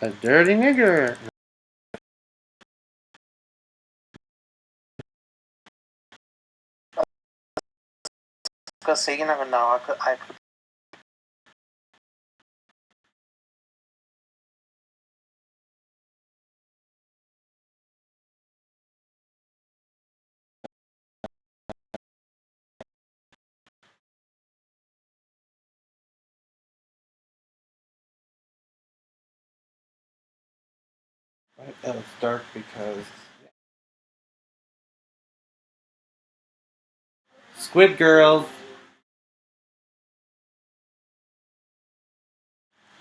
A dirty nigger. Because you never know. I could. Right, that was dark because Squid Girls.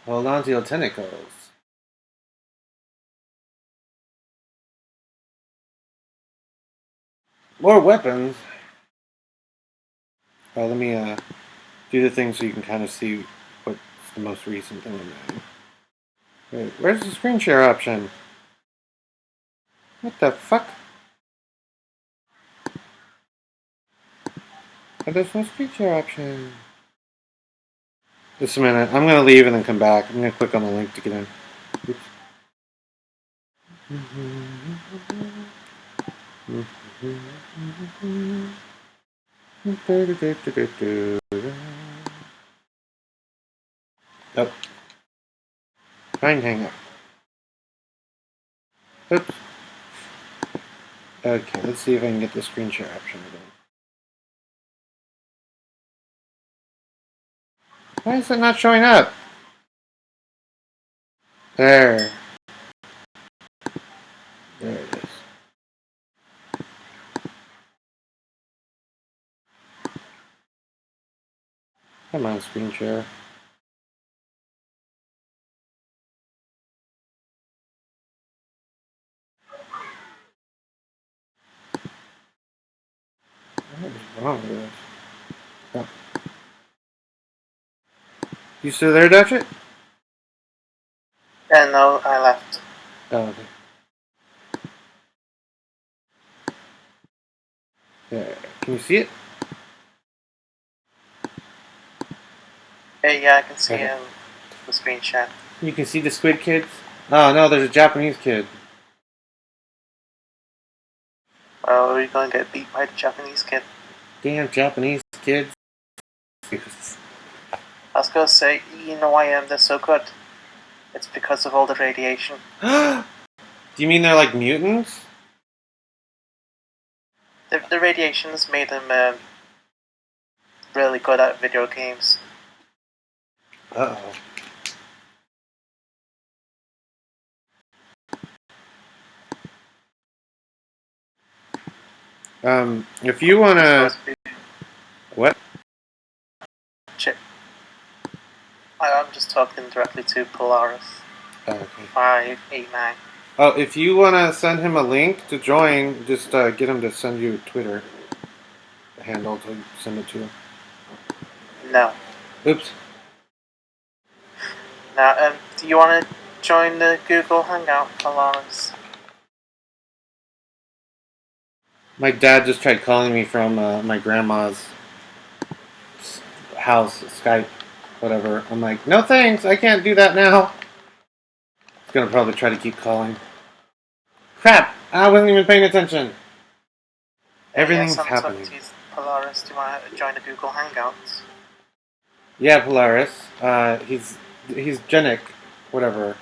Hold on to your tentacles. More weapons. Oh, let me do the thing so you can kind of see what's the most recent thing I'm doing. Wait, where's the screen share option? What the fuck? Oh, there's no screen share option. Just a minute. I'm gonna leave and then come back. I'm gonna click on the link to get in. Oops. Oh. Fine, hang up. Oops. Okay, let's see if I can get the screen share option again. Why is it not showing up? There. There it is. Come on, screen share. What is wrong with this? Oh. You still there, Dutchett? Yeah, no, I left. Oh, okay. There. Can you see it? Yeah, I can see the screen share. You can see the squid kids? Oh no, there's a Japanese kid. Oh, you're gonna get beat by the Japanese kid. Damn Japanese kids. I was gonna say, you know why they're so good? It's because of all the radiation. Do you mean they're like mutants? The radiation has made them really good at video games. Uh-oh. If you wanna... What? I'm just talking directly to Polaris. Oh, okay. 589. Oh, if you wanna send him a link to join, just get him to send you Twitter handle to send it to you. No. Oops. Now, do you want to join the Google Hangout, Polaris? My dad just tried calling me from my grandma's house, Skype, whatever. I'm like, no thanks, I can't do that now. He's gonna probably try to keep calling. Crap! I wasn't even paying attention. Everything's happening. Polaris, do you want to join the Google Hangouts? Yeah, Polaris. He's Genic, whatever.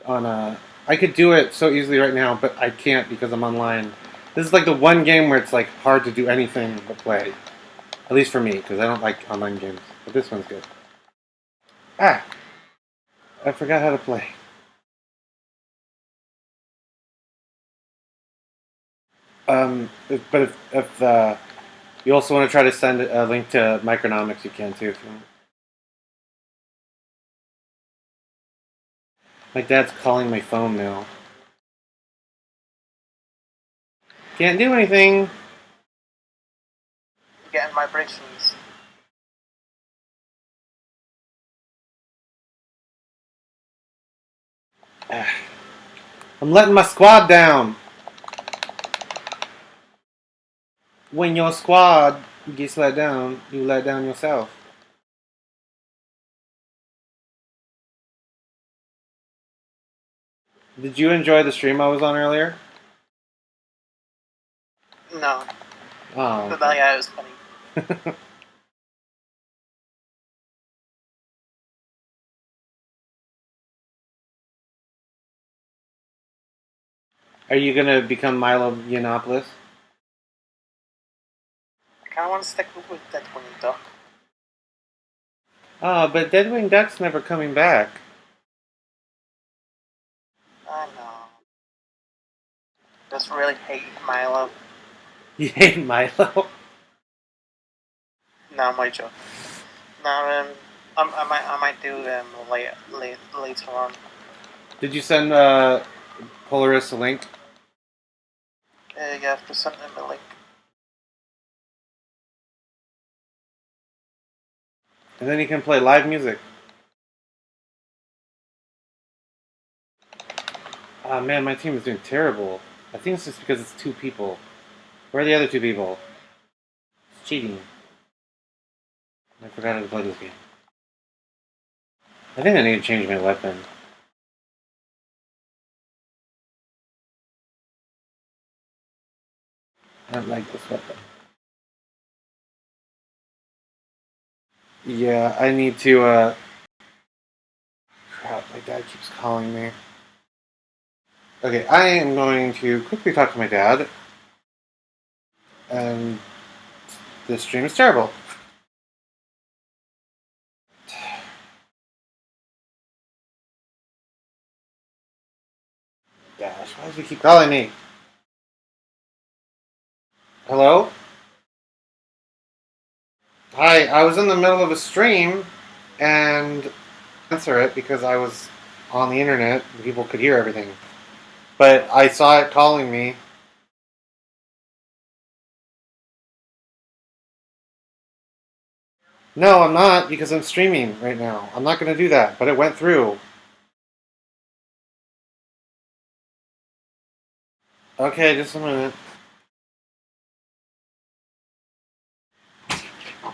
On I could do it so easily right now, but I can't because I'm online. This is like the one game where it's like hard to do anything but play. At least for me, because I don't like online games. But this one's good. Ah! I forgot how to play. But if you also want to try to send a link to Micronomics, you can too if you want. My dad's calling my phone now. Can't do anything. You're getting vibrations. I'm letting my squad down. When your squad gets let down, you let down yourself. Did you enjoy the stream I was on earlier? No. Oh. But yeah, it was funny. Are you gonna become Milo Yiannopoulos? I kind of want to stick with that one, though. Oh, but Deadwing Duck's never coming back. I know. Just really hate Milo. You hate Milo? No, my joke. No, I might do them later on. Did you send Polaris a link? You have to send them a link. And then you can play live music. Oh man, my team is doing terrible. I think it's just because it's 2 people. Where are the other 2 people? It's cheating. I forgot how to play this game. I think I need to change my weapon. I don't like this weapon. Yeah, I need to, crap, my dad keeps calling me. Okay, I am going to quickly talk to my dad. And this stream is terrible. Gosh, why does he keep calling me? Hello? Hi, I was in the middle of a stream and answer it because I was on the internet and people could hear everything. But I saw it calling me. No, I'm not because I'm streaming right now. I'm not going to do that, but it went through. Okay, just a minute.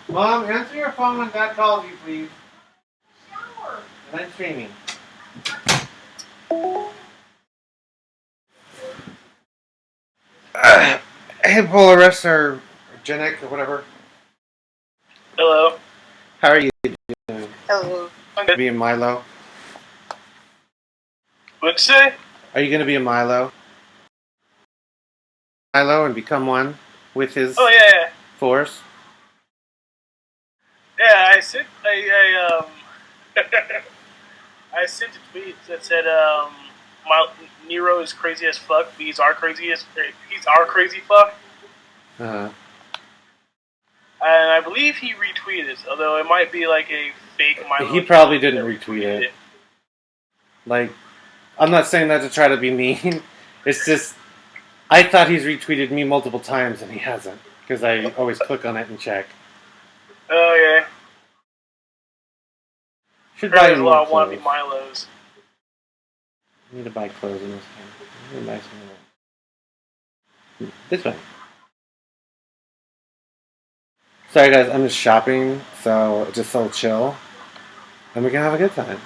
Mom, answer your phone when Dad calls you, please. Sure. And I'm streaming. Hey, Polaris or Genic or whatever. Hello. How are you doing? Hello. I'm good. Being Milo? What'd you say? Are you going to be a Milo? Milo and become one with his Oh yeah. force? Yeah, I sent I sent a tweet that said my Nero is crazy as fuck. He's our crazy fuck. Uh-huh. And I believe he retweeted it, although it might be like a fake Milo. He probably didn't retweet it. Like, I'm not saying that to try to be mean. It's just, I thought he's retweeted me multiple times and he hasn't. Because I always click on it and check. Oh yeah. Should buy There's him a lot more of wannabe clothes. Milos. I need to buy clothes in this game. I need to buy some. This way. Sorry guys, I'm just shopping, so just so chill. And we can have a good time.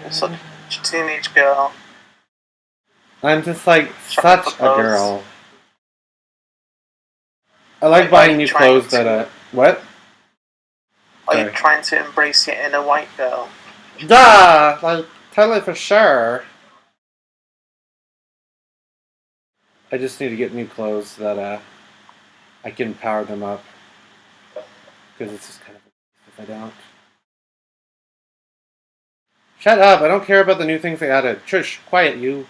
Such a teenage girl. I'm just like Shopping such for a clothes. girl. I like Are buying you new trying clothes that to- what? Are you Sorry. trying to embrace your inner white girl? Yeah, like totally for sure. I just need to get new clothes so that I can power them up. Because it's just kind of if I don't. Shut up! I don't care about the new things they added. Trish, quiet you.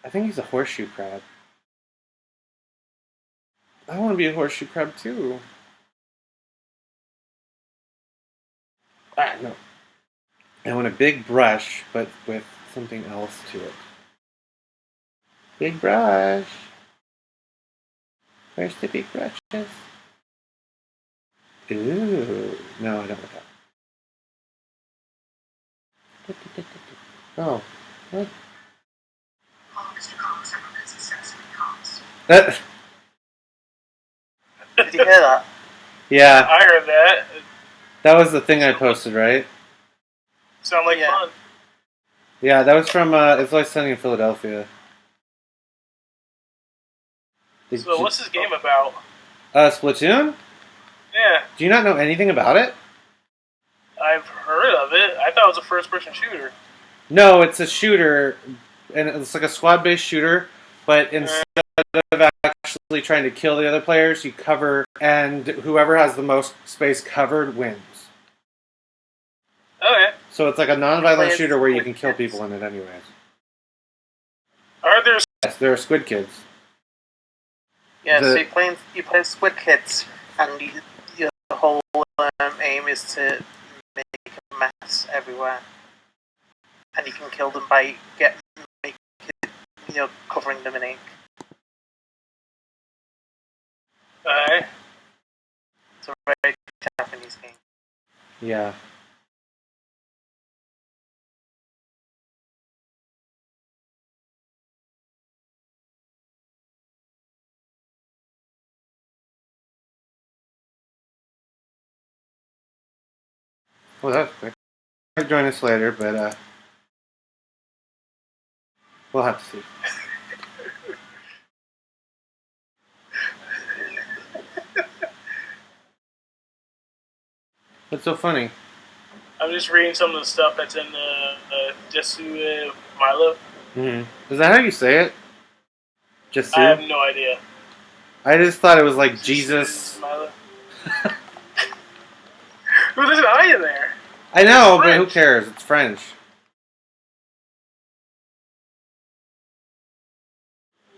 I think he's a horseshoe crab. I want to be a horseshoe crab too. Ah, no. I want a big brush, but with something else to it. Big brush. Where's the big brushes? Ooh. No, I don't want that. Oh. What? Did you hear that? Yeah, I heard that. that was the thing I posted, right? Sound like Yeah. fun. Yeah, that was from It's Always Sunny in Philadelphia. So what's this game about? Splatoon? Yeah, Do you not know anything about it? I've heard of it. I thought it was a first-person shooter. No, it's a shooter, and it's like a squad-based shooter, but instead of actually trying to kill the other players, you cover, and whoever has the most space covered wins. Okay. So it's like a non-violent Play as shooter where you Squid can kill Kids. people in it anyways. Are there? Yes, there are Squid Kids. Yeah, The- so you play Squid Kids, and your whole aim is to make a mess everywhere, and you can kill them by covering them in ink. Alright. It's a very Japanese game. Yeah. Well, that's quick. I'll join us later, but we'll have to see. What's so funny? I'm just reading some of the stuff that's in Jesu Milo. Is that how you say it? Just I have no idea. I just thought it was like Jesus. Milo. Well, there's an I in there. I know, but who French. cares? It's French.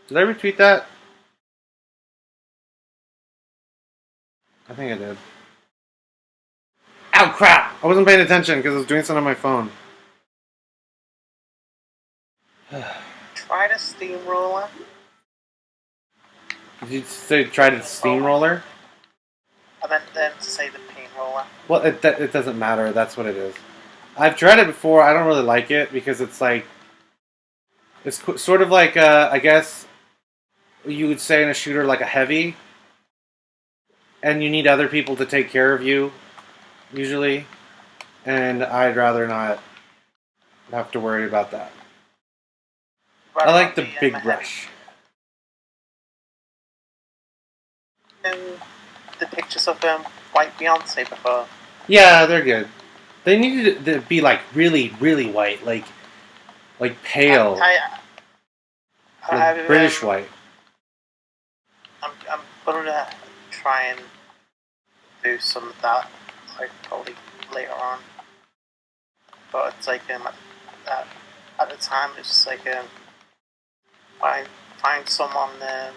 Did I retweet that? I think I did. Ow, crap! I wasn't paying attention because I was doing something on my phone. Try the steamroller. Did you say try to steamroller? I meant them to say the pain roller. Well, it doesn't matter. That's what it is. I've tried it before. I don't really like it because it's like it's sort of like I guess you would say in a shooter like a heavy, and you need other people to take care of you usually, and I'd rather not have to worry about that. I like the big rush. The pictures of white Beyonce before. Yeah, they're good. They needed to be like really, really white, like pale, like British white. I'm gonna try and do some of that, like probably later on. But it's like at the time it's just like find someone the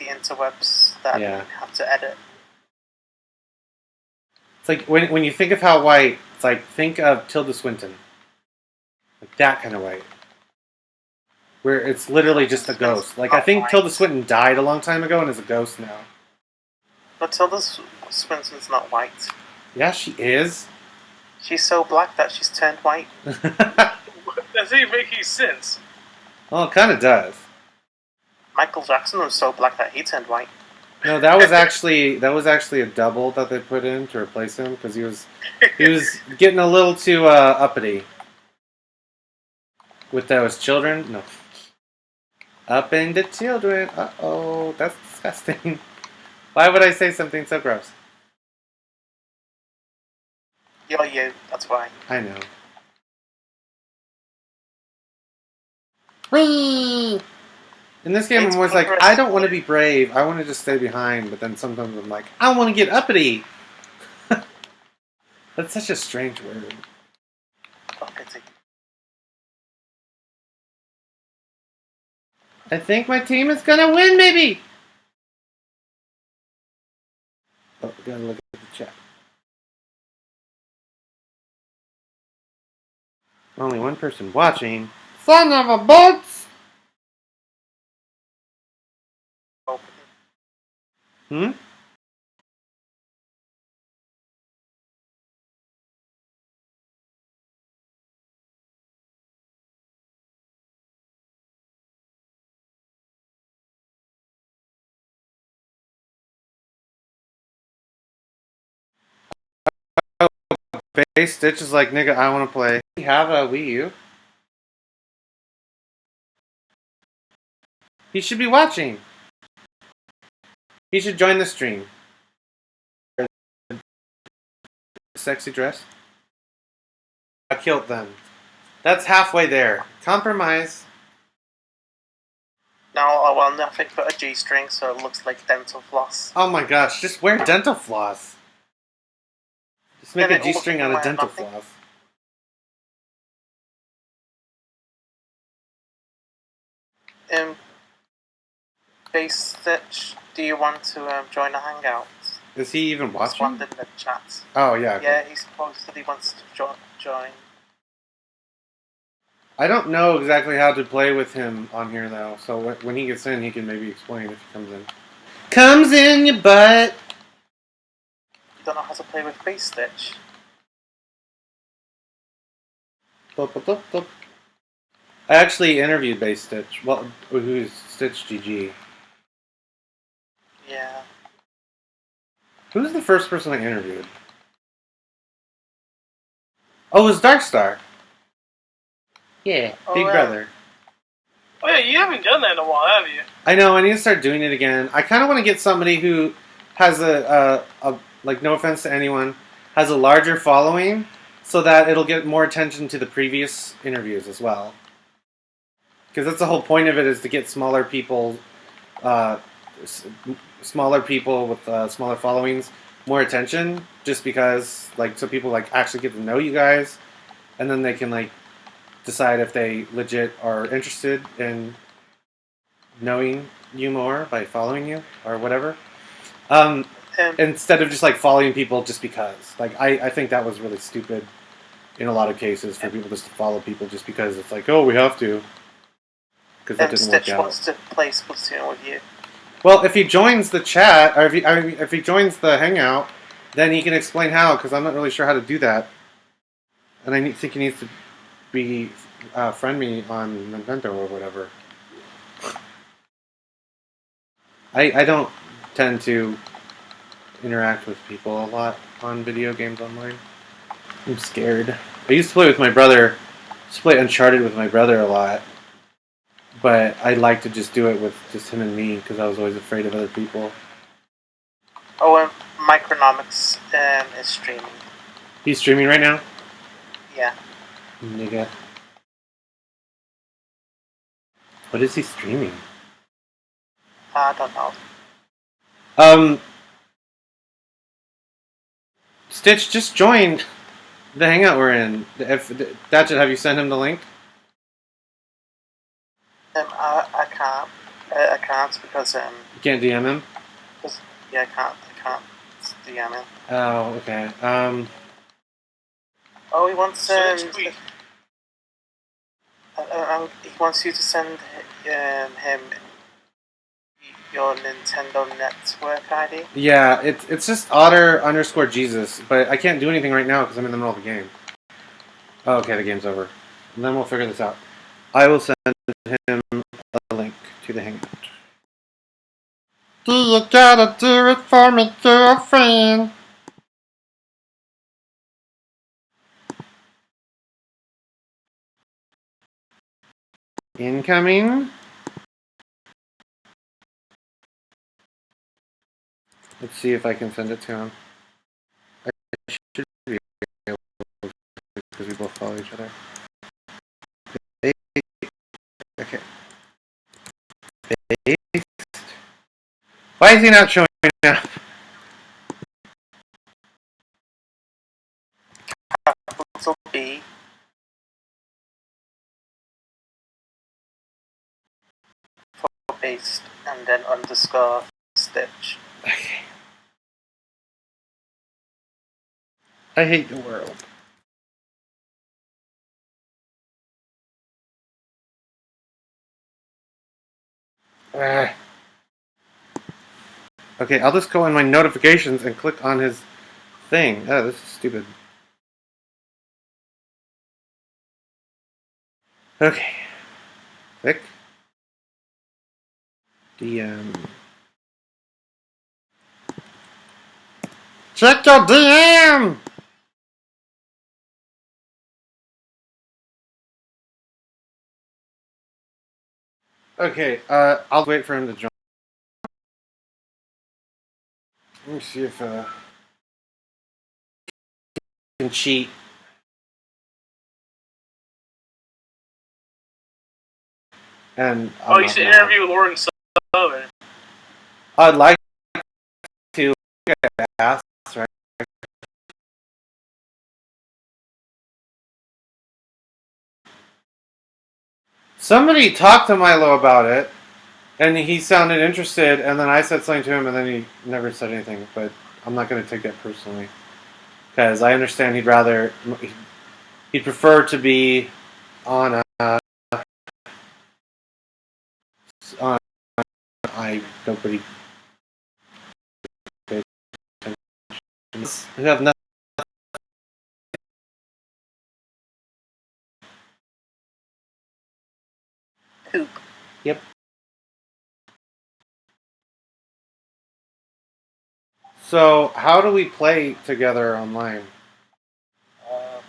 interwebs that Yeah. have to edit. It's like when you think of how white, it's like think of Tilda Swinton, like that kind of white, where it's literally just a ghost. Like I think Tilda Swinton died a long time ago and is a ghost now. But Tilda Swinton's not white. Yeah, she is. She's so black that she's turned white. That doesn't even make any sense. Well, it kind of does. Michael Jackson was so black that he turned white. No, that was actually a double that they put in to replace him because he was getting a little too uppity with those children. No, upping the children. Uh-oh, that's disgusting. Why would I say something so gross? You're you, that's why. I know. Whee! In this game, I'm always like, I don't want to be brave. I want to just stay behind. But then sometimes I'm like, I want to get uppity. That's such a strange word. Uppity. I think my team is gonna win, maybe. Oh, we gotta look at the chat. Only one person watching. Son of a butts! Hmm? Base Stitch is like, nigga, I want to play. We have a Wii U. He should be watching. He should join the stream. Sexy dress. I killed them. That's halfway there. Compromise. No, well, nothing but a G-string, so it looks like dental floss. Oh my gosh, just wear dental floss. Just make Then a it G-string looks out of like dental nothing. floss. Base Stitch, do you want to join a hangout? Is he even watching? Respond in the chat. Oh yeah. Yeah, he supposedly wants to join. I don't know exactly how to play with him on here though, so when he gets in, he can maybe explain if he comes in. Comes in your butt. You don't know how to play with Base Stitch? Bup, bup, bup, bup. I actually interviewed Base Stitch. Well, who's Stitch GG? Yeah. Who was the first person I interviewed? Oh, it was Darkstar. Yeah, Big Brother. Oh yeah, you haven't done that in a while, have you? I know. I need to start doing it again. I kind of want to get somebody who has a like, no offense to anyone, has a larger following, so that it'll get more attention to the previous interviews as well. Because that's the whole point of it, is to get smaller people, smaller people with smaller followings more attention. Just because, like, so people like actually get to know you guys, and then they can like decide if they legit are interested in knowing you more by following you or whatever. Instead of just like following people just because. Like, I think that was really stupid in a lot of cases for people just to follow people just because it's like, oh, we have to. Because that didn't work Stitch out. wants to play Splatoon with you. Well, if he joins the chat, or if he joins the hangout, then he can explain how, because I'm not really sure how to do that. And I think he needs to be friend me on Nintendo or whatever. I don't tend to interact with people a lot on video games online. I'm scared. I used to play with my brother. I used to play Uncharted with my brother a lot. But I like to just do it with just him and me, because I was always afraid of other people. Oh, and Micronomics is streaming. He's streaming right now? Yeah. Nigga. What is he streaming? I don't know. Stitch, just join the hangout we're in. Datchet, have you sent him the link? I can't. I can't because You can't DM him? yeah, I can't DM him. Oh, okay. Oh, he wants Tweet. he wants you to send him your Nintendo Network ID. Yeah, it's just Otter_Jesus, but I can't do anything right now because I'm in the middle of the game. Oh, okay, the game's over. And then we'll figure this out. I will send him a link to the hangout. Do you gotta do it for me, girlfriend? Incoming. Let's see if I can send it to him. I should be able to, because we both follow each other. Okay. Why is he not showing up? Capital B. For based and then underscore Stitch. Okay. I hate the world. Ah. Okay, I'll just go in my notifications and click on his thing. Oh, this is stupid. Okay. Click. DM. Check your DM! Okay, I'll wait for him to join. Let me see if I can cheat. And I'm Oh, you not should mad. interview Lauren Sullivan. I'd like to ask, right? Somebody talked to Milo about it, and he sounded interested, and then I said something to him, and then he never said anything. But I'm not going to take that personally, because I understand he'd prefer to be on on I nobody who have nothing. Poop. Yep. So how do we play together online?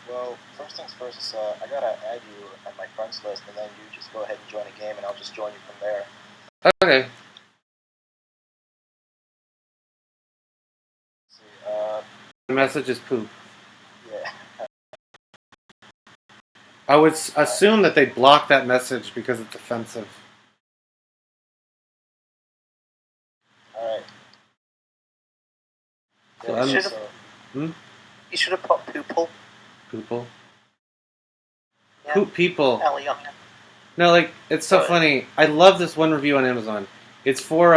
Well, first things first is I gotta add you on my friends list, and then you just go ahead and join a game, and I'll just join you from there. Okay. See, The message is poop. yeah. I would assume that they block that message because it's offensive. All right. So Yeah, I'm Should've- so You should have put poople. people. Yeah. Poop people. Ellie on. No, like it's so But- funny. I love this one review on Amazon. It's for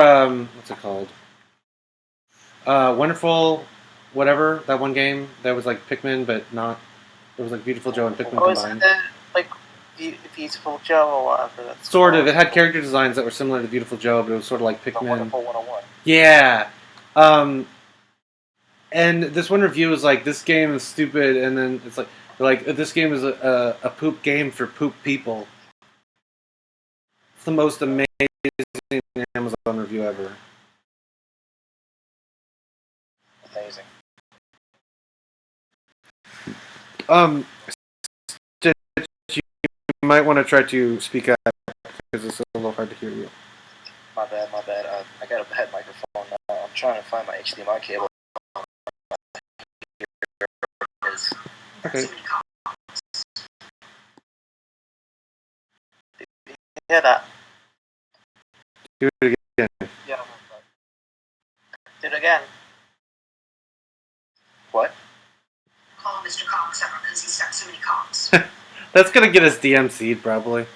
what's it called? Wonderful, whatever that one game that was like Pikmin, but not. It was like Beautiful Joe and Pikmin Oh, is combined. it like Beautiful Joe or whatever? That's Sort of. called? It had character designs that were similar to Beautiful Joe, but it was sort of like the Pikmin. Wonderful 101. Yeah. And this one review is like, this game is stupid, and then it's like, they're like, this game is a poop game for poop people. It's the most amazing Amazon review ever. Amazing. Stitch, you might want to try to speak up because it's a little hard to hear you. My bad. I got a bad microphone now. I'm trying to find my HDMI cable. Okay. You hear that? Do it again. Yeah. Do it again. What? Call Mr. Cox ever because he's got so many cocks. That's gonna get us DMC'd probably.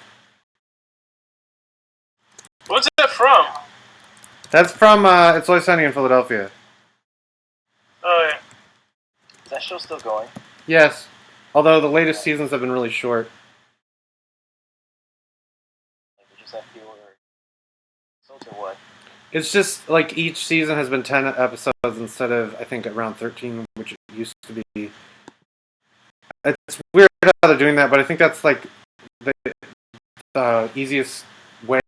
What's that from? That's from It's Always Sunny in Philadelphia. Oh, yeah. Is that show still going? Yes. Although the latest seasons have been really short. Like, we just have fewer episodes or what? It's just like each season has been 10 episodes instead of, I think, around 13, which it used to be. It's weird how they're doing that, but I think that's like the easiest way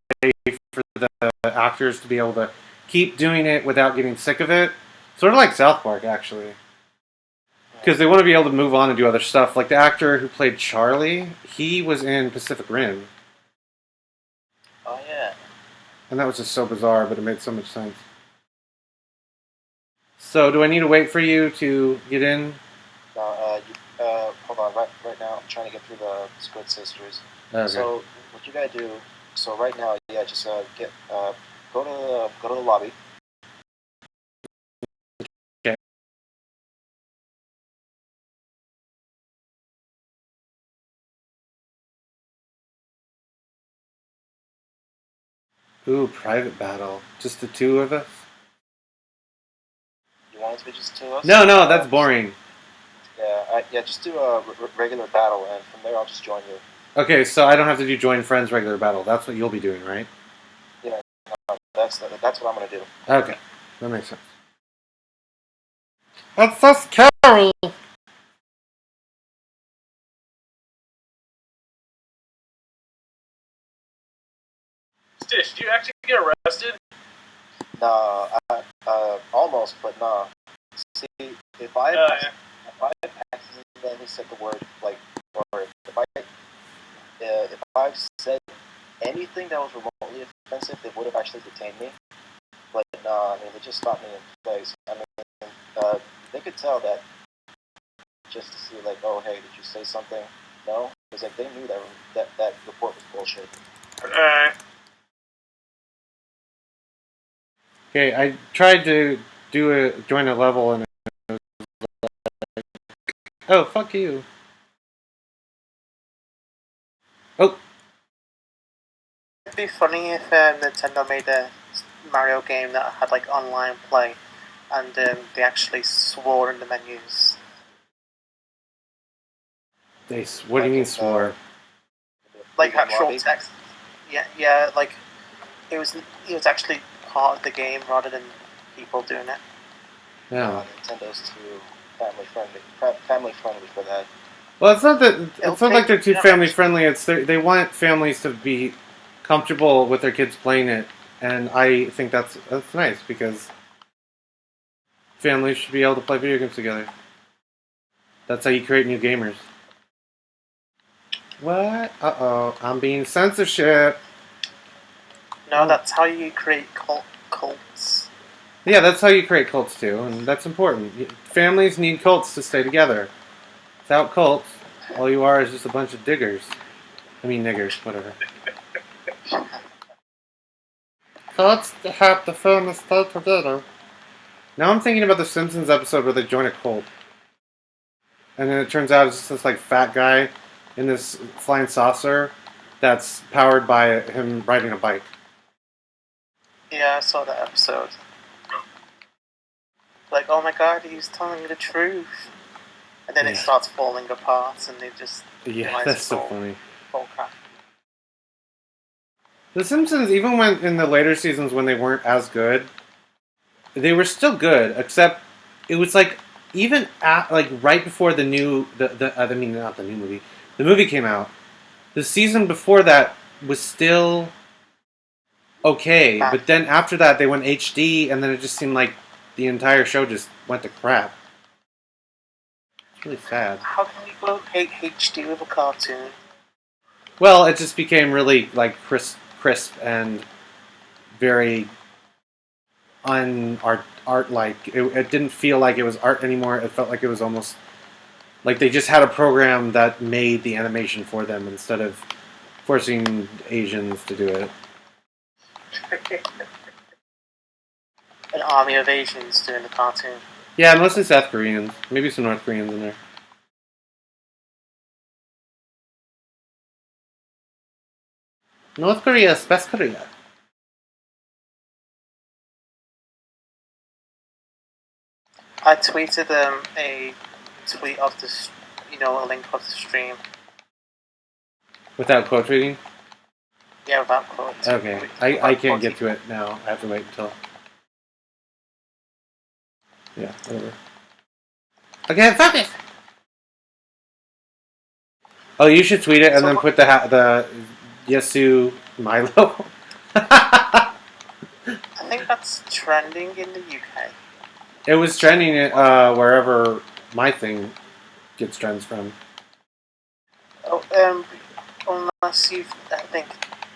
for the actors to be able to keep doing it without getting sick of it. Sort of like South Park, actually. Because they want to be able to move on and do other stuff. Like the actor who played Charlie, he was in Pacific Rim. Oh yeah. And that was just so bizarre, but it made so much sense. So, do I need to wait for you to get in? No, hold on. Right now, I'm trying to get through the Squid Sisters. Okay. So what you gotta do? So right now, yeah, just get go to the lobby. Ooh, private battle. Just the two of us? You want it to be just two of us? No, that's boring. Yeah, just do a regular battle, and from there I'll just join you. Okay, so I don't have to do join friends regular battle. That's what you'll be doing, right? That's what I'm gonna do. Okay, that makes sense. That's so scary! Stitch, did you actually get arrested? Nah, almost, but nah. See, if I Yeah. if I accidentally said the word like, or if I said anything that was remotely offensive, they would have actually detained me. But no, I mean, they just stopped me in place. I mean, they could tell that just to see, like, oh, hey, did you say something? No, because like they knew that report was bullshit. Okay, I tried to join a level and oh, fuck you. Oh, It'd be funny if Nintendo made a Mario game that had like online play, and they actually swore in the menus. what do you mean swore? Like Freedom actual lobby. text. Yeah, like it was actually part of the game rather than people doing it. No. Nintendo's too family friendly for that. Well, it's not that. It'll It's not like they're take- too yeah, family friendly. It's they want families to be comfortable with their kids playing it, and I think that's nice because families should be able to play video games together. That's how you create new gamers. What? Uh-oh, I'm being censorship. No, Oh. that's how you create cults. Yeah, that's how you create cults too, and that's important. Families need cults to stay together. Without cults, all you are is just a bunch of diggers. I mean niggers, whatever. Cults have the family stay together. Now I'm thinking about the Simpsons episode where they join a cult. And then it turns out it's just this like fat guy in this flying saucer that's powered by him riding a bike. Yeah, I saw that episode. Like, oh my god, he's telling the truth. And then it Yeah. starts falling apart, and they just Yeah, realize that's it's so all funny. crap. The Simpsons, even when in the later seasons when they weren't as good, they were still good. Except it was like even at like right before the I mean not the new movie, the movie came out. The season before that was still okay, Bad. but then after that they went HD, and then it just seemed like the entire show just went to crap. It's really sad. How can you go HD with a cartoon? Well, it just became really like crisp and very art like. It didn't feel like it was art anymore. It felt like it was almost like they just had a program that made the animation for them instead of forcing Asians to do it. An army of Asians doing the cartoon. Yeah, mostly South Koreans. Maybe some North Koreans in there. North Korea is best Korea. I tweeted a tweet of this, a link of the stream. Without quote tweeting? Yeah, without quotes. Okay. I can't get to it now. I have to wait until. Yeah, whatever. Okay, focus! Oh, you should tweet it and then put the Yasu Milo. I think that's trending in the UK. It was trending wherever my thing gets trends from. Oh, unless I think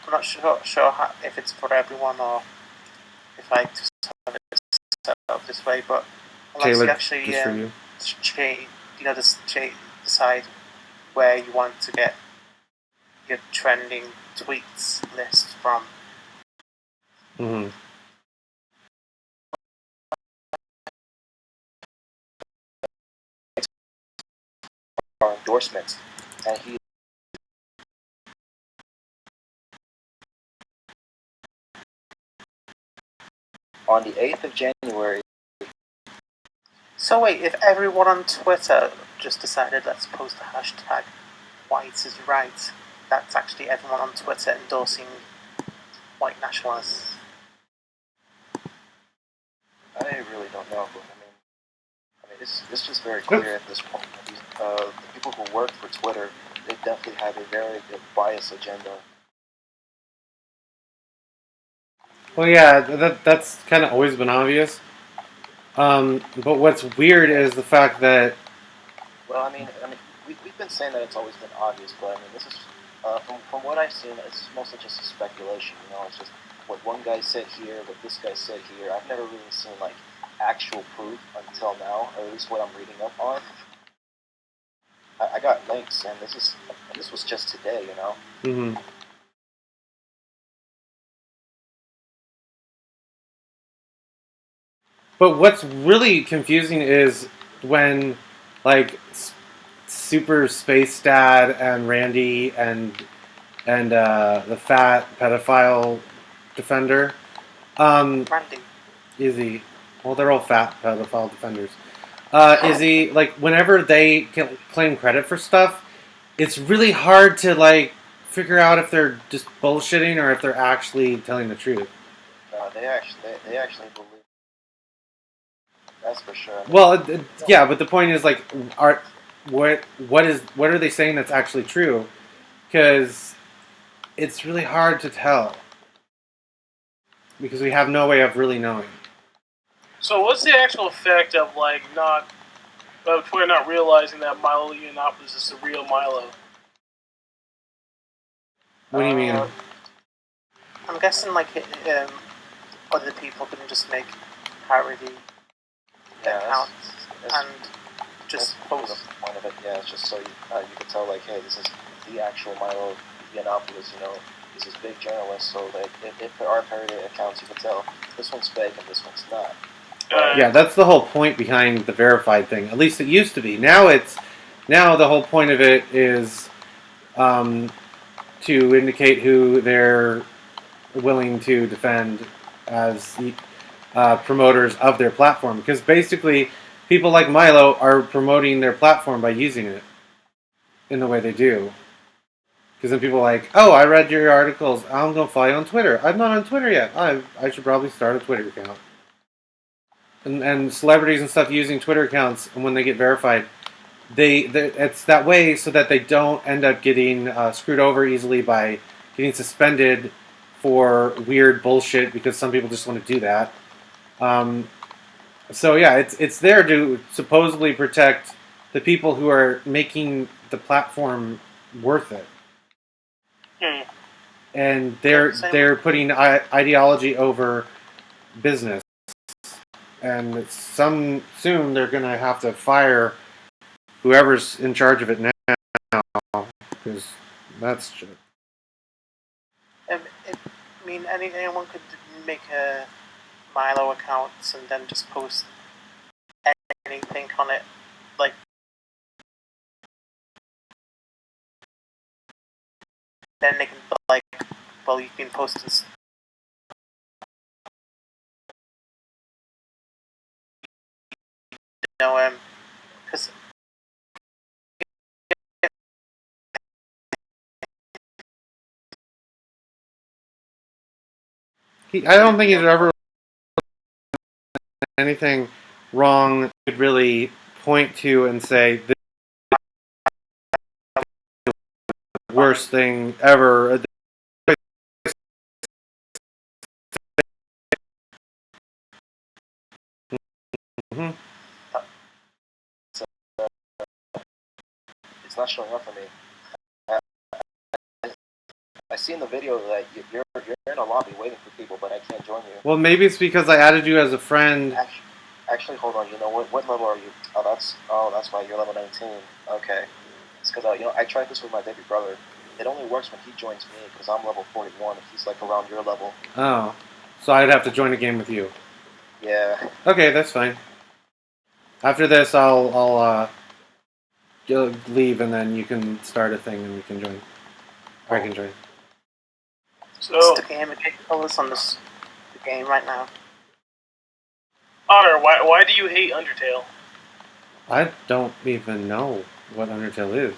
I'm not sure if it's for everyone or if I just have it set up this way, but unless Tailored you actually just for you. decide where you want to get your trending tweets list from. Mm-hmm. Our endorsements, and he on the 8th of January. So wait, if everyone on Twitter just decided let's post a hashtag white is right, that's actually everyone on Twitter endorsing white nationalists. I really don't know, but I mean, it's just very clear at this point. The people who work for Twitter, they definitely have a very good bias agenda. Well, yeah, that's kind of always been obvious. But what's weird is the fact that Well, I mean, we've been saying that it's always been obvious, but I mean, From what I've seen, it's mostly just a speculation. You know, it's just what one guy said here, what this guy said here. I've never really seen like actual proof until now, or at least what I'm reading up on. I got links, and this was just today. You know. Mm-hmm. But what's really confusing is when, like, Super Space Dad and Randy and the fat pedophile defender, Randy. Izzy. Well, they're all fat pedophile defenders. Izzy, like, whenever they claim credit for stuff, it's really hard to like figure out if they're just bullshitting or if they're actually telling the truth. They actually believe. That's for sure. Well, yeah, but the point is like, what are they saying that's actually true? Because it's really hard to tell because we have no way of really knowing. So what's the actual effect of like Twitter not realizing that Milo Yiannopoulos is the real Milo? What do you mean? I'm guessing like other people can just make parody accounts and just that's post. the point of it. Yeah, it's just so you can tell like, hey, this is the actual Milo Yiannopoulos. You know, he's this big journalist. So like, if there are parody accounts, you can tell this one's fake and this one's not. Yeah, that's the whole point behind the verified thing. At least it used to be. Now the whole point of it is to indicate who they're willing to defend as promoters of their platform. Because basically, people like Milo are promoting their platform by using it in the way they do. Because then people are like, oh, I read your articles. I'm going to follow you on Twitter. I'm not on Twitter yet. I should probably start a Twitter account. And celebrities and stuff using Twitter accounts, and when they get verified, it's that way so that they don't end up getting screwed over easily by getting suspended for weird bullshit because some people just want to do that. So yeah, it's there to supposedly protect the people who are making the platform worth it, and they're putting ideology over business. And soon they're going to have to fire whoever's in charge of it now, because that's shit. I mean, anyone could make a Milo account and then just post anything on it, like. Then they can like, well, you can post this. Because I don't think he's ever anything wrong could really point to and say this is the worst thing ever. Mm-hmm. It's not showing up for me. I see in the video that you're in a lobby waiting for people, but I can't join you. Well, maybe it's because I added you as a friend. Actually, hold on. You know what level are you? Oh, that's why you're level 19. Okay, it's because I tried this with my baby brother. It only works when he joins me because I'm level 41 and he's like around your level. Oh, so I'd have to join a game with you. Yeah. Okay, that's fine. After this, I'll leave and then you can start a thing and we can join. Or I can join. So, it's the game. Okay, focus on the game right now. Otter, why do you hate Undertale? I don't even know what Undertale is.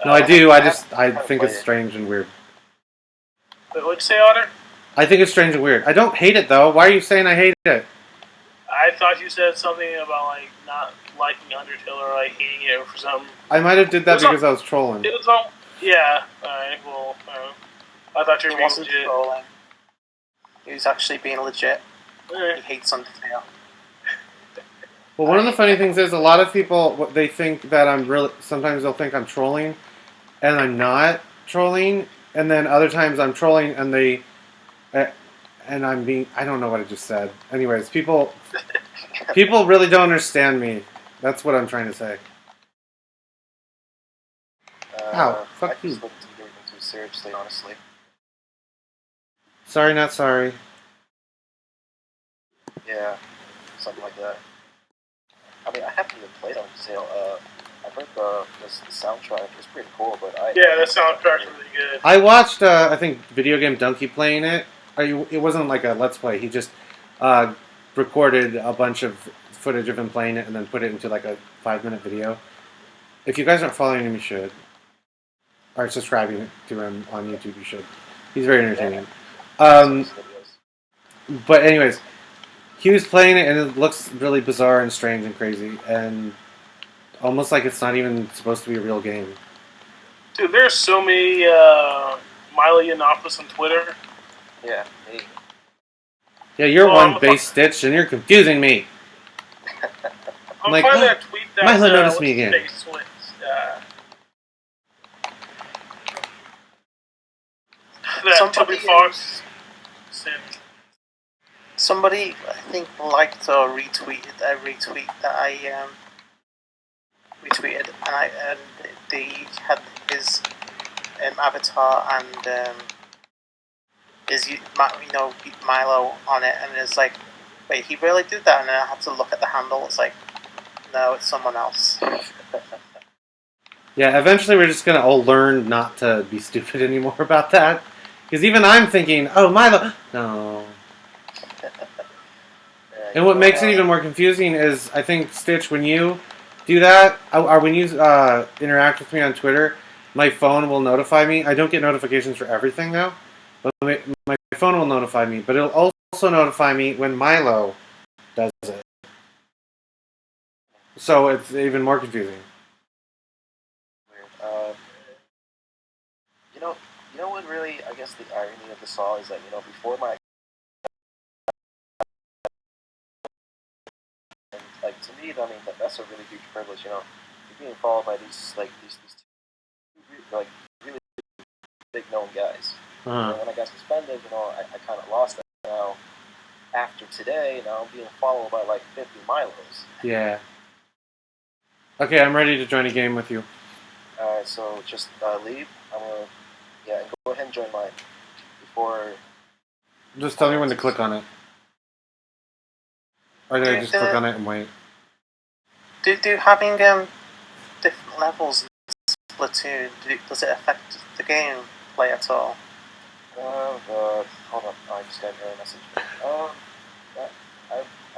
No, I do. I think it's strange and weird. What'd you say, Otter? I think it's strange and weird. I don't hate it though. Why are you saying I hate it? I thought you said something about like not liking Undertale or like hating it for some. I might have did that because I was trolling. It was all. Yeah. Alright. Well, I thought you were being legit. Trolling. He was actually being legit. He hates Undertale. Well, one of the funny things is a lot of people they think that I'm really. Sometimes they'll think I'm trolling, and I'm not. trolling, and then other times I'm trolling and they, and I'm being. I don't know what I just said. Anyways, people really don't understand me. That's what I'm trying to say. Ow, fuck I you. just wouldn't take everything too seriously, honestly. Sorry, not sorry. Yeah, something like that. I mean, I haven't even played on sale. I've heard the soundtrack is pretty cool, but Yeah, the soundtrack's really good. I watched, I think, Video Game Donkey playing it. It wasn't like a Let's Play. He just recorded a bunch of footage of him playing it and then put it into like a 5-minute video. If you guys aren't following him, you should. Or subscribing to him on YouTube, you should. He's very entertaining. But anyways, he was playing it and it looks really bizarre and strange and crazy and almost like it's not even supposed to be a real game. Dude, there's so many Milo Yiannopoulos on Twitter. Yeah, me. Yeah, you're Oh, one base Stitch and you're confusing me. I'm like, finding that tweet that Milo noticed what's me his again. face was, that Somebody Toby Fox sent. Somebody, I think, liked or retweeted a retweet that I retweeted, and they had his avatar and his Milo on it, and it's like, wait, he really did that? And then I had to look at the handle. It's like, no, it's someone else. Yeah, eventually we're just gonna all learn not to be stupid anymore about that. Because even I'm thinking, oh, Milo. No. And what makes it even more confusing is, I think, Stitch, when you do that, or when you interact with me on Twitter, my phone will notify me. I don't get notifications for everything now, but my phone will notify me. But it'll also notify me when Milo does it. So it's even more confusing. Weird. You know what really, I guess the irony of this all is that, before my, and, like, to me, I mean, that's a really huge privilege, you're being followed by these two, like, really big known guys. And when I got suspended, I kind of lost that. Now, after today, now I'm being followed by, like, 50 Milos. Yeah. Okay, I'm ready to join a game with you. Alright, so just leave. I'm gonna, and go ahead and join mine before. Just tell me when to click on it. Or did I just click on it and wait? Do having different levels in Splatoon, does it affect the gameplay at all? Hold on, I just got a message. I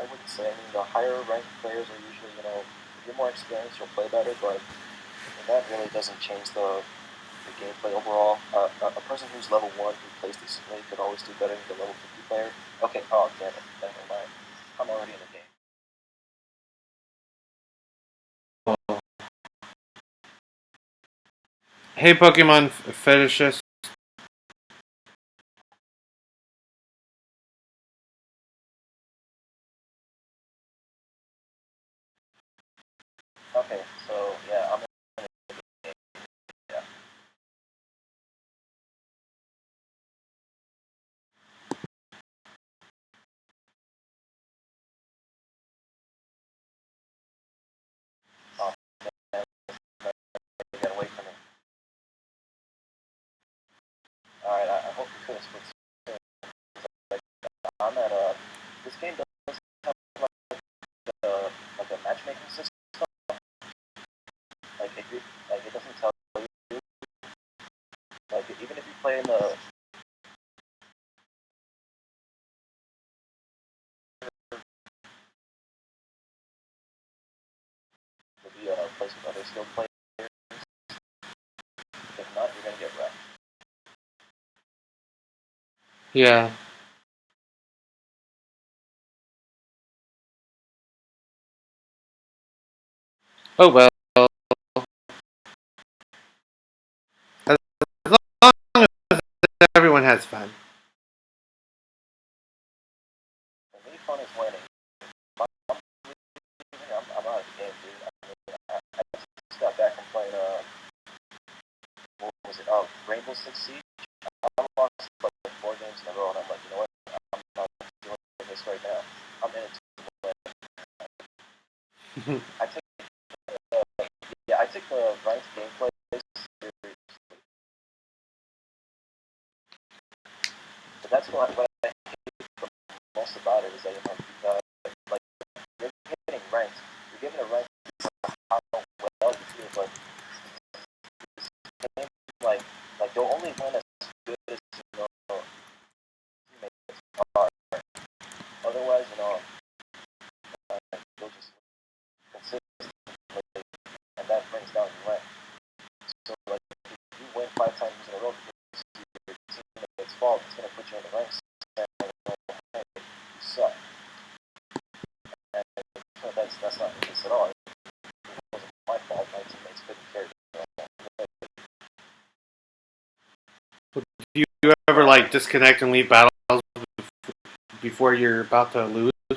wouldn't say. I mean, the higher ranked players are usually, if you're more experienced, you'll play better, but that really doesn't change the gameplay overall. A person who's level 1 who plays decently could always do better than the level 50 player. Okay, oh, damn it. Never mind. I'm already in the game. Hey, Pokemon fetishist. Okay, so, yeah, I'm in the game. Yeah. Oh, man. You gotta wait for me. Alright, I hope you finish with soon. Like, I'm at this game doesn't have like a matchmaking system. Like it doesn't tell you. Like even if you play in the be a place with other skilled players. If not, you're gonna get wrecked. Yeah. Oh well. As long as everyone has fun. For me, fun is winning. I'm out of the game, dude. I just got back from playing what was it? Rainbow Six Siege. I lost like 4 games in a row, and I'm like, you know what? I'm not doing this right now. I'm in it to win. I take I take the ranked gameplay seriously. But that's what I hate the most about it is that like you're getting ranked, you're given a rank how well you feel, but game, like they'll only win as good as teammates are. Otherwise, they'll just consistently, and that brings down your rank. So like if you win 5 times in a row because your teammate's fault, it's gonna put you in the ranks and hey, you suck. And that's not the case at all. It wasn't my fault. My teammates couldn't carry it. Do you ever like disconnect and leave battles before you're about to lose? You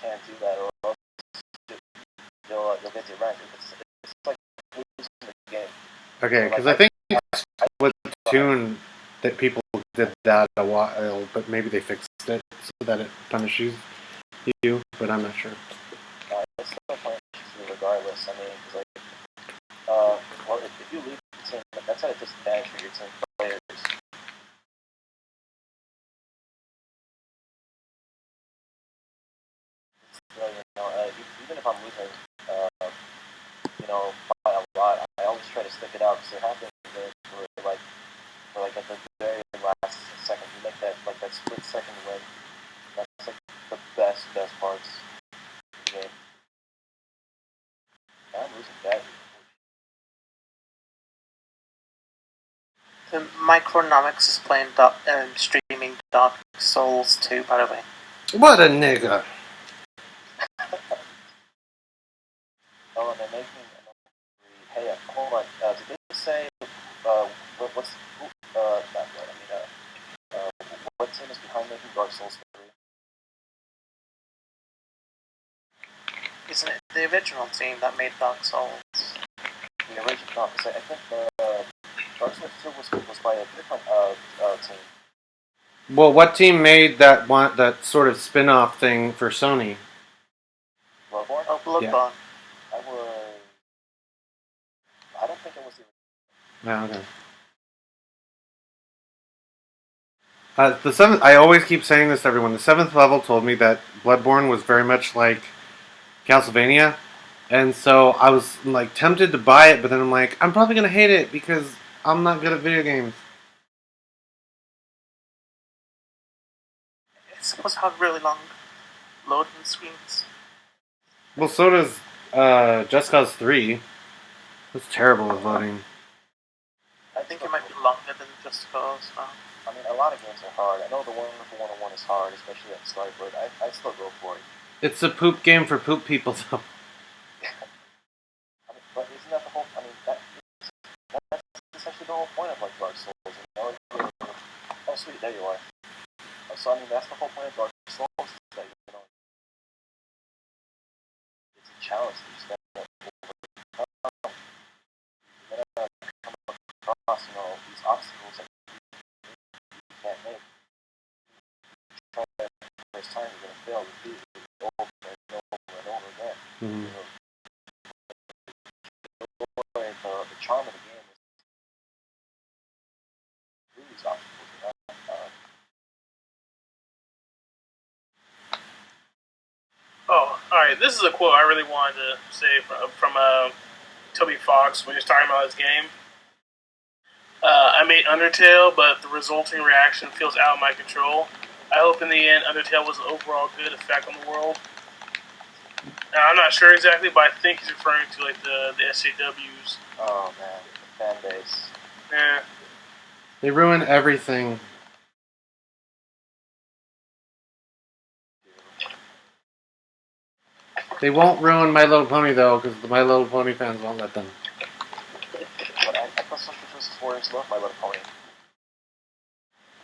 can't do that, or else you'll get your rank. It's like losing the game. Okay, because I think with Splatoon that people did that a while, but maybe they fixed it so that it punishes you, but I'm not sure. It's still punishes you regardless. I mean, cause like, well, if you leave the team, that's at a disadvantage for your team players. So, even if I'm losing, by a lot, I always try to stick it out because there have been games where like at the very last second, you make that split second win. That's like the best parts of the game. I'm losing badly. Micronomics is playing streaming Dark Souls 2, by the way. What a nigga! Oh, and they're making hey, hold on. Did they say what's not what? I mean, what team is behind making Dark Souls 3? Isn't it the original team that made Dark Souls? The original, no, because I think Dark Souls 2 was by a different team. Well, what team made that sort of spin-off thing for Sony? Bloodborne? Oh, Bloodborne. Yeah. I don't think it was the Oh, okay. The seventh. I always keep saying this to everyone. The 7th level told me that Bloodborne was very much like Castlevania, and so I was like tempted to buy it, but then I'm like, I'm probably gonna hate it because I'm not good at video games. It's supposed to have really long loading screens. Well, so does Just Cause 3. It's terrible with loading. I think it might be longer than Just Cause now. I mean, a lot of games are hard. I know the Wonderful 101 is hard, especially at the start, but I still go for it. It's a poop game for poop people, though. I mean, but isn't that the whole? I mean, that's essentially the whole point of like Dark Souls. Oh, sweet, there you are. So I mean, that's the whole point of Dark Souls. Is that it's a challenge that you just gotta overcome. You gotta come across, these obstacles that you can't make. Try that the first time, you're gonna fail repeatedly over and over and over again. Mm-hmm. The charm of the game is through these obstacles. Oh, alright, this is a quote I really wanted to say from Toby Fox when he was talking about his game. I made Undertale, but the resulting reaction feels out of my control. I hope in the end Undertale was an overall good effect on the world. Now, I'm not sure exactly, but I think he's referring to like the SAWs. Oh man, the fan base. Yeah. They ruin everything. They won't ruin My Little Pony though, because the My Little Pony fans won't let them. But I thought some people love My Little Pony.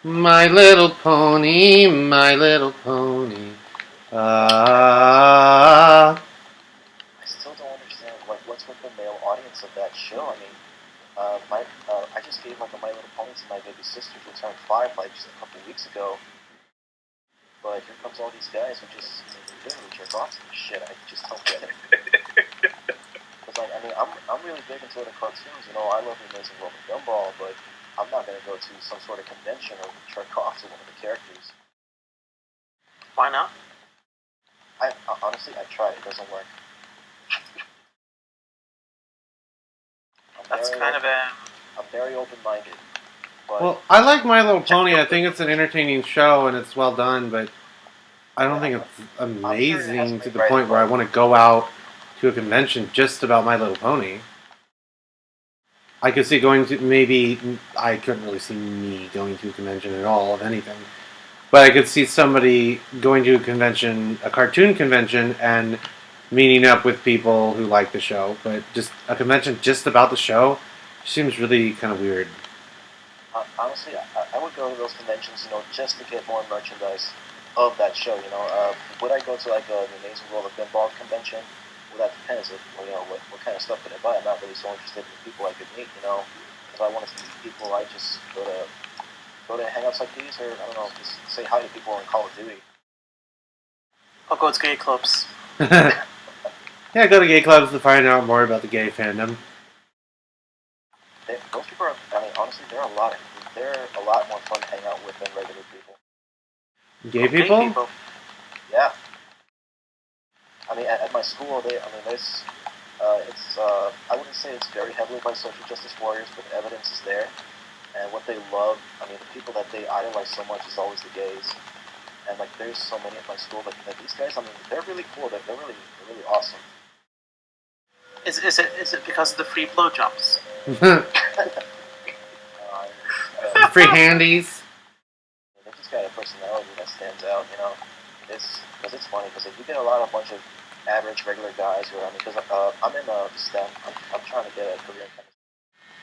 My Little Pony, My Little Pony. I still don't understand what's with the male audience of that show. I mean, I just gave like a My Little Pony to my baby sister who turned 5 like just a couple weeks ago. But here comes all these guys who just literally jerk off to this shit. I just don't get it. Because like, I mean, I'm really big into the cartoons. You know, I love the Amazing World of Gumball, but I'm not gonna go to some sort of convention or jerk off to one of the characters. Why not? I honestly, I tried. It doesn't work. That's I'm very open-minded. But Well, I like My Little Pony. I think it's an entertaining show and it's well done, but I don't think it's amazing to the point where I want to go out to a convention just about My Little Pony. I could see going to I couldn't really see me going to a convention at all of anything. But I could see somebody going to a convention, a cartoon convention, and meeting up with people who like the show. But just a convention just about the show seems really kind of weird. honestly, I would go to those conventions, you know, just to get more merchandise of that show. You know, would I go to like the Amazing World of Gumball convention? Well, that depends. You know, what kind of stuff could I buy? I'm not really so interested in the people I could meet. You know, if I want to meet people, I just go to hangouts like these, or I don't know, just say hi to people in Call of Duty. I'll go to gay clubs. Yeah, go to gay clubs to find out more about the gay fandom. Those people are, I mean, honestly, they're a lot more fun to hang out with than regular people. Gay people? Gay people. Yeah. I mean, at my school, it's, I wouldn't say it's very heavily by social justice warriors, but the evidence is there. And what they love, I mean, the people that they idolize so much is always the gays. And, like, there's so many at my school that these guys, I mean, they're really cool. They're really awesome. Is it because of the free blowjobs? Free handies. They just got a personality that stands out, you know. Because it's funny, because if you get a bunch of average, regular guys who are, I mean, because I'm in STEM, I'm trying to get a career in chemistry.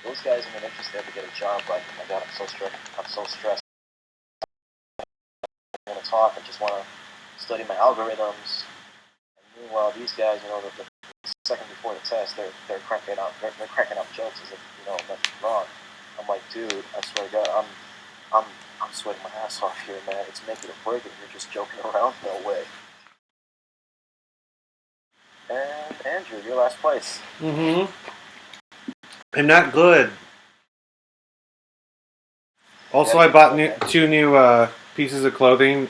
Those guys, I mean, they're just there to get a job, like, oh my god, I'm so stressed. I want to talk, I just want to study my algorithms. And meanwhile, these guys, you know, the second before the test, they're cranking out jokes as if, you know, nothing's wrong. I'm like, dude, I swear to God, I'm sweating my ass off here, man. It's make it or break it. You're just joking around, no way. And Andrew, your last place. Mm-hmm. I'm not good. Also, I bought two new pieces of clothing.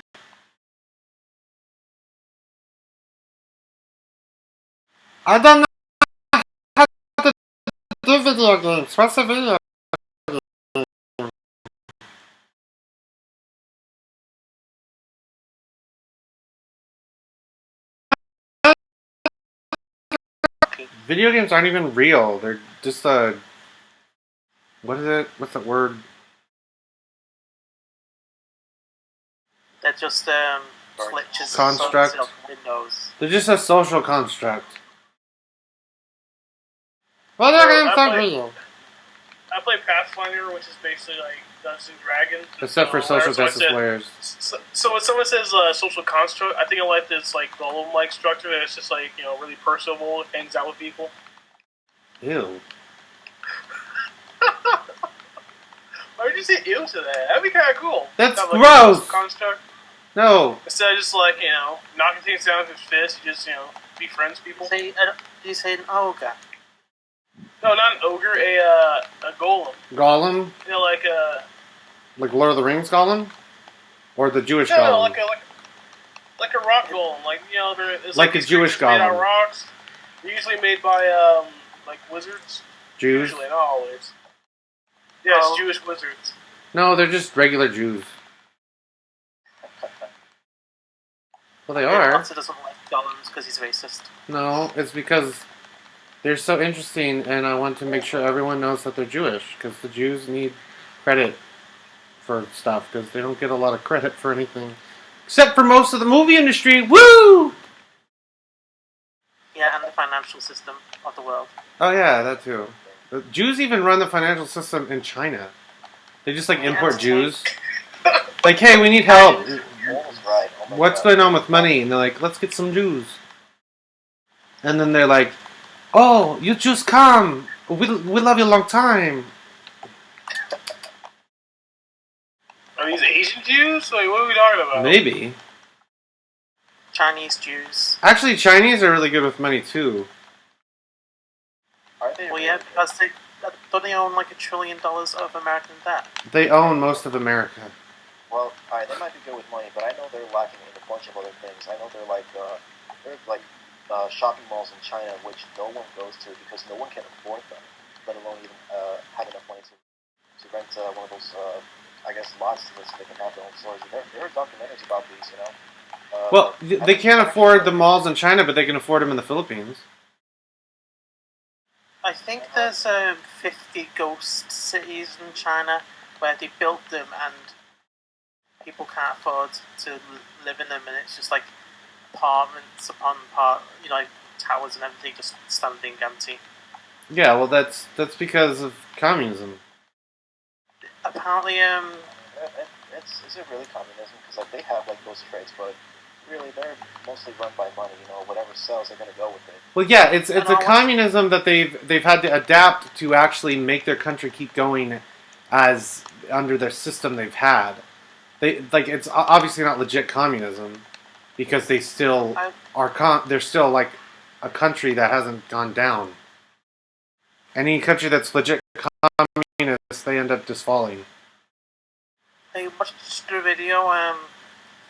I don't know how to do video games. What's a video? Video games aren't even real. They're just what is it? What's the word? They're just glitches Construct. of Windows. They're just a social construct. Video games aren't real. I play Pathfinder, which is basically like Dungeons and Dragons. Except for social justice warriors. So when someone says social construct, I think I like this like golem-like structure that it's just like, you know, really personable, hangs out with people. Ew. Why would you say ew to that? That'd be kind of cool. That's Have, like, gross. a social construct. No. Instead of just like, you know, knocking things down with his fist, you just, you know, be friends with people. You say an ogre. No, not an ogre, a golem. Golem? You know, like a... Like Lord of the Rings golem? Or the Jewish No, golem? like a rock golem. Like, you know, there's like a Jewish made out golem. of rocks. They're usually made by, like, wizards. Jews? Usually, not always. Yeah, it's Jewish wizards. No, they're just regular Jews. Well, they are. Otter doesn't like golems because he's racist. No, it's because they're so interesting, and I want to make sure everyone knows that they're Jewish, because the Jews need credit for stuff, because they don't get a lot of credit for anything. Except for most of the movie industry. Woo! Yeah, and the financial system of the world. Oh yeah, that too. The Jews even run the financial system in China. They just like import Jews. Like, hey, we need help. Right. Oh my What's God. going on with money? And they're like, let's get some Jews. And then they're like, oh, you just come. We love you a long time. Are these Asian Jews? Like, what are we talking about? Maybe. Chinese Jews. Actually, Chinese are really good with money too. Are they? Well, really yeah, good? because don't they own like $1 trillion of American debt? They own most of America. Well, alright, they might be good with money, but I know they're lacking in a bunch of other things. I know they're like shopping malls in China which no one goes to because no one can afford them, let alone even have enough money to rent one of those, I guess, lots so they can have their own stores. There are documentaries about these, you know. Well, but they can't afford the malls in China, but they can afford them in the Philippines. I think there's 50 ghost cities in China where they built them and people can't afford to live in them, and it's just like apartments upon like towers and everything just standing empty. Yeah, well, that's because of communism. Apparently, Is it really communism? Because like they have like those traits, but really they're mostly run by money. You know, whatever sells, they're gonna go with it. Well, yeah, it's And a communism that they've had to adapt to actually make their country keep going as under their system they've had. They like it's obviously not legit communism because they still they're still like a country that hasn't gone down. Any country that's legit communist, they end up just falling. I watched a video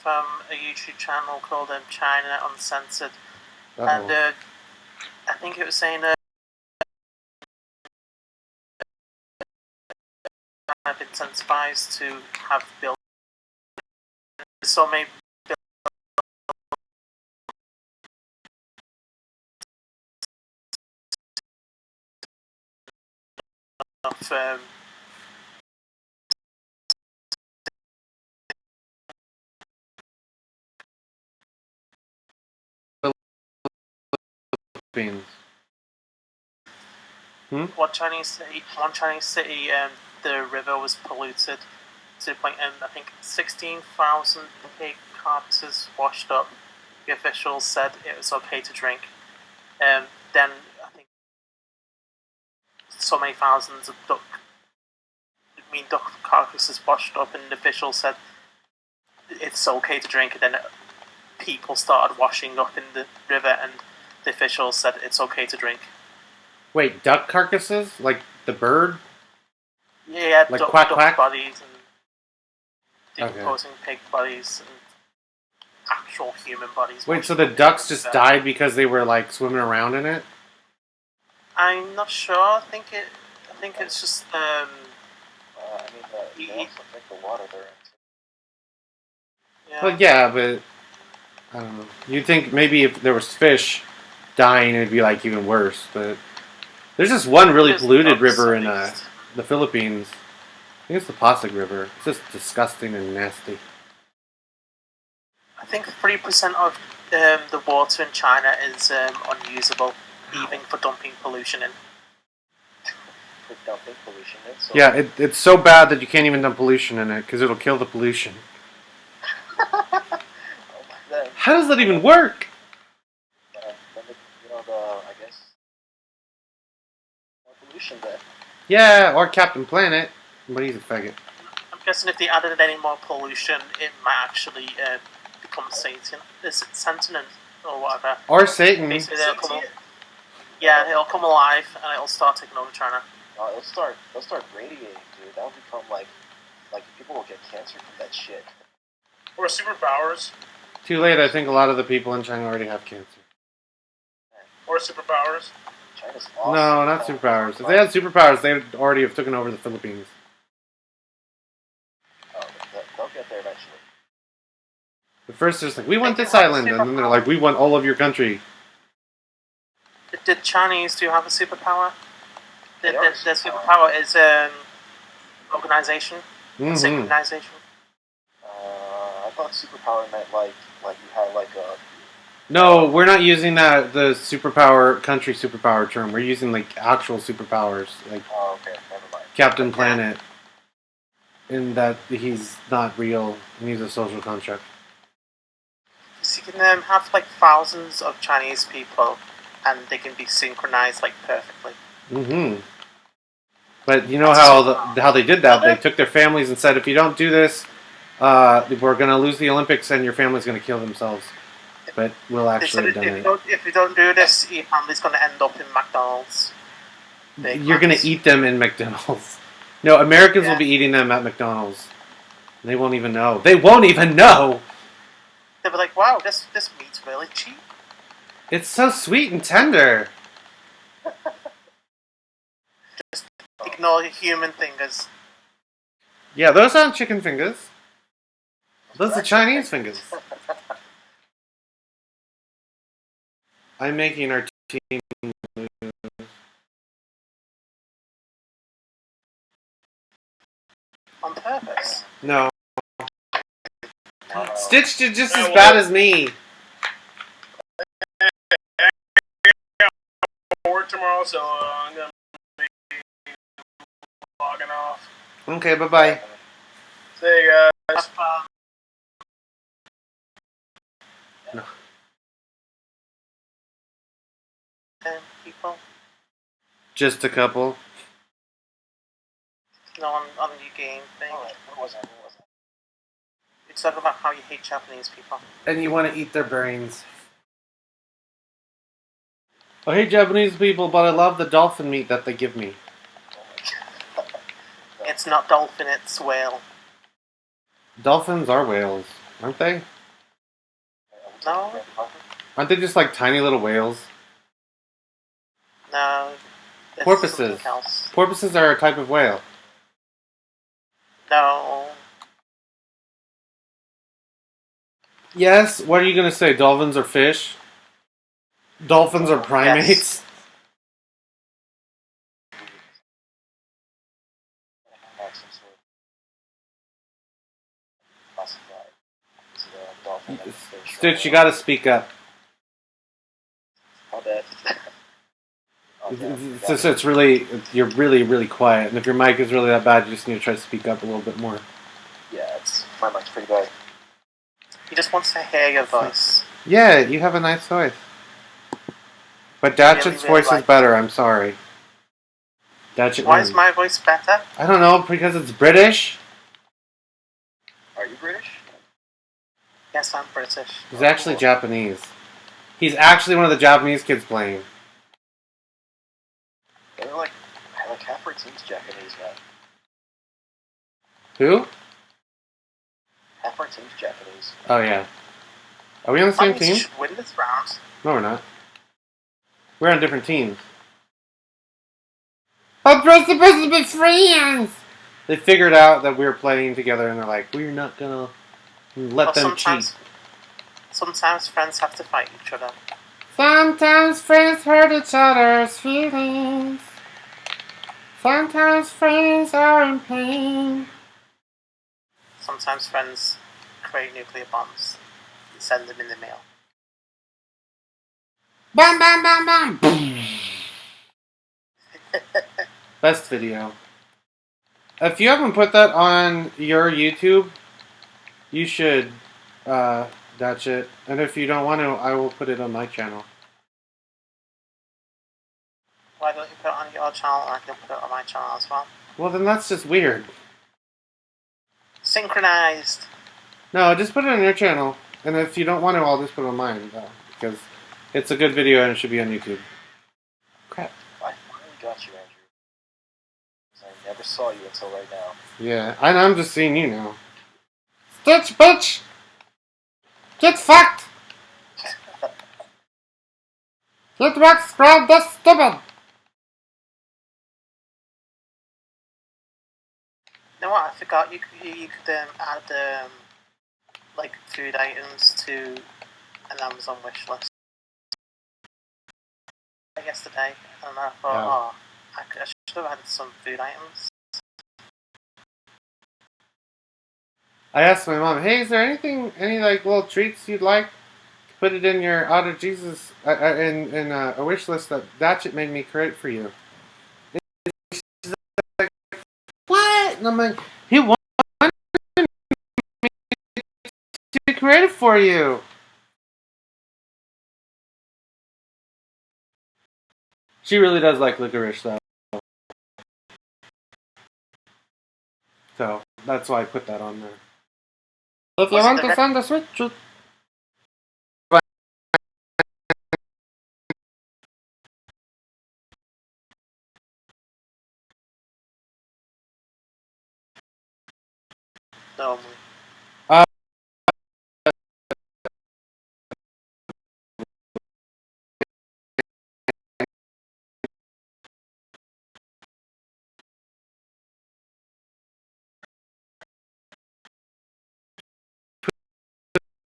from a YouTube channel called China Uncensored, and I think it was saying I've been incentivized to have built so many of Philippines. one Chinese city, the river was polluted to the point, and I think 16,000 pig carcasses washed up. The officials said it was okay to drink. Then I think so many thousands of duck carcasses washed up, and the officials said it's okay to drink. And then people started washing up in the river, and the officials said it's okay to drink. Wait, duck carcasses? Like the bird? Yeah, Like duck quack? bodies and Okay. decomposing pig bodies and actual human bodies. Wait, so washed the up in ducks the just river. died because they were like swimming around in it? I'm not sure. I think it's just I mean, they also drink the water they're in. yeah. Well, yeah, but I don't know. You'd think maybe if there was fish dying, it'd be like even worse. But there's just one really There's polluted ducks, river at in least. the Philippines. I think it's the Pasig River. It's just disgusting and nasty. I think 3% of the water in China is unusable, even for dumping pollution in. For dumping pollution in. So Yeah, it's so bad that you can't even dump pollution in it because it'll kill the pollution. then, How does that even work? I guess more pollution then. Yeah, or Captain Planet, but he's a faggot. I'm guessing if they added any more pollution, it might actually become sentient. Is it sentient or whatever? Or Satan. Basically, it'll come alive and it'll start taking over China. It'll start radiating, dude. That'll become like people will get cancer from that shit. Or superpowers. Too late, I think a lot of the people in China already have cancer. Or superpowers. China's awesome. No, not superpowers. If they had superpowers, they would already have taken over the Philippines. Oh, they'll get there eventually. But first, they're just like, we want this island, and then they're like, we want all of your country. Did Chinese do have a superpower? They Their are a superpower is organization, synchronization. I thought superpower meant like you had like a. No, we're not using the superpower country superpower term. We're using like actual superpowers, like Oh, okay, never mind. Captain Planet. In that he's not real and he's a social construct. So you can have like thousands of Chinese people, and they can be synchronized like perfectly. Mm-hmm. But you know how they did that? They took their families and said, if you don't do this, we're going to lose the Olympics and your family's going to kill themselves. But we'll They said actually have done it. if you don't do this, your family's going to end up in McDonald's. You're going to eat them in McDonald's. No, Americans will Yeah. be eating them at McDonald's. They won't even know. They won't even know! They'll be like, wow, this meat's really cheap. It's so sweet and tender. Ignore your human fingers. Yeah, those aren't chicken fingers. Those are Chinese fingers. I'm making our team lose. On purpose. No. No. Stitch did just as bad as me. Work tomorrow, so I'm gonna be logging off. Okay, bye-bye. See you guys. Have fun. No. 10 people. Just a couple. No, on the new game thing. Alright, what was that? It's talking about how you hate Japanese people. And you want to eat their brains. I hate Japanese people, but I love the dolphin meat that they give me. Oh my god. It's not dolphin, it's whale. Dolphins are whales, aren't they? No. Aren't they just like tiny little whales? No. It's Porpoises. something else. Porpoises are a type of whale. No. Yes, what are you going to say? Dolphins are fish? Dolphins are primates? Yes. Have some sort of classified. This is a dolphin and a fish. Stitch, you got to speak up. My bad. Oh, yeah. It's really, you're really, really quiet. And if your mic is really that bad, you just need to try to speak up a little bit more. Yeah, my mic's pretty bad. He just wants to hear your voice. Yeah, you have a nice voice. But Datchet's Really, really voice is like better, I'm sorry. Datchet Why wins. is my voice better? I don't know, because it's British? Are you British? Yes, I'm British. He's actually Japanese. He's actually one of the Japanese kids playing. They're like half our team's Japanese, man. Who? Half our team's Japanese. Oh, yeah. Are we on the That same means you team? should win this round. No, we're not. We're on different teams. I'm supposed to be friends! They figured out that we were playing together and they're like, we're not gonna let them cheat. Sometimes friends have to fight each other. Sometimes friends hurt each other's feelings. Sometimes friends are in pain. Sometimes friends create nuclear bombs and send them in the mail. Bam, bam, bam, bam! Boom. Best video. If you haven't put that on your YouTube, you should, that's it. And if you don't want to, I will put it on my channel. Why don't you put it on your channel and I can put it on my channel as well? Well, then that's just weird. Synchronized. No, just put it on your channel. And if you don't want to, I'll just put it on mine, because it's a good video and it should be on YouTube. Crap. I finally got you, Andrew. 'Cause I never saw you until right now. Yeah, and I'm just seeing you now. Stitch, bitch! Get fucked! Get wrecked, spread this stupid! You know what? I forgot you could add like food items to an Amazon wish list. Yesterday, and I thought, I should have added some food items. I asked my mom, hey, is there any like little treats you'd like? Put it in your Otter Jesus, in a wish list that Datchet made me create for you. And she's like, what? And I'm like, he wanted me to create it for you. She really does like licorice, though. So that's why I put that on there. If you Was want the to red- send a switch, No.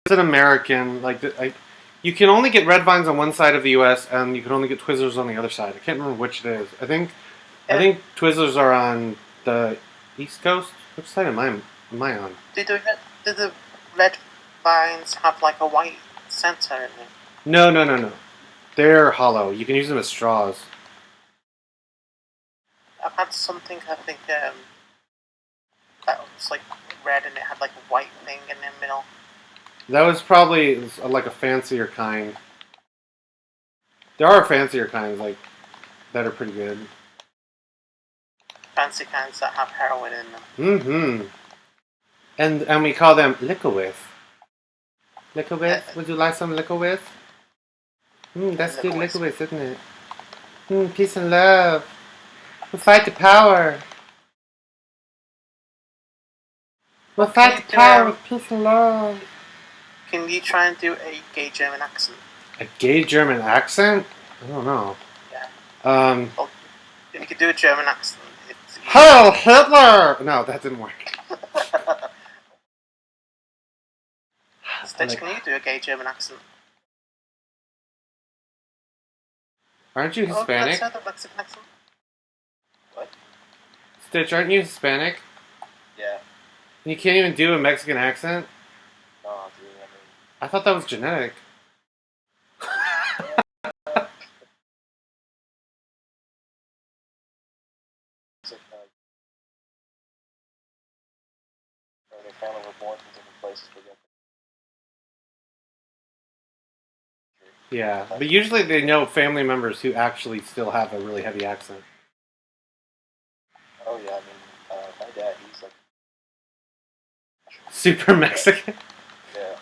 it's an American. You can only get red vines on one side of the U.S. and you can only get Twizzlers on the other side. I can't remember which it is. I think Twizzlers are on the East Coast. Which side am I on? Did the red vines have like a white center in them? No. They're hollow. You can use them as straws. I've had something, I think, that was like red and it had like a white thing in the middle. That was probably like a fancier kind. There are fancier kinds that are pretty good. Fancy kinds that have heroin in them. Mm-hmm. And we call them licorice. Licorice? Would you like some licorice? That's good Licorice. licorice, isn't it? Peace and love. We'll fight the power. We'll fight the power with peace and love. Can you try and do a gay German accent? A gay German accent? I don't know. Yeah. If you could do a German accent, it's Heil Hitler! No, that didn't work. Stitch, can you do a gay German accent? Aren't you Oh, Hispanic? let's have the Mexican accent. What? Stitch, aren't you Hispanic? Yeah. You can't even do a Mexican accent? No, dude. I mean, I thought that was genetic. it's like, their family were born from different places, but Yeah, but usually they know family members who actually still have a really heavy accent. oh yeah, I mean, my dad, he's like, Super Mexican. yeah,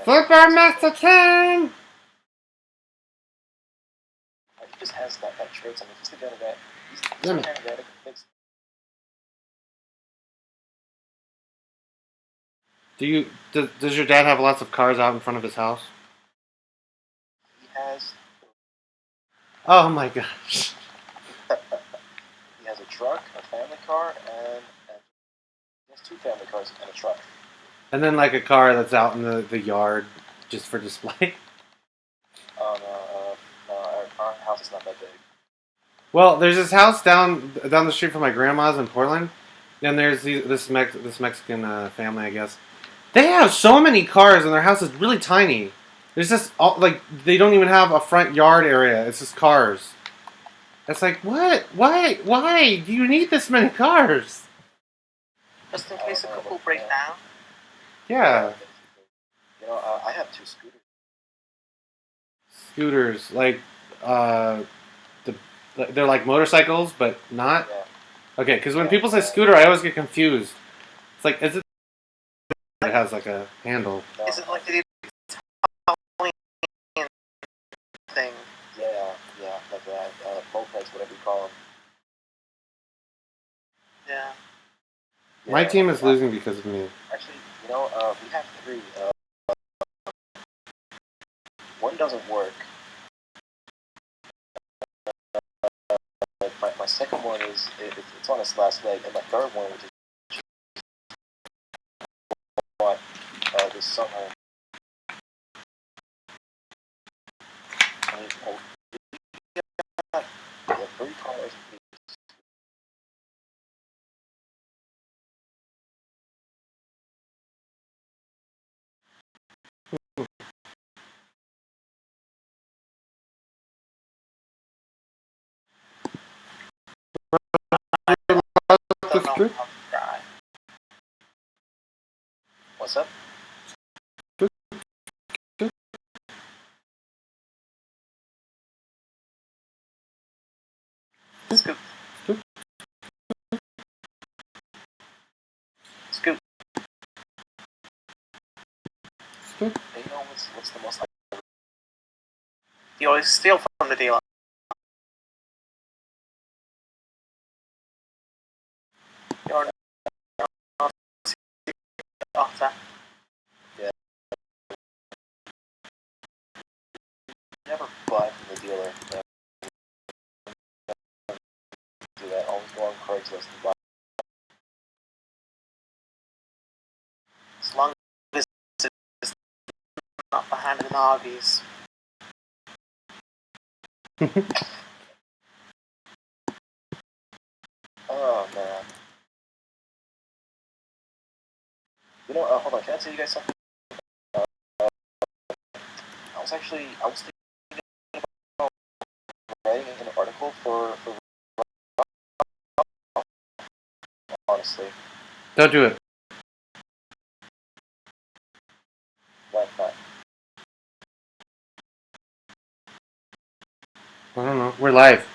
Super Mexican! He just has that trait. I mean, he's the kind of guy. He's the Damn kind it. of guy that can fix. Does your dad have lots of cars out in front of his house? He has. Oh my gosh. He has a truck, a family car, and he has two family cars and a truck. And then like a car that's out in the yard just for display. Oh no, our house is not that big. Well, there's this house down the street from my grandma's in Portland, and there's this Mexican family, I guess. They have so many cars, and their house is really tiny. There's just they don't even have a front yard area. It's just cars. It's like, what? Why do you need this many cars? Just in case a couple break down. Yeah, You know, I have two scooters. scooters they're like motorcycles, but not. Yeah. Okay, because when people say scooter, I always get confused. It's like, is it? It has like a handle. No, Is it like the Italian thing? yeah, like that. Mopeds, whatever you call them. Yeah. My Yeah, team is losing because of me. Actually, you know, we have three. One doesn't work. My second one it's on its last leg, and my third one, which is bought this summer. I mean, we have 3 cars. I don't That's know good. how to drive. What's up? Scoop. Scoop. Scoop. Scoop. And you know what's the most You always steal from the dealer. You're not Otter. never buy from the dealer. Do that. Always go on Craigslist and buy. As long as it's not behind an Arby's. Oh man. You know, hold on. Can I tell you guys something? I was thinking about writing an article for honestly. Don't do it. Why not? I don't know. We're live.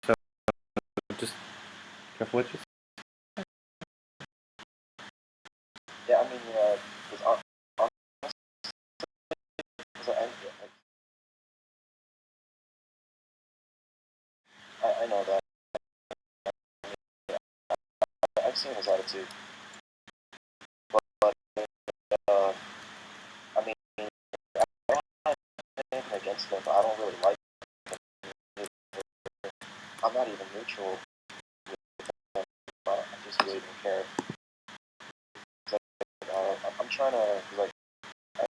So just careful what you say. Yeah, I mean, because I know that. I've seen his attitude. But I mean, I don't have anything against him, but I don't really like him. I'm not even neutral with him. I just really don't care. I'm trying to, like, I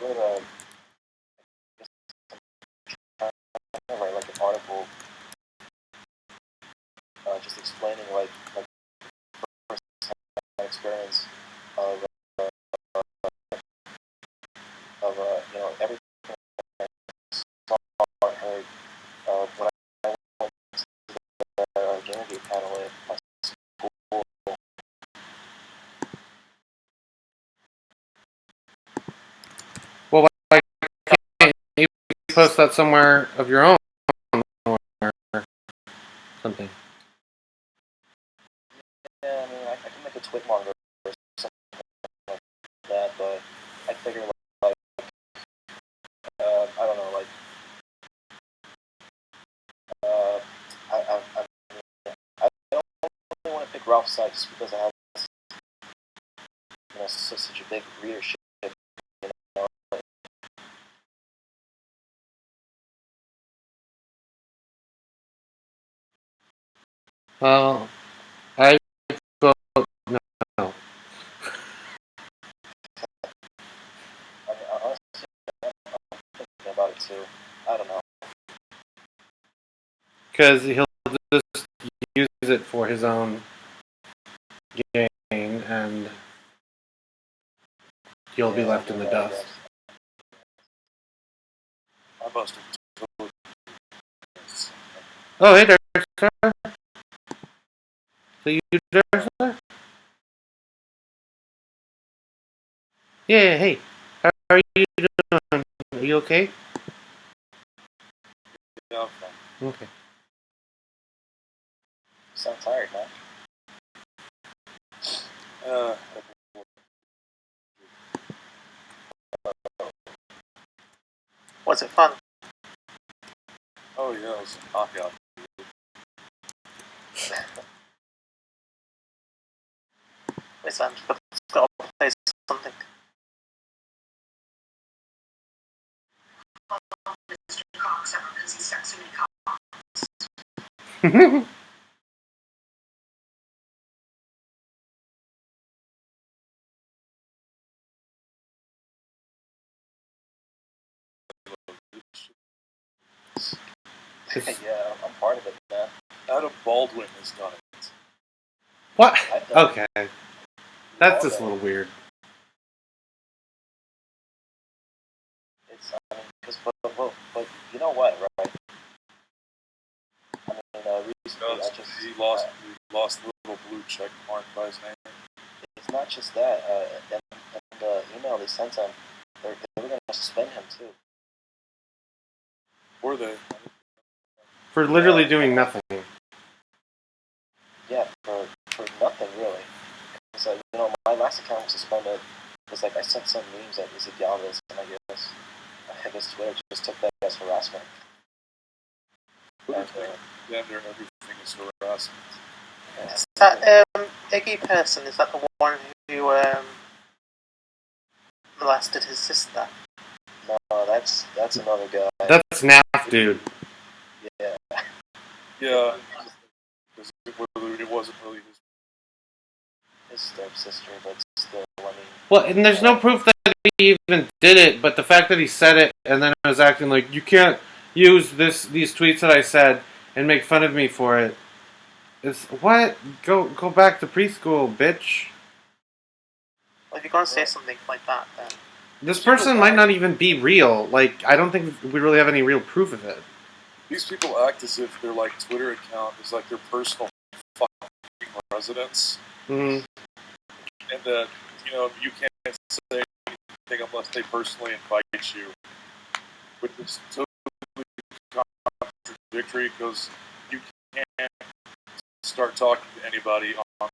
wrote a write like an article just explaining like first-hand experience of you know, everything I saw and heard when I went to the Gamergate panel at my school. Well, why can't you post that somewhere of your own or something? Yeah, I mean, I can make a twit monitor or something like that, but I figure like I don't know, like I don't really want to pick Ralph's side just because I have such a big readership. You know? Well, I vote no. I mean, honestly, I'm thinking about it too. I don't know. Because he'll just use it for his own gain, and you'll be left in the dust. I busted. Oh, hey there, sir. So you there, sir? Yeah, hey. How are you doing? Are you okay? Yeah, I'm fine. Okay. You sound tired, man. Uh, Was it fun? oh yeah, it was a knockout. Wait, so I'm just got to play something. Mr. Cocksucker because he sucks so many cocks. Yeah, I'm part of it, man. Adam Baldwin has done it. What? I've done Okay. it. That's All just a day. little weird. It's, I mean, but you know what, right? I mean, recently I just He lost the little blue check mark by his name. it's not just that. And the email they sent him, they were going to suspend him too. Were they? for literally doing nothing. Yeah, for nothing really. It's like, my last account was suspended. It was like I sent some memes at Izzy Galvez, and I guess Twitter just took that as harassment. And, Everything is harassment. yeah. Is that Iggy person? Is that the one who molested his sister? No, that's another guy. That's Naff, dude. Yeah. Yeah. It wasn't really His stepsister, but still, I mean. Well, and there's no proof that he even did it, but the fact that he said it and then was acting like, you can't use these tweets that I said and make fun of me for it. It's what? Go back to preschool, bitch. Well, if you're going to say something like that, then This person might not even be real. Like, I don't think we really have any real proof of it. These people act as if their Twitter account is like their personal fucking residence, Mm. and that you can't say anything unless they personally invite you. Which is totally contradictory because you can't start talking to anybody on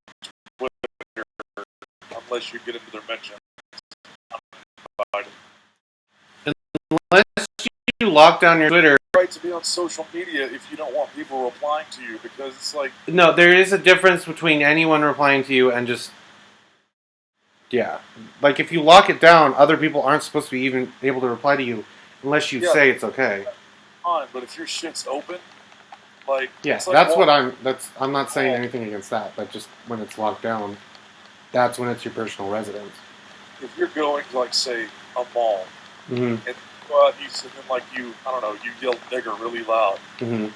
Twitter unless you get into their mentions. Unless you lock down your Twitter. Right to be on social media if you don't want people replying to you, because it's like, No, there is a difference between anyone replying to you and just, yeah. Like, if you lock it down, other people aren't supposed to be even able to reply to you unless you say it's okay. fine, but if your shit's open, like, Yeah, it's like that's what I'm not saying anything against that, but just when it's locked down, that's when it's your personal residence. If you're going to, like, say, a mall, Mm-hmm. and go out and you yell nigger really loud, Mm-hmm.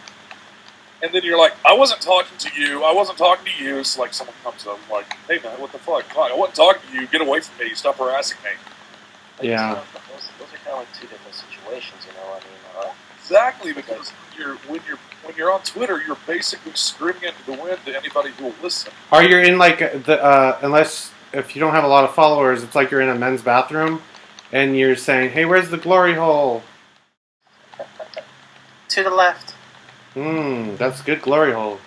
and then you're like, I wasn't talking to you, it's like someone comes up like, hey man, what the fuck? I wasn't talking to you, get away from me, stop harassing me. Yeah. Those are kind of like two different situations, I mean. Exactly, because when you're on Twitter, you're basically screaming into the wind to anybody who will listen. Or you're in like unless if you don't have a lot of followers, it's like you're in a men's bathroom, and you're saying, "Hey, where's the glory hole?" to the left. That's a good glory hole.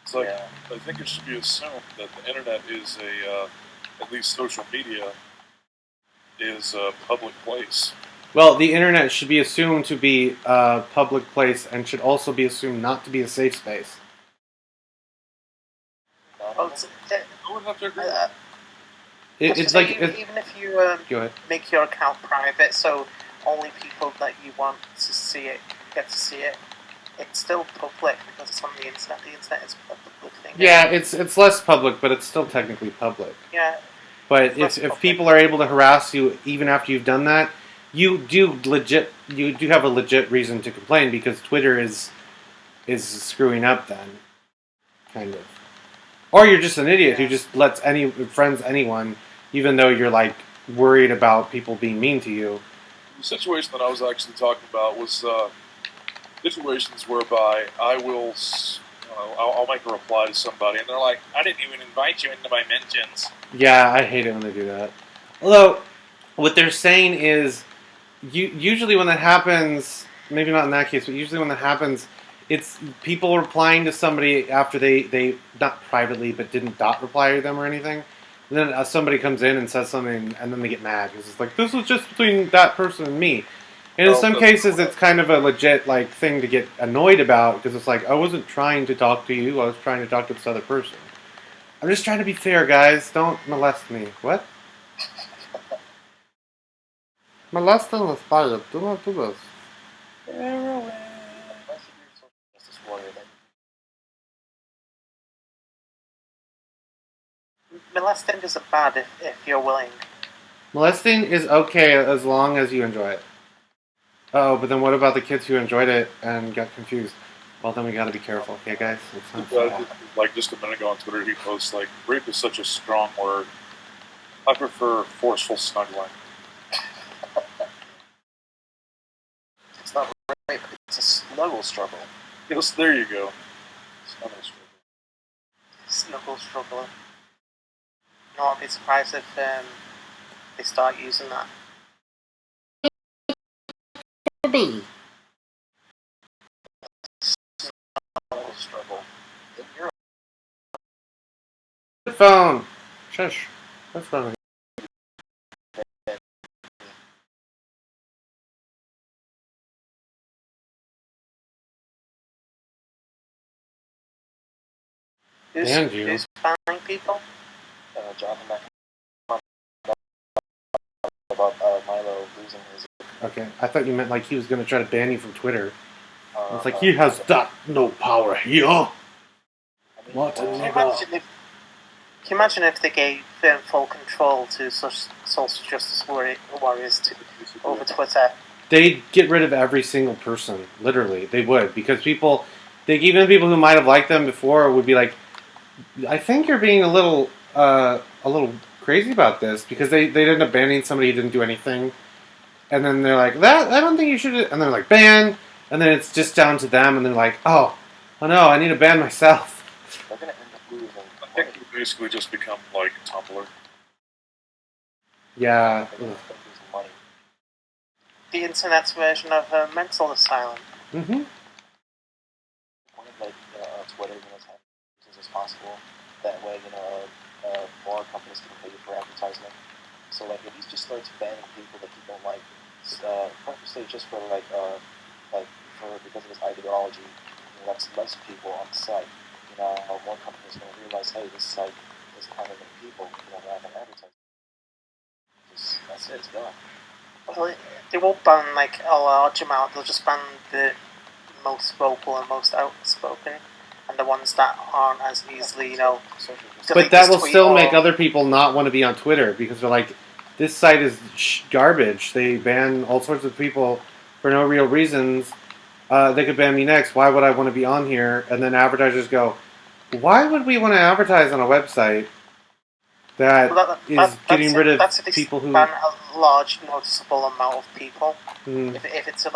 It's like, I think it should be assumed that the internet is at least social media, is a public place. Well, the internet should be assumed to be a public place and should also be assumed not to be a safe space. Well, I would have to agree. It's like even if you go ahead. make your account private, so only people that you want to see it get to see it, it's still public because it's on the internet. The internet is a public thing. Yeah, it's less public, but it's still technically public. Yeah. But if people are able to harass you even after you've done that, you do have a legit reason to complain because Twitter is screwing up then, kind of. Or you're just an idiot who just lets friends anyone, even though you're like worried about people being mean to you. The situation that I was actually talking about was situations whereby I'll make a reply to somebody and they're like, I didn't even invite you into my mentions. Yeah, I hate it when they do that. Although, what they're saying is, usually when that happens, maybe not in that case, but usually when that happens, it's people replying to somebody after they not privately, but didn't reply to them or anything. And then somebody comes in and says something, and then they get mad because it's like, this was just between that person and me. And in some cases, it's kind of a legit thing to get annoyed about because it's like, I wasn't trying to talk to you, I was trying to talk to this other person. I'm just trying to be fair, guys. Don't molest me. What? Molesting is bad. Do not do this. Molesting isn't bad if you're willing. Molesting is okay as long as you enjoy it. Oh, but then what about the kids who enjoyed it and got confused? Well, then we gotta be careful, okay, guys? It's not fair. Like just a minute ago on Twitter, he posts like, rape is such a strong word. I prefer forceful snuggling. It's not rape, it's a snuggle struggle. Yes, there you go. Snuggle struggle. Snuggle struggle. You know, I'd be surprised if they start using that. phone. Shush. What's wrong with And you. Who's banning people? Jonathan McNamara about Milo losing his. Okay, I thought you meant like he was going to try to ban you from Twitter. It's like, uh, he has that no power here. I mean, What a Can you nigga. imagine if they gave them full control to such social justice warriors over Twitter? They'd get rid of every single person. Literally, they would, because people, even people who might have liked them before would be like, I think you're being a little crazy about this, because they'd end up banning somebody who didn't do anything, and then they're like, that I don't think you should, and they're like, ban, and then it's just down to them, and they're like, oh no, I need to ban myself. They're gonna end up losing. I think you basically just become like Tumblr. Yeah. They're gonna end up losing money. The internet's version of a mental asylum. Mm-hmm. Point of like Twitter, as many users as possible. That way, more companies can pay you for advertisement. So like, if he just starts banning people that you don't like, purposely just for because of his ideology, that's less people on the site. More companies are going to realize, hey, this site is kind of in people. Rather than advertising. That's it. It's done. Well, they won't ban like a large amount. They'll just ban the most vocal and most outspoken, and the ones that aren't as easily, Social But delete that this will tweet still or- make other people not want to be on Twitter, because they're like, this site is garbage. They ban all sorts of people for no real reasons. They could ban me next. Why would I want to be on here? And then advertisers go, why would we want to advertise on a website that is getting rid of that's if they people who... ban a large noticeable amount of people. Mm, If it's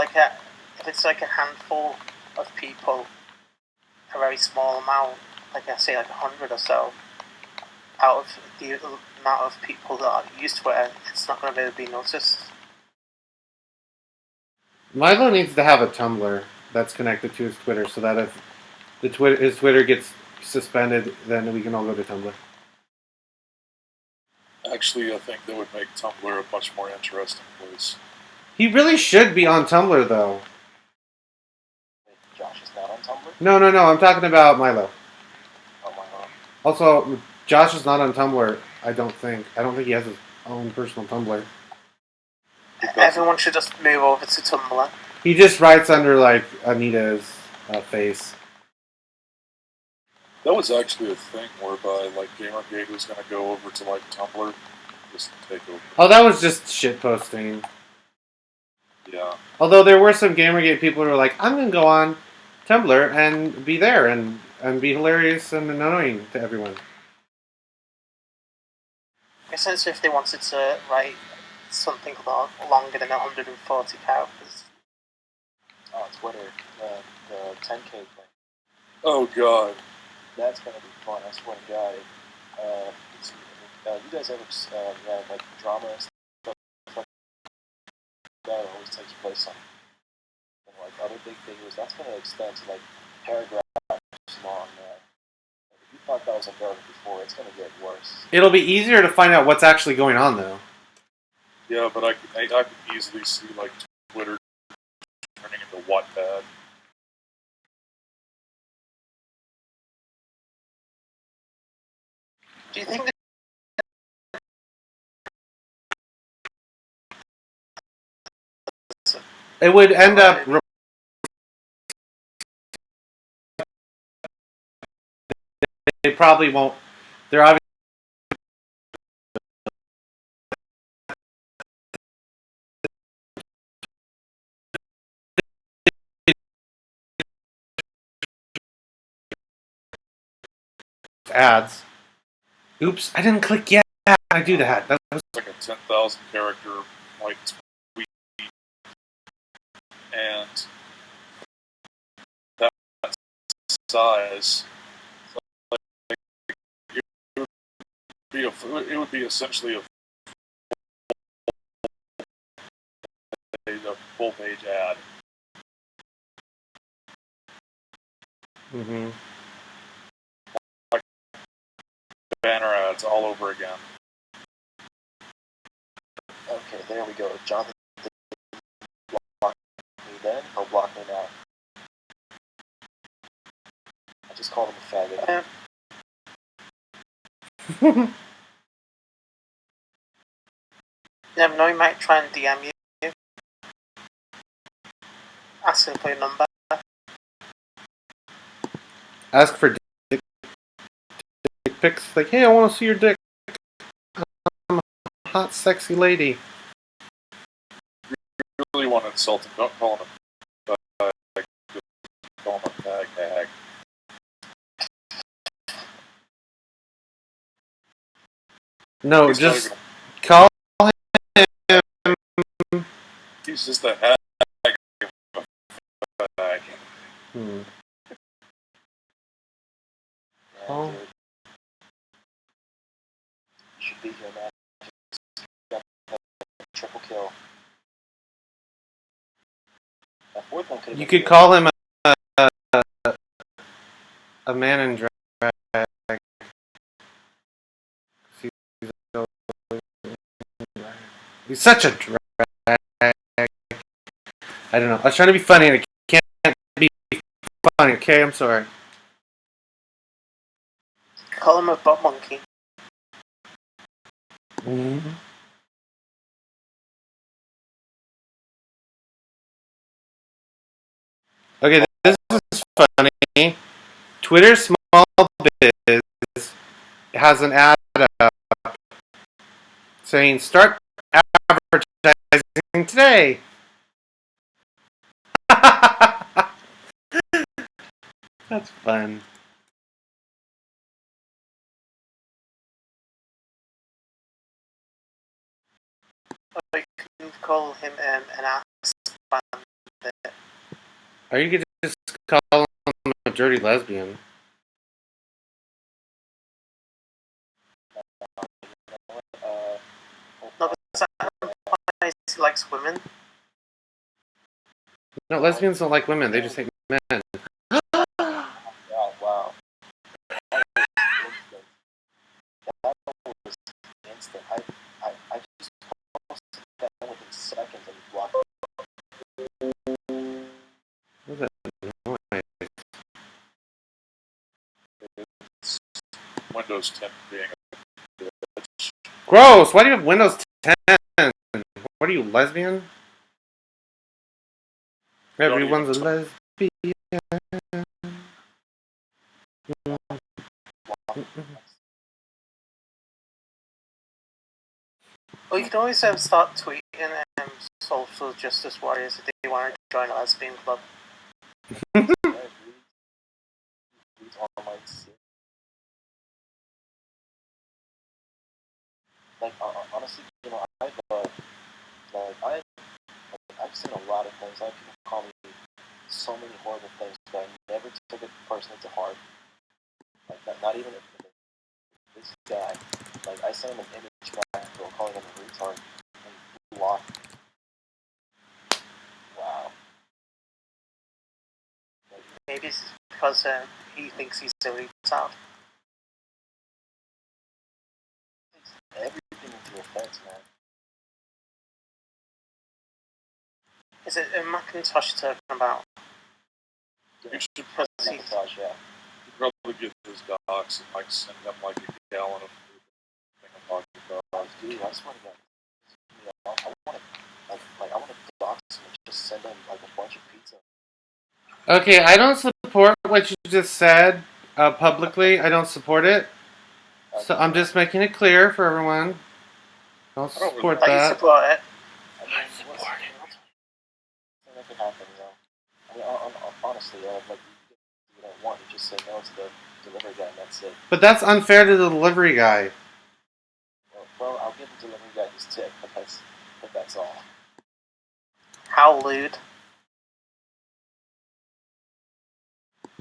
like a handful of people, a very small amount, like I say, like 100 or so, out of the amount of people that are used to it, it's not going to really be noticed. Milo needs to have a Tumblr that's connected to his Twitter, so that if his Twitter gets suspended, then we can all go to Tumblr. Actually, I think that would make Tumblr a much more interesting place. He really should be on Tumblr, though. Josh is not on Tumblr. No, I'm talking about Milo. Oh my god. Also, Josh is not on Tumblr, I don't think. I don't think he has his own personal Tumblr. Everyone should just move over to Tumblr. He just writes under, like, Anita's face. That was actually a thing whereby like Gamergate was going to go over to like Tumblr, just take over. Oh, that was just shitposting. Yeah. Although there were some Gamergate people who were like, I'm going to go on Tumblr and be there and be hilarious and annoying to everyone. Essentially, if they wanted to write something longer than 140 characters. Oh, Twitter, the 10K thing. Oh god. That's gonna be fun. I swear to God. You guys ever have like drama and stuff like that? Always takes place on like other big figures. That's gonna extend to like paragraphs long. If you thought that was unbearable before, it's gonna get worse. It'll be easier to find out what's actually going on, though. Yeah, but I could easily see like Twitter turning into Wattpad. Do you think It would end up... They probably won't... They're obviously... ads. Oops, I didn't click yet. I do that. That was... Like a 10,000 character like tweet, and that size, like, it would be essentially a full page ad. Mm-hmm. banner ads all over again. Okay, there we go. Jonathan didn't block me then. He'll block me now. I just called him a faggot. Never know, he might try and DM you. Ask him for your number. Ask for dick pics. Like, hey, I want to see your dick. I'm a hot, sexy lady. If you really want to insult him, don't call him a fag. Just call him a fag hag. No, He's just not call even, he's just a hag. Fag. him. Yeah, Oh. dude. You should be here, man. Just got a triple kill. That fourth one could have You been could good. call him a man in drag. He's such a drag. I don't know. I was trying to be funny and I can't be funny. Okay, I'm sorry. Call him a butt monkey. Mm-hmm. Okay, this is funny. Twitter Small Biz has an ad up saying start advertising today. That's fun. Or you can call him an ass bandit. Or you could just call him a dirty lesbian. No, because that implies he likes women. No, lesbians don't like women. They just hate men. Wow. That was instant. I just posted that within seconds and he blocked me. What's that noise? It's Windows 10 being a bitch. Gross! Why do you have Windows 10? What are you, lesbian? Everyone's a lesbian. Well, you can always start tweeting social justice warriors if they want to join a lesbian club. Like honestly, you know, I've seen a lot of things. A lot of people call me so many horrible things, but I never took it personally to heart. Like not even if this guy. Like I sent him an image back for calling him a retard and he blocked. Wow. Like, Maybe it's because he thinks he's a retard. takes everything into offense, man. Is it a Macintosh talking about? You should Because he, Macintosh, yeah. probably get his docs and like send them like a gallon of food. Thing I'm talking about. Dude, I swear to God. I want to, I want to dox him and just send him like a bunch of pizza. Okay, I don't support what you just said publicly. I don't support it. So I'm just making it clear for everyone. Don't support like you that. support it. I mean, what's something that could happen, you know? I mean, honestly, like you don't want to just say no to the delivery guy and that's it. But that's unfair to the delivery guy. Well, I'll give the delivery guy his tip, but that's all. How lewd.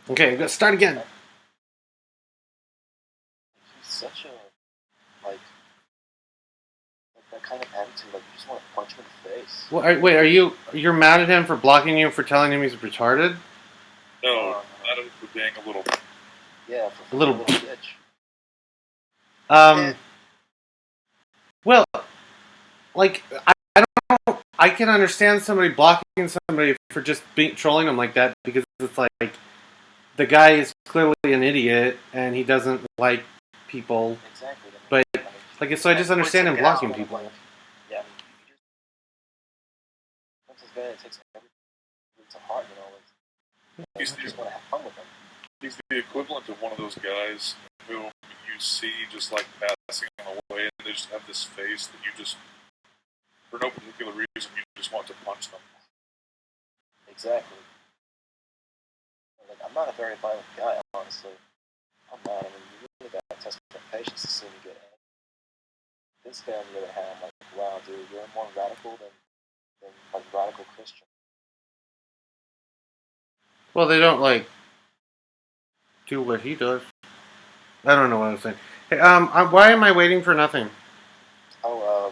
Okay, let's start again. He's such a like that kind of attitude. Like you just want to punch him in the face. Well, wait, you're mad at him for blocking you for telling him he's retarded? No, not him for being a little. Yeah, for A little bitch. Um, well, like I can understand somebody blocking somebody for just trolling them like that because it's like the guy is clearly an idiot and he doesn't like people. Exactly. But I mean, like, so I just understand him blocking people. yeah. Once it's good, it takes everything to heart, you know. You just want to have fun with them. He's the equivalent of one of those guys who you see just like passing on the way, and they just have this face that you just, for no particular reason, you just want to punch them. Exactly. Like, I'm not a very violent guy, honestly. I'm not. I mean, you really got to test my patience to see me get angry. This guy, on the other hand, I'm like, wow, dude, you're more radical than like radical Christian. Well, they don't like do what he does. I don't know what I'm saying. Hey, why am I waiting for nothing? Oh,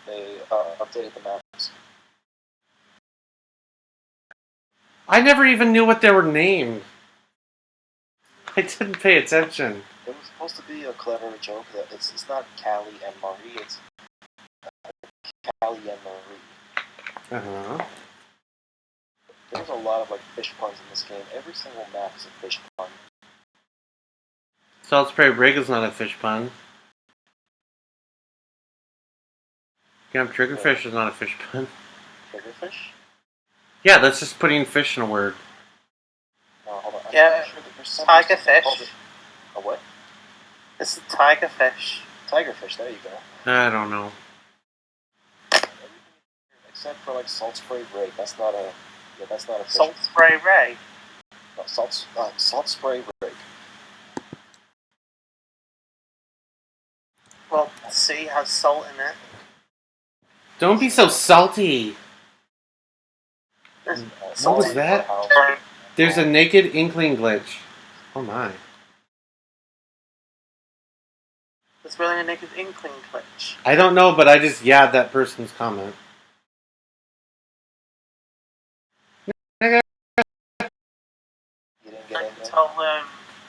they updated the maps. I never even knew what they were named. I didn't pay attention. It was supposed to be a clever joke that it's not Callie and Marie, it's Callie and Marie. Uh-huh. There's a lot of like fish puns in this game. Every single map is a fish pun. Salt Spray Brig is not a fish pun. Camp Triggerfish is not a fish pun. Triggerfish? Yeah, that's just putting fish in a word. No, hold on. Yeah, I'm sure that there's something tigerfish. called it. A what? It's a tigerfish. Tigerfish, there you go. I don't know. Except for like Salt Spray Ray. That's not a fish. Salt Spray Ray. No, Salt Spray Ray. Well, the sea has salt in it. Don't be so salty. Salt was in that? your house. There's a naked inkling glitch. Oh my. There's really a naked inkling glitch. I don't know, but I just yabbed that person's comment. You didn't get I in can there? tell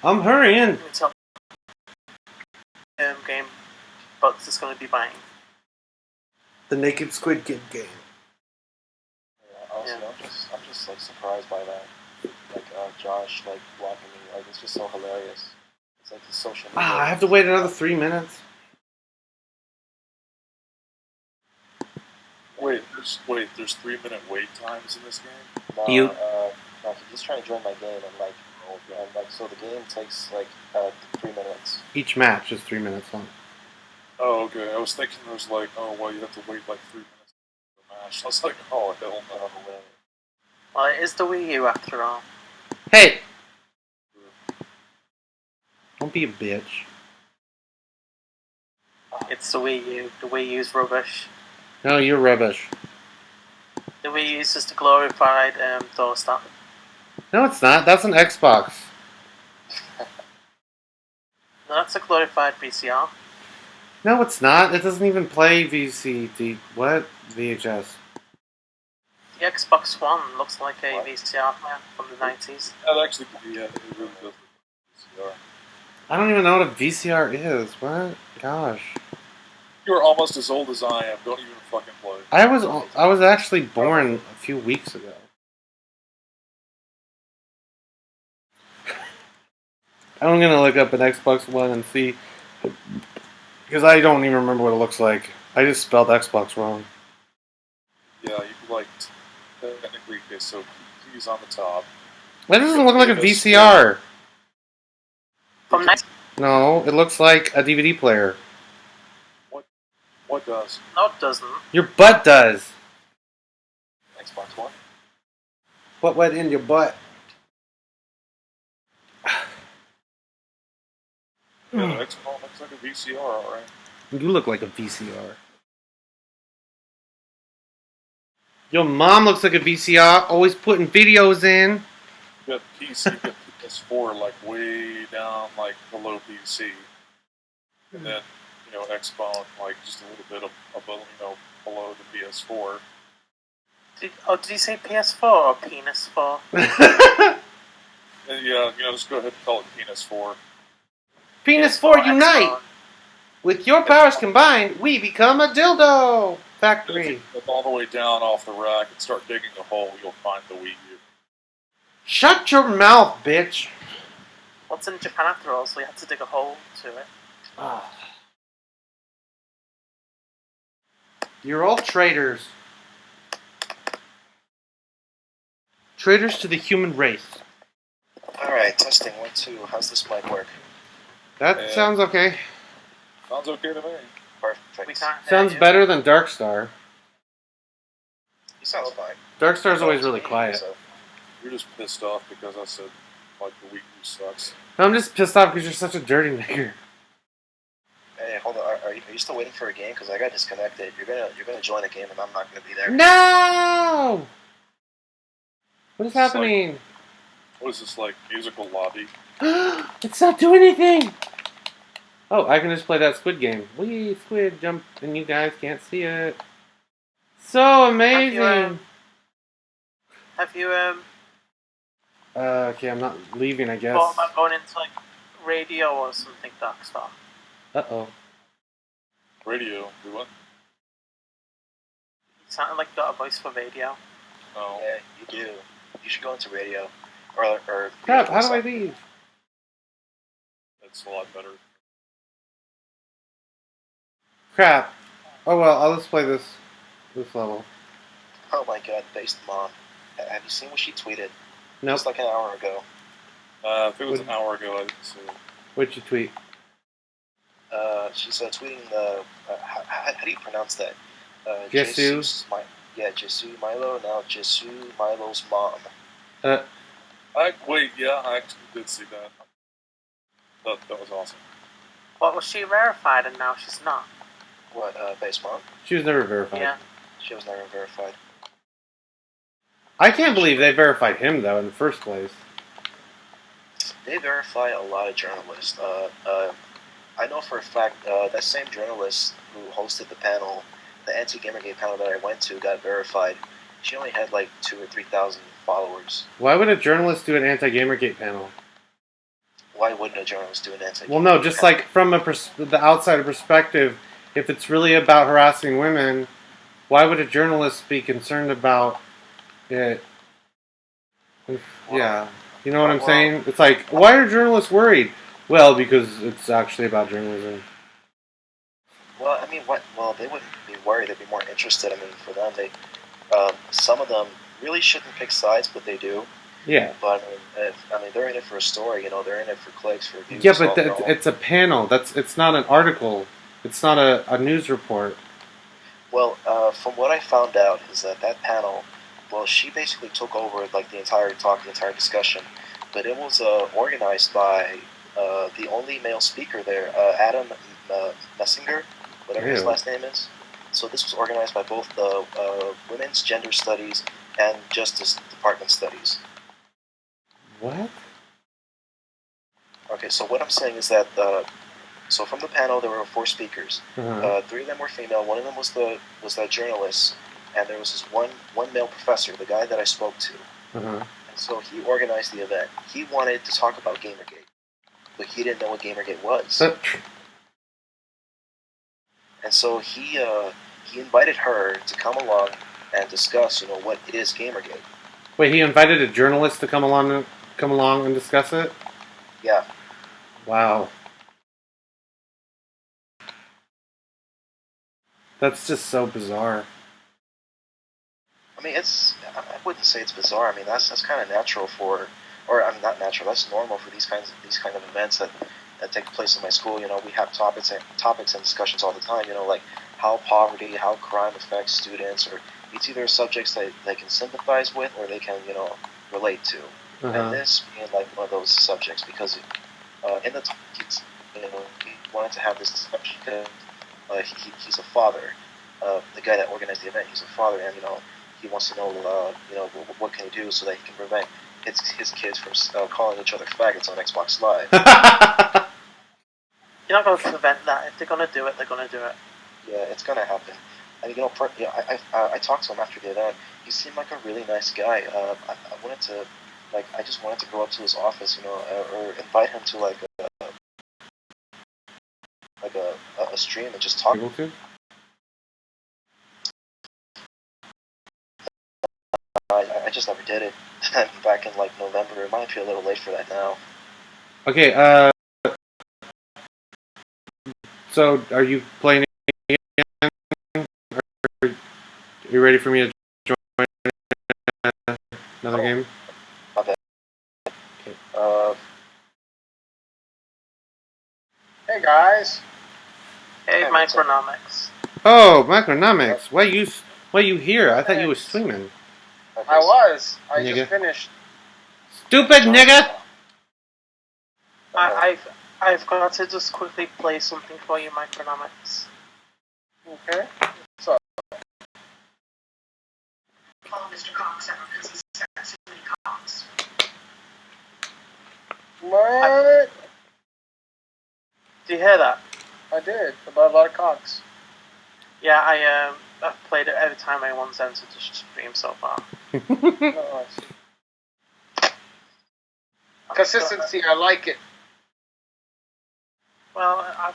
I'm hurrying. I can tell game Bugs is going to be buying. The Naked Squid Kid game. Yeah, honestly, I'm just like surprised by that. Like Josh like blocking me. Like it's just so hilarious. It's like his social media. Wow, I have to wait another 3 minutes. Wait, there's 3-minute wait times in this game? No, You- no, he's trying to join my game and like so the game takes like 3 minutes. Each match is 3 minutes long. Oh, okay. I was thinking there was like, oh, well, you have to wait like 3 minutes for the match. I was like, oh, hell no. Well, it is the Wii U after all. Hey! Don't be a bitch. It's the Wii U. The Wii U's rubbish. No, you're rubbish. The Wii U is just a glorified doorstep. No, it's not. That's an Xbox. No, that's a glorified VCR. No, it's not. It doesn't even play VCD. What? VHS. The Xbox One looks like a What? VCR player from the 90s. That actually, yeah, it really does. VCR. I don't even know what a VCR is. What? Gosh. You're almost as old as I am. Don't even fucking play. I was actually born a few weeks ago. I'm gonna look up an Xbox One and see, because I don't even remember what it looks like. I just spelled Xbox wrong. Yeah, you like technically. Okay, so he's on the top. That doesn't look like a VCR. From 90s? No, it looks like a DVD player. What does? No, it doesn't. Your butt does. Xbox One. What went in your butt? Yeah, the Xbox looks like a VCR, alright. You look like a VCR. Your mom looks like a VCR, always putting videos in. You got PC, you got PS4 like way down, like below PC, and then Xbox like just a little bit above, below the PS4. Did you say PS4 or Penis 4? And yeah, just go ahead and call it Penis 4. PS4 PS4, unite! Xbox. With your powers combined, we become a dildo If factory. you look all the way down off the rack and start digging a hole, you'll find the Wii U. Shut your mouth, bitch. What's in Japan after all, so we had to dig a hole to it. Ah. You're all traitors. Traitors to the human race. Alright, testing 1, 2. How's this mic work? That Yeah. sounds okay. Sounds okay to me. We Perfect. can't hear Sounds you. better than Darkstar. He sounds fine. Darkstar's always To really me, quiet. so- You're just pissed off because I said, like, the Wii U sucks. I'm just pissed off because you're such a dirty nigger. Hey, hold on. Are you still waiting for a game? Because I got disconnected. You're gonna join a game and I'm not gonna be there. No! What is It's like- happening? What is this, like, musical lobby? It's not doing anything! Oh, I can just play that squid game. Wee, squid, jump, and you guys can't see it. So amazing! Have you Okay, I'm not leaving, I guess. thought about going into like radio or something, Darkstar? Uh-oh. Radio. We what? You sounded like you got a voice for radio. No. Yeah, you do. You should go into radio. Or Crap, how do I leave? That's a lot better. Crap. Oh well, I'll just play this level. Oh my god, based mom. Have you seen what she tweeted? Nope. Just like an hour ago. If it was an hour ago, I didn't see it. What'd you tweet? She's tweeting the. How do you pronounce that? Jesu? Jesus Jesu Milo. Now Jesu Milo's mom. Wait, yeah, I actually did see that. That was awesome. What, was she verified and now she's not? What, base mom? She was never verified. Yeah. She was never verified. I can't believe they verified him, though, in the first place. They verify a lot of journalists. I know for a fact that same journalist who hosted the panel, the anti-Gamergate panel that I went to, got verified. She only had like 2,000 or 3,000 followers. Why would a journalist do an anti-Gamergate panel? Why wouldn't a journalist do an anti-Gamergate Well, no, just panel? like from the outsider perspective, if it's really about harassing women, why would a journalist be concerned about it? Yeah, you know what I'm saying? It's like, why are journalists worried? Well, because it's actually about journalism. Well, I mean, what? Well, they wouldn't be worried. They'd be more interested. I mean, for them, some of them really shouldn't pick sides, but they do. Yeah. But I mean, they're in it for a story. You know, they're in it for clicks, for views. Yeah, but all- it's a panel. It's not an article. It's not a news report. Well, from what I found out is that panel, well, she basically took over like the entire talk, the entire discussion, but it was organized by the only male speaker there, Adam Messinger, whatever his Ew. last name is. So this was organized by both the Women's Gender Studies and Justice Department Studies. What? Okay, so what I'm saying is that so from the panel there were 4 speakers. Uh-huh. 3 of them were female. One of them was that journalist, and there was this one male professor, the guy that I spoke to. Uh-huh. And so he organized the event. He wanted to talk about Gamergate, but he didn't know what Gamergate was. And so he invited her to come along and discuss, you know, what it is Gamergate. Wait, he invited a journalist to come along and discuss it? Yeah. Wow. That's just so bizarre. I mean, I wouldn't say it's bizarre. I mean, that's kind of natural I'm not natural. That's normal for these kind of events that take place in my school. You know, we have topics and discussions all the time. You know, like how poverty, how crime affects students, or it's either subjects that they can sympathize with or they can, you know, relate to. Uh-huh. And this being like one of those subjects, because in the talk, you know, he wanted to have this discussion because he's a father. The guy that organized the event, he's a father, and you know, he wants to know, you know, what can he do so that he can prevent his kids from calling each other faggots on Xbox Live. You're not going to prevent that. If they're going to do it, they're going to do it. Yeah, it's gonna happen. And you know, I talked to him after the event. He seemed like a really nice guy. I just wanted to go up to his office, you know, or invite him to like a stream and just talk. Able to? I just never did it. Back in like November. It might be a little late for that now. Okay, so are you playing again? Are you ready for me to join another game? My bad. Okay. Hey guys. Hey, Hey, what's up? Micronomics. Oh, Micronomics. Why you here? I thought you was streaming. Okay, I was. I Nigga. just finished. Stupid nigga! I've got to just quickly play something for you, Micronomics. Okay. Call Mr. Cox ever because he sent so many cocks. What? Do you hear that? I did. About a lot of cocks. Yeah, I've played it every time anyone's entered the stream so far. Oh, I see. Consistency, I like it. Well, I'll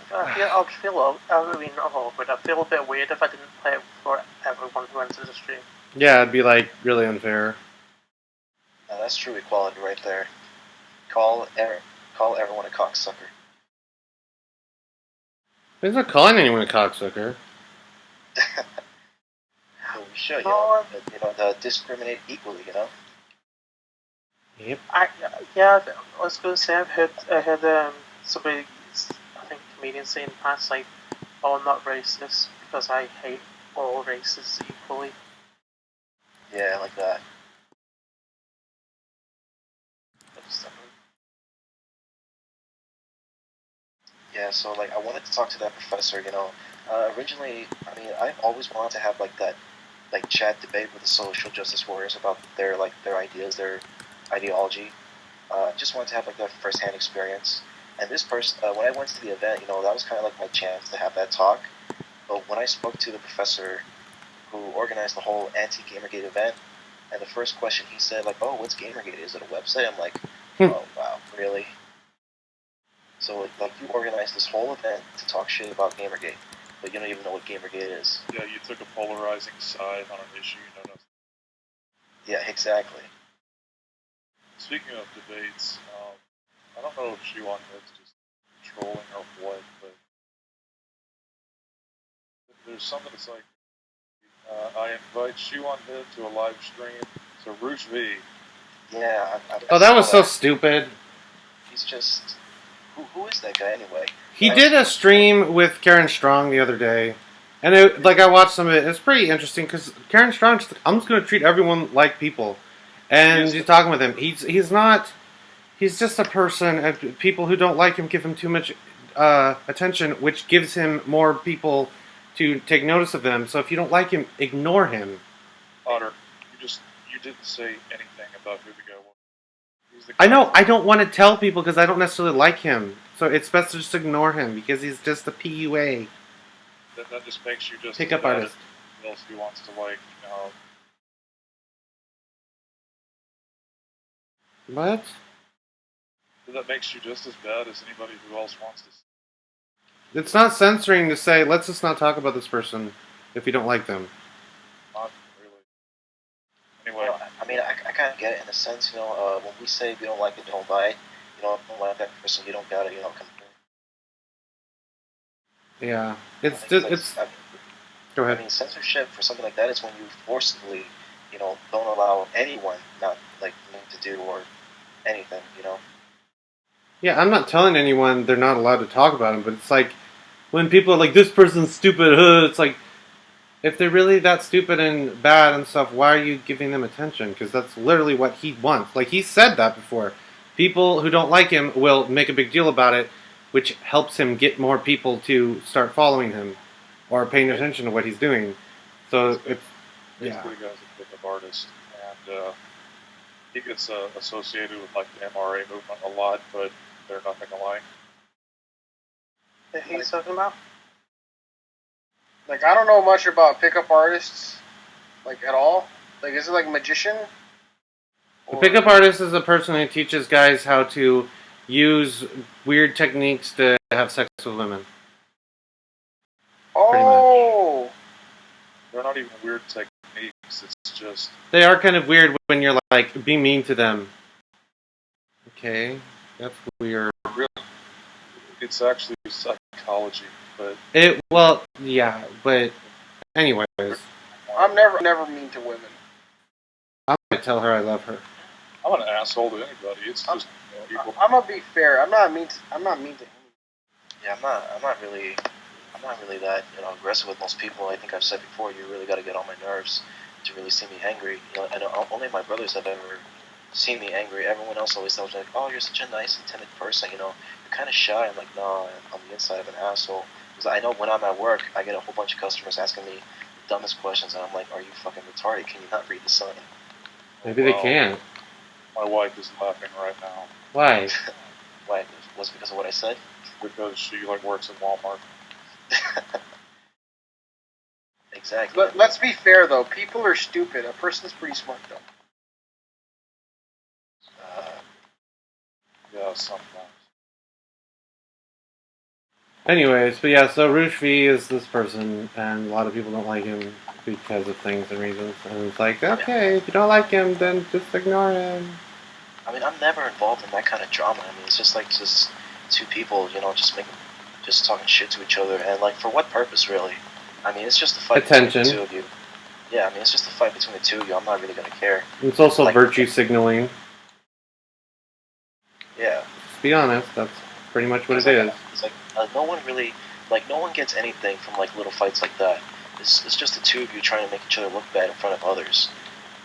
feel awkward. I feel a bit weird if I didn't play it for everyone who entered the stream. Yeah, it'd be like really unfair. Now, that's true equality right there. Call everyone a cocksucker. He's not calling anyone a cocksucker. So we should, No, to discriminate equally, you know. Yep. I was going to say I heard somebody, I think comedians say in the past like, "Oh, I'm not racist because I hate all races equally." Yeah, like that. Yeah, so like I wanted to talk to that professor, originally, I mean, I've always wanted to have like that, like chat debate with the social justice warriors about their ideas, their ideology. Just wanted to have like that first-hand experience. And this person, when I went to the event, that was kind of like my chance to have that talk. But when I spoke to the professor who organized the whole anti-Gamergate event, and the first question he said, like, "Oh, what's Gamergate? Is it a website?" I'm like, "Oh, wow, really?" So, like, you organized this whole event to talk shit about Gamergate, but you don't even know what Gamergate is. Yeah, you took a polarizing side on an issue you know nothing. Yeah, exactly. Speaking of debates, I don't know if Shuon Hood's just trolling or what, but there's something that's like, I invite Shuon Hood to a live stream. So Rouge V, Yeah. Oh, that was so that. stupid. He's just... Who is that guy, anyway? He did a stream with Karen Strong the other day, and I watched some of it. It's pretty interesting because Karen Strong's just, I'm just going to treat everyone like people, and Yes. you're talking with him. He's not. He's just a person, and people who don't like him give him too much attention, which gives him more people to take notice of him. So if you don't like him, ignore him. Otter, you didn't say anything about who the guy was. He's the I guy- know I don't want to tell people because I don't necessarily like him. So it's best to just ignore him because he's just a PUA. That just makes you just Pickup as bad artist. as else he wants to like. What? That makes you just as bad as anybody who else wants to. It's not censoring to say, let's just not talk about this person if you don't like them. Not really. Anyway, Well, I mean, I kind of get it in a sense, when we say we don't like it, don't buy it, don't like that person, you don't gotta, come through. Yeah. I It's think just, like, go I ahead. mean, censorship for something like that is when you forcibly, don't allow anyone not, like, to do or anything, Yeah, I'm not telling anyone they're not allowed to talk about him, but it's like, when people are like, this person's stupid, it's like, if they're really that stupid and bad and stuff, why are you giving them attention? Because that's literally what he wants. Like, he said that before. People who don't like him will make a big deal about it, which helps him get more people to start following him or paying attention to what he's doing. So, it's, yeah. basically, the guy's a pickup artist, and he gets associated with like the MRA movement a lot, but they're nothing alike. Who are you talking about? Like, I don't know much about pickup artists, like, at all. Like, is it like magician? A pickup artist is a person who teaches guys how to use weird techniques to have sex with women. Oh, They're not even weird techniques. It's just They are kind of weird when you're like being mean to them. Okay, that's weird. it's actually psychology, but Well, yeah, but anyways, I'm never mean to women. I'm gonna tell her I love her. I'm an asshole to anybody. It's just people. I'm gonna be fair. I'm not mean to him. Yeah, I'm not really that aggressive with most people. I think I've said before, you really got to get on my nerves to really see me angry. And only my brothers have ever seen me angry. Everyone else always tells me like, "Oh, you're such a nice and timid person. You're kind of shy." I'm like, "No, on the inside, I'm an asshole." Because I know when I'm at work, I get a whole bunch of customers asking me the dumbest questions, and I'm like, "Are you fucking retarded? Can you not read the sign?" Maybe they Well, can. My wife is laughing right now Why? Why? Was it because of what I said? because she works at Walmart. Exactly. Let's be fair though. People are stupid. A person's pretty smart though. Yeah, sometimes. Anyways, but yeah, so Rouge V is this person, and a lot of people don't like him because of things and reasons. And it's like, okay, if you don't like him, then just ignore him. I mean, I'm never involved in that kind of drama. I mean, it's just two people, just talking shit to each other, and like for what purpose, really? I mean, it's just a fight Attention. between the two of you. Yeah, I mean, it's just a fight between the two of you. I'm not really gonna care. It's also Like- virtue signaling. Yeah. Let's be honest, that's pretty much what it is. It's like no one really, no one gets anything from like little fights like that. It's just the two of you trying to make each other look bad in front of others,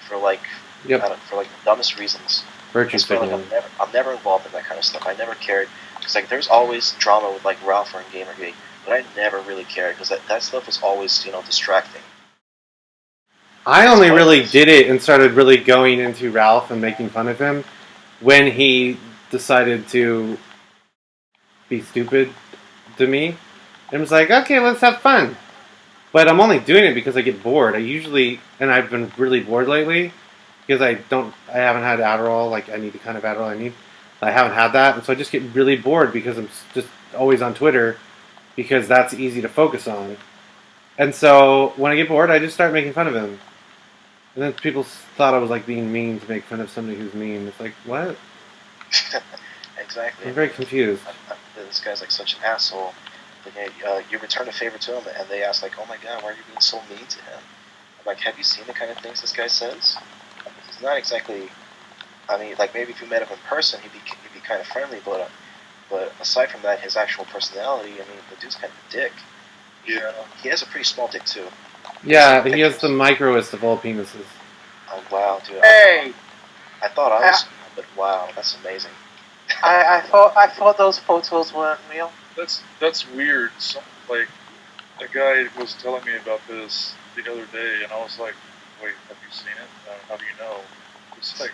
for like, Yep. for like the dumbest reasons. Virtue That's why, signaling. I'm never involved in that kind of stuff. I never cared because like there's always drama with like Ralph or in Gamergate, but I never really cared because that stuff was always distracting. I only really did it and started really going into Ralph and making fun of him when he decided to be stupid to me. And was like, okay, let's have fun. But I'm only doing it because I get bored. And I've been really bored lately because I haven't had Adderall, like I need the kind of Adderall I need. I haven't had that, and so I just get really bored because I'm just always on Twitter because that's easy to focus on. And so when I get bored, I just start making fun of him. And then people thought I was like being mean to make fun of somebody who's mean. It's like, what? Exactly. I'm very confused. This guy's like such an asshole. Like, you return a favor to him, and they ask like, "Oh my God, why are you being so mean to him?" I'm like, "Have you seen the kind of things this guy says? He's not exactly. I mean, like maybe if you met him in person, he'd be kind of friendly, but aside from that, his actual personality, I mean, the dude's kind of a dick. Yeah. He has a pretty small dick too. Yeah, he has the microest of all penises. Oh wow, dude. Hey, I thought I was, but wow, that's amazing. I thought those photos weren't real. That's weird. Like a guy was telling me about this the other day, and I was like, "Wait, have you seen it? How do you know?" It's like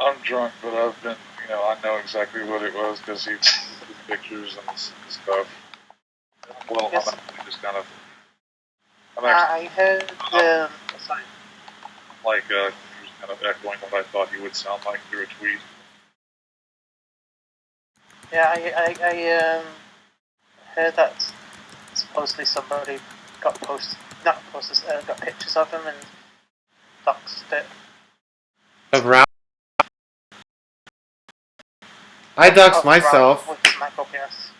I'm drunk, but I've been, I know exactly what it was because he took pictures and stuff. Well, Yes. I'm actually just kind of, I'm actually I heard sorry. like he was kind of echoing what I thought he would sound like through a tweet. Yeah, I heard that supposedly somebody got got pictures of him and doxed it. Of Ralph. I doxed Of myself. Ralph with his micro penis.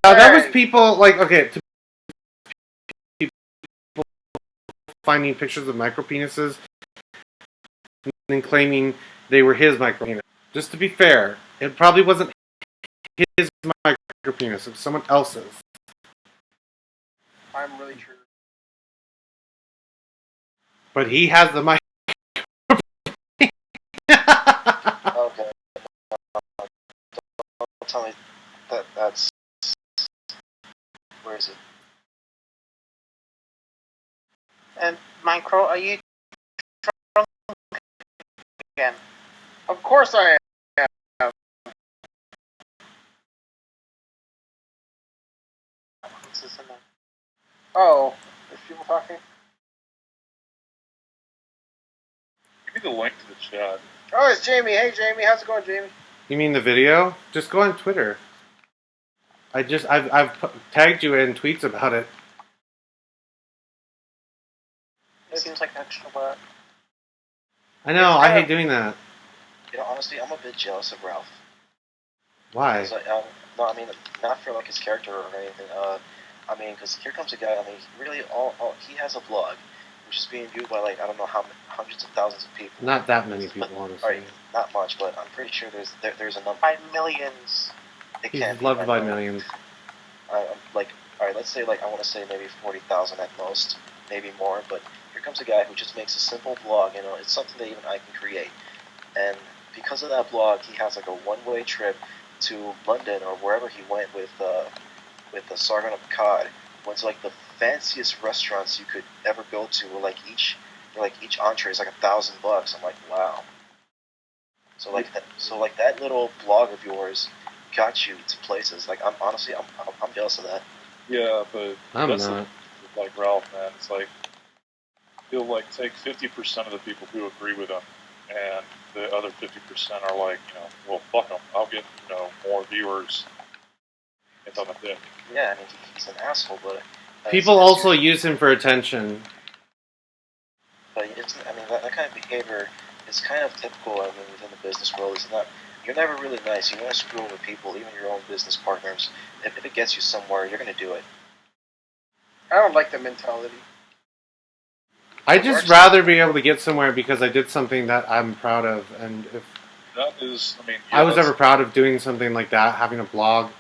That was people like to people finding pictures of micropenises and then claiming they were his micropenis. Just to be fair, it probably wasn't his micropenis; it was someone else's. I'm really sure. But he has the mic. Okay. Don't tell me that's. Where is it? And micro, are you drunk again? Of course I am. This is in there. Oh, there's people talking. Give me the link to the chat. Oh, it's Jamie. Hey, Jamie. How's it going, Jamie? You mean the video? Just go on Twitter. I've tagged you in tweets about it. It seems like extra work. I know. It's I kind hate of- doing that. You know, honestly, I'm a bit jealous of Ralph. Why? 'Cause no, I mean, not for like his character or anything. I mean, because here comes a guy. I mean, really, all he has a blog, which is being viewed by like I don't know how many, hundreds of thousands of people. Not that many people, All honestly. right, not much, but I'm pretty sure there's a number. By millions. It He's can't be, loved I by know. millions. Like, all right, let's say like I want to say maybe 40,000 at most, maybe more. But here comes a guy who just makes a simple blog. You know, it's something that even I can create. And because of that blog, he has like a one-way trip to London or wherever he went with the Sargon of Akkad. Went to like the fanciest restaurants you could ever go to. Each entree is like $1,000. I'm like, wow. So that little blog of yours got you to places. Like I'm honestly, I'm jealous of that. Yeah, but I'm that's not. like Ralph, man. It's like he'll like take 50% of the people who agree with him, and the other 50% are like, well, fuck him. I'll get more viewers if I'm a dick. Yeah, I mean he's an asshole, but People also use him for attention. But I mean that kind of behavior is kind of typical. I mean within the business world, it's not. You're never really nice. You want to screw over people, even your own business partners. If it gets you somewhere, you're going to do it. I don't like the mentality. I'd just rather be able to get somewhere because I did something that I'm proud of, and if That is, I mean, I was ever proud of doing something like that, having a blog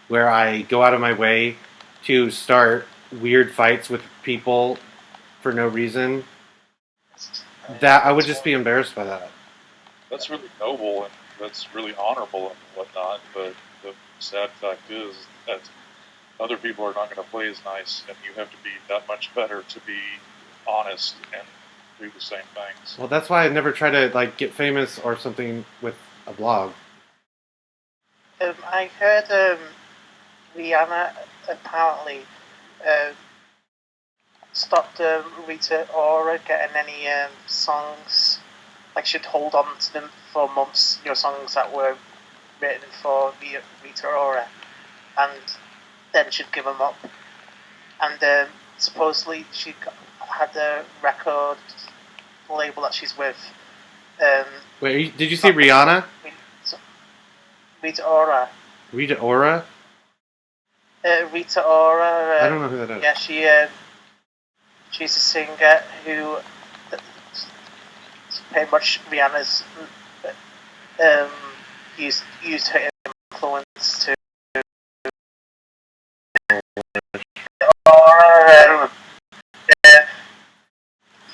where I go out of my way to start weird fights with people for no reason, that I would just be embarrassed by that. That's really noble and that's really honorable and whatnot. But the sad fact is that other people are not going to play as nice, and you have to be that much better to be honest and do the same things. Well, that's why I never try to like get famous or something with a blog. I heard Rihanna apparently stopped Rita Ora getting any songs. Like she'd hold on to them for months, songs that were written for Rita Ora, and then she'd give them up. And supposedly she had a record label that she's with. Wait, did you say Rihanna? Rita Ora. Rita Ora? Rita Ora. I don't know who that is. Yeah, she's a singer who pretty much Rihanna's used her influence to. Or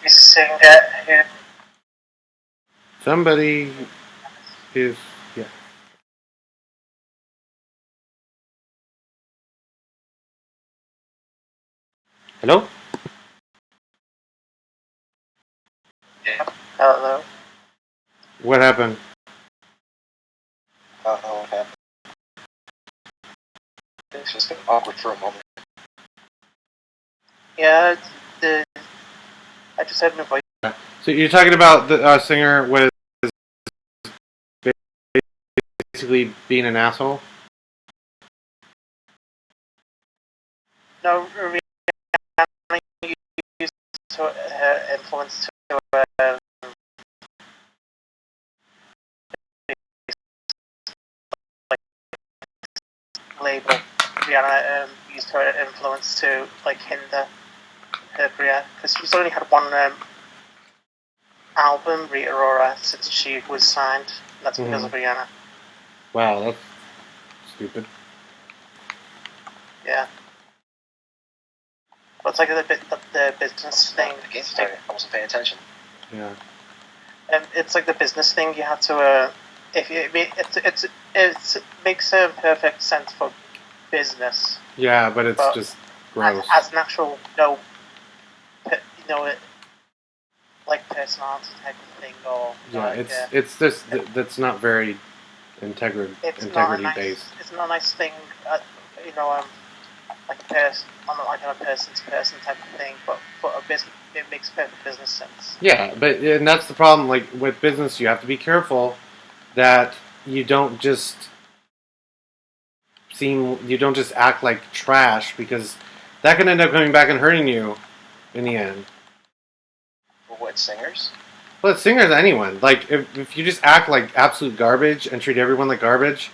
she's a singer who. Somebody is, yeah. Hello? Hello. What happened? I don't know what happened. It's just been awkward for a moment. Yeah, I just had my voice. So you're talking about the singer was basically being an asshole? No, Rihanna used her influence to label. Rihanna used her influence to hinder her career because she's only had one album, Rita Ora, since she was signed. That's because of Rihanna. Wow, that's stupid. Yeah. But it's like the business thing. The game started. I wasn't paying attention. Yeah. It's like the business thing. You have to. It makes perfect sense for business. Yeah, but it's just gross. As an actual like personality type of thing, or Yeah, it's just that's not very integrity based. It's not a nice thing, like a person to person type of thing. But for a business, it makes perfect business sense. Yeah, and that's the problem. Like with business, you have to be careful that you don't just you don't just act like trash, because that can end up coming back and hurting you in the end. Well, what, singers? Well, it's singers, anyone. Like, if you just act like absolute garbage and treat everyone like garbage,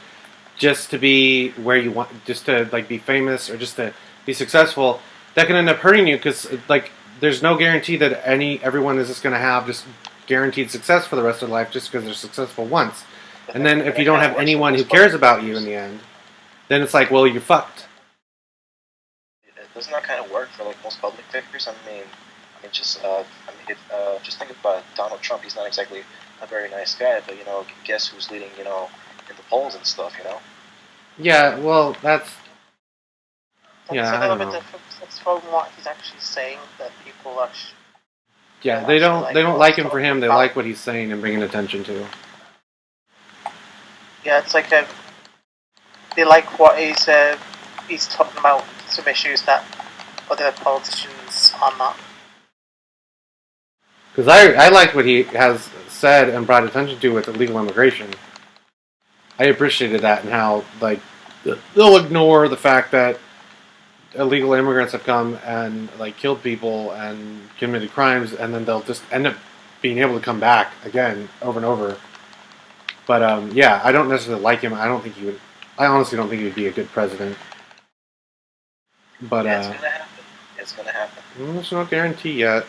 just to be where you want, just to like be famous or just to be successful, that can end up hurting you, because like there's no guarantee that everyone is just going to have just guaranteed success for the rest of their life just because they're successful once. And then if you don't have anyone who cares about you in the end, then it's like, well, you're fucked. Doesn't that kind of work for like most public figures? Just think about Donald Trump. He's not exactly a very nice guy, but guess who's leading? In the polls and stuff. Yeah, well, that's That's I a little don't bit know. different. That's from what he's actually saying, that people actually. Yeah, Yeah, they actually, don't like, they don't well, like him stuff for him. They about- like what he's saying and bringing attention to. Yeah, it's like they like what he's talking about, some issues that other politicians are not. Because I liked what he has said and brought attention to with illegal immigration. I appreciated that, and how like they'll ignore the fact that illegal immigrants have come and like killed people and committed crimes, and then they'll just end up being able to come back again over and over. But yeah, I don't necessarily like him. I don't think he would. I honestly don't think he would be a good president. But Yeah, it's gonna happen. It's gonna happen. there's no guarantee yet.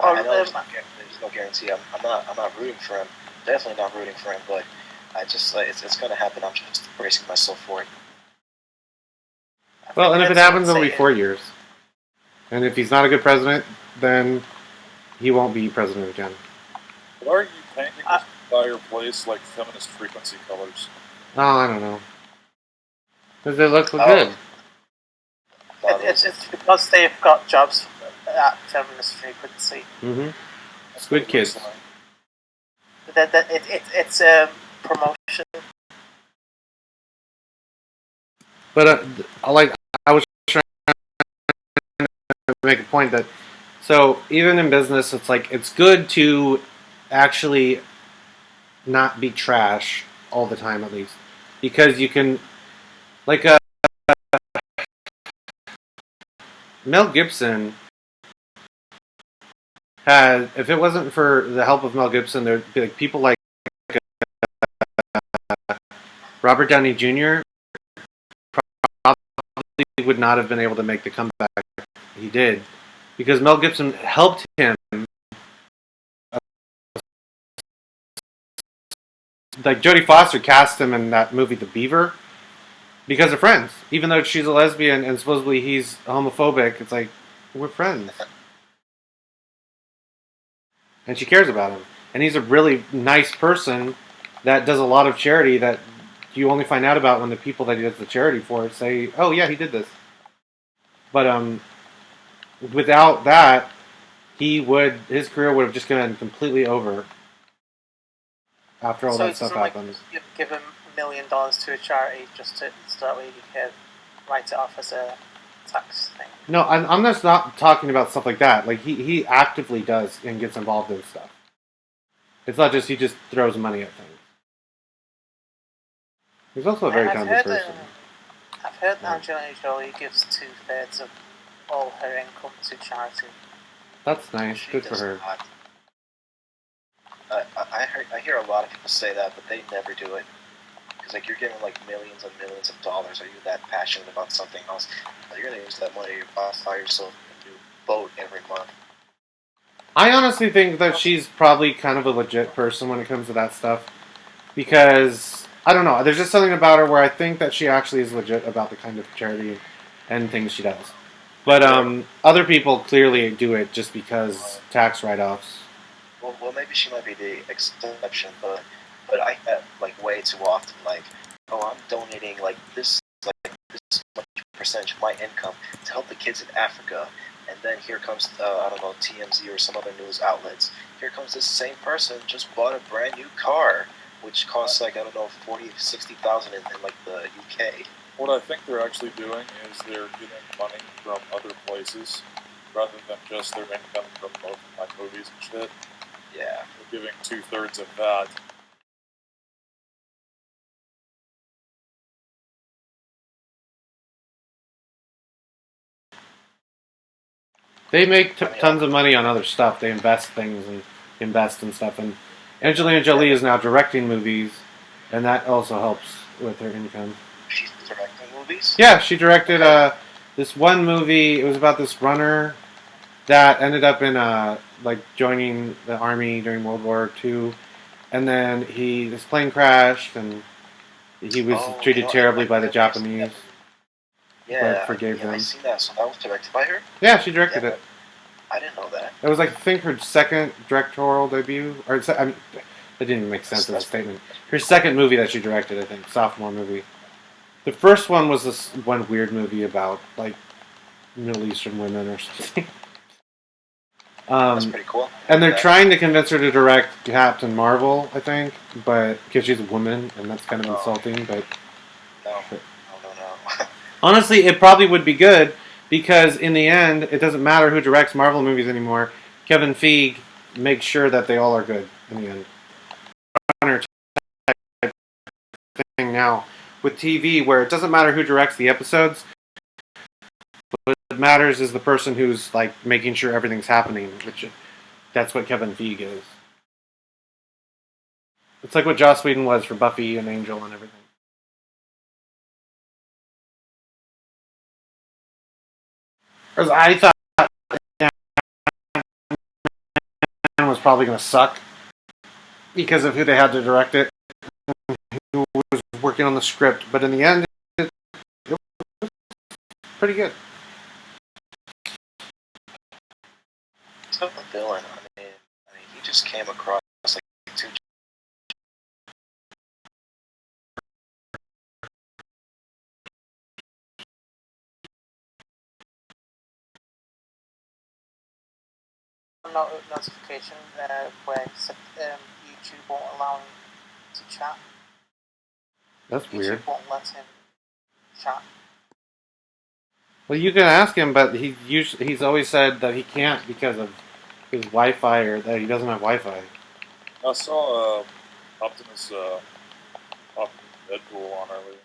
Or, I know there's no guarantee. I'm not rooting for him. Definitely not rooting for him. But I just it's gonna happen. I'm just bracing myself for it. Well, and if it That's happens, it'll be insane. 4 years. And if he's not a good president, then he won't be president again. But are you painting this entire place like feminist frequency colors? Oh, I don't know. Because they look Oh. good. It's because they've got jobs at feminist frequency. Mm-hmm. Squid Kids. It's a promotion. But I was trying to make a point that, so even in business, it's like it's good to actually not be trash all the time, at least, because you can, like, Mel Gibson had, if it wasn't for the help of Mel Gibson, there'd be like people like Robert Downey Jr. probably would not have been able to make the comeback he did, because Mel Gibson helped him. Like Jodie Foster cast him in that movie The Beaver because of Friends. Even though she's a lesbian and supposedly he's homophobic, it's like, we're friends. And she cares about him. And he's a really nice person that does a lot of charity that you only find out about when the people that he does the charity for say, oh yeah, he did this. But without that, his career would have just gone completely over after all So that it stuff doesn't like happened. you give him $1 million to a charity just so that way you can write it off as a tax thing. No, I'm just not talking about stuff like that. Like, he actively does and gets involved in stuff. It's not just he just throws money at things. He's also a very talented person. I've heard Angelina Jolie gives 2/3 of all her income to charity. That's nice. She Good for does her. not. I hear a lot of people say that, but they never do it. Because like you're giving like millions and millions of dollars. Are you that passionate about something else? You're gonna use that money to buy yourself a new boat every month. I honestly think that she's probably kind of a legit person when it comes to that stuff. Because, I don't know, there's just something about her where I think that she actually is legit about the kind of charity and things she does. But other people clearly do it just because tax write-offs. Well, maybe she might be the exception, but I get like way too often like, oh, I'm donating like this much percentage of my income to help the kids in Africa, and then here comes I don't know, TMZ or some other news outlets. Here comes this same person just bought a brand new car, which costs like I don't know 40,000-60,000 in like the UK. What I think they're actually doing is they're getting money from other places rather than just their income from like movies and shit. Yeah. They're giving 2/3 of that They make I mean, tons of money on other stuff. They invest things and invest in stuff. And Angelina Jolie is now directing movies, and that also helps with her income. she's directing movies. Yeah, she directed this one movie. It was about this runner that ended up in like joining the army during World War II, and then his plane crashed, and he was Oh, treated you know, terribly by the I've seen Japanese, that. but Yeah, forgave yeah, I them. seen that. So that was directed by her. Yeah, she directed Yeah, it. I didn't know that. It was like I think her second directorial debut, or I mean, that didn't even make sense as a statement. Her second movie that she directed, I think, sophomore movie. The first one was this one weird movie about like Middle Eastern women or something. That's pretty cool. And they're Yeah. trying to convince her to direct Captain Marvel, I think, but because she's a woman, and that's kind of Oh. insulting. But No, no. honestly, it probably would be good because in the end, it doesn't matter who directs Marvel movies anymore. Kevin Feige makes sure that they all are good in the end. Type thing now with TV, where it doesn't matter who directs the episodes. What matters is the person who's like making sure everything's happening, which that's what Kevin Feige is. It's like what Joss Whedon was for Buffy and Angel and everything. Because I thought Ant-Man was probably going to suck because of who they had to direct it, who was working on the script. But in the end, it was pretty good. So the villain, I mean, he just came across like too. Notification where YouTube won't allow him to chat. That's weird. YouTube won't let him chat. Well, you can ask him, but he's always said that he can't because of his Wi-Fi or that he doesn't have Wi-Fi. I saw Optimus Deadpool on earlier.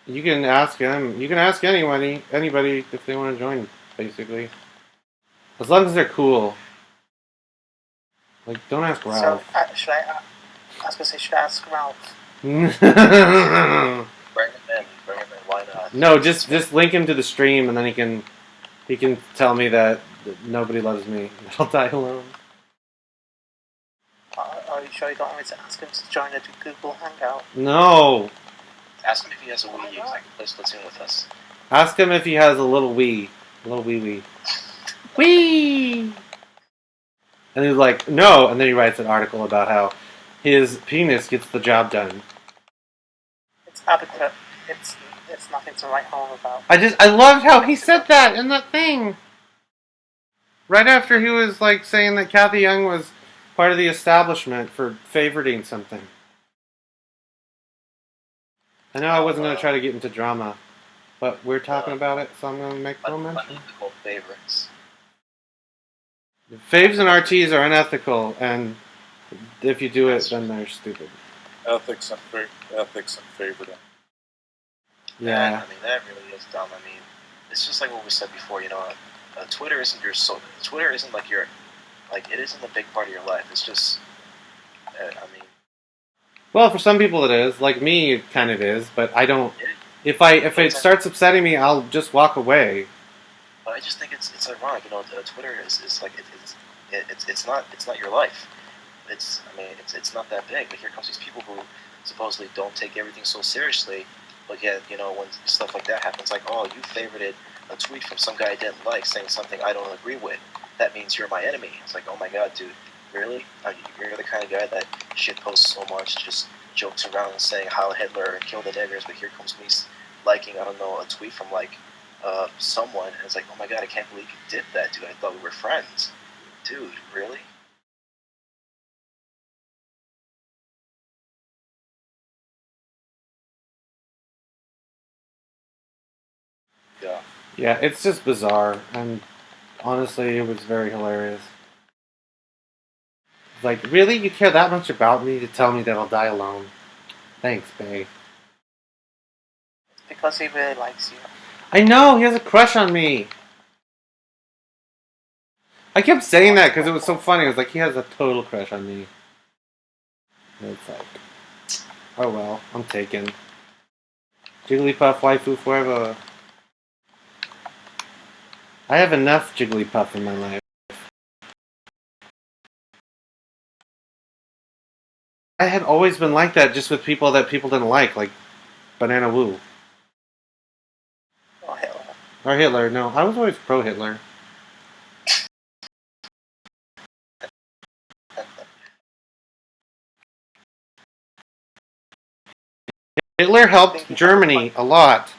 You can ask him. You can ask anybody if they want to join, basically. As long as they're cool. Like, don't ask Ralph. So should I ask Ralph? Bring him in. Why not? No, just link him to the stream, and then he can tell me that nobody loves me. I'll die alone. Are you sure you don't want me to ask him to join the Google Hangout? No. Ask him if he has a Wii U. I can play Splatoon with us. Ask him if he has a little Wii. A little wee. Wee! And he's like, no. And then he writes an article about how his penis gets the job done. It's adequate. It's nothing to write home about. I loved how he said that in that thing. Right after he was like saying that Kathy Young was part of the establishment for favoriting something. I know I wasn't going to try to get into drama, but we're talking about it, so I'm going to make no mention. Unethical favorites. Faves and RTs are unethical, and if you do it, then they're stupid. Ethics and favoriting. Yeah. I mean, that really is dumb. I mean, it's just like what we said before. You know, Twitter isn't Twitter isn't like it isn't a big part of your life. It's just, I mean. Well, for some people it is. Like me, it kind of is, but I don't. If it starts upsetting me, I'll just walk away. But I just think it's ironic. You know, Twitter is like it's not your life. It's not that big. But here comes these people who supposedly don't take everything so seriously. But yet, you know, when stuff like that happens, like, oh, you favorited a tweet from some guy I didn't like saying something I don't agree with. That means you're my enemy. It's like, oh my god, dude, really? You're the kind of guy that shit posts so much, just jokes around and saying Heil Hitler and kill the niggers, but here comes me liking, I don't know, a tweet from like someone, and it's like, oh my god, I can't believe you did that, dude. I thought we were friends. Dude, really? Yeah. Yeah, it's just bizarre, and honestly, it was very hilarious. Like, really? You care that much about me to tell me that I'll die alone? Thanks, babe. Because he really likes you. I know, he has a crush on me. I kept saying that because it was so funny. It was like, he has a total crush on me. And it's like, oh well, I'm taken. Jigglypuff waifu forever. I have enough Jigglypuff in my life. I had always been like that, just with people that people didn't like Banana Woo. Oh, hell. Or Hitler. No, I was always pro Hitler. Hitler helped Germany a lot.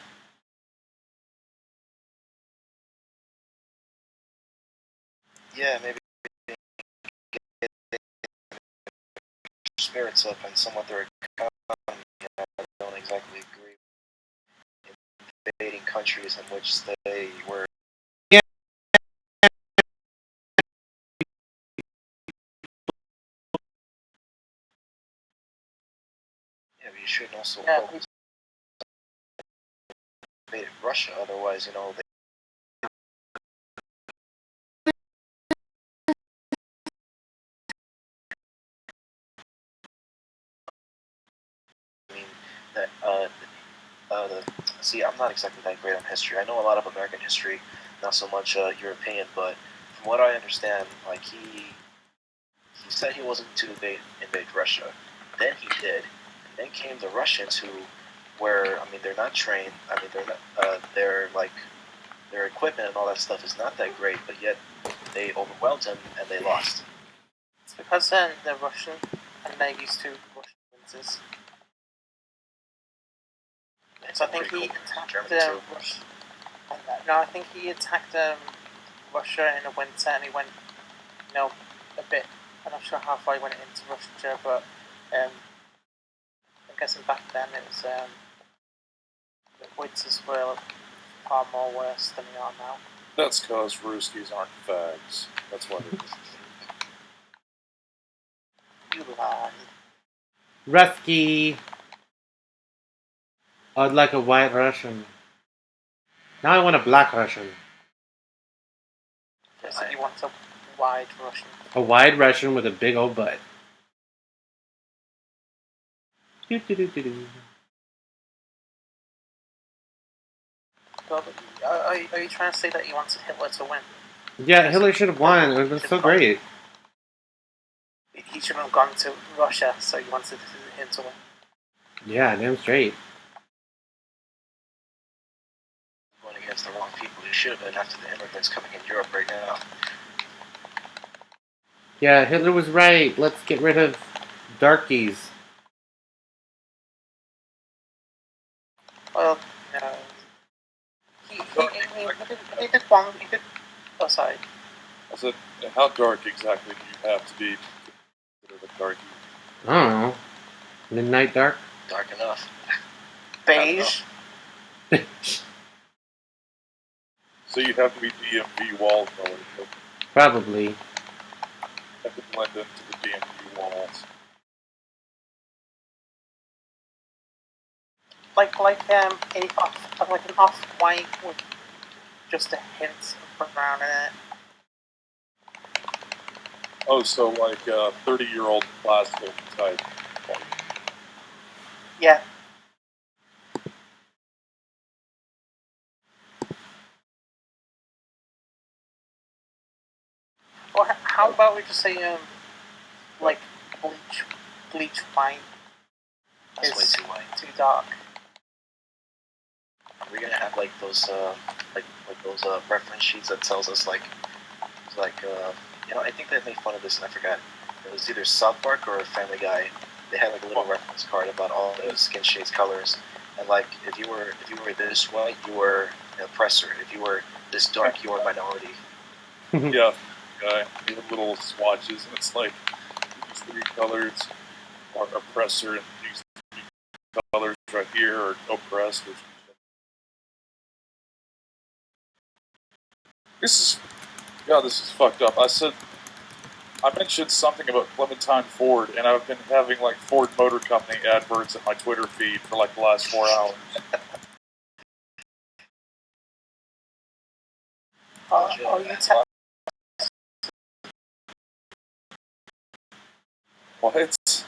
Yeah, maybe spirits up and somewhat their economy. I don't exactly agree. Invading countries in which they were. Yeah, but you shouldn't also focus on invading Russia. Otherwise, you know, I mean that. See, I'm not exactly that great on history. I know a lot of American history, not so much European. But from what I understand, like he said he wasn't to invade Russia. Then he did. And then came the Russians, who were, I mean, they're not trained. I mean, they're not. They're like their equipment and all that stuff is not that great, but yet they overwhelmed him and they lost. It's because they're Russian and they're used to Russian winters. So I think he attacked Russia. No, I think he attacked Russia in the winter, and he went, a bit. I'm not sure how far he went into Russia, but I'm guessing back then it was the winters were far more worse than they are now. That's because Ruskies aren't fags. That's what it is. You lied. Rusky. I'd like a white Russian. Now I want a black Russian. So you want a wide Russian. A wide Russian with a big old butt. Are you trying to say that you wanted Hitler to win? Yeah, Hitler should have won. It would have been so great. He shouldn't have gone to Russia, so you wanted him to win. Yeah, damn straight. Going against the wrong people. You should have been after the immigrants coming in Europe right now. Yeah, Hitler was right. Let's get rid of darkies. Well, no. He did one. He did. Oh, sorry. I said, how dark exactly do you have to be considered a darky? I don't know. Midnight dark? Dark enough. Beige. So you have to be DMV wall color. Probably. Have to blend into the DMV walls. Like an off-white with just a hint of brown in it. Oh, so like 30-year-old plastic type. Yeah. Or how about we just say like bleach white? That's way too white. Too dark. We're gonna have like those those reference sheets that tells us I think they made fun of this and I forgot. It was either South Park or Family Guy. They had like a little reference card about all the skin shades, colors, and like if you were this white, you were an oppressor. If you were this dark, you were a minority. Yeah, they have little swatches, and it's like these three colors are oppressor, and these three colors right here are oppressed. This is fucked up. I mentioned something about Clementine Ford, and I've been having like Ford Motor Company adverts in my Twitter feed for like the last 4 hours. You What?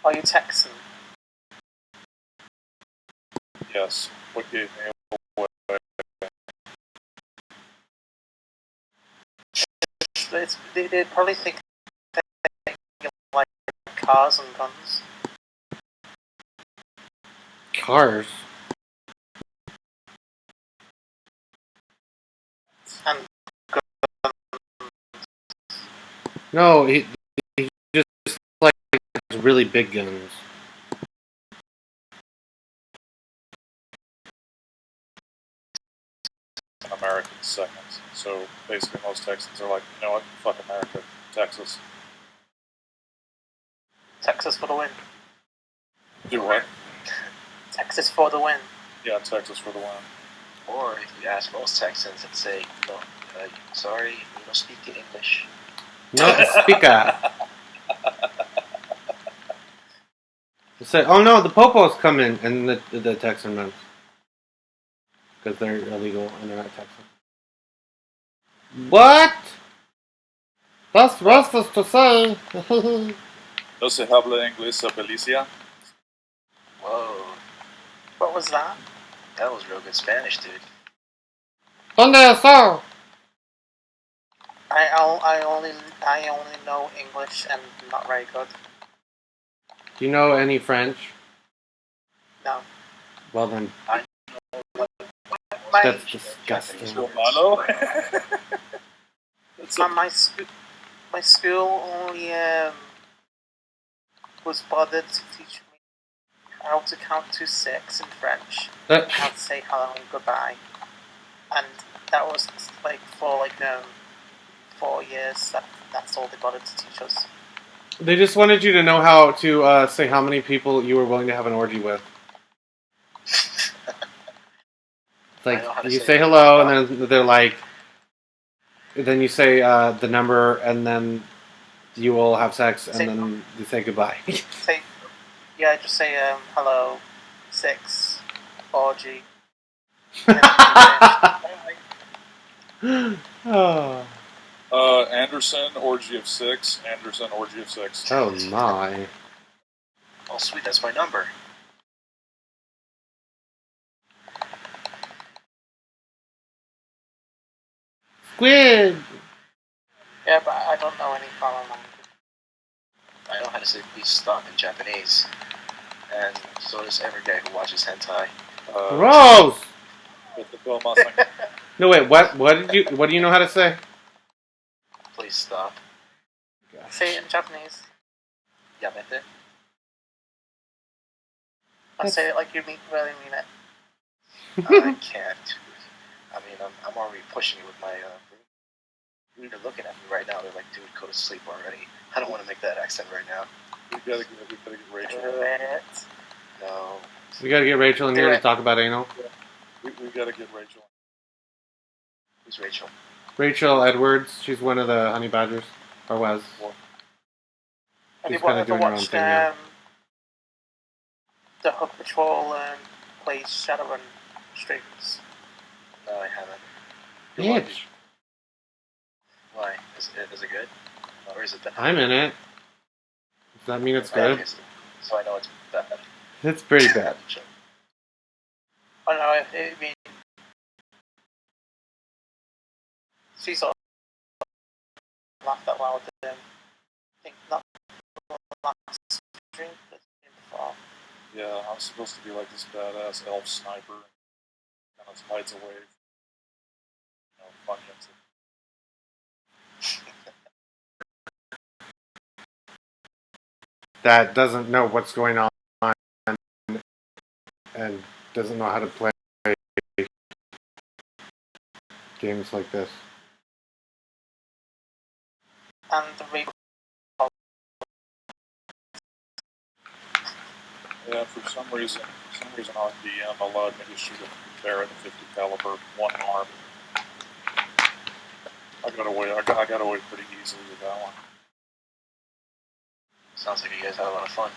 Are you Texan? Yes. What gave me away? They'd probably think that you like cars and guns. Cars. And No, he just like really big guns. American seconds. So basically, most Texans are like, you know what? Fuck America, Texas. Texas for the win. Do what? Texas for the win. Yeah, Texas for the win. Or if you ask most Texans and say, no, sorry, we don't speak English. No speaker. They say, "Oh no, the popos coming," and the Texan runs because they're illegal and they're not Texan. What? That's racist to say. No se habla inglés a Belicia? Whoa, What was that? that was real good Spanish, dude. ¿Dónde está? I only know English and not very good. Do you know any French? No. Well then, My that's disgusting. Romano? That's my school only was bothered to teach me how to count to 6 in French, how to say hello and goodbye, and that was like for 4 years. That's all they bothered to teach us. They just wanted you to know how to say how many people you were willing to have an orgy with. It's like, I know how to you say say it. hello, and then they're like, then you say the number, and then you will have sex, and then you say goodbye. Just say hello, 6, orgy. Oh. Anderson, orgy of 6. Anderson, orgy of 6. Oh my. Oh, sweet, that's my number. Squid! Yeah, but I don't know any foreign language. I know how to say please stop in Japanese. And so does every guy who watches hentai. Gross! With the Bill Mussing. No wait, what do you know how to say? Please stop. Say it in Japanese. Yamete. I say it like you really mean it. I can't. I mean, I'm already pushing it with my. They're looking at me right now. They're like, "Dude, go to sleep already." I don't want to make that accent right now. We gotta get Rachel. Do it. No. We gotta get Rachel in Do here to it. talk about anal. We gotta get Rachel. Who's Rachel? Rachel Edwards, she's one of the honey badgers, or was. Have She's you kinda ever doing her own watched thing now. the Hook Patrol plays Shadowrun streams? No, I haven't. Bitch, Why? Is it good? Or is it bad? I'm in it. Does that mean it's Okay, good? so I know it's bad. It's pretty bad. Oh no, I mean, she's all laughed out loud at them. I think not the last stream, but the stream before. Yeah, I'm supposed to be like this badass elf sniper. Kind of hides away. Funyuns. That doesn't know what's going on and doesn't know how to play games like this. And the rape. Yeah, for some reason on DM allowed me to shoot a Barrett 50 caliber one arm. I got away pretty easily with that one. Sounds like you guys had a lot of fun.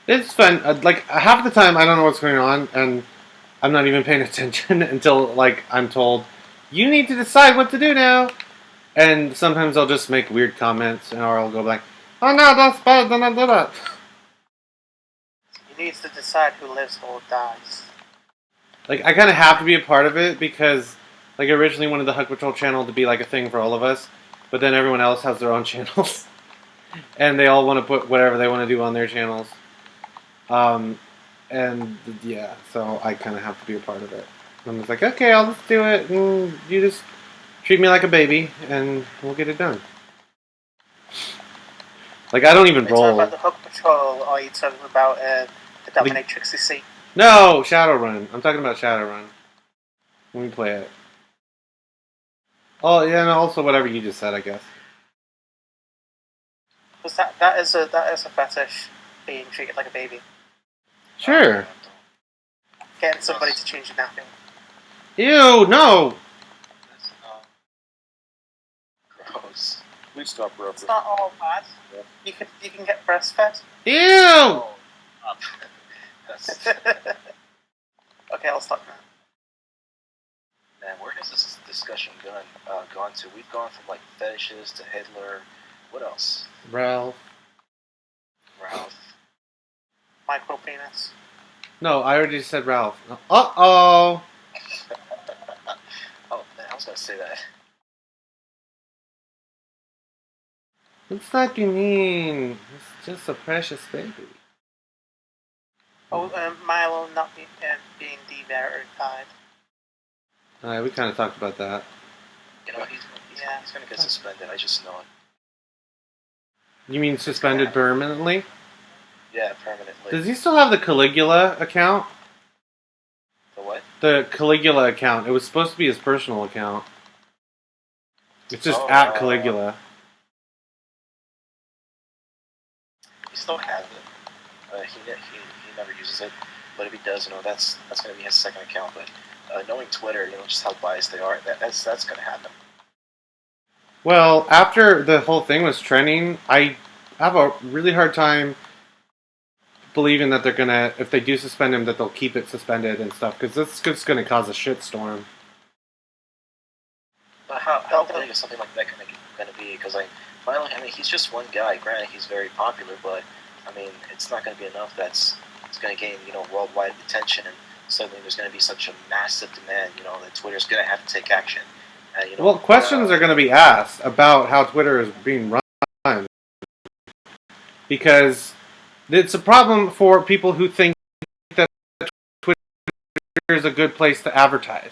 It's fun. Like half the time, I don't know what's going on, and I'm not even paying attention until like I'm told you need to decide what to do now. And sometimes I'll just make weird comments, or I'll go like, oh no, that's bad, then I do that. He needs to decide who lives or dies. Like, I kind of have to be a part of it because, like, I originally wanted the Hug Patrol channel to be like a thing for all of us, but then everyone else has their own channels, and they all want to put whatever they want to do on their channels. And yeah, so I kind of have to be a part of it. I'm just like, okay, I'll just do it, and you just treat me like a baby, and we'll get it done. Like, I don't even Are you talking roll. about the Hook Patrol, or are you talking about the Dominatrix CC? No, Shadowrun. I'm talking about Shadowrun. When we play it. Oh, yeah, and also whatever you just said, I guess. Because that is a fetish, being treated like a baby. Sure. Getting somebody to change your napping. Ew, no! That's gross. Please stop It's referencing. not all bad. You can get breastfed. Ew! Oh, that's, Okay, I'll stop now. man, where has this discussion gone to? We've gone from like fetishes to Hitler. What else? Ralph. Ralph. Micro penis. No, I already said Ralph. Uh-oh! Oh, man, I was gonna say that. It's not you mean. It's just a precious baby. Oh, Milo not being de-verified. We kind of talked about that. You know, he's gonna get suspended. I just know it. You mean suspended permanently? Yeah, permanently. Does he still have the Caligula account? The what? The Caligula account. It was supposed to be his personal account. It's just Oh, at Caligula. He still has it. He never uses it, but if he does, that's gonna be his second account. But knowing Twitter, just how biased they are, that's gonna happen. Well, after the whole thing was trending, I have a really hard time believing that they're gonna, if they do suspend him, that they'll keep it suspended and stuff, because that's just gonna cause a shitstorm. But how big is something like that gonna be? Because finally, he's just one guy. Granted, he's very popular, but it's not gonna be enough. It's gonna gain worldwide attention, and suddenly there's gonna be such a massive demand. That Twitter's gonna have to take action. Well, questions are going to be asked about how Twitter is being run. Because it's a problem for people who think that Twitter is a good place to advertise.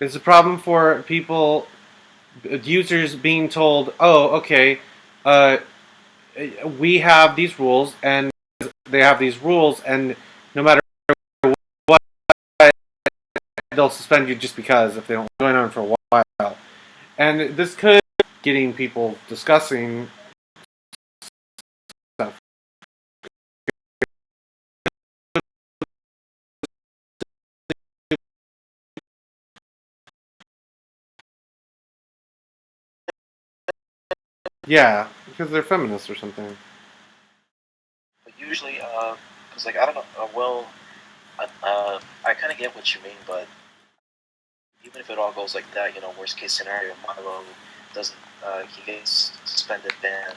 It's a problem for people, users being told, oh, okay, we have these rules, and they have these rules, and no matter what, they'll suspend you just because if they don't going on for a while. And this could getting people discussing stuff. Yeah, because they're feminists or something. But usually, because I don't know. I kind of get what you mean, but even if it all goes like that, worst case scenario, Milo doesn't, he gets suspended, banned,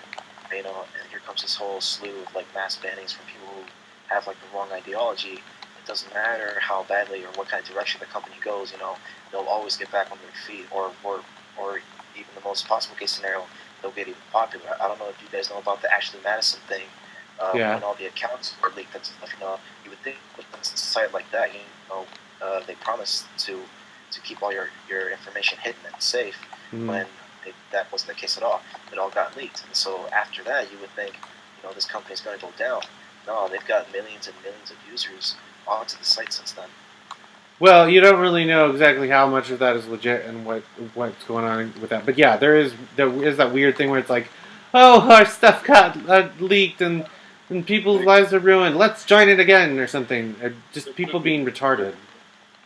and here comes this whole slew of mass bannings from people who have the wrong ideology. It doesn't matter how badly or what kind of direction the company goes, they'll always get back on their feet, or even the most possible case scenario, they'll get even popular. I don't know if you guys know about the Ashley Madison thing. Yeah. When all the accounts were leaked and stuff, you would think with a site like that, they promise to keep all your information hidden and safe. When that wasn't the case at all. It all got leaked, and so after that, you would think, this company's going to go down. No, they've got millions and millions of users onto the site since then. Well, you don't really know exactly how much of that is legit and what's going on with that. But yeah, there is that weird thing where it's like, oh, our stuff got leaked and people's lives are ruined. Let's join it again or something. Just people being retarded.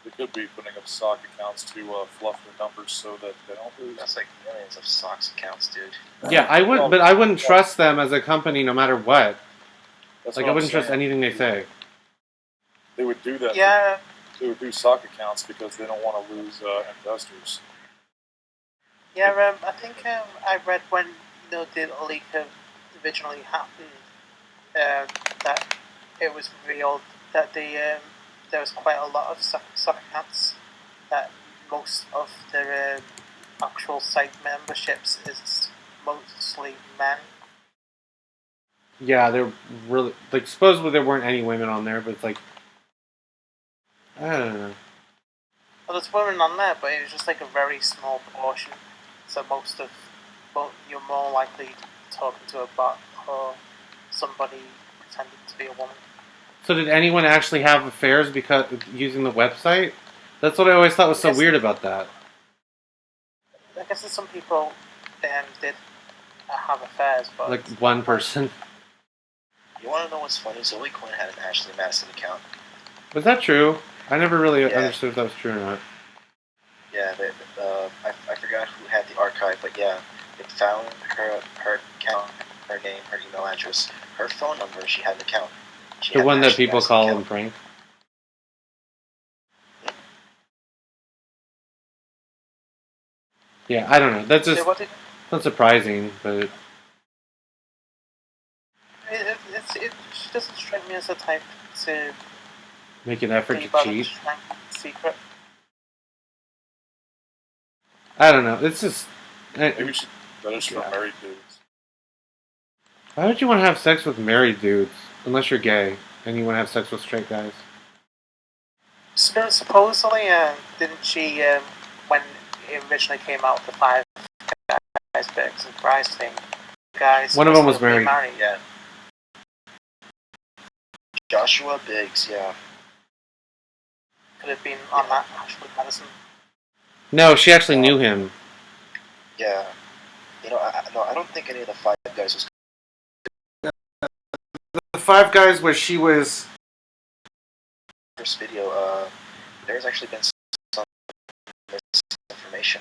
They could be putting up stock accounts to fluff their numbers so that they don't lose. That's millions of stocks accounts, dude. Yeah, I would, but I wouldn't trust them as a company no matter what. That's I what I'm wouldn't trust saying. anything they say. They would do that. Yeah, to do sock accounts because they don't want to lose investors. Yeah, I think I read when the leak originally happened that it was revealed that there was quite a lot of soccer accounts that most of their actual site memberships is mostly men. Yeah, they're really like supposedly there weren't any women on there, but it's like I don't know. Well, there's women on there, but it was just like a very small portion. So you're more likely talking to a bot or somebody pretending to be a woman. So did anyone actually have affairs because using the website? That's what I always thought was so Yes. weird about that. I guess there's some people did have affairs, but Like one person. You want to know what's funny? Zoe Quinn had an Ashley Madison account. Was that true? I never really Yeah. understood if that was true or not. Yeah, I forgot who had the archive, but yeah, they found her account, her name, her email address, her phone number. She had an account. She The had one an that Ashley people Madison call account. them prank. Yeah, I don't know. That's just not surprising, but she doesn't strike me as the type to make an effort be to bothered cheat. to try and keep it secret. I don't know. It's just. Maybe we should fetish for Yeah. married dudes. Why would you want to have sex with married dudes unless you're gay and you want to have sex with straight guys? Supposedly, didn't she, when it originally came out, the 5 guys, Biggs and Bryce thing, guys. One of them was supposed to be married. Yeah. Joshua Biggs, yeah. Could have been on that Ashley Madison. No, she actually knew him. Yeah. You know, I don't think any of the 5 guys was. The 5 guys where she was. First video, there's actually been some misinformation.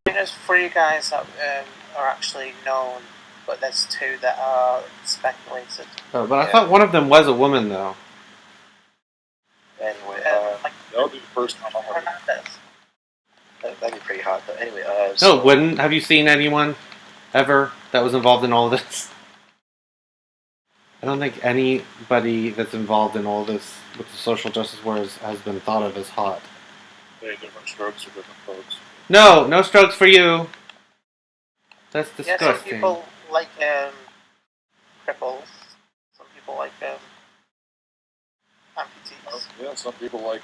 There's 3 guys that are actually known, but there's 2 that are speculated. Oh, but I Yeah. thought one of them was a woman, though. Anyway, Like That'll be the first time I'm ever. Hernandez. that'd be pretty hot. But anyway, No, so, it wouldn't. Have you seen anyone ever that was involved in all this? I don't think anybody that's involved in all this with the social justice wars has been thought of as hot. Hey, different strokes for different folks. No strokes for you. That's Yeah, disgusting. some people like cripples. Some people like amputees. Yeah, some people like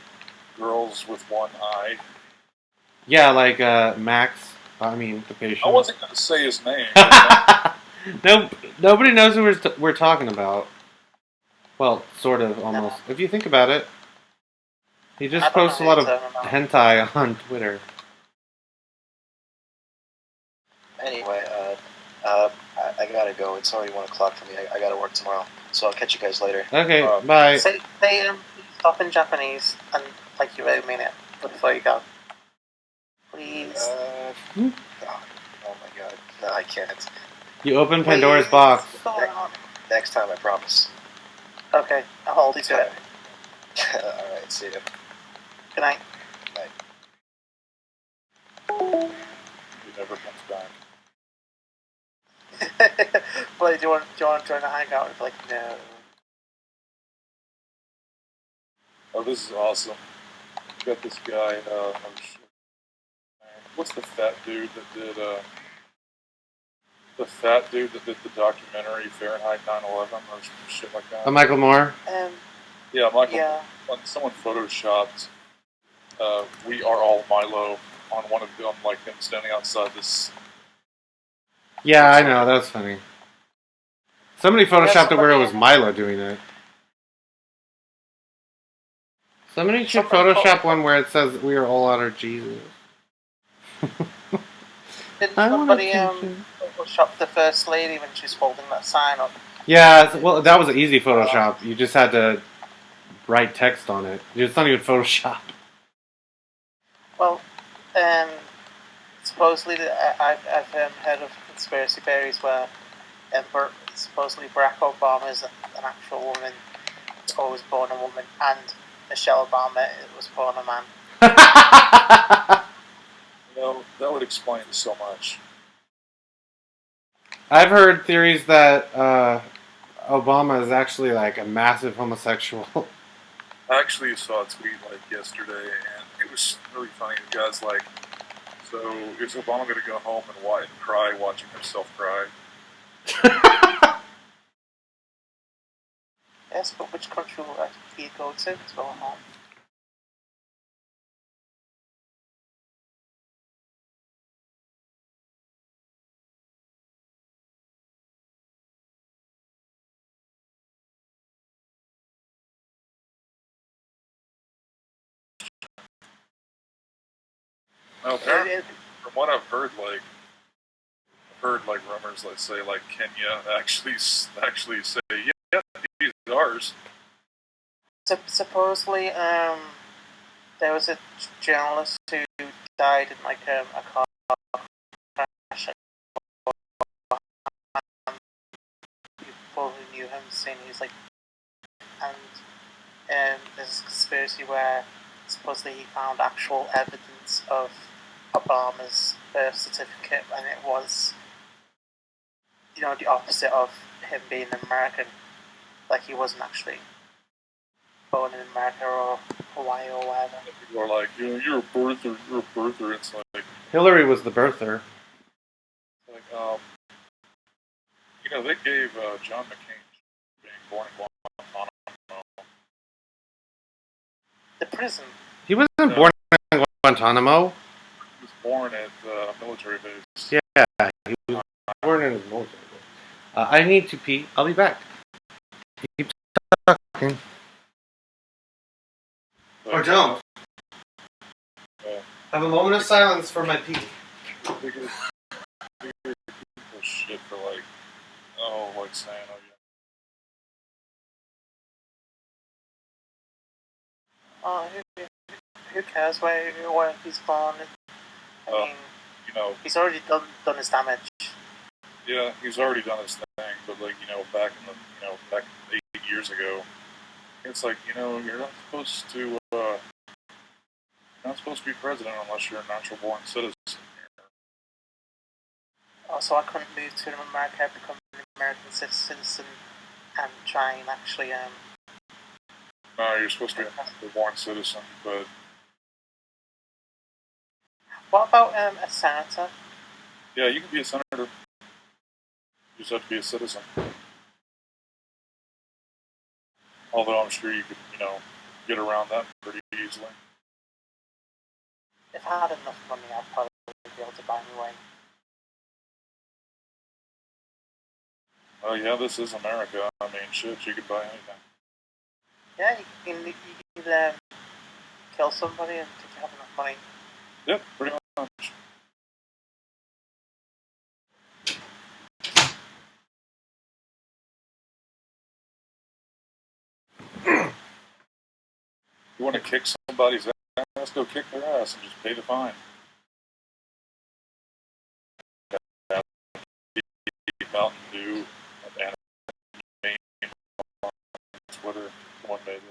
girls with one eye. Yeah, like Max. I mean, the patient. I wasn't going to say his name. No, nobody knows who we're talking about. Well, sort of, almost. If you think about it, he I just don't posts a know lot who of you're talking about. hentai on Twitter. anyway, I gotta go. It's already 1 o'clock for me. I gotta work tomorrow. So I'll catch you guys later. Okay, Uh, bye. Say stop in Japanese and like you really mean it before you go. Please. Oh my god. No, I can't. You open Pandora's Please. box. Go on. Next time, I promise. Okay, I'll hold you to it. Alright, see you. Good night. He never comes back. But do you want to join the hangout? It's like, no. Oh, this is awesome. We got this guy, oh shit. What's the fat dude that did, the documentary Fahrenheit 9/11 or some shit like that? Michael Moore. Yeah, Michael. Yeah. Someone photoshopped, "We are all Milo" on one of them, like him standing outside this. Yeah, I know. That was funny. Somebody photoshopped it where it was Milo doing it. Somebody should Somebody Photoshop one where it says we are all under Jesus. Didn't I want somebody attention. Photoshop the first lady when she's holding that sign up? Yeah, well, that was an easy Photoshop. You just had to write text on it. It's not even Photoshop. Well, supposedly, I've heard of conspiracy theories where supposedly Barack Obama is an actual woman, or was born a woman, and Michelle Obama was born a man. That would explain so much. I've heard theories that Obama is actually like a massive homosexual. I actually saw a tweet like yesterday, and it was really funny. The guy's like, "So is Obama going to go home and cry watching himself cry?" Yes, but which country will he go to go home? Now, apparently, from what I've heard, rumors that say like Kenya actually say, yeah, these are ours. Supposedly, there was a journalist who died in like a car crash. You probably knew him, saying he's like, and there's a conspiracy where supposedly he found actual evidence of Obama's birth certificate, and it was, the opposite of him being American. Like he wasn't actually born in America or Hawaii or wherever. People are like, you're a birther, you're a birther. It's like Hillary was the birther. They gave John McCain being born in Guantanamo. The prison. He wasn't born in Guantanamo. He was born at a military base. Yeah, he was born in a military base. I need to pee. I'll be back. Keep talking. Or don't. Have a moment of silence for my pee. People shit for saying, oh yeah. Oh, who cares where he's born? I mean, he's already done his damage. Yeah, he's already done his thing, but back in back 8 years ago, it's like, you're not supposed to be president unless you're a natural born citizen. So I couldn't move to America, become an American citizen, and try and actually No, you're supposed to be a natural born citizen, but what about a senator? Yeah, you can be a senator. You just have to be a citizen. Although I'm sure you could, get around that pretty easily. If I had enough money, I'd probably be able to buy my way. Oh yeah, this is America. I mean, shit, you could buy anything. Yeah, you can kill somebody and if you have enough money. Yep, pretty much. You want to kick somebody's ass, go kick their ass and just pay the fine. Mountain Dew and anime on Twitter. One made it.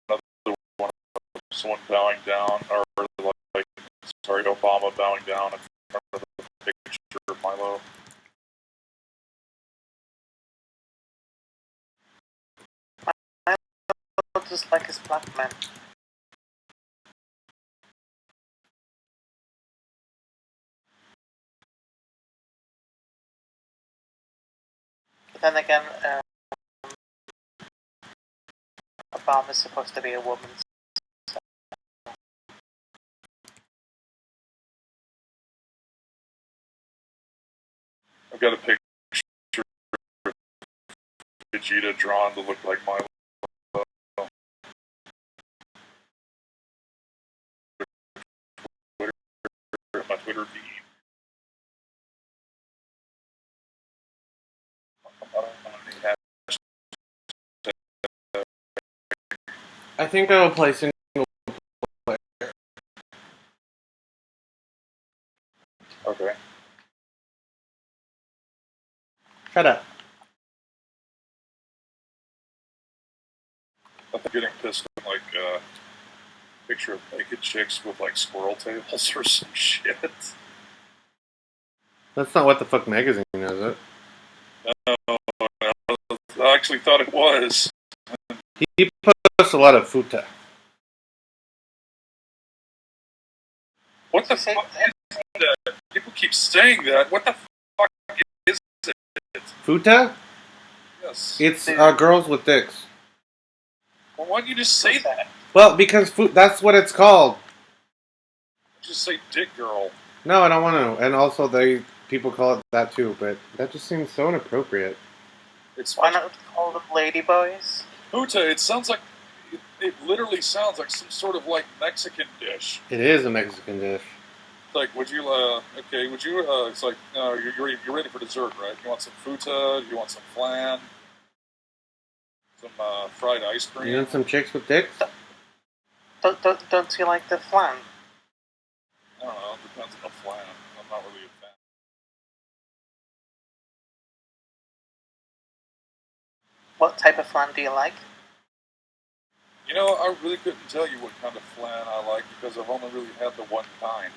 Another one of someone bowing down, or Obama bowing down in front of the picture of Milo. I just like his black man. But then again, Obama's supposed to be a woman. So. I've got a picture of Vegeta drawn to look like Milo. Twitter feed. I don't know any I think I will play single player. Okay. Shut up. I think getting pissed at like picture of naked chicks with like squirrel tails or some shit. That's not what the fuck magazine is it? I actually thought it was. He posts a lot of futa. What the fuck is that? People keep saying that. What the fuck is it? Futa? Yes. It's girls with dicks. Well, why don't you just say that? Well, because that's what it's called. Just say dick girl. No, I don't want to. And also, people call it that too, but that just seems so inappropriate. It's Why not call them ladyboys? Puta, it sounds like it literally sounds like some sort of like Mexican dish. It is a Mexican dish. Like, would you okay, would you it's like you're ready for dessert, right? You want some futa, you want some flan, some fried ice cream. You want some chicks with dicks? Don't you like the flan? I don't know, it depends on the flan. I'm not really a fan. What type of flan do you like? You know, I really couldn't tell you what kind of flan I like because I've only really had the one kind.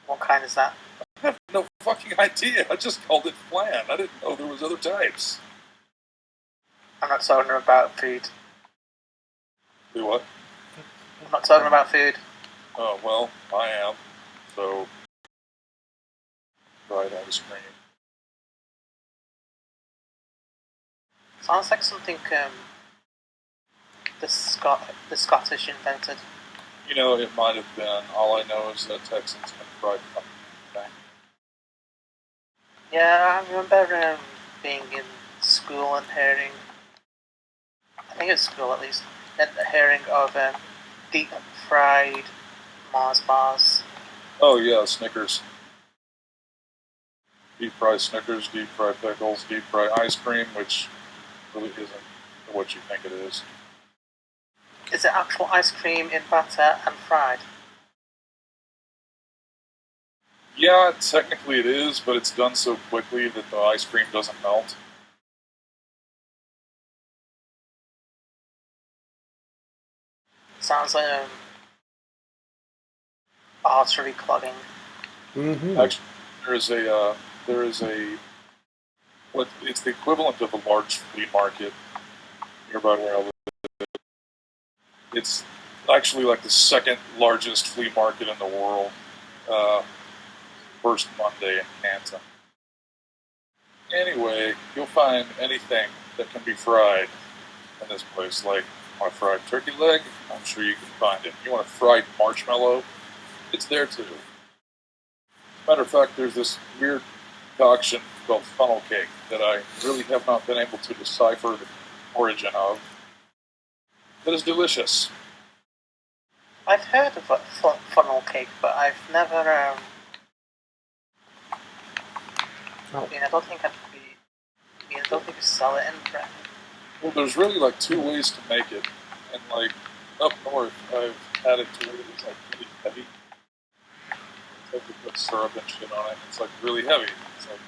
What kind is that? I have no fucking idea. I just called it flan. I didn't know there was other types. I'm not talking about food. Do what? I'm not talking about food. Oh, well, I am. So, fried ice cream. Sounds like something the Scottish invented. You know, it might have been. All I know is that Texans can fry fucking thing. Yeah, I remember being in school and hearing, I think it's school at least, and hearing of deep fried Mars bars. Oh, yeah, Snickers. Deep fried Snickers, deep fried pickles, deep fried ice cream, which really isn't what you think it is. Is it actual ice cream in batter and fried? Yeah, technically it is, but it's done so quickly that the ice cream doesn't melt. Sounds like artery clogging. Mm-hmm. Actually, there is a what it's the equivalent of a large flea market nearby where I live. It's actually like the second largest flea market in the world. First Monday in Canton. Anyway, you'll find anything that can be fried in this place, like my fried turkey leg. I'm sure you can find it. You want a fried marshmallow? It's there too. Matter of fact, there's this weird concoction called funnel cake that I really have not been able to decipher the origin of. That is delicious. I've heard of funnel cake, but I've never. Oh. I don't think I don't think you sell it in Britain. Well, there's really like two ways to make it, and like up north, I've had it to where it's like really heavy. It's like you put syrup and shit on it. It's like really heavy. It's like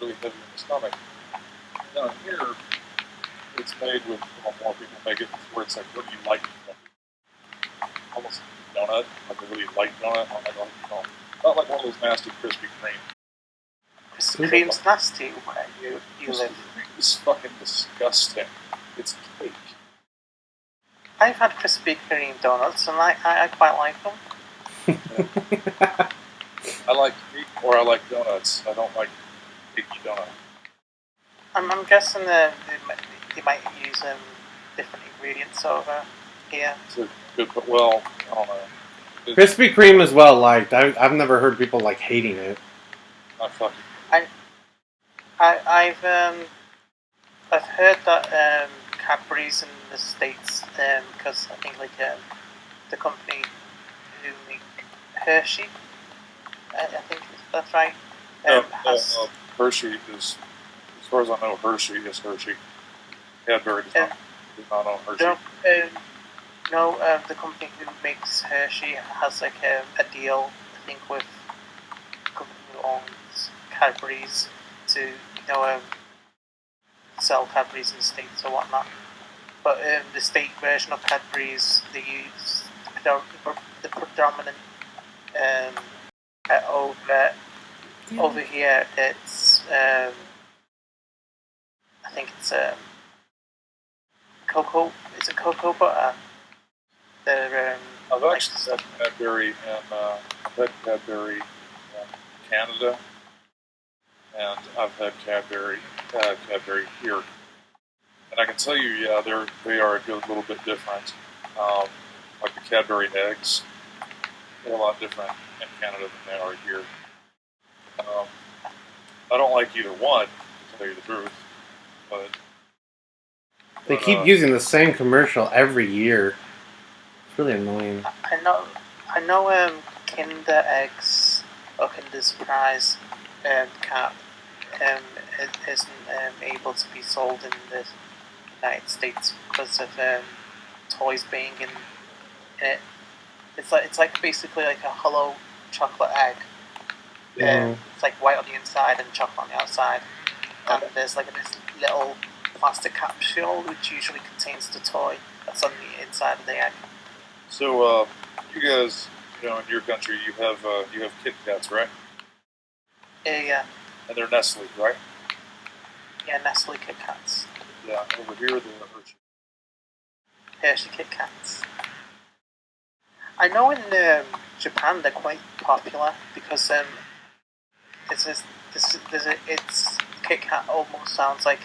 really heavy in the stomach. Down here, it's made with more people make it where it's like really light, almost like a donut, like a really light donut, not like one of those nasty Krispy Kreme. Krispy Kreme's nasty where you live. It's fucking disgusting. It's cake. I've had Krispy Kreme donuts and I quite like them. I like cake or I like donuts. I don't like cakey donut. I'm guessing they might use different ingredients over here. It's a good, but well, I don't know. Krispy Kreme is well liked. I've never heard people like hating it. Not fucking. I've heard that Cadbury's in the States, because I think like the company who make Hershey. I think that's right. No, Has, Hershey is, as far as I know, Hershey is Hershey. Cadbury does not own Hershey. no, the company who makes Hershey has like a deal, I think, with the company who owns Cadbury's to sell Cadbury's in the States or whatnot. But the state version of Cadbury's, they use the predominant over here. It's I think it's cocoa. Is it cocoa butter? They're I've actually had Cadbury in Canada, and I've had Cadbury here. And I can tell you, yeah, they are a little bit different. Like the Cadbury eggs, they're a lot different in Canada than they are here. I don't like either one, to tell you the truth, but They keep using the same commercial every year. It's really annoying. I know. Kinder eggs or Kinder Surprise cap isn't able to be sold in the United States because of toys being in it. It's like basically like a hollow chocolate egg. Yeah. It's like white on the inside and chocolate on the outside, and there's like this little plastic capsule which usually contains the toy that's on the inside of the egg. So, you guys, in your country, you have Kit Kats, right? Yeah, And they're Nestle, right? yeah, Nestle Kit Kats, Yeah. Over here, they're Hershey. Hershey Kit Kats. I know in Japan they're quite popular because it's Kit Kat almost sounds like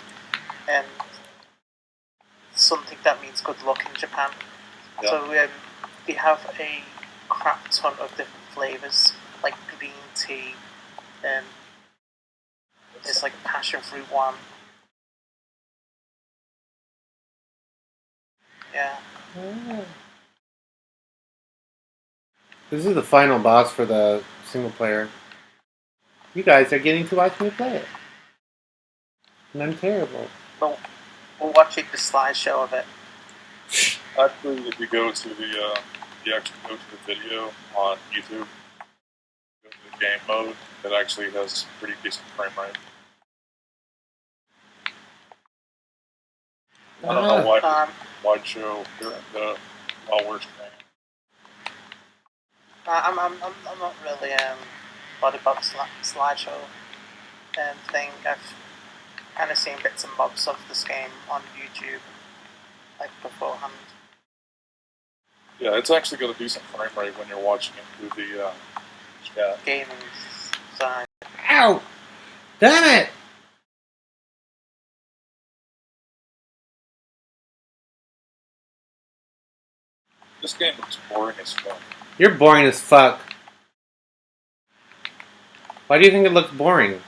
something that means good luck in Japan. Yeah. So they have a crap ton of different flavors, like green tea, there's like a passion fruit one. Yeah. This is the final boss for the single player. You guys are getting to watch me play it. And I'm terrible. Well, we're watching the slideshow of it. Actually, if you go to you actually go to the video on YouTube, go to the game mode, it actually has pretty decent frame rate. I don't know why show the while we're streaming. I'm not really bothered about the slideshow thing. I've kind of seen bits and bobs of this game on YouTube, like beforehand. Yeah, it's actually got a decent frame rate when you're watching it through the chat. Gaming side. Ow! Damn it! This game looks boring as fuck. You're boring as fuck. Why do you think it looks boring?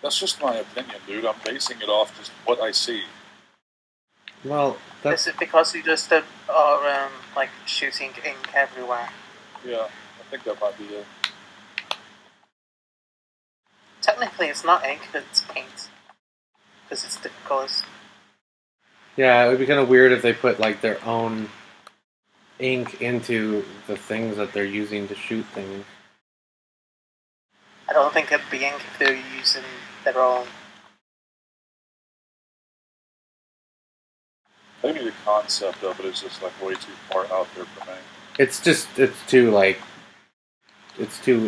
That's just my opinion, dude. I'm basing it off just what I see. Well, that's... Is it because you just are like shooting ink everywhere? Yeah, I think that might be it. Technically, it's not ink; it's paint, because it's different colors. Yeah, it would be kind of weird if they put like their own ink into the things that they're using to shoot things. I don't think it'd be ink if they're using their own. Maybe the concept of it is just like way too far out there for me. It's too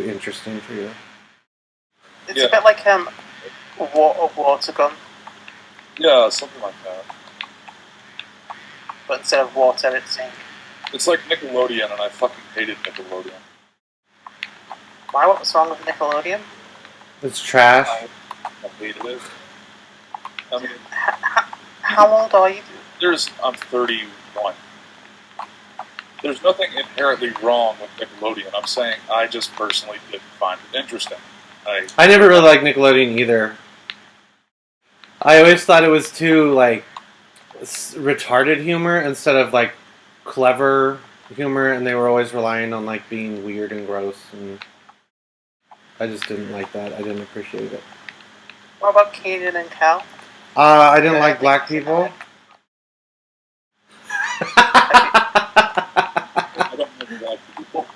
interesting for you. It's a bit like a water gun, Yeah, something like that. but instead of water, it's ink. It's like Nickelodeon, and I fucking hated Nickelodeon. Why? What's wrong with Nickelodeon? It's trash. I hated it. I mean, How old are you? I'm 31. There's nothing inherently wrong with Nickelodeon. I'm saying I just personally didn't find it interesting. I never really liked Nickelodeon either. I always thought it was too like retarded humor instead of like clever humor, and they were always relying on like being weird and gross, and I just didn't like that. I didn't appreciate it. What about Keenan and Kel? I didn't like Yeah, black they- people. I don't know black people.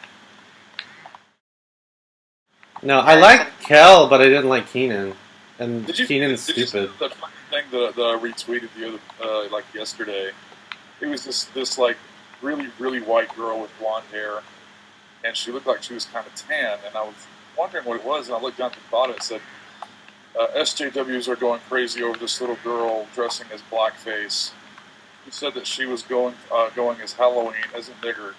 No, I liked Kel, but I didn't like Keenan. And Keenan's Did you see stupid. that fucking thing that I retweeted the other like yesterday? It was this like really white girl with blonde hair, and she looked like she was kind of tan. And I was wondering what it was, and I looked down at the bottom. It said, "SJWs are going crazy over this little girl dressing as blackface." She said that she was going as Halloween as a nigger.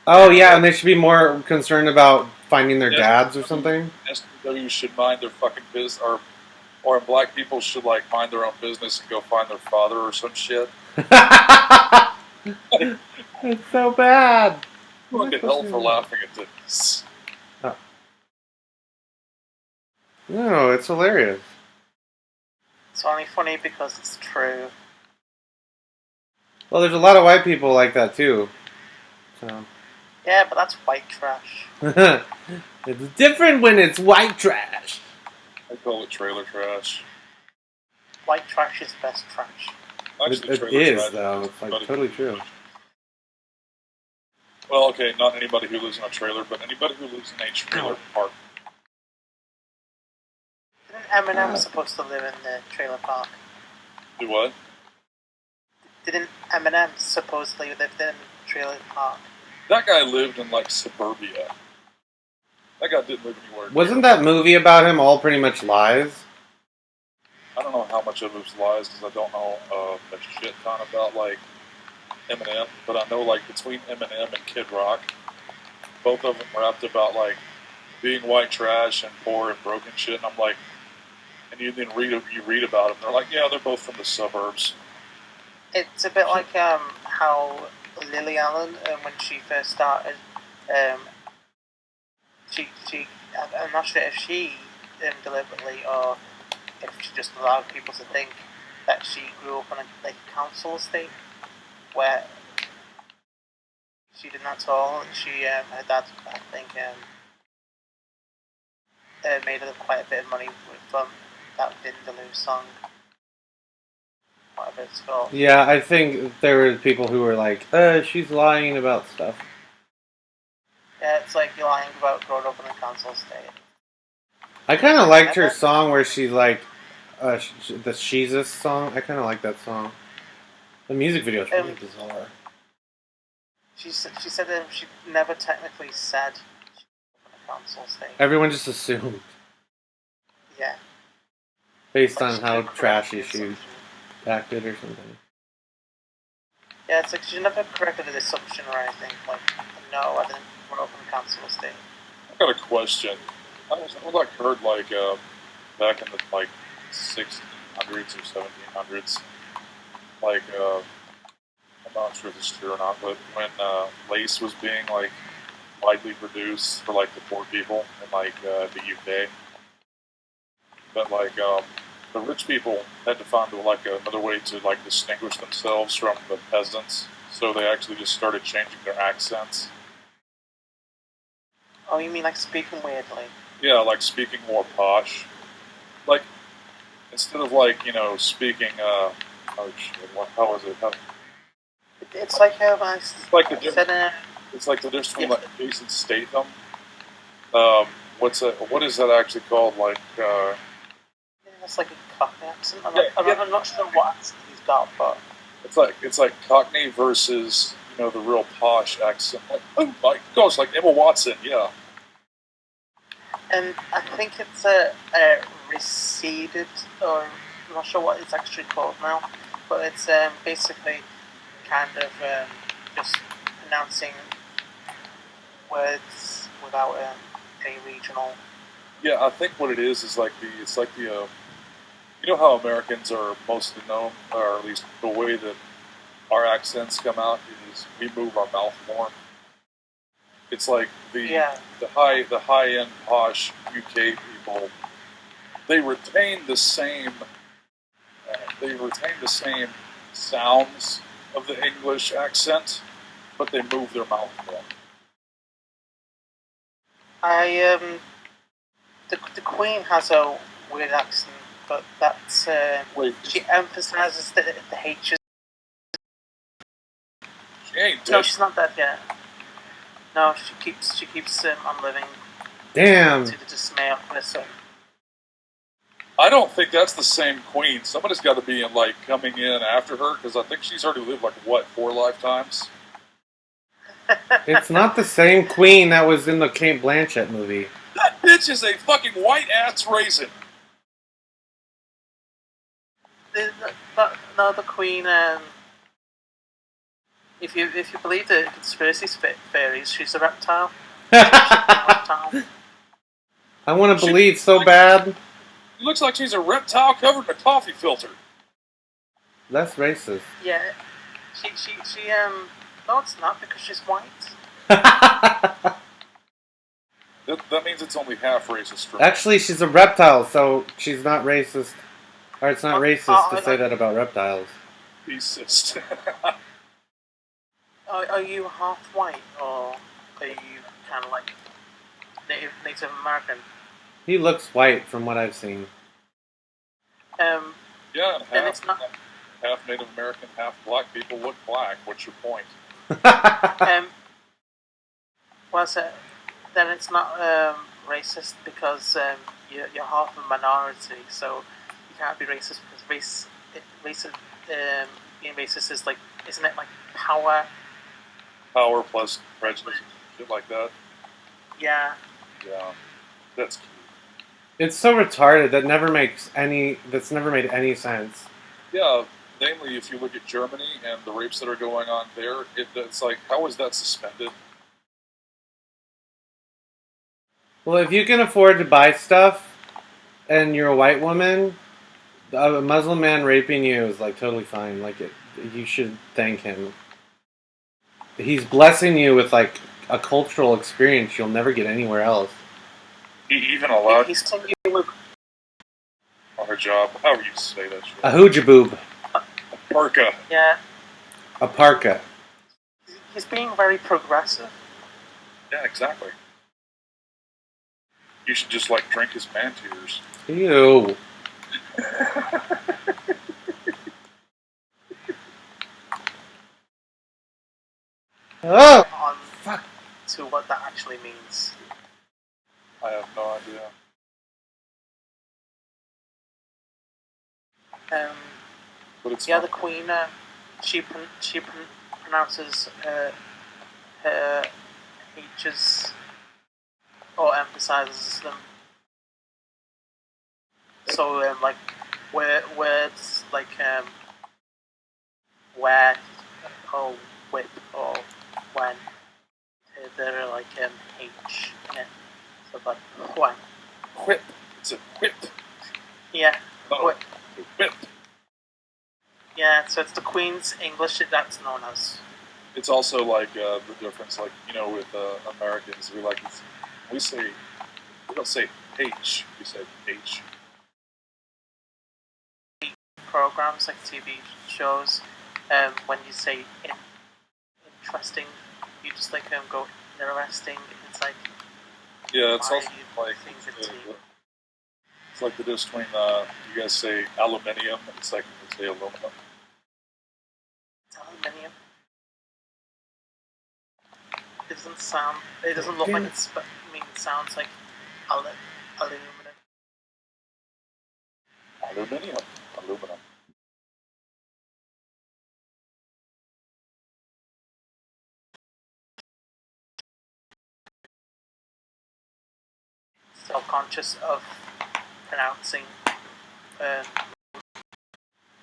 Oh yeah, and they should be more concerned about finding their dads or something. SJWs should mind their fucking business, or black people should like mind their own business and go find their father or some shit. It's so bad. You won't get hell for laughing at this. No, it's hilarious. It's only funny because it's true. Well, there's a lot of white people like that too. So Yeah, but that's white trash. it's different when it's white trash. I call it trailer trash. White trash is best trash. Actually, It trailer is trash though. is It's like better. totally true. Well, okay, not anybody who lives in a trailer, but anybody who lives in a trailer park. Isn't Eminem supposed to live in the trailer park? Do what? Didn't Eminem supposedly live in the trailer park? That guy lived in like suburbia. That guy didn't live anywhere. Wasn't that movie about him all pretty much lies? I don't know how much of it was lies because I don't know a shit ton about like Eminem, but I know like between Eminem and Kid Rock, both of them rapped about like being white trash and poor and broken shit. And I'm like, and you read about them. They're like, yeah, they're both from the suburbs. It's a bit like how Lily Allen, when she first started, I'm not sure if she deliberately or if she just allowed people to think that she grew up on a council estate where she didn't at all. She her dad, I think, made quite a bit of money from that Vindaloo song. Whatever it's called. Yeah, I think there were people who were like, she's lying about stuff. Yeah, it's like you're lying about growing up in a council estate. I kind of liked her song where she like, the Jesus song. I kind of like that song. The music video is really bizarre. She said she never technically said she grew up in a council estate. Everyone just assumed, Yeah. based Like on she how did correct trashy the she assumption. acted or something. Yeah, it's like she never corrected an assumption or anything. Like, no, I didn't grow up in a council estate. I got a question. I like heard like back in the like 1600s or 1700s, like I'm not sure if it's true or not, but when lace was being like widely produced for like the poor people in like the UK, but like the rich people had to find like another way to like distinguish themselves from the peasants, so they actually just started changing their accents. Oh, you mean like speaking weirdly? Yeah, like speaking more posh. Like instead of like speaking oh shit, how was it? It's like Like the I difference. said, It's like the difference between Yeah. like Jason Statham. What is that actually called? Like it's like a Cockney accent. Yeah, I'm not sure what accent he's got, but it's like Cockney versus the real posh accent. Like, oh my gosh, like Emma Watson, yeah. and I think it's a receded, or I'm not sure what it's actually called now, but it's basically kind of just pronouncing words without any regional. Yeah, I think what it is like it's like the you know how Americans are mostly known, or at least the way that our accents come out is we move our mouth more. It's like the high end posh UK people. They retain the same sounds of the English accent, but they move their mouth more. The Queen has a weird accent, but that's Wait, she emphasizes the H's. she ain't dead. No, she's not dead yet. No, she keeps on living Damn. to the dismay of her son. I don't think that's the same queen. Somebody's got to be coming in after her, because I think she's already lived 4 lifetimes. It's not the same queen that was in the Kate Blanchett movie. That bitch is a fucking white ass raisin. The Queen. If you believe the conspiracy theories, she's a reptile. I want to believe so bad. It looks like she's a reptile covered in a coffee filter. That's racist. Yeah, she no, it's not, because she's white. That means it's only half racist for me. Actually, she's a reptile, so she's not racist. Or it's not racist to say that about reptiles. Racist. Are you half white, or are you kind of like Native American? He looks white from what I've seen. Yeah, and Then it's not. half Native American, half black people look black. What's your point? Well, so then it's not racist, because you're half a minority, so you can't be racist, because being racist is isn't it power? Power plus prejudice, shit like that. Yeah. Yeah, that's cute. It's so retarded that that's never made any sense. Yeah, namely, if you look at Germany and the rapes that are going on there, it's how is that suspended? Well, if you can afford to buy stuff and you're a white woman, a Muslim man raping you is totally fine. You should thank him. He's blessing you with a cultural experience you'll never get anywhere else. He even allowed He's telling you with on her job, however you say that shit. A hooja boob. Parka. yeah. A parka. He's being very progressive. Yeah, exactly. You should just drink his man tears. Ew. Oh! On Fuck. to what that actually means. I have no idea. But it's Yeah, not. the Queen. She pronounces her H's, or emphasizes them. So words where, or whip, or when, they're H in it. So when. Whip. It's a whip. Yeah. Oh, Whip. whip. Yeah, so it's the Queen's English that's known as. It's also the difference, with Americans, we don't say H, we say H. Programs like TV shows, when you say interesting, you just go interesting. It's Yeah, it's why also you think it's it's the difference between you guys say aluminium, it's we say aluminum. aluminium. It doesn't sound. It doesn't look like it's. But it sounds like aluminum. Aluminium. Aluminum. Self-conscious of pronouncing.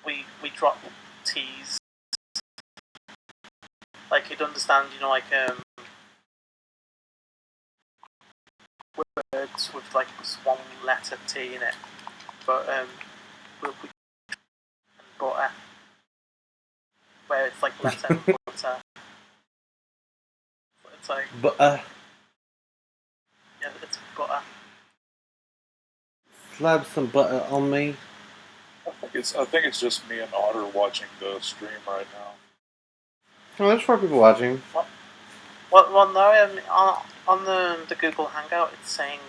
We drop T's. You'd understand, words with just one letter T in it, but we butter, where it's letter and butter. It's But yeah, it's butter. slap some butter on me. I think it's just me and Otter watching the stream right now. Oh, there's 4 people watching. Well, no, on the Google Hangout, it's saying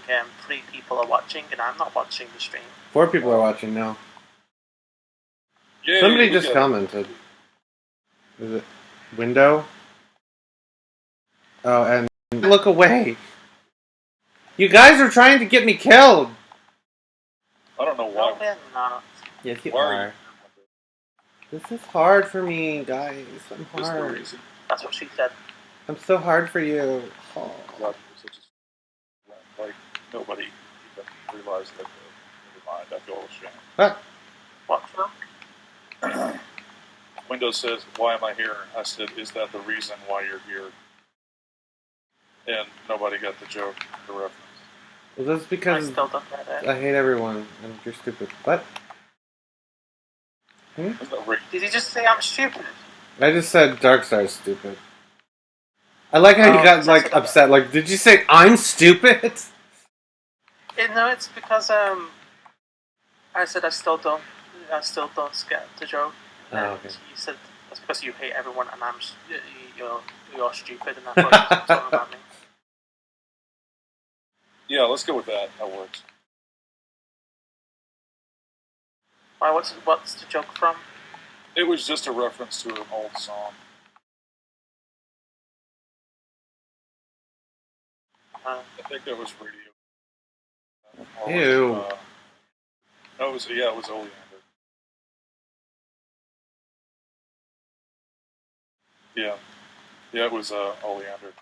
3 people are watching, and I'm not watching the stream. 4 people are watching now. Yay, Somebody we just get it. commented. Is it window? Oh, and look away. You guys are trying to get me killed. I don't know No, why. we're not. Yes, you Why are are. you? This is hard for me, guys. I'm This is the hard. reason. That's what she said. I'm so hard for you. Oh. God, you're such a like nobody even realized that. Never mind. I feel ashamed. Ah, What film? Windows says, "Why am I here?" I said, "Is that the reason why you're here?" And nobody got the joke, the reference. well, that's I because still don't get it. I hate everyone and you're stupid. What? Isn't that right? Did you just say I'm stupid? I just said Darkstar's stupid. I like how you Oh, got so like that- upset. Like, did you say I'm stupid? No, it's because I said I still don't get the joke. Oh, And okay. you said that's because you hate everyone, and you're stupid, and that's what you're talking about me. Yeah, let's go with that. That works. Why? What's the joke from? It was just a reference to an old song. Uh, I think that was radio. Ew. No, it was Oleander. Yeah, it was Oleander.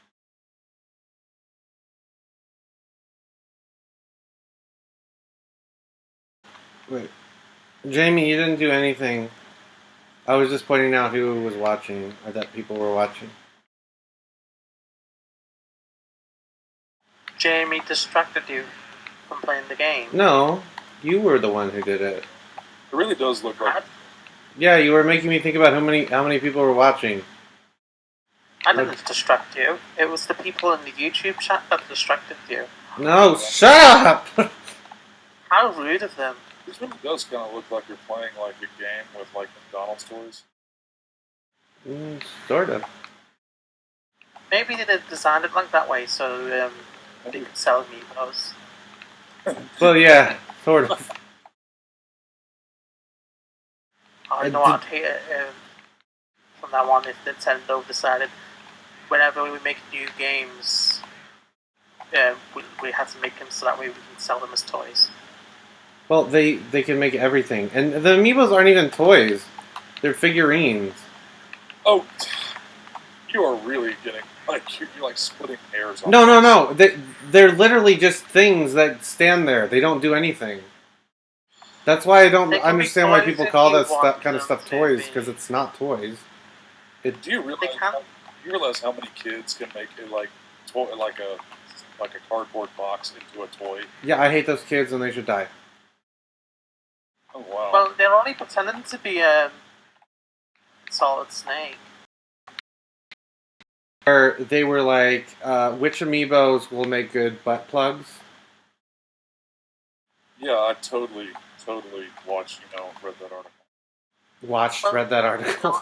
Wait, Jamie, you didn't do anything. I was just pointing out who was watching, or that people were watching. Jamie distracted you from playing the game. No, you were the one who did it. It really does look like. Yeah, you were making me think about how many people were watching. I didn't distract you. It was the people in the YouTube chat that distracted you. No, shut up! How rude of them. This really does kind of look like you're playing like a game with like McDonald's toys. Sort of. Maybe they designed it like that way so they could sell me those. Well, yeah, sort of. I know I'd hate it from now on if Nintendo decided whenever we make new games, we have to make them so that way we can sell them as toys. Well, they can make everything, and the amiibos aren't even toys; they're figurines. Oh, you are really getting like you're like splitting hairs. On No. They're literally just things that stand there. They don't do anything. That's why I don't They can be understand why toys people if call you that want kind of them stuff to toys, be. because it's not toys. Do you realize? They can. You realize how many kids can make it like like a cardboard box into a toy? Yeah, I hate those kids, and they should die. Oh wow! Well, they're only pretending to be Solid Snake. Or they were like, which amiibos will make good butt plugs? Yeah, I totally watched. Read that article. Read that article. No,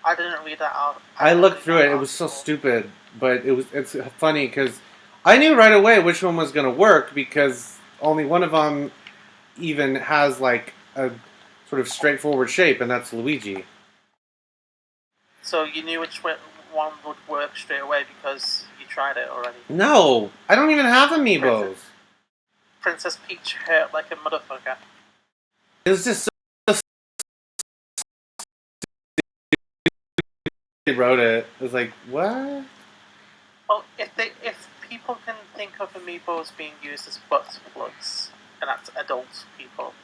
I didn't read that out. I looked through it. It was so stupid, but it's funny because I knew right away which one was going to work because only one of them even has like a sort of straightforward shape, and that's Luigi. So you knew which one would work straight away because you tried it already. No, I don't even have amiibos. Princess Peach hurt like a motherfucker. It was just so they wrote it. It was like, what? Well, if people can think of amiibos being used as butt plugs, and that's adult people,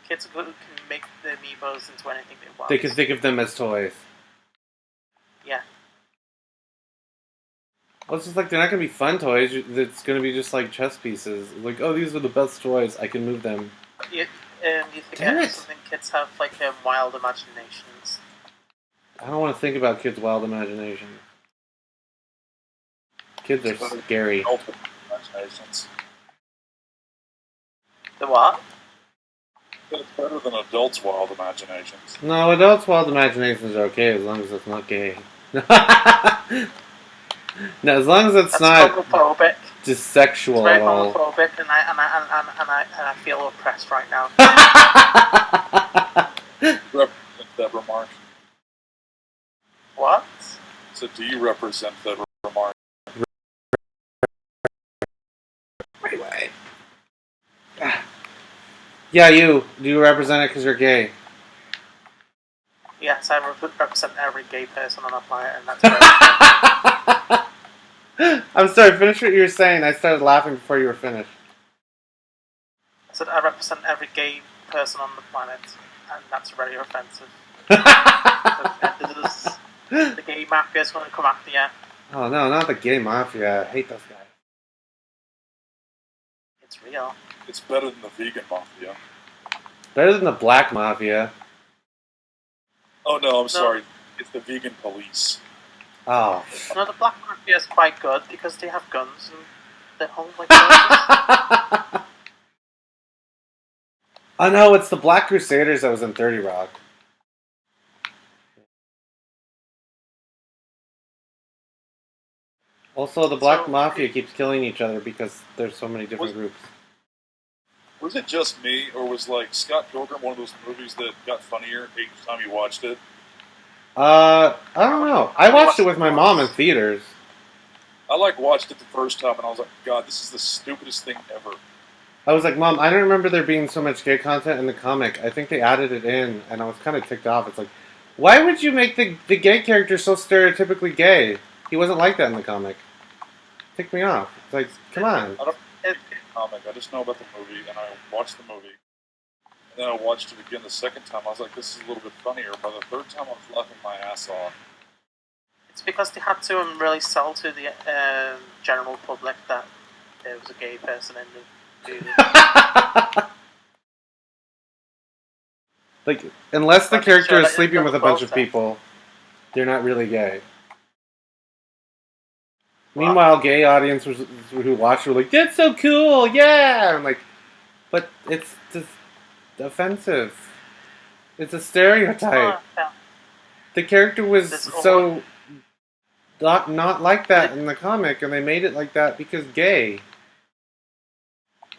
kids can make the amiibos into anything they want. They could think of them as toys. Yeah. Well, it's just like they're not going to be fun toys. It's going to be just like chess pieces. Like, oh, these are the best toys. I can move them. You Damn forget it. something kids have like wild imaginations. I don't want to think about kids' wild imagination. Kids are scary. Ultimate imaginations. The what? But it's better than adults' wild imaginations. No, adults' wild imaginations are okay as long as it's not gay. No, as long as it's That's not homophobic. just It's sexual very at all. homophobic, and I feel oppressed right now. Represent that remark. What? So, do you represent that remark? Anyway. Yeah, you. Do you represent it because you're gay? Yes, I represent every gay person on the planet, and that's very I'm sorry, finish what you were saying. I started laughing before you were finished. I said I represent every gay person on the planet, and that's very offensive. The gay mafia is going to come after you. Oh no, not the gay mafia. I hate those guys. It's real. It's better than the vegan mafia. Better than the black mafia. Oh no, I'm sorry. It's the vegan police. Oh. No, the black mafia is quite good because they have guns and they're home like horses. Oh no, it's the Black Crusaders that was in 30 Rock. Also, the Black Mafia keeps killing each other because there's so many different groups. Was it just me, or was like Scott Pilgrim one of those movies that got funnier each time you watched it? I don't know. I watched it with my mom in theaters. I watched it the first time, and I was like, God, this is the stupidest thing ever. I was like, Mom, I don't remember there being so much gay content in the comic. I think they added it in, and I was kind of ticked off. It's like, why would you make the gay character so stereotypically gay? He wasn't like that in the comic. Ticked me off. It's like, come on. I don't know the comic. I just know about the movie, and I watched the movie. And then I watched it again the second time. I was like, this is a little bit funnier. By the third time, I was laughing my ass off. It's because they had to really sell to the general public that there was a gay person in the movie. Like, unless the character is sleeping with a bunch of people, they're not really gay. Meanwhile, gay audiences who watch were like, "That's so cool, yeah!" I'm like, but it's just offensive. It's a stereotype. The character was so not like that in the comic, and they made it like that because gay.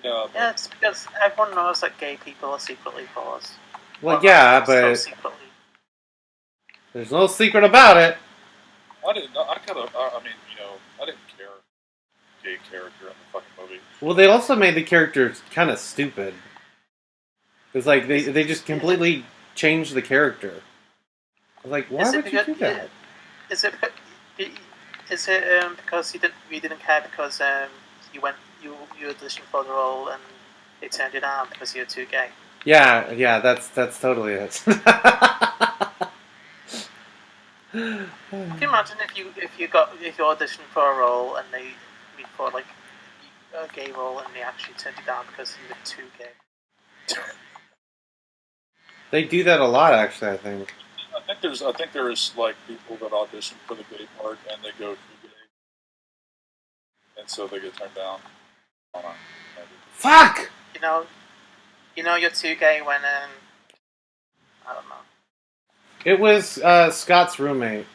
Yeah, it's because everyone knows that gay people are secretly whores. Well, yeah, but there's no secret about it. I didn't. I mean, I didn't care. Gay character in the fucking movie. Well, they also made the characters kind of stupid. It's like they just completely changed the character. I was like, why would you do that? Is it because you didn't care because you auditioned for the role and they turned you down because you're too gay? Yeah, that's totally it. Can you imagine if you auditioned for a role and for like a gay role and they actually turned you down because you were too gay? They do that a lot, actually. I think there is like people that audition for the gay part and they go too gay, and so they get turned down. Hold on. Fuck. You know you're too gay when I don't know. It was Scott's roommate,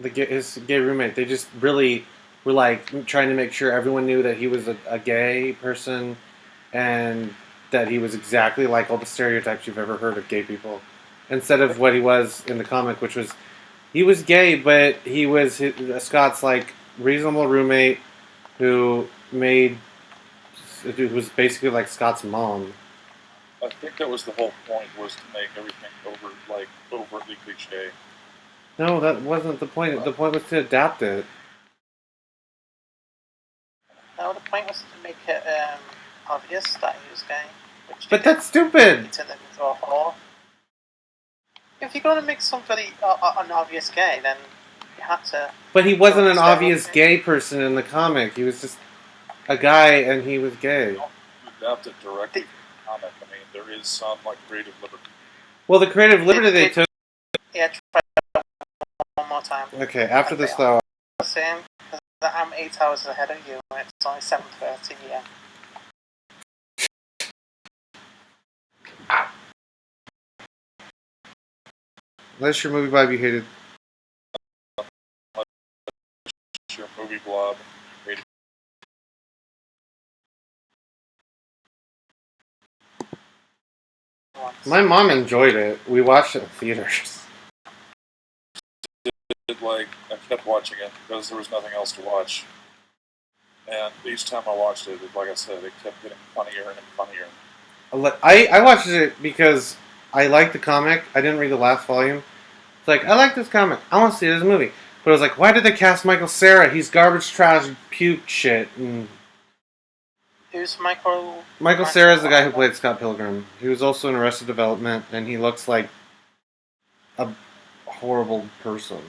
his gay roommate. They just really were like trying to make sure everyone knew that he was a gay person, and that he was exactly like all the stereotypes you've ever heard of gay people, instead of what he was in the comic, which was he was gay, but he was Scott's like reasonable roommate who was basically like Scott's mom. I think that was the whole point, was to make everything overtly cliche. No, that wasn't the point. The point was to adapt it. No, the point was to make it obvious that he was gay. But that's stupid! Turn them into a whore. If you're going to make somebody an obvious gay, then you have to... But he wasn't an obvious gay person in the comic. He was just a guy, and he was gay. You adapt it directly from the comic. I mean, there is some like creative liberty. Well, the creative liberty they took... Yeah, try one more time. Okay, after this though... Same, because I'm 8 hours ahead of you, and it's only 7:30 here. Unless your movie vibe you hated. Blob. My mom enjoyed it. We watched it in theaters. I kept watching it because there was nothing else to watch. And each time I watched it, like I said, it kept getting funnier and funnier. I watched it because I liked the comic. I didn't read the last volume. It's like, I like this comic. I want to see this movie. But it was like, why did they cast Michael Cera? He's garbage, trash, puke shit. And Who's Michael? Michael Cera is the guy who played Scott Pilgrim. He was also in Arrested Development, and he looks like a horrible person.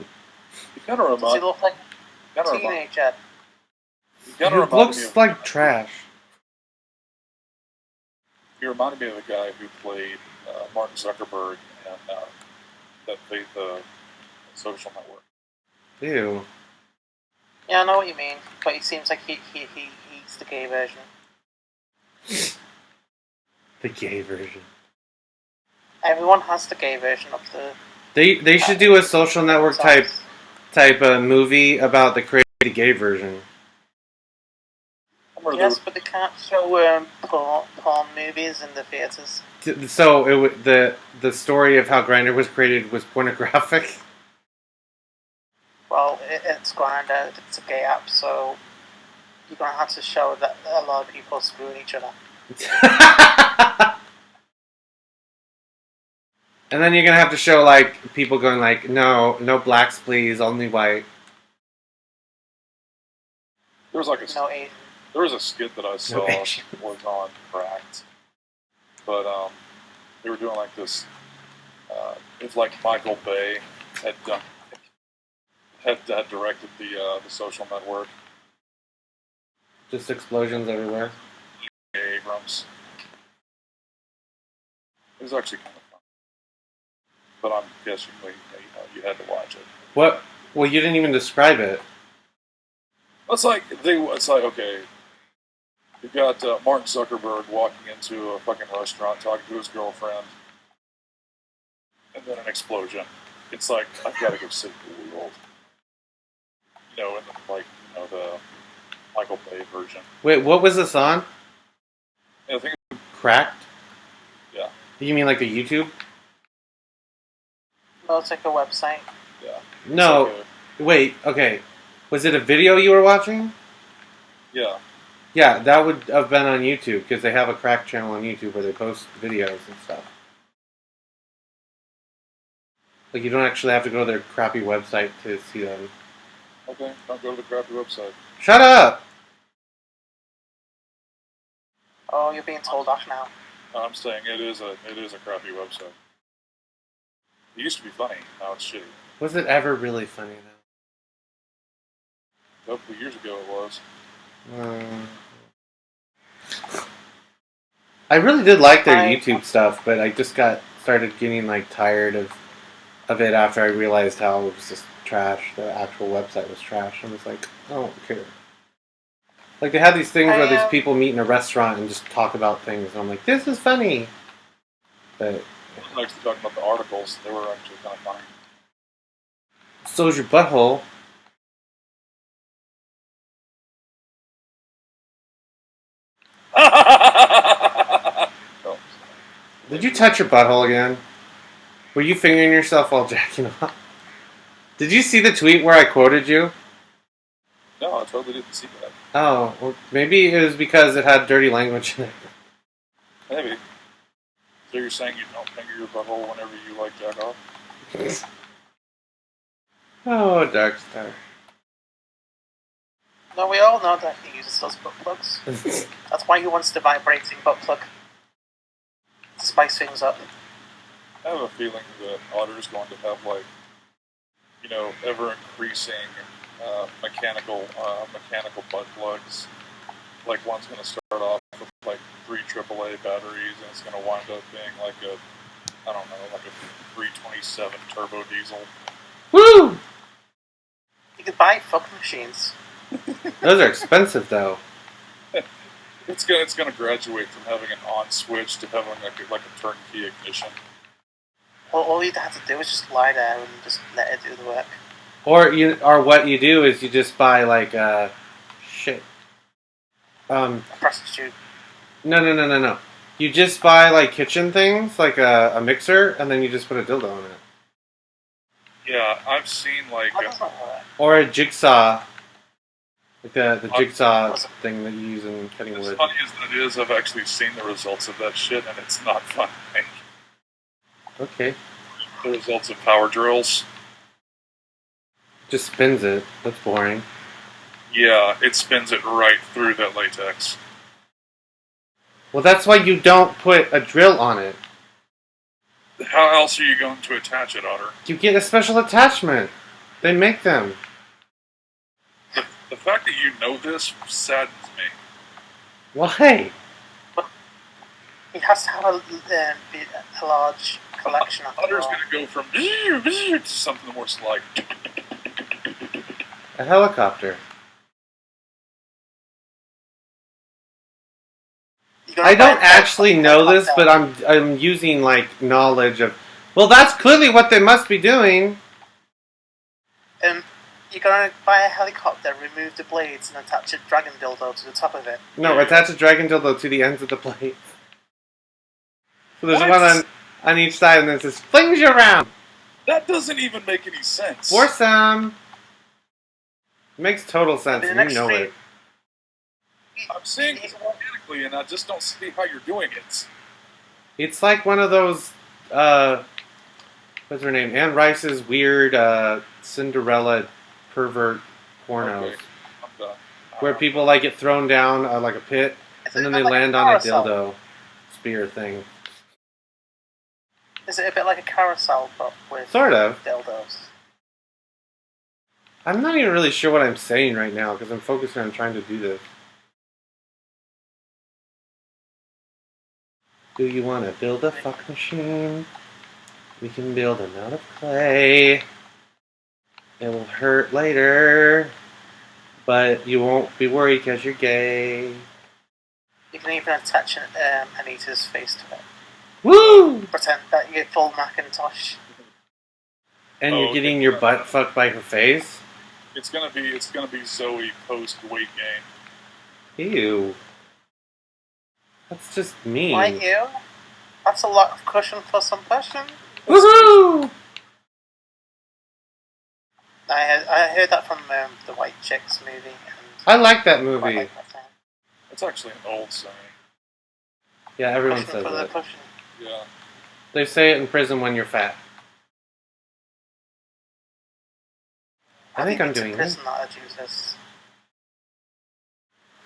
He kind of Does he reminds look like a teenager? He looks like trash. He reminded me of the guy who played Martin Zuckerberg and that played the Social Network. Ew. Yeah, I know what you mean, but he seems like he's the gay version. The gay version. Everyone has the gay version of the. They should do a Social Network type movie about the crazy gay version. Yes, but they can't show porn movies in the theaters. So the story of how Grindr was created was pornographic. Well, it's Grindr. It's a gay app, so you're gonna have to show that a lot of people are screwing each other. And then you're gonna have to show like people going like, no blacks please, only white. There was No Asian. There was a skit that I saw was on Cracked, but they were doing like this. It's like Michael Bay had directed the Social Network. Just explosions everywhere. Abrams. It was actually kind of fun, but I'm guessing you had to watch it. What? Well, you didn't even describe it. It's like okay. You've got Martin Zuckerberg walking into a fucking restaurant talking to his girlfriend, and then an explosion. It's like, I've got to go save the world. In the Michael Bay version. Wait, what was this on? And I think Cracked? Yeah. You mean like a YouTube? Well, it's like a website. Yeah. No. Wait, okay. Was it a video you were watching? Yeah. Yeah, that would have been on YouTube, because they have a Cracked channel on YouTube where they post videos and stuff. Like, you don't actually have to go to their crappy website to see them. Okay, don't go to the crappy website. Shut up! Oh, you're being told off now. No, I'm saying it is a crappy website. It used to be funny, now it's shitty. Was it ever really funny, though? A couple of years ago it was. I really did like their YouTube stuff, but I just started getting like tired of it after I realized how it was just trash. The actual website was trash. I was like, I don't care. Like, they had these things where these people meet in a restaurant and just talk about things, and I'm like, this is funny. But I was actually talking about the articles. They were actually kind of funny. so's your butthole. Did you touch your butthole again? Were you fingering yourself while jacking off? Did you see the tweet where I quoted you? No, I totally didn't see that. Oh, well, maybe it was because it had dirty language in it. Maybe. So you're saying you don't finger your butthole whenever you like jack off? Oh, Darkstar. No, we all know that he uses those butt plugs. That's why he wants the vibrating butt plug. To spice things up. I have a feeling that Otter is going to have, like, ever increasing mechanical butt plugs. Like, one's going to start off with like 3 AAA batteries, and it's going to wind up being like a 327 turbo diesel. Woo! You could buy fuck machines. Those are expensive, though. It's gonna graduate from having an on switch to having like a turnkey ignition. All you'd have to do is just lie there and just let it do the work. Or what you do is you just buy like shit. A prostitute. No. You just buy like kitchen things, like a mixer, and then you just put a dildo in it. Yeah, I've seen like How does that work? Or a jigsaw. Like the jigsaw What's it? thing that you use in cutting as wood. funny as that is, I've actually seen the results of that shit, and it's not fun. Okay. The results of power drills. Just spins it. That's boring. Yeah, it spins it right through that latex. Well, that's why you don't put a drill on it. How else are you going to attach it, Otter? You get a special attachment. They make them. The fact that you know this saddens me. Why? He has to have a large collection of Otter's them. going to go from to something more like. A helicopter. I don't actually know this, but I'm using like knowledge of. Well, that's clearly what they must be doing. You're gonna buy a helicopter, remove the blades, and attach a dragon dildo to the top of it. No, attach a dragon dildo to the ends of the blades. So there's What? one on each side, and then it says flings you around. That doesn't even make any sense. For some. It makes total sense, The and next you know three- it. I'm saying this organically, and I just don't see how you're doing it. It's like one of those, what's her name? Anne Rice's weird Cinderella pervert pornos. Okay, I'm done. Where people like get thrown down like a pit, and then they land on a dildo spear thing. Is it a bit like a carousel, but with Sort of. dildos? I'm not even really sure what I'm saying right now because I'm focusing on trying to do this. Do you want to build a fuck machine? We can build them out of clay. It will hurt later, but you won't be worried because you're gay. You can even attach Anita's face to it. Woo! Pretend that you're full Macintosh. And Oh, you're getting okay. your butt fucked by her face? It's gonna be Zoe post weight gain. Ew. That's just mean. Like you? That's a lot of cushion for some cushion. Woohoo! I heard that from the White Chicks movie. And I like that I movie. quite like that thing. It's actually an old saying. Yeah, everyone Cushion says for the that. cushion. Yeah. They say it in prison when you're fat. I think I'm doing it. Prison that Jesus.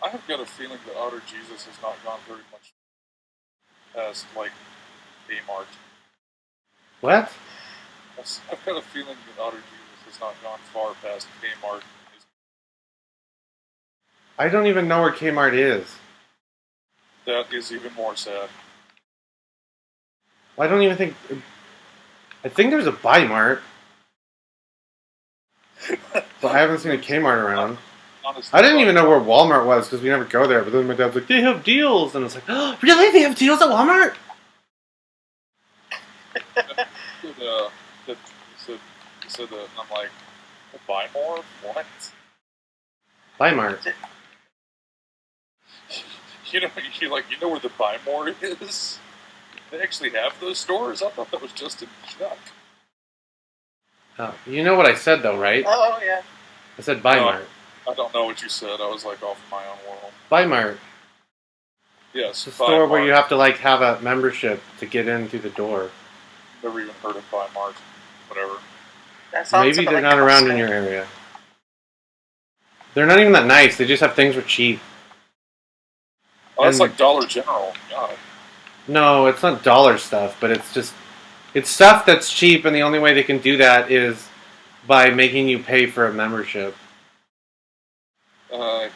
I have got a feeling that Otter Jesus has not gone very much past like Kmart. What? I've got a feeling that Otter Jesus has not gone far past Kmart. I don't even know where Kmart is. That is even more sad. I don't even think. I think there's a Buy Mart, but I haven't seen a Kmart around. Honestly, I didn't even know where Walmart was because we never go there. But then my dad's like, they have deals, and it's like, oh, really? They have deals at Walmart? He said that, and I'm like, buy more? What? Buy Mart. You know where the Buy More is? They actually have those stores? I thought that was just in Chuck. Oh, you know what I said though, right? Oh yeah. I said Buy No. Mart. I don't know what you said. I was like off my own world. Buy Mart. Yes, It's a store where you have to like have a membership to get in through the door. Never even heard of Buy Mart. Whatever. That sounds Maybe a bit they're like not around Costco. in your area. They're not even that nice. They just have things for cheap. Oh, that's And- like Dollar General. God. No, it's not dollar stuff, but it's stuff that's cheap, and the only way they can do that is by making you pay for a membership.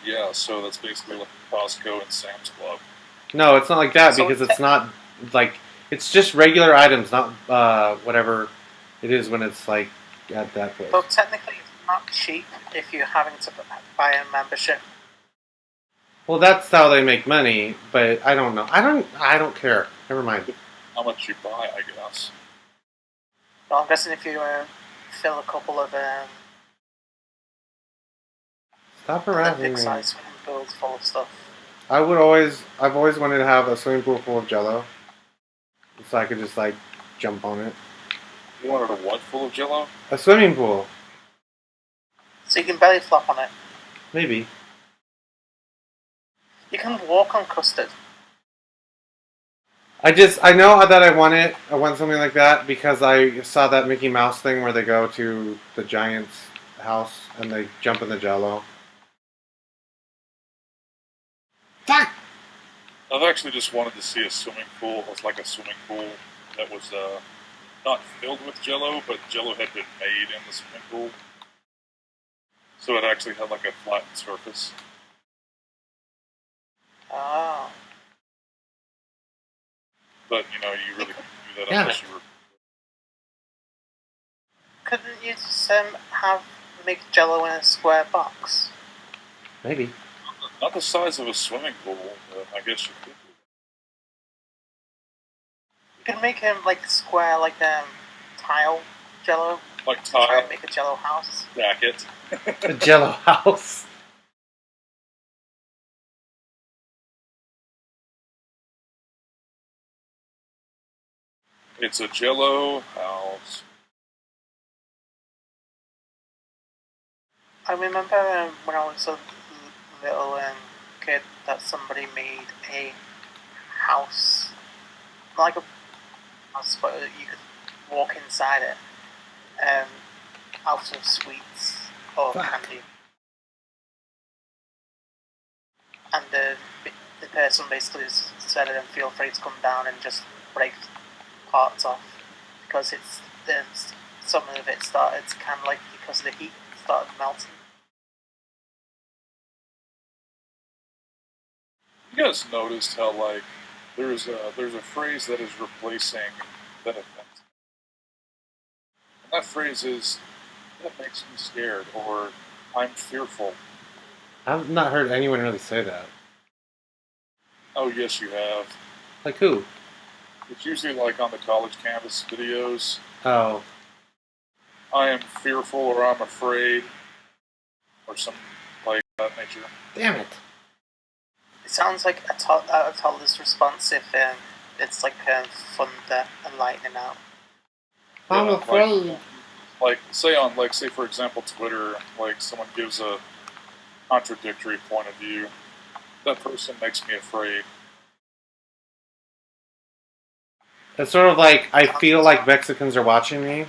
Yeah, so that's basically like Costco and Sam's Club. No, it's not like that So because it's not like it's just regular items, not whatever it is when it's like at that place. But technically, it's not cheap if you're having to buy a membership. Well, that's how they make money, but I don't know. I don't care. Never mind. How much you buy, I guess. Well, I'm guessing if you fill a couple of Stop And then harassing big me. size swimming pools full of stuff. I've always wanted to have a swimming pool full of Jello, so I could just like jump on it. You wanted a what full of Jello? A swimming pool, So you can belly flop on it. maybe. You can walk on custard. I know that I want it. I want something like that because I saw that Mickey Mouse thing where they go to the giant's house and they jump in the Jello. Fuck! I've actually just wanted to see a swimming pool. It's like a swimming pool that was not filled with Jello, but Jello had been made in the swimming pool, so it actually had like a flattened surface. Oh. But you know, you really couldn't do that Damn unless it. you were. Couldn't you just make Jello in a square box? Maybe. Not the size of a swimming pool, but I guess you could. You can make him like square, like tile Jello. Like Try tile and make a Jello house. jacket. A Jello house. It's a Jello house. I remember when I was a little kid that somebody made a house, like a house, but you could walk inside it, out of sweets or Fuck. candy. And the person basically said, feel free to come down and just break parts off because some of it started kind of like because of the heat started melting. You guys noticed how like there's a phrase that is replacing that effect, and that phrase is "that makes me scared" or "I'm fearful." I've not heard anyone really say that. Oh yes, you have. Like who? It's usually like on the college campus videos. Oh. I am fearful or I'm afraid or something like that nature. Damn it. It sounds like a toddler's response if it's like thunder and lightning out. I'm Yeah, afraid. Like say for example Twitter, like someone gives a contradictory point of view. That person makes me afraid. It's sort of like I feel like Mexicans are watching me.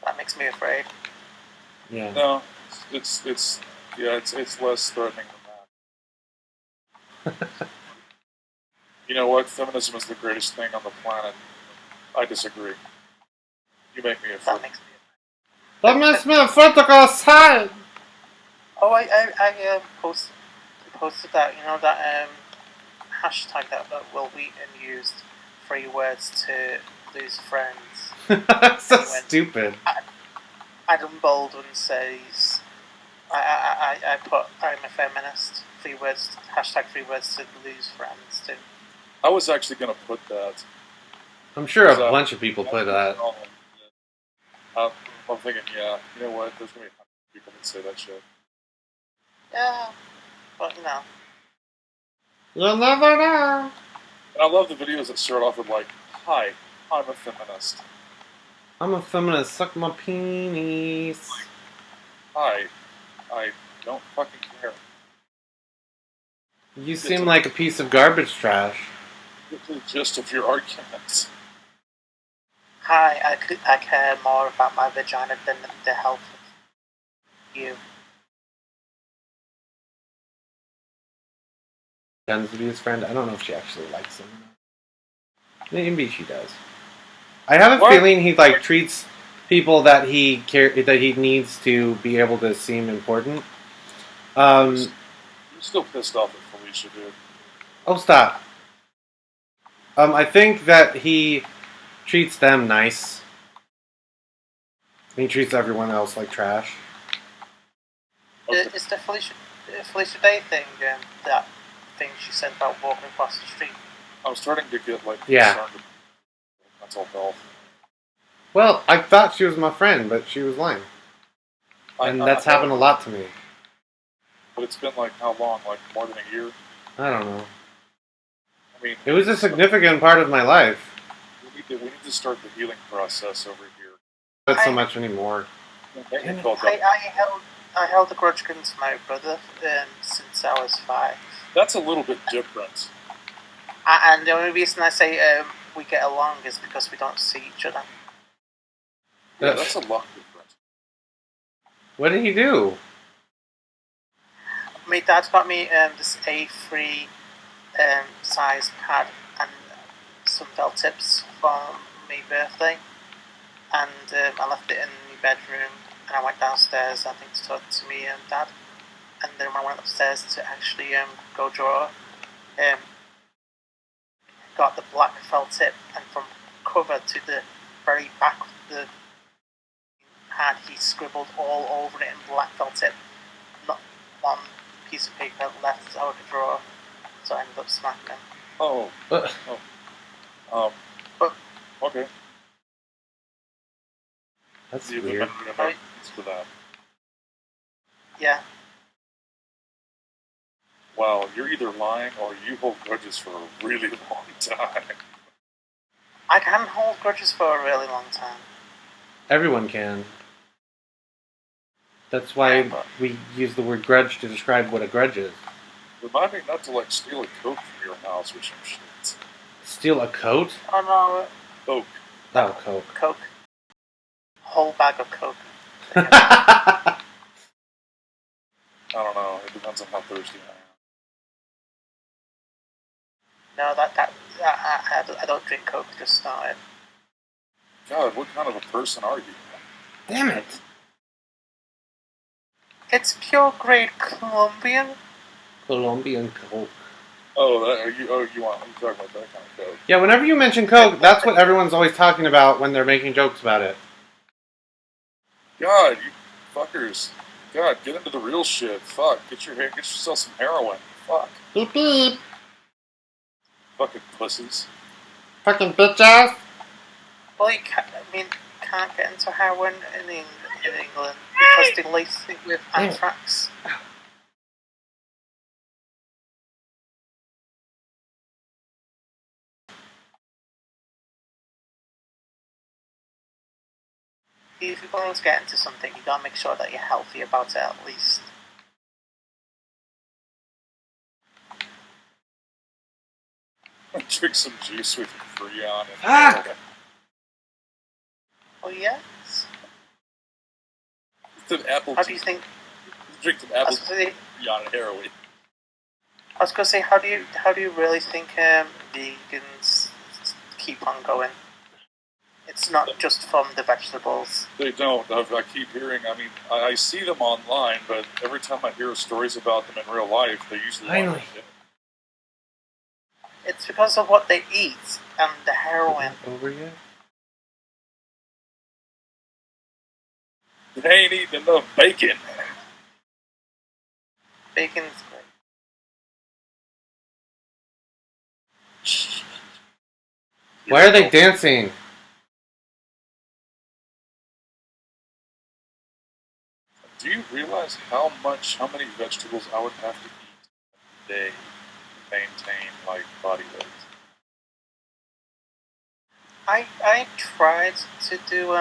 That makes me afraid. Yeah. No, it's less threatening than that. You know what? Feminism is the greatest thing on the planet. I disagree. You make me afraid. That makes me That makes me afraid to go outside. Oh, I posted that, that hashtag that Will Wheaton used, 3 words to lose friends. So stupid. Adam Baldwin says, I put, I'm a feminist, 3 words, hashtag 3 words to lose friends too. I was actually going to put that. I'm sure a bunch of people play that. I'm thinking, yeah, you know what? There's going to be people that say that shit. Yeah, but You'll never know. And I love the videos that start off with like, "Hi, I'm a feminist." I'm a feminist. Suck my penis. Hi, I don't fucking care. You seem like a piece of garbage trash. Get to the gist of your arguments. Hi, I care more about my vagina than the health of you. Tends to be his friend. I don't know if she actually likes him. Maybe she does. I have a feeling he like treats people that he needs to be able to seem important. You're still pissed off at Felicia, dude. Oh, stop. I think that he treats them nice. He treats everyone else like trash. Is the Felicia Day thing, that thing she said about walking across the street? I'm starting to get like Yeah. concerned about mental health. Well, I thought she was my friend, but she was lying. And that's happened a lot to me. But it's been like how long? Like more than a year? I don't know. I mean, It was a significant part of my life. we need to start the healing process over here. Not so much anymore. Damn it. I held a grudge against my brother since I was 5. That's a little bit different. And the only reason I say we get along is because we don't see each other. Yeah, that's a lot different. What did he do? My dad got me this A3 size pad and some felt tips for my birthday, and I left it in my bedroom, and I went downstairs, I think, to talk to me and Dad, and then when I went upstairs to actually go draw, got the black felt tip, and from cover to the very back of the pad, he scribbled all over it in black felt tip. Not one piece of paper left so I could draw, so I ended up smacking him. Oh. But Okay. that's You weird. remember for that. Yeah. Wow, you're either lying or you hold grudges for a really long time. I can hold grudges for a really long time. Everyone can. That's why we use the word grudge to describe what a grudge is. Remind me not to like steal a coke from your house or some shit. Steal a coat? Oh Coke. Oh, coke. no, Coke. Whole bag of Coke. I don't know. It depends on how thirsty I am. No, I don't drink Coke. Just started. God, what kind of a person are you? Damn it! It's pure grade Colombian. Colombian coke. Oh, you talking about that kind of coke? Yeah, whenever you mention coke, that's what everyone's always talking about when they're making jokes about it. God, you fuckers. God, get into the real shit. Fuck, get yourself some heroin. Fuck. Beep beep. Fucking pussies. Fucking bitch ass. Well, can't get into heroin in England because they lace it with anthrax. If you're going to get into something, you gotta make sure that you're healthy about it at least. Drink some juice with Freon and Fuck! Oh yes. Some apple How do you think? Drink some I apple was gonna say, Freon and heroin. how do you really think vegans keep on going? It's not just from the vegetables. They don't. I keep hearing. I mean, I see them online, but every time I hear stories about them in real life, they usually Finally. It's because of what they eat and the heroin. Over yet? They ain't eating enough bacon. Bacon's great. Why are they dancing? Do you realize how many vegetables I would have to eat a day to maintain like body weight? I tried to do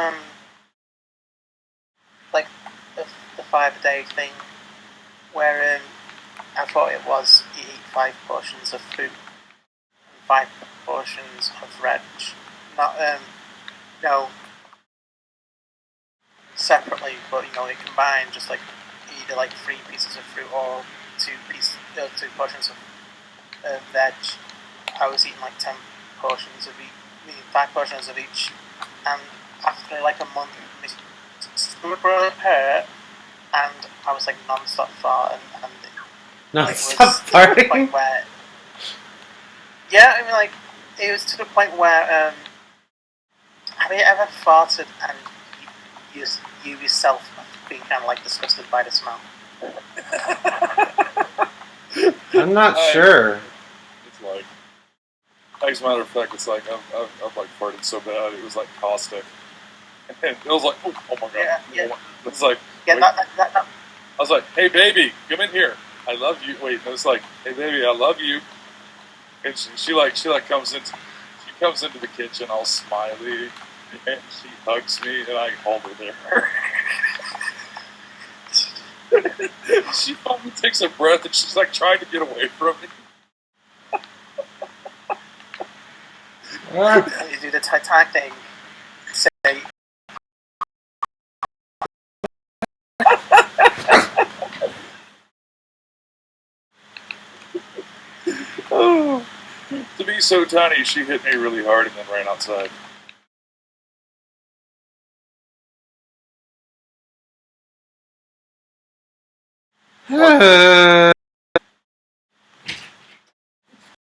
like the 5-a-day thing where I thought it was you eat 5 portions of fruit and 5 portions of veg, not no separately, but they combine just like either like 3 pieces of fruit or 2 portions of veg. I was eating like 10 portions of each. 5 portions of each, and after like a month, my stomach really hurt, and I was like non-stop farting, and Non-stop to the farting? point where, yeah, it was to the point where, have you ever farted and you yourself being kind of like disgusted by the smell? I'm not sure. It's like, as a matter of fact, it's like I've like farted so bad it was like caustic, and it was like oh my god, Yeah. it's like Yeah, that. I was like, "Hey, baby, come in here. I love you." Wait, it was like, "Hey, baby, I love you." And she comes into the kitchen all smiley, and she hugs me, and I hold her there. She finally takes a breath, and she's like trying to get away from me. You do the Titanic thing. Say, Oh, to be so tiny, she hit me really hard and then ran outside.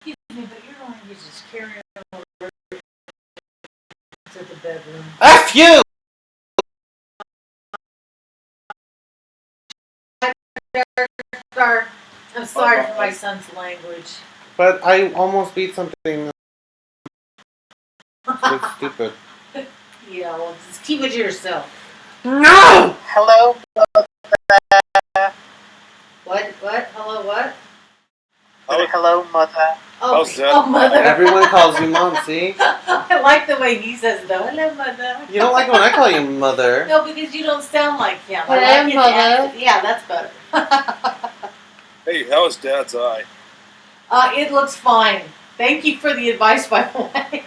Excuse me, but you're going to just carry on to the bedroom. F you! I'm sorry for my son's language. But I almost beat something that's stupid. Yeah, well, just keep it to yourself. No! hello. What? Hello, what? Hello, mother. Oh, How's that? oh, mother. Everyone calls you mom, see? I like the way he says though. Hello, mother. You don't like it when I call you mother. No, because you don't sound like him. Hello, I like his mother. accent. Yeah, that's better. Hey, how is Dad's eye? It looks fine. Thank you for the advice, by the way.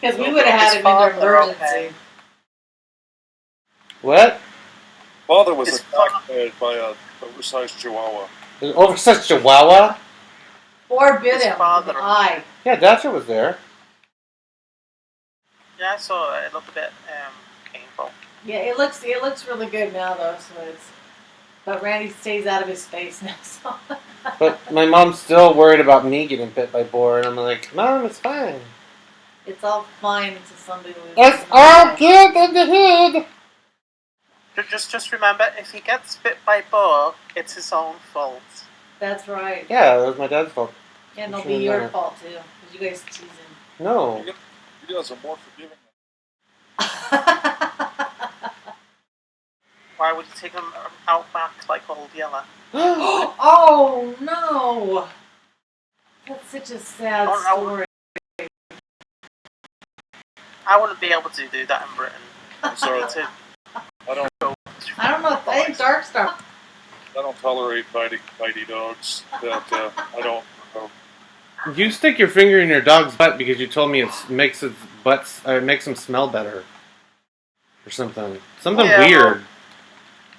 Because we would have had him in Father, an emergency. okay. What? Father was His attacked by an oversized chihuahua. An oversized chihuahua? Or bit His him in father. the eye. Yeah, Dasher was there. Yeah, I saw it. It looked a bit painful. Yeah, it looks really good now though. So it's, but Randy stays out of his face now. So. But my mom's still worried about me getting bit by boar, and I'm like, Mom, it's fine. It's all fine until somebody loses. It's all good in the hood. Just remember, if he gets bit by a boar, it's his own fault. That's right. Yeah, it was my dad's fault. And it'll Sure be your matter. fault too, because you guys tease him. No. You guys are more forgiving. Why would you take him out back like Old Yeller? Oh no! That's such a sad story. I wouldn't be able to do that in Britain. I'm sorry. I don't know. I think Dark Star. I don't tolerate bitey dogs. That I don't. You stick your finger in your dog's butt because you told me it makes its butts, it makes him smell better, or something. Something weird.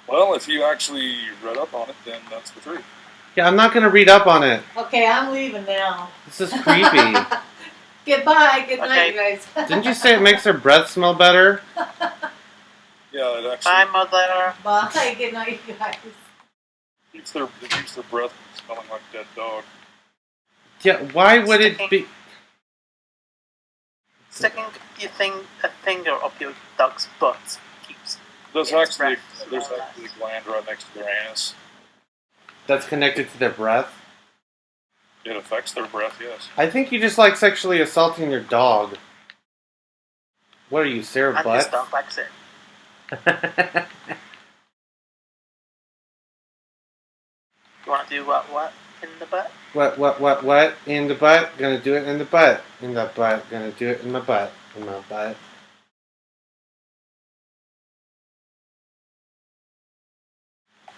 Well, if you actually read up on it, then that's the truth. Yeah, I'm not gonna read up on it. Okay, I'm leaving now. This is creepy. Goodbye. Good night, you guys. Didn't you say it makes her breath smell better? Yeah, it actually Bye, mother. Bye. Good night, you guys. keeps their breath from smelling like dead dog. Yeah, why would it be? Sticking a finger up your dog's butt keeps. There's its actually breath a gland right next to their anus. That's connected to their breath? It affects their breath, yes. I think you just like sexually assaulting your dog. What are you, Sarah And his Butt? dog likes it. You want to do what in the butt? What? In the butt? Gonna do it in the butt. In the butt. Gonna do it in my butt. In my butt.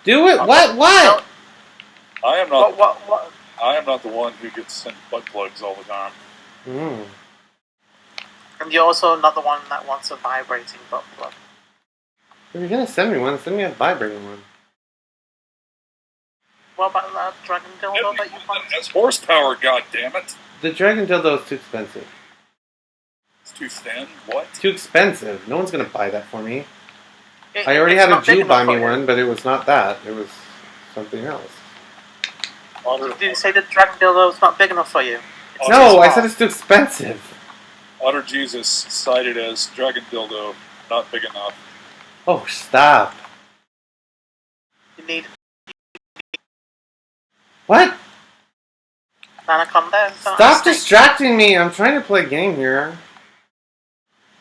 Do it! What? No, I am not. what? I am not the one who gets sent butt plugs all the time. Mm. And you're also not the one that wants a vibrating butt plug. If you're gonna send me one, send me a vibrating one. What about that dragon dildo that you want? That's horsepower, goddammit! The dragon dildo is too expensive. It's too thin. What? Too expensive. No one's gonna buy that for me. It- I already it's had a not big Jew buy enough me for you. one, but it was not that. It was something else. Otter, Did you say the dragon dildo is not big enough for you? It's No, too I small. said it's too expensive. Otter Jesus cited as dragon dildo not big enough. Oh, stop. You need What? anaconda. It's not a Stop snake. distracting me. I'm trying to play a game here.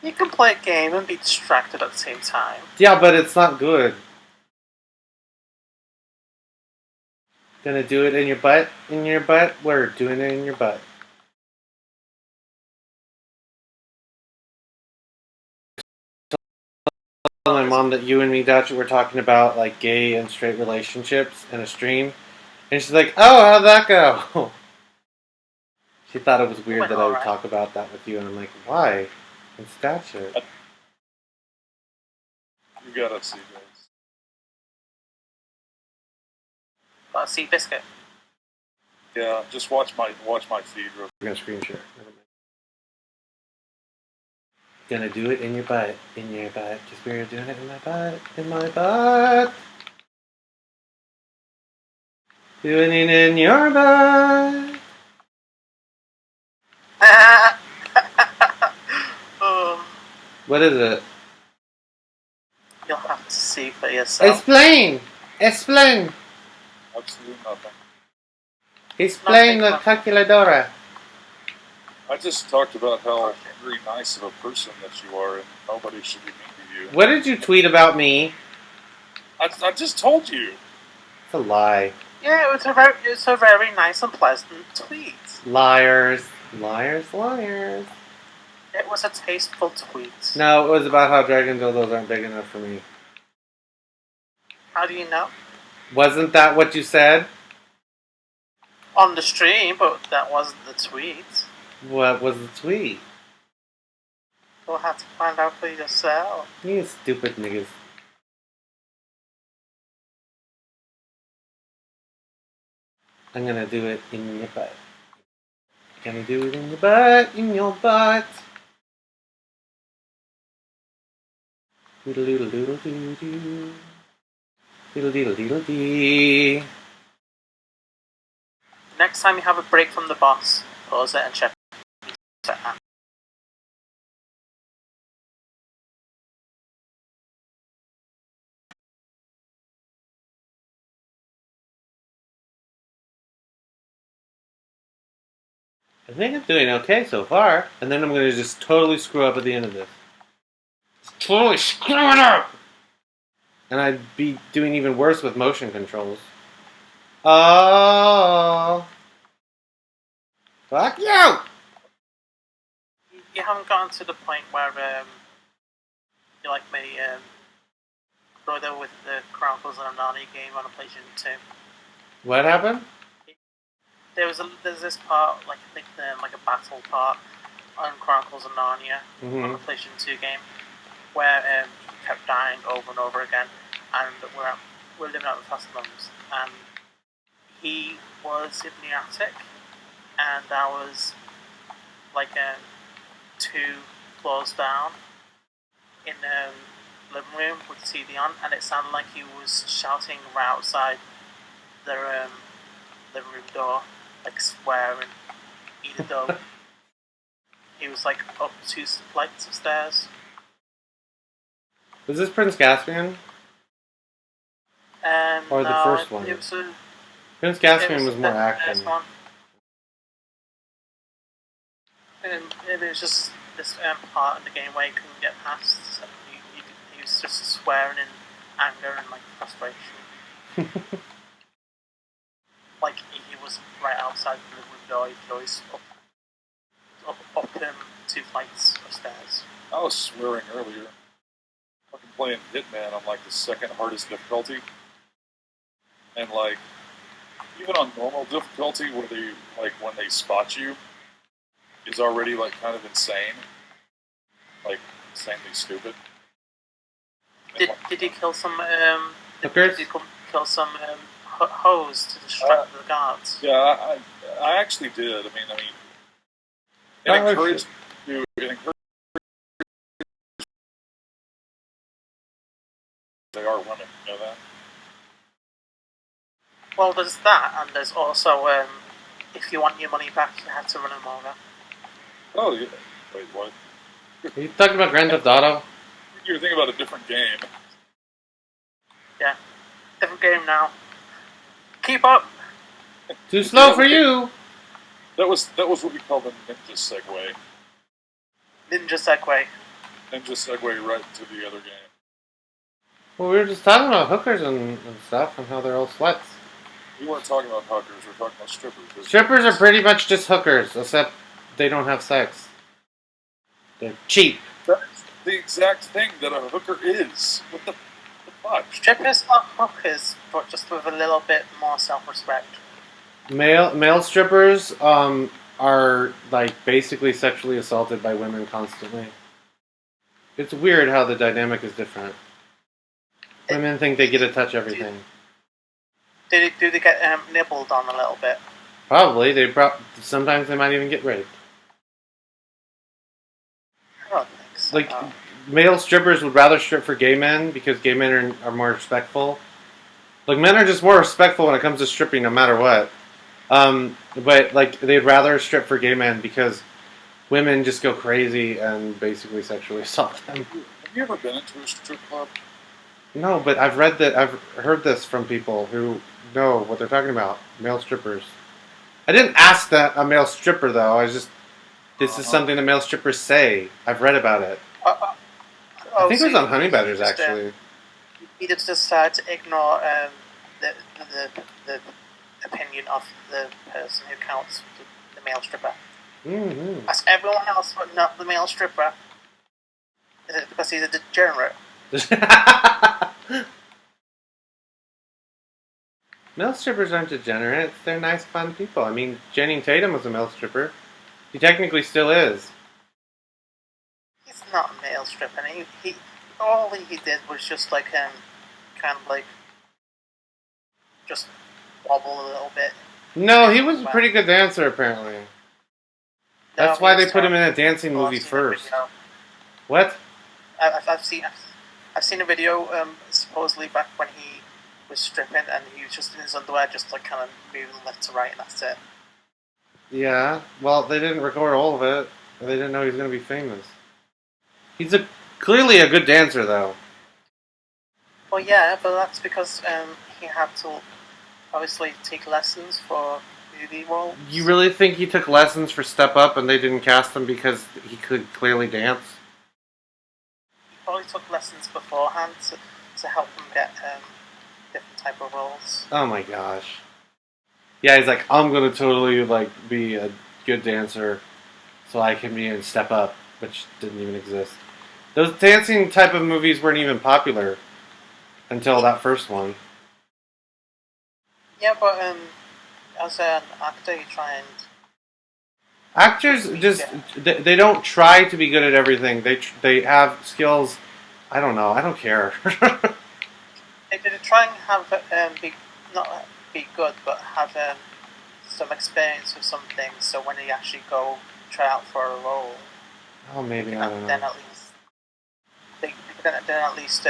You can play a game and be distracted at the same time. Yeah, but it's not good. Gonna do it in your butt? In your butt? We're doing it in your butt. Told my mom that you and me, Dutch, were talking about like gay and straight relationships in a stream, and she's like, "Oh, how'd that go?" She thought it was weird went that I would alright. talk about that with you, and I'm like, "Why?" It's that shit. You gotta see this. Got a sea biscuit. Yeah, just watch my feed. Real We're gonna screen share. Never mind. Gonna do it in your butt, cause we're doing it in my butt. Doing it in your butt. Oh, What is it? you'll have to see for yourself. Explain! Explain! Absolutely nothing. Explain the Nothing. calculadora. I just talked about how very nice of a person that you are, and nobody should be mean to you. What did you tweet about me? I just told you. It's a lie. Yeah, it was a very nice and pleasant tweet. Liars. Liars, liars. It was a tasteful tweet. No, it was about how dragon dildos aren't big enough for me. How do you know? Wasn't that what you said? On the stream, but that wasn't the tweet. What was the tweet? You'll have to find out for yourself. You stupid niggas. I'm gonna do it in your butt. Gonna do it in your butt, in your butt. Doodle doodle doodle doo doo. Doodle doodle doodle dee. Next time you have a break from the boss, pause it and check. I think I'm doing okay so far. And then I'm gonna just totally screw up at the end of this. Just totally screw it up! And I'd be doing even worse with motion controls. Oh. Fuck you! You haven't gotten to the point where you like me brother with the Chronicles of Narnia game on a PlayStation 2. What happened? There's this part, like I think like a battle part on Chronicles of Narnia on Mm-hmm. the PlayStation 2 game, where he kept dying over and over again, and we're living out in Fast Mums, and he was in the attic, and I was like 2 floors down in the living room with the TV on, and it sounded like he was shouting right outside the living room door, like swearing, even though he was like up 2 flights of stairs. Was this Prince Caspian? Or the No, first one? It was a, Prince it Caspian was the more first action. one. And it was just this part in the game where he couldn't get past, so he was just swearing in anger and like frustration. Like he was right outside the living room door, he could always up 2 flights of stairs. I was swearing earlier. Fucking playing Hitman on like the second hardest difficulty, and like even on normal difficulty, where they like when they spot you, is already like kind of insane, like insanely stupid. And, Did you kill some Hookers? Did you kill some hoes to distract the guards? Yeah, I actually did. I mean, it Oh, encouraged you. It encouraged. They are women, you know that? Well, there's that, and there's also if you want your money back, you have to run them over. Oh, yeah. Wait, what? Are you talking about Grand Theft Auto? You're thinking about a different game. Yeah, different game now. Keep up. Too slow for you! That was what we call the ninja segue. Ninja segue. Ninja segue right to the other game. Well, we were just talking about hookers and stuff and how they're all sluts. We weren't talking about hookers. We're talking about strippers. Strippers are pretty much just hookers, except they don't have sex. They're cheap. That's the exact thing that a hooker is. What the fuck? Strippers are hookers, but just with a little bit more self-respect. Male strippers are like basically sexually assaulted by women constantly. It's weird how the dynamic is different. Women think they get to touch everything. Do they get nibbled on a little bit? Probably. Sometimes they might even get raped. I don't think so. Like, male strippers would rather strip for gay men because gay men are more respectful. Like, men are just more respectful when it comes to stripping no matter what. But, like, they'd rather strip for gay men because women just go crazy and basically sexually assault them. Have you ever been into a strip club? No, but I've heard this from people who know what they're talking about. Male strippers. I didn't ask that a male stripper, though. This is something the male strippers say. I've read about it. I think it was on Honey Badgers, actually. You just decide to ignore the opinion of the person who counts the male stripper. Mm-hmm. Ask everyone else, but not the male stripper. Is it because he's a degenerate? Male strippers aren't degenerates. They're nice, fun people. I mean, Channing Tatum was a male stripper. He technically still is. He's not a male stripper. He all he did was just like kind of like just wobble a little bit. No, he was a pretty good dancer, apparently. That's why they put him in a dancing movie first. What? I've seen a video supposedly back when he was stripping and he was just in his underwear, just like kind of moving left to right, and that's it. Yeah, well, they didn't record all of it. They didn't know he was going to be famous. He's clearly a good dancer, though. Well, yeah, but that's because he had to obviously take lessons for movie roles. You really think he took lessons for Step Up and they didn't cast him because he could clearly dance? He probably took lessons beforehand to help him get different type of roles. Oh my gosh. Yeah, he's like, I'm gonna totally like be a good dancer so I can be in Step Up, which didn't even exist. Those dancing type of movies weren't even popular until that first one. Yeah, but as an actor, you try and... Actors just, they don't try to be good at everything. They have skills, I don't know, I don't care. They try and have, not be good, but have some experience with some things, so when they actually go try out for a role... Oh, maybe, I don't know. Then at least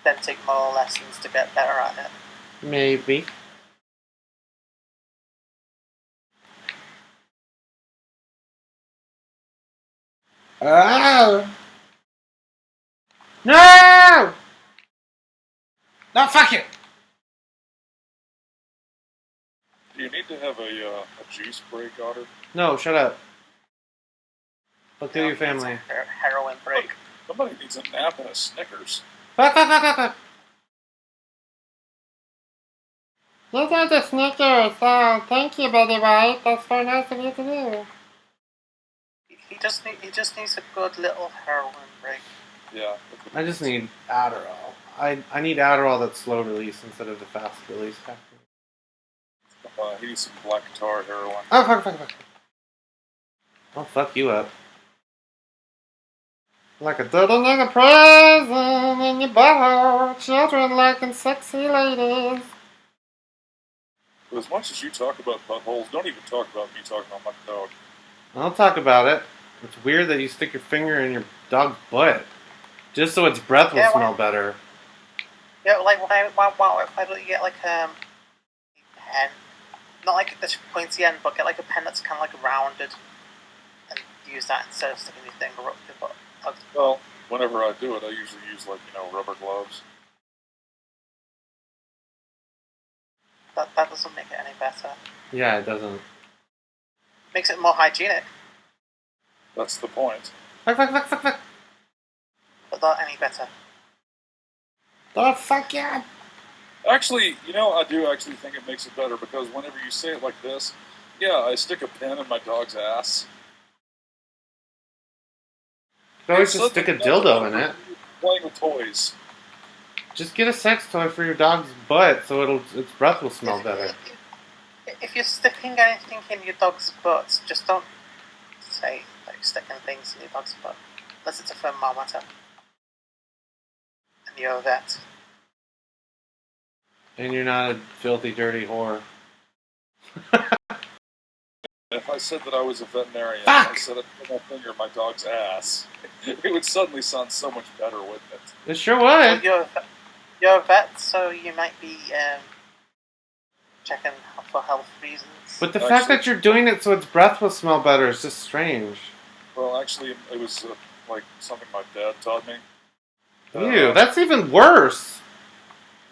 then take more lessons to get better at it. Maybe. Oh! No! No, fuck you! Do you need to have a juice break, Otter? No, shut up. I'll kill your family. Heroin break. Somebody needs a nap and a Snickers. Fuck, fuck, fuck, fuck, fuck. You got the Snickers, oh, thank you, Betty White. That's very nice of you to do. He just needs a good little heroin break. Yeah. I just need Adderall. I need Adderall that's slow release instead of the fast release. He needs some black tar heroin. Oh, fuck, fuck, fuck. I'll fuck you up. Like a dirty nigga prison in your butthole. Children liking sexy ladies. But as much as you talk about buttholes, don't even talk about me talking about my dog. I'll talk about it. It's weird that you stick your finger in your dog's butt. Just so its breath will smell better. Yeah, like why don't you get like a pen? Not like this pointy end, but get like a pen that's kind of like rounded, and use that instead of sticking your finger up your butt. Well, whenever I do it, I usually use like rubber gloves. That doesn't make it any better. Yeah, it doesn't. Makes it more hygienic, That's the point. Fuck, fuck, fuck, fuck, fuck. but not any better. Oh, fuck yeah. Actually, I do actually think it makes it better because whenever you say it like this, yeah, I stick a pin in my dog's ass. You always just stick a dildo in it. Playing with toys. Just get a sex toy for your dog's butt so its breath will smell better. If you're sticking anything in your dog's butt, just don't say like sticking things in your dog's butt. Unless it's a thermometer. And you're a vet. And you're not a filthy, dirty whore. If I said that I was a veterinarian, Fuck! I said I put my finger in my dog's ass, it would suddenly sound so much better, wouldn't it? It sure Well, would. you're a vet, so you might be checking for health reasons. But the fact that you're doing it so its breath will smell better is just strange. Well, actually, it was like something my dad taught me. Ew, that's even worse.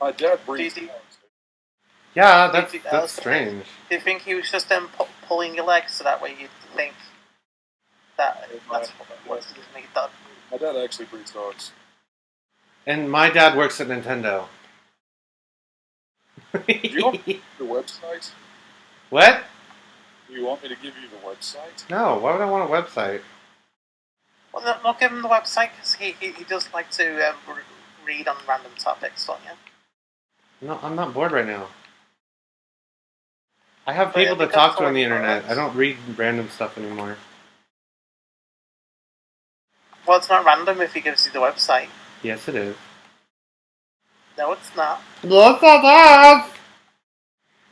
My dad breathes. Yeah, that's strange. Do you think he was just pulling your legs so that way you'd think that that's what it done? My dad actually breeds dogs. And my dad works at Nintendo. Do you want me to give you the website? What? Do you want me to give you the website? No, why would I want a website? Well, not give him the website because he does like to read on random topics, don't you? No, I'm not bored right now. I have But people to because talk to on for the internet. us- I don't read random stuff anymore. Well, it's not random if he gives you the website. Yes, it is. No, it's not. Look at that!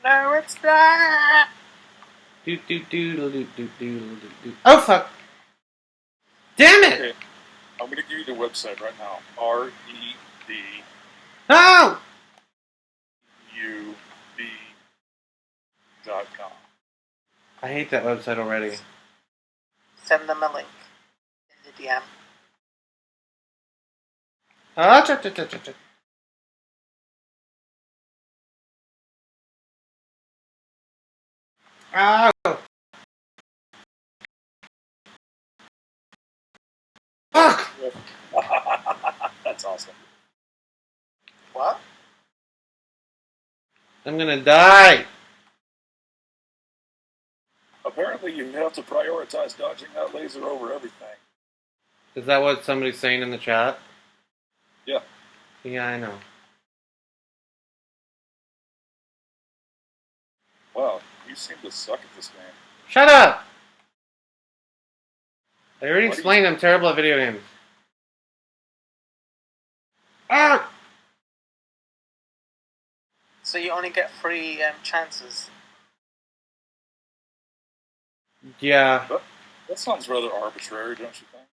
No, it's not. Oh fuck! Damn it! Okay, I'm going to give you the website right now. RED No! UB.com. I hate that website already. Send them a link in the DM. Ah, cha. Ow! Fuck! That's awesome. What? I'm gonna die! Apparently, you have to prioritize dodging that laser over everything. Is that what somebody's saying in the chat? Yeah. Yeah, I know. Wow, you seem to suck at this game. Shut up! I already What? explained I'm terrible at video games. Ah! So you only get 3 chances. Yeah. That sounds rather arbitrary, don't you think?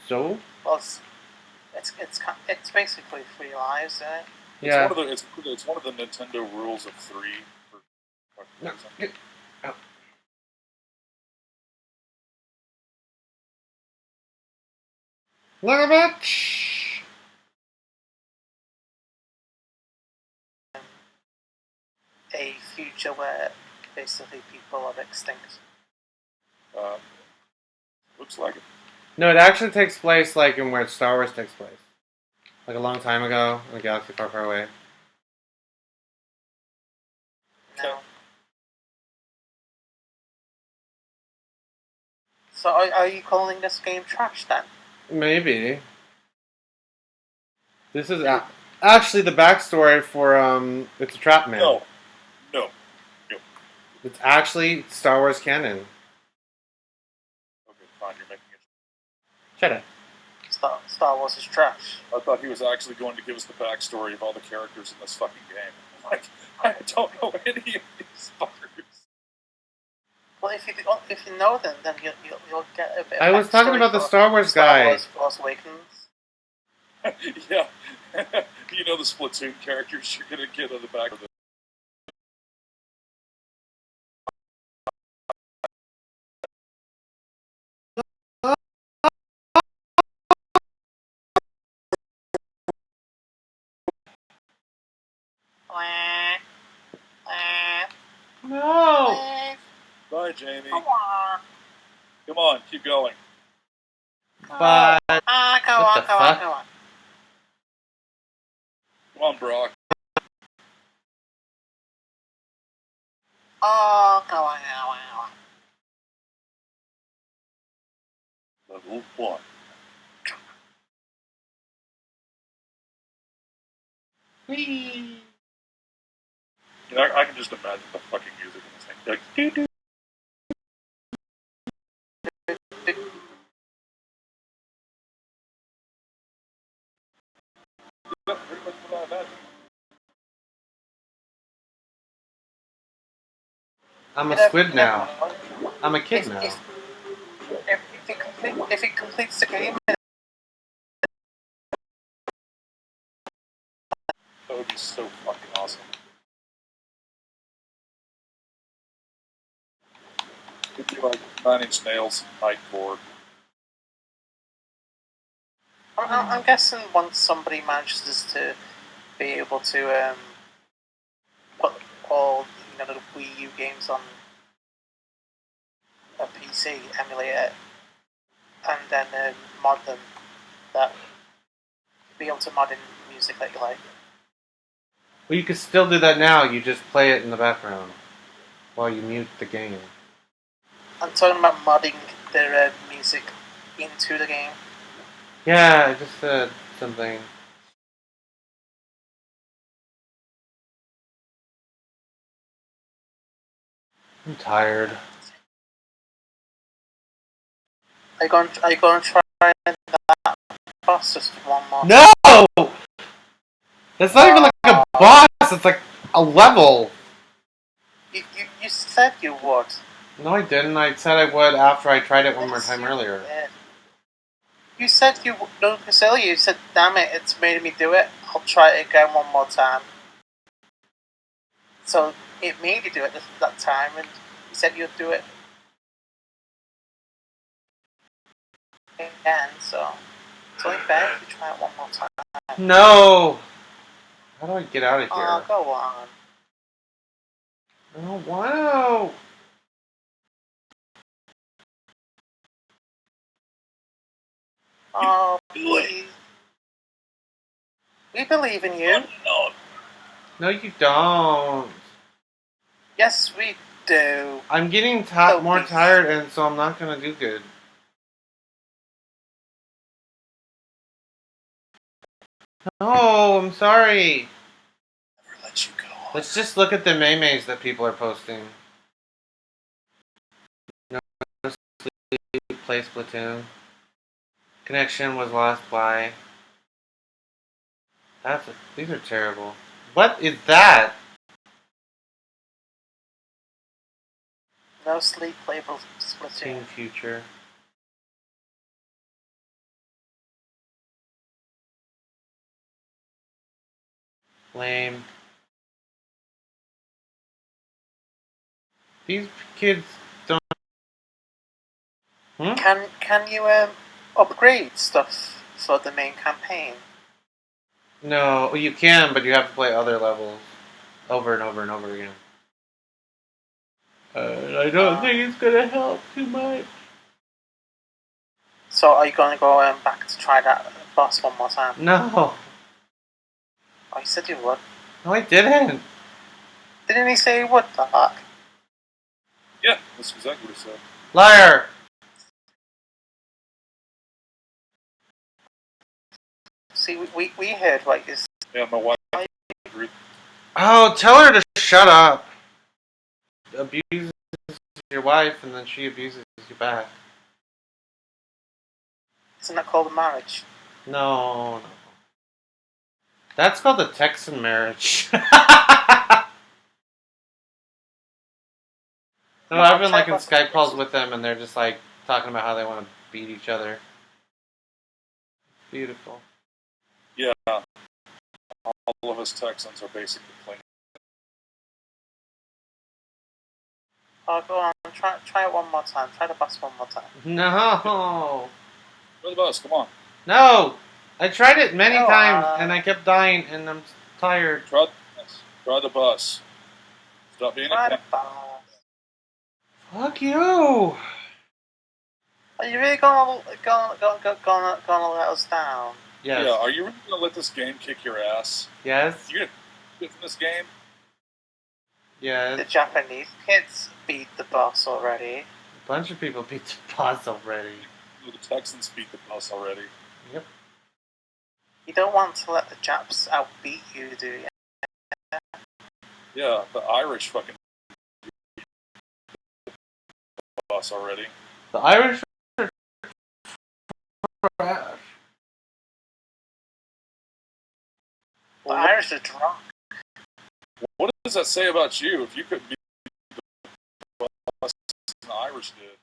So? Well, it's basically 3 lives, isn't it? Yeah. It's one of the Nintendo rules of 3. No, get out. Look at that! Shh. A future where basically people are extinct. Looks like it. No, it actually takes place like in where Star Wars takes place. Like a long time ago, in a galaxy far, far away. No. So are you calling this game trash then? Maybe. This is actually the backstory for it's a trap man. No. It's actually Star Wars canon. Okay, fine, you're making it. Shut up. Star Wars is trash. I thought he was actually going to give us the backstory of all the characters in this fucking game. Like, I don't know any of these fuckers. Well, if you know them, then you'll get a bit. I was talking about the Star Wars guy. Star Wars Force Awakens. Yeah. You know the Splatoon characters you're gonna get on the back of the. No! Bye, Jamie. Come on. Come on, keep going. Bye. Go What on, the go on, fuck? go on. Come on, Brock. Oh, go on. Level 1. Whee! You know, I can just imagine the fucking music in this thing. Like, doo-doo. That's pretty much what I imagine. I'm a You squid never now. know. I'm a kid If, now. if it completes the game, That would be so fucking awesome. It'd be like 9 Inch Nails, Night Court. I'm guessing once somebody manages to be able to put all the Wii U games on a PC, emulate it, and then mod them, that be able to mod in music that you like. Well, you can still do that now. You just play it in the background while you mute the game. I'm talking about modding their music into the game. Yeah, I just said something. I'm tired. Are you going to try that boss just one more? No! It's not even like a boss, it's like a level. You said you would. No, I didn't. I said I would after I tried it one more time earlier. did. You said you no, because earlier you said, "Damn it, it's made me do it. I'll try it again one more time." So it made you do it that time, and you said you'd do it again. So it's only fair if you try it one more time. No! How do I get out of Oh, here? go on. I don't want to. Oh, please. We believe in you. No, you don't. Yes, we do. I'm getting Oh, more please. tired, and so I'm not gonna do good. No, I'm sorry. Never let you go. Let's just look at the memes that people are posting. No sleep, play Splatoon. Connection was lost by. These are terrible. What is that? No sleep, playable Splatoon. Team Future. Lame. These kids don't. Hmm? Can you upgrade stuff for the main campaign? No, you can, but you have to play other levels over and over and over again. I don't think it's gonna help too much. So are you going to go back to try that boss one more time? No. Oh, you said you would. No, I didn't. Didn't he say he would, Doc? Yeah, that's exactly what he said. Liar. See, we heard what you said. Yeah, my wife agreed. Oh, tell her to shut up. Abuses your wife, and then she abuses you back. Isn't that called a marriage? No. That's called a Texan marriage. No, I've been like in Skype calls with them, and they're just like talking about how they want to beat each other. Beautiful. Yeah, all of us Texans are basically playing. Oh, go on. Try it one more time. Try the boss one more time. No. Go to the bus, come on. No. I tried it many Go times, on. and I kept dying, and I'm tired. Try the bus. Try the bus. Stop being Try a the cat. boss. Fuck you. Are you really gonna let us down? Yes. Yeah, are you really gonna let this game kick your ass? Yes. You gonna quit from this game? Yeah, The it's, Japanese kids beat the boss already. a bunch of people beat the boss already. The Texans beat the boss already. Yep. You don't want to let the Japs outbeat you, do you? Yeah, the Irish fucking beat the boss already. The Irish are trash. The Irish are drunk. What does that say about you if you couldn't beat the boss the Irish did?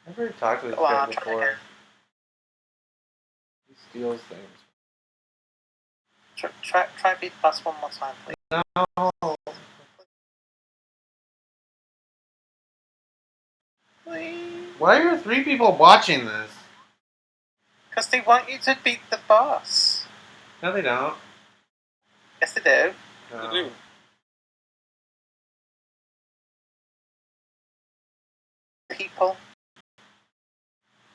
I've already talked to this Go guy on, try before. again. He steals things. Try beat the boss one more time, please. No. Please. Why are 3 people watching this? Because they want you to beat the boss. No, they don't. Yes, they do. No. They do. People.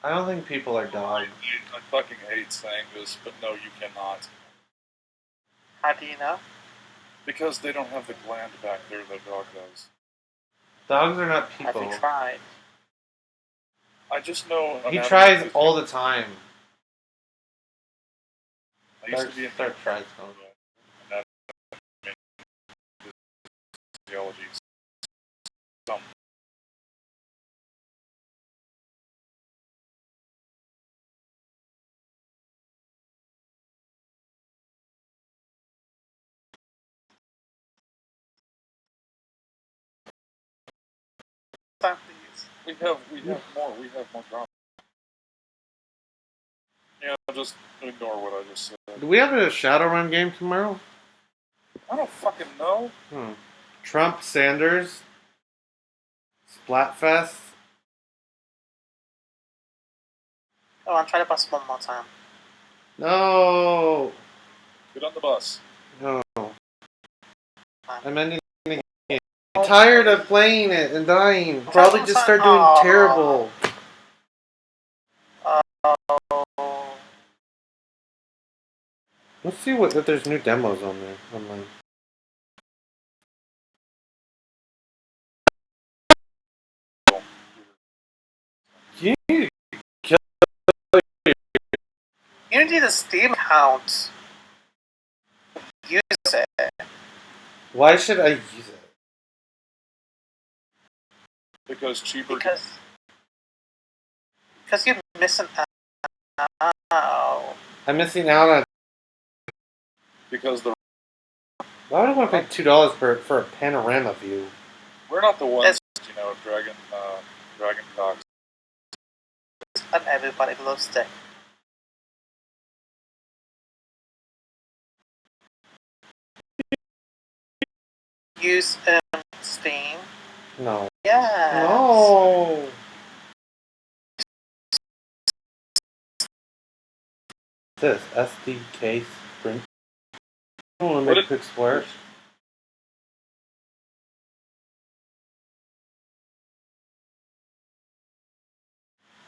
I don't think people are dogs. I fucking hate saying this, but no, you cannot. How do you know? Because they don't have the gland back there that dog does. Dogs are not Have people. you tried? I just know. He anatomy tries physiology. all the time. I used to be in Start tries. anatomy physiology. Some. That please. We have more drama. Yeah, just ignore what I just said. Do we have a Shadowrun game tomorrow? I don't fucking know. Trump, Sanders, Splatfest. Go on, try the boss one more time. No. Get on the bus. No. I'm ending the game. I'm tired of playing it and dying. Probably just start doing terrible. Oh. Let's see what if there's new demos on there online. You need to kill. You need a Steam account. Use it. Why should I use it? Because cheaper. Because you're missing out. I'm missing out on. Because the Why would I want to pay $2 for a panorama view? we're not the ones, Dragon Cox. And everybody loves it. Use Steam. No. Yes. No. This SDK Sprint. I want to make quick squares.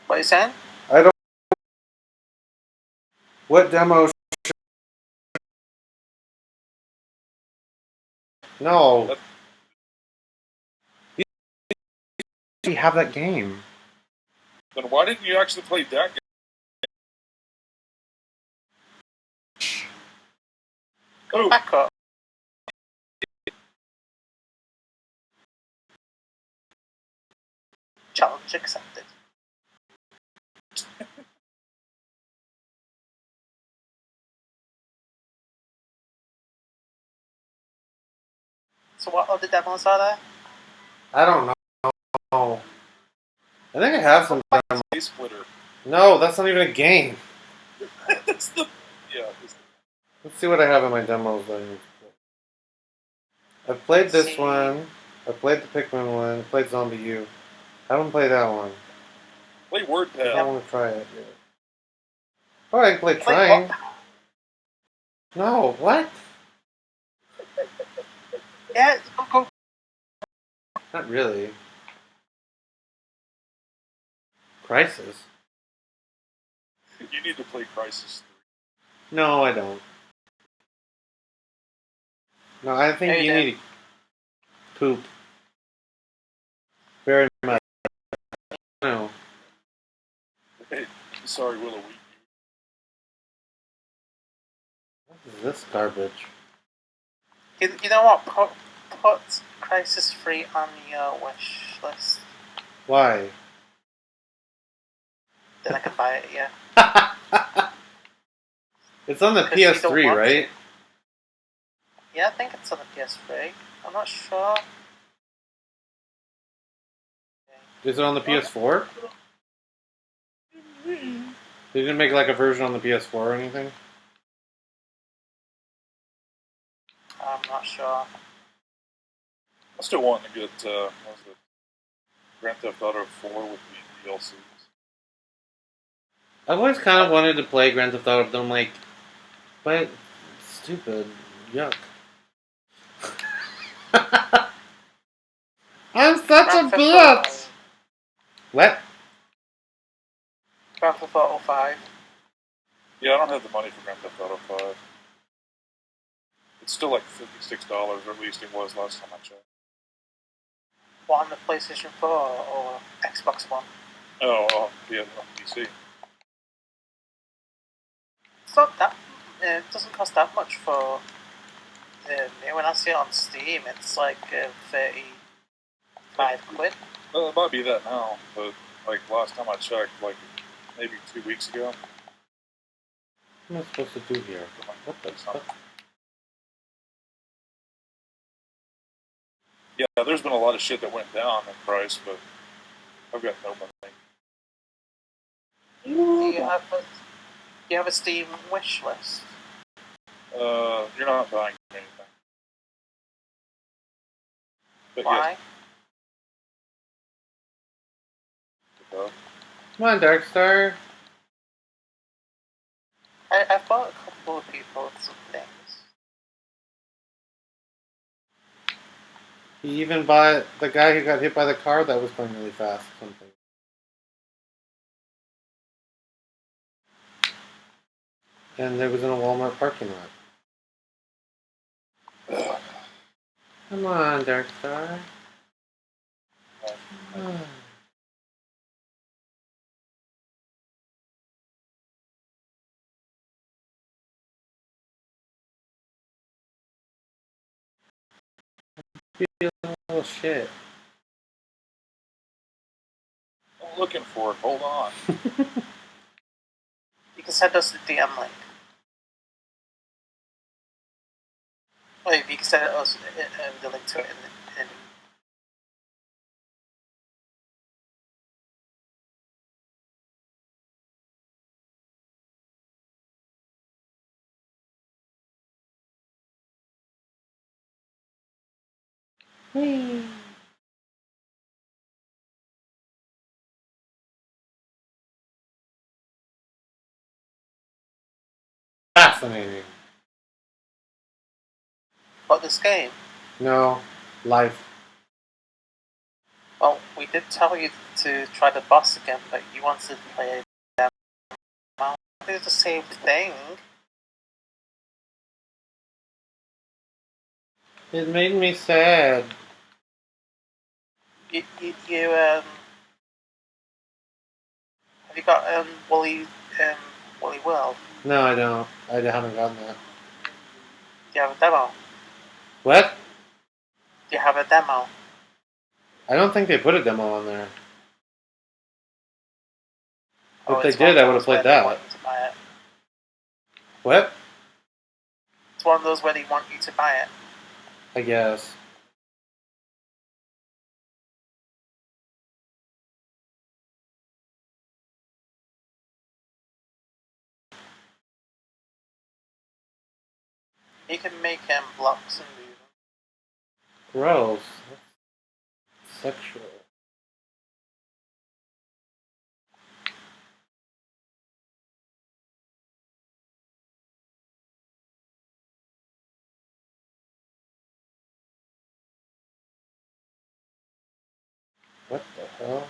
What are you saying? I don't. What demo? No. You have that game. Then why didn't you actually play that game? Go back up. Challenge accepted. So what other demos are there? I don't know. I think I have some demos. Space Splitter. No, that's not even a game. That's the Let's see what I have in my demos. I've played this See. one. I've played the Pikmin one. I played Zombie U. I haven't played that one. play I WordPad. don't want to try it yet. Oh, I can play Play Trying. what? No, what? Yeah, go. Not really. Crisis? You need to play Crisis 3. No, I don't. No, I think No, you you don't. need to poop. Very much. No. Hey, sorry, Willow. What is this garbage? You know what? Put Crisis 3 on your wish list. Why? Then I can buy it, yeah. It's on the 'Cause you don't PS3, want right? to. Yeah, I think it's on the PS3. I'm not sure. Is it on the PS4? They didn't make like a version on the PS4 or anything? I'm not sure. I still want to get what was it? Grand Theft Auto 4 with the DLCs. I've always kind of wanted to play Grand Theft Auto, but I'm like, but it's stupid. Yuck. I'm such Grand a Theft bitch! Auto- What? Grand Theft Auto 5. Yeah, I don't have the money for Grand Theft Auto 5. It's still like $56, or at least it was last time I checked. What, on the PlayStation 4 or Xbox One? Oh, yeah, on PC. It's not that. It doesn't cost that much for when I see it on Steam, it's like 35 quid. Well, it might be that now, but like last time I checked, like maybe 2 weeks ago. What am I supposed to do here? What the fuck? Yeah, there's been a lot of shit that went down in price, but I've got no money. Do you have a Steam wish list? You're not buying anything. But Why? yes, Come on, Darkstar. I've bought a couple of people some things. He even bought the guy who got hit by the car that was going really fast. Something. And it was in a Walmart parking lot. Come on, Darkstar. Oh shit. I'm looking for it. Hold on. You can send us the DM link. Or you can send us the link to it in Fascinating. But this game, No. Life. well, we did tell you to try the boss again, but you wanted to play it. I think it's the same thing. It made me sad. You have you got Woolly World? No, I don't. I haven't gotten that. Do you have a demo? What? Do you have a demo? I don't think they put a demo on there. Oh, If they it's one did, of I would have those where played they that. want you to buy it. What? It's one of those where they want you to buy it. I guess. You can make blocks and move them. Gross. Sexual. What the hell?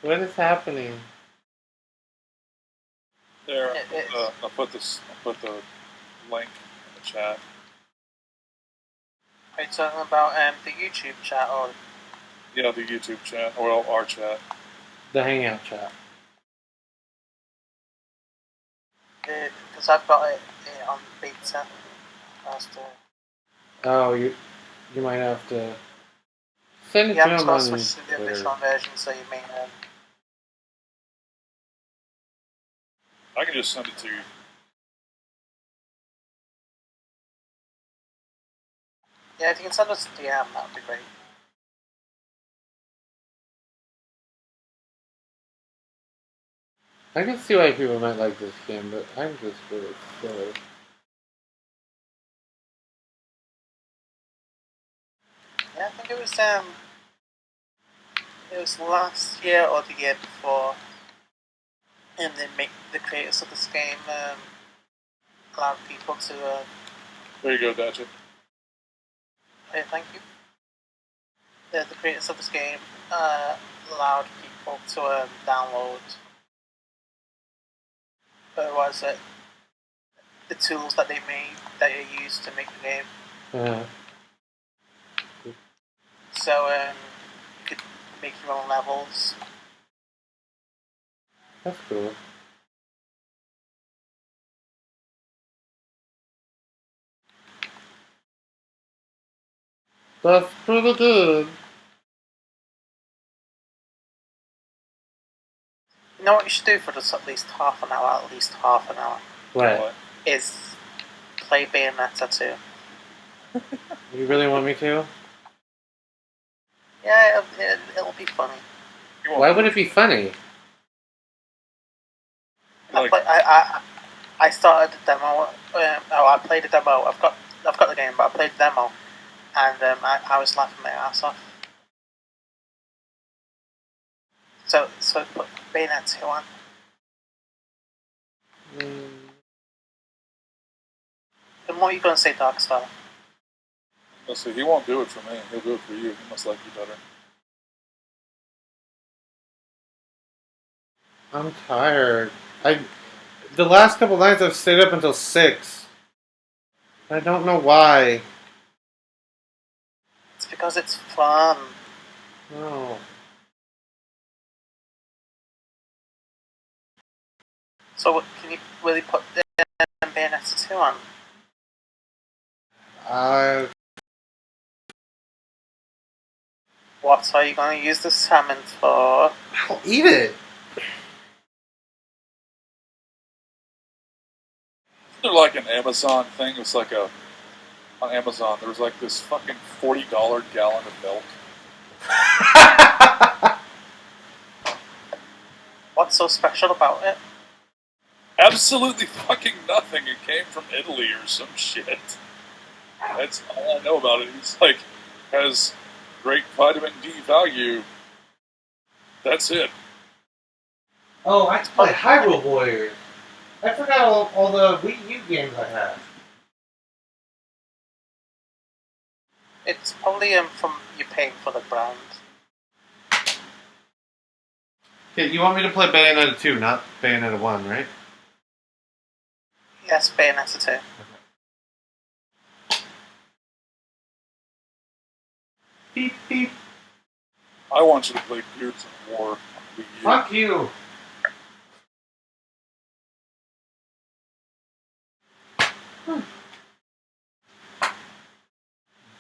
What is happening? There, It- I'll put this. I'll put the link in the chat. Are you talking about the YouTube chat or? Yeah, the YouTube chat, or our chat. The Hangout chat. Because I've got it on beta. As to, Oh, you might have to send it you to haven't him got on to switch to the Twitter. official version, so you may. I can just send it to you. Yeah, if you can send us a DM, that would be great. I can see why people might like this game, but I'm just really silly. Yeah, I think it was last year or the year before, and the creators of this game allowed people to. There you go, Datcha. Thank you. The creators of this game allowed people to download. What was it? The tools that they made that you used to make the game. Yeah. So you could make your own levels. That's cool. That's pretty good. You know what you should do for just at least half an hour? At least half an hour What? is play Bayonetta 2. You really want me to? Yeah, it'll be funny. You won't Why do would it be funny? Like, I started the demo. I played the demo. I've got the game, but I played the demo, and I was laughing my ass off. So put Bayonetta 2 on. Mm, And what are you going to say, Darkstar? let's see, he won't do it for me. He'll do it for you. He must like you better. I'm tired. The last couple nights I've stayed up until 6. I don't know why. It's because it's fun. No. So can you really put Bayonetta 2 on? I What are you going to use the salmon for? I'll eat it. They're like an Amazon thing. It's like on Amazon. There was like this fucking $40 gallon of milk. What's so special about it? Absolutely fucking nothing. It came from Italy or some shit. That's all I know about it. It's like has great vitamin D value. That's it. Oh, I play Hyrule Warriors. I forgot all the Wii U games I had. It's probably from you paying for the brand. Okay, you want me to play Bayonetta 2, not Bayonetta 1, right? Yes, Bayonetta 2. Beep beep. I want you to play Gears of War on Wii U. Fuck you.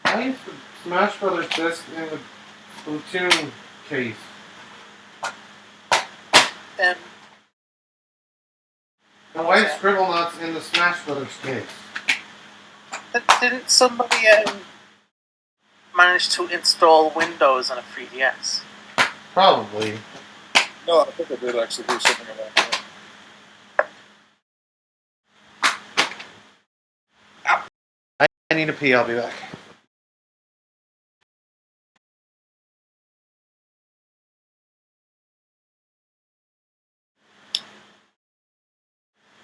I used the Smash Brothers disc in the Splatoon case. Um, The white scribble knots in the Smash Brothers case. didn't somebody manage to install Windows on a 3DS? Probably. No, I think I did actually hear something about that. I need a pee, I'll be back.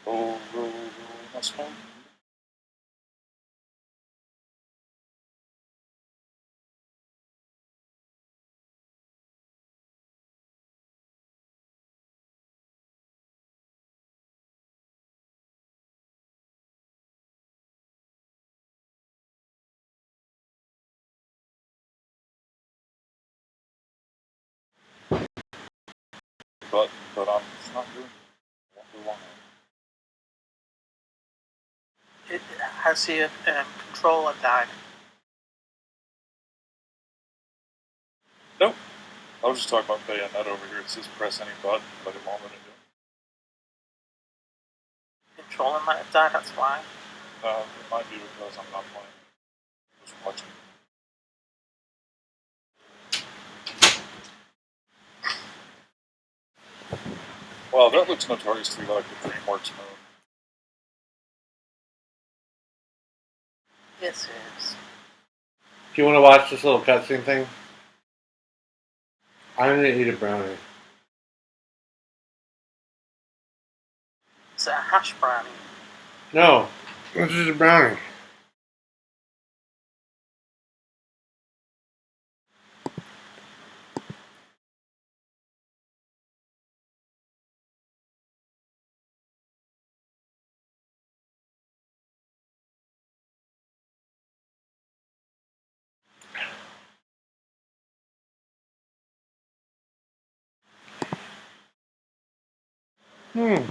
Oh, that's fine. button, but it's not doing it. I wonder why. It has your controller died. Nope. I was just talking about Bayonet over here. It says press any button, but it won't let me do it. Controller might have died, that's why. It might be because I'm not playing. Just watching. Wow, that looks notoriously like the DreamWorks mode. Yes, it is. Do you want to watch this little cutscene thing? I'm gonna eat a brownie. Is it a hash brownie? No, this is a brownie. Hmm.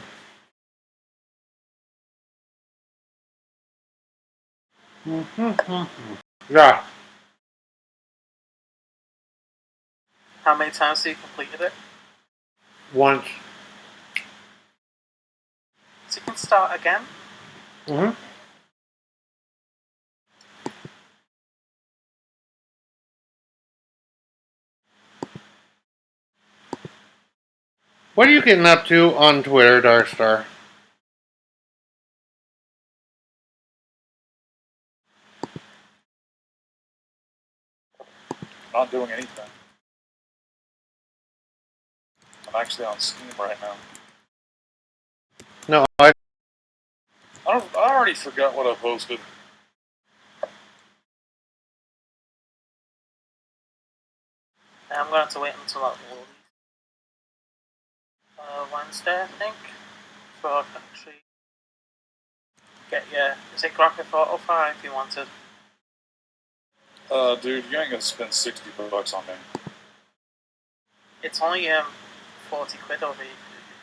Yeah. How many times have you completed it? Once. So you can start again? Mm-hmm. What are you getting up to on Twitter, Darkstar? Not doing anything. I'm actually on Steam right now. No, I already forgot what I posted. I'm going to have to wait until like Wednesday, I think, before I can actually get your. Is it Grand Theft Auto 5 you wanted? Dude, you ain't gonna spend $60 on me. It's only 40 quid over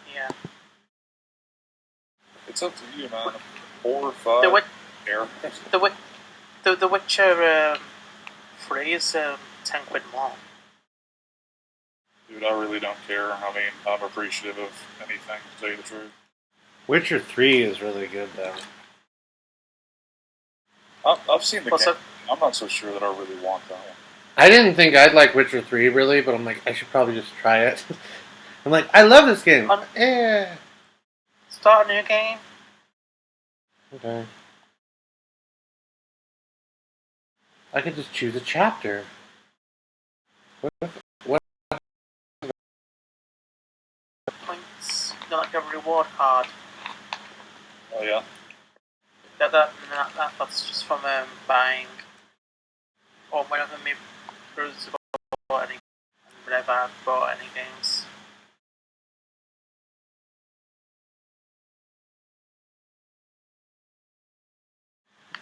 here. It's up to you, man. 4 or 5. The, Here. the Witcher 3 is 10 quid more. Dude, I really don't care. I mean, I'm appreciative of anything, to tell you the truth. Witcher 3 is really good, though. I've seen the What's game. up? I'm not so sure that I really want that one. I didn't think I'd like Witcher 3, really, but I'm like, I should probably just try it. I'm like, I love this game. Yeah. Start a new game. Okay. I could just choose a chapter. What? Points. You like a reward card. Oh, yeah? That's just from buying. Or whenever my brothers have bought any. Whenever I've bought any games.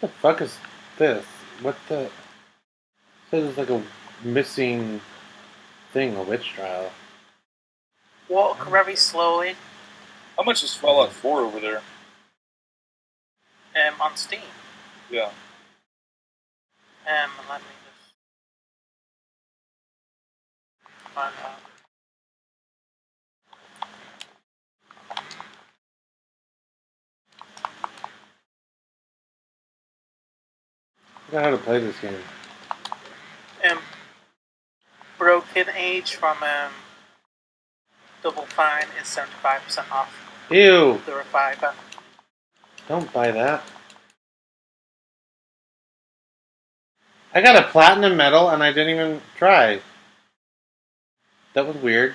What the fuck is this? What the? It says it's like a missing thing, a witch trial. Walk very slowly. How much is Fallout 4 over there? On Steam. Yeah. Let me just find out. I forgot how to play this game. Broken Age from Double Fine is 75% off. Ew! The Reviver. Don't buy that. I got a platinum medal and I didn't even try. That was weird.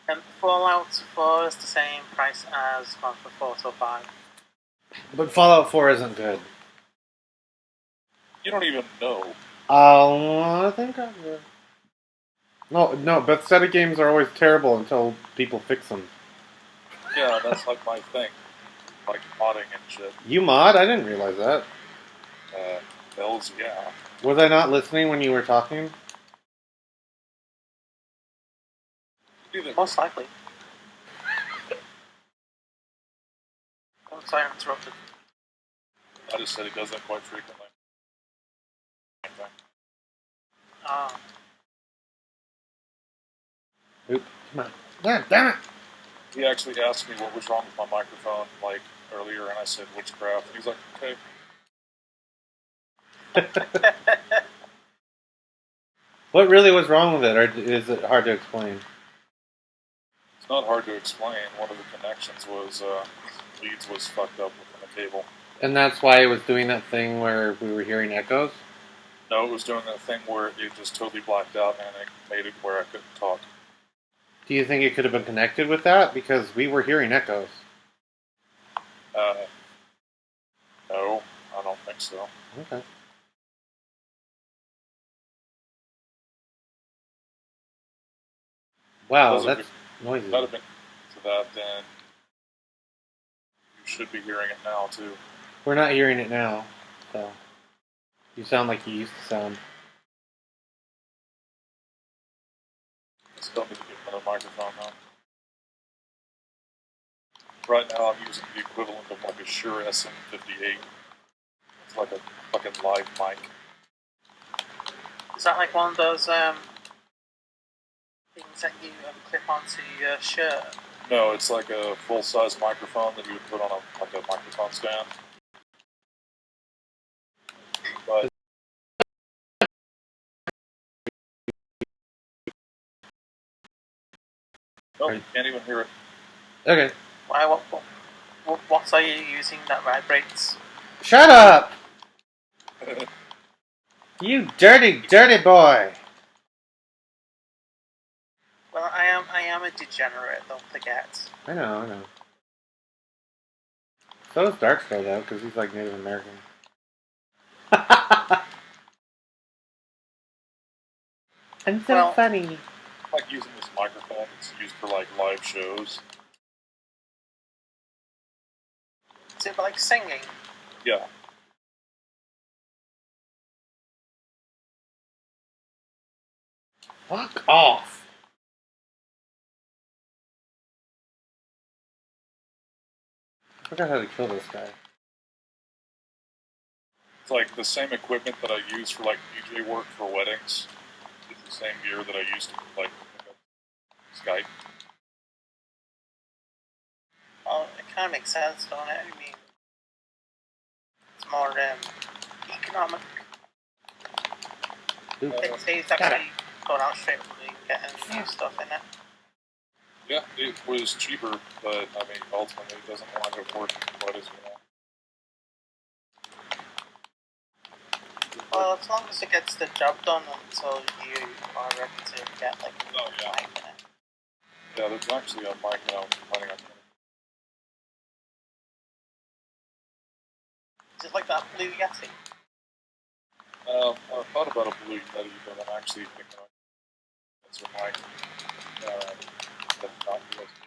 And Fallout 4 is the same price as Grand Theft Auto 5. But Fallout 4 isn't good. You don't even know. I think I'm good. No, Bethesda games are always terrible until people fix them. Yeah, that's like my thing. Like modding and shit. You mod? I didn't realize that. Bells, yeah. Was I not listening when you were talking? Neither. Most likely. Oh, sorry, I interrupted. I just said he does that quite frequently. Ah, Oop, come on. Damn it! He actually asked me what was wrong with my microphone, like, earlier, and I said witchcraft. And he's like, okay. What really was wrong with it, or is it hard to explain? It's not hard to explain. One of the connections was, leads was fucked up within the cable. And that's why it was doing that thing where we were hearing echoes? No, it was doing that thing where it just totally blacked out and it made it where I couldn't talk. Do you think it could have been connected with that? Because we were hearing echoes. No, I don't think so. Okay. Wow, Doesn't that's noisy. If that had been to that, then you should be hearing it now, too. We're not hearing it now, so you sound like you used to sound. I still need to get another microphone, though. Right now, I'm using the equivalent of like a Shure SM58. It's like a fucking live mic. is that like one of those things that you clip onto your shirt? No, it's like a full-size microphone that you would put on a microphone stand. But nope, you can't even hear it. Okay. Why? What are you using that vibrates? Shut up! You dirty, dirty boy! Well, I am a degenerate. Don't forget. I know. So is Darkstar, though, because he's like Native American. I'm so Well- funny. Like using this microphone, it's used for like live shows. Is it like singing? Yeah. Fuck off! I forgot how to kill this guy. It's like the same equipment that I use for like DJ work for weddings. It's the same gear that I used to like pick up Skype. Well, it kind of makes sense, don't it? I mean, it's more economic. Oop. It's actually going out straight from the getting new stuff in it. Yeah, it was cheaper, but I mean, ultimately it doesn't wind up working quite as well. Well, as long as it gets the job done until you are ready to get like a Oh, yeah. mic in it. Yeah, there's actually a mic that I'm planning on getting. Is it like that Blue Yeti? I thought about a Blue Yeti, but I'm actually thinking of it's a mic that's not USB.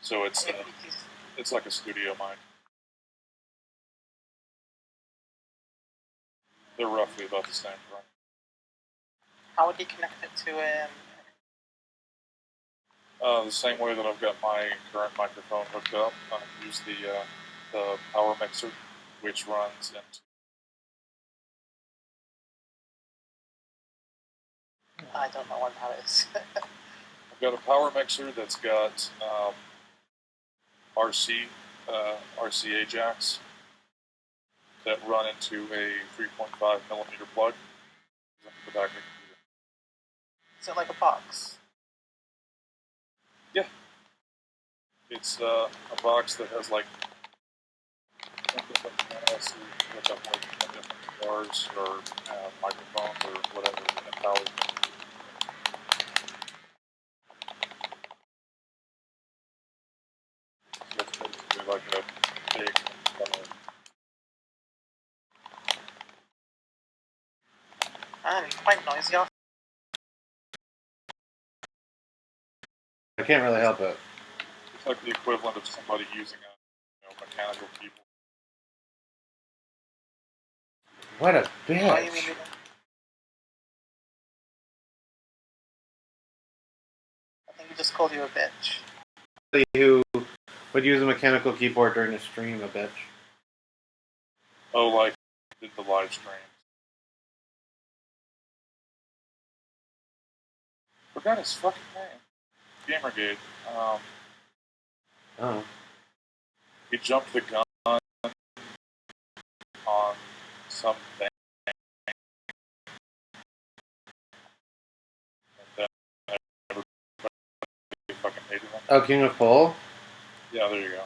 So it's like a studio mic. They're roughly about the same price. How would you connect it to The same way that I've got my current microphone hooked up, I use the power mixer, which runs into. I don't know what that is. I've got a power mixer that's got RCA jacks that run into a 3.5 millimeter plug into the back of the computer. Is it like a box? Yeah. It's a box that has like different channels to hook up like different guitars or microphones or whatever and power. So it's basically like a big And it's quite noisy. I can't really help it. it's like the equivalent of somebody using a mechanical keyboard. What a Why do you bitch. mean just called you a bitch. Who would use a mechanical keyboard during a stream, a bitch. Oh, like did the live stream. Forgot his fucking name. Gamergate. Oh. He jumped the gun on something. And then everybody fucking hated him. Oh, King of Pole? Yeah, there you go.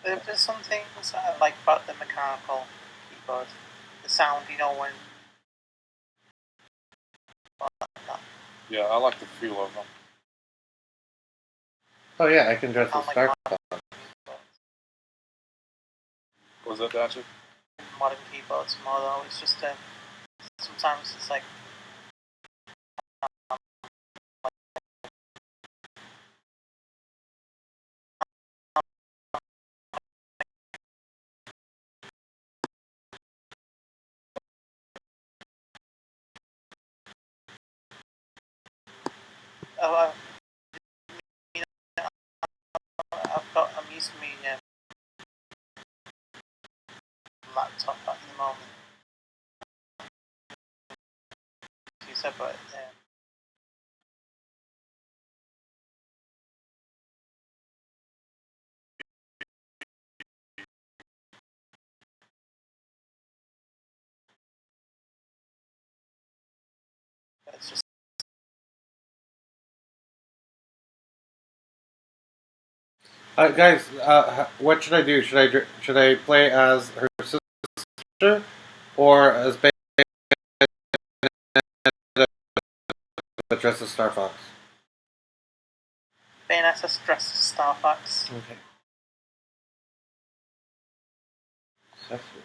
There's some things I like about the mechanical keyboard. The sound, when. Yeah, I like the feel of them. Oh yeah, I can dress as Unlike Star modern Fox. keyboards. Was that Datchik? Modern keyboards more though. It's just sometimes it's like oh, I'm using my laptop at the moment. You said, but it's just Guys, what should I do? Should I play as her sister or as Bayonetta dressed as Star Fox? Bayonetta dressed as Star Fox. Okay. Sexy.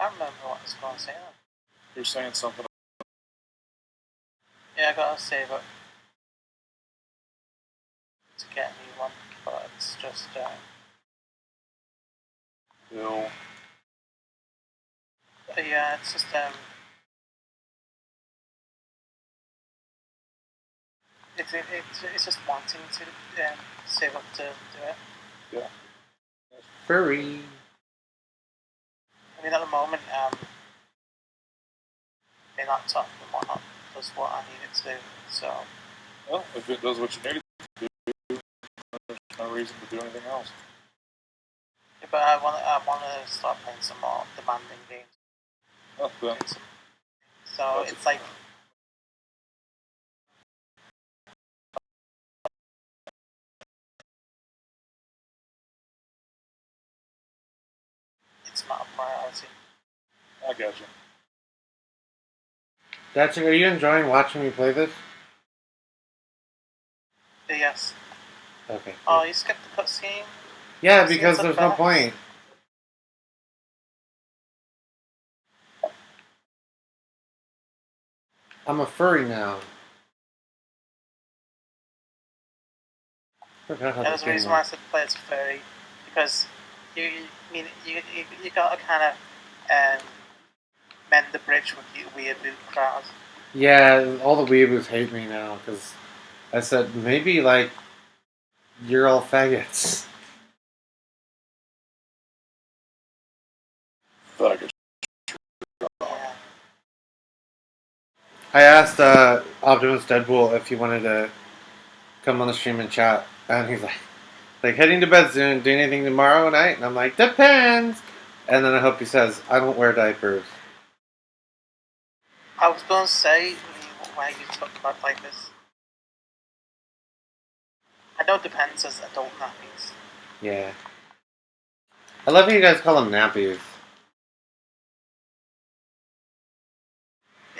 I don't remember what I was going to say. Now. You're saying something. Yeah, I gotta save it to get a new one, but it's just Bill. yeah, it's just it's just wanting to save up to do it. Yeah. Furry. I mean, at the moment, my laptop and whatnot does what I need it to do. So Well, if it does what you need it to do, there's no reason to do anything else. yeah, but I want to start playing some more demanding games. Oh, then. So it's like. It's not a priority. I got you. Datchik, are you enjoying watching me play this? Yes. Okay. Oh, you skipped the cutscene? Yeah, Cutscenes because are there's no best. point. I'm a furry now. Forgot how That this was the game reason why I works. said play as furry, because you gotta kind of mend the bridge with the weeaboo crowd. Yeah, all the weeaboos hate me now because I said maybe like you're all faggots. Faggot. Yeah. I asked Optimus Deadpool if he wanted to come on the stream and chat, and he's like heading to bed soon. Do anything tomorrow night? And I'm like, depends. And then I hope he says, I don't wear diapers. I was gonna say why you talk about like this. I know it depends as adult nappies. Yeah. I love how you guys call them nappies.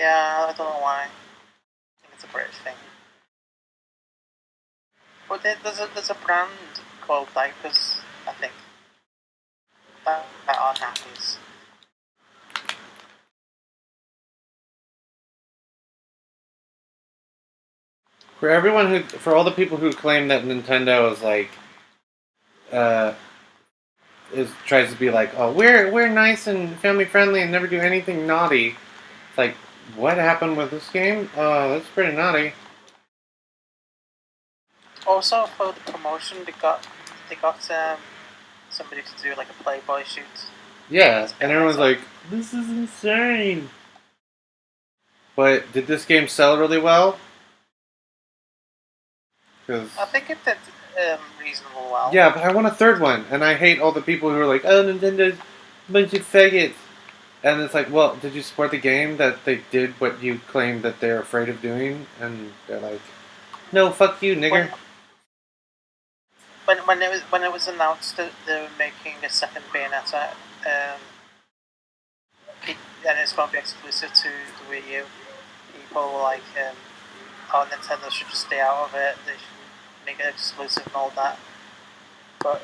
Yeah, I don't know why. I think it's a British thing. But there's a brand called Diapers, I think, that are nappies. For all the people who claim that Nintendo is like, tries to be like, oh, we're nice and family friendly and never do anything naughty. It's like, what happened with this game? Oh, that's pretty naughty. Also, for the promotion, they got somebody to do like a Playboy shoot. Yeah, and everyone's like, this is insane. But did this game sell really well? Because I think it did reasonable well. yeah, but I want a third one, and I hate all the people who are like, oh, Nintendo's a bunch of faggots. And it's like, well, did you support the game that they did what you claimed that they're afraid of doing? And they're like, no, fuck you, nigger. When it was announced that they were making a second Bayonetta, and it's going to be exclusive to the Wii U, people were like, oh, Nintendo should just stay out of it. They should make it exclusive and all that. But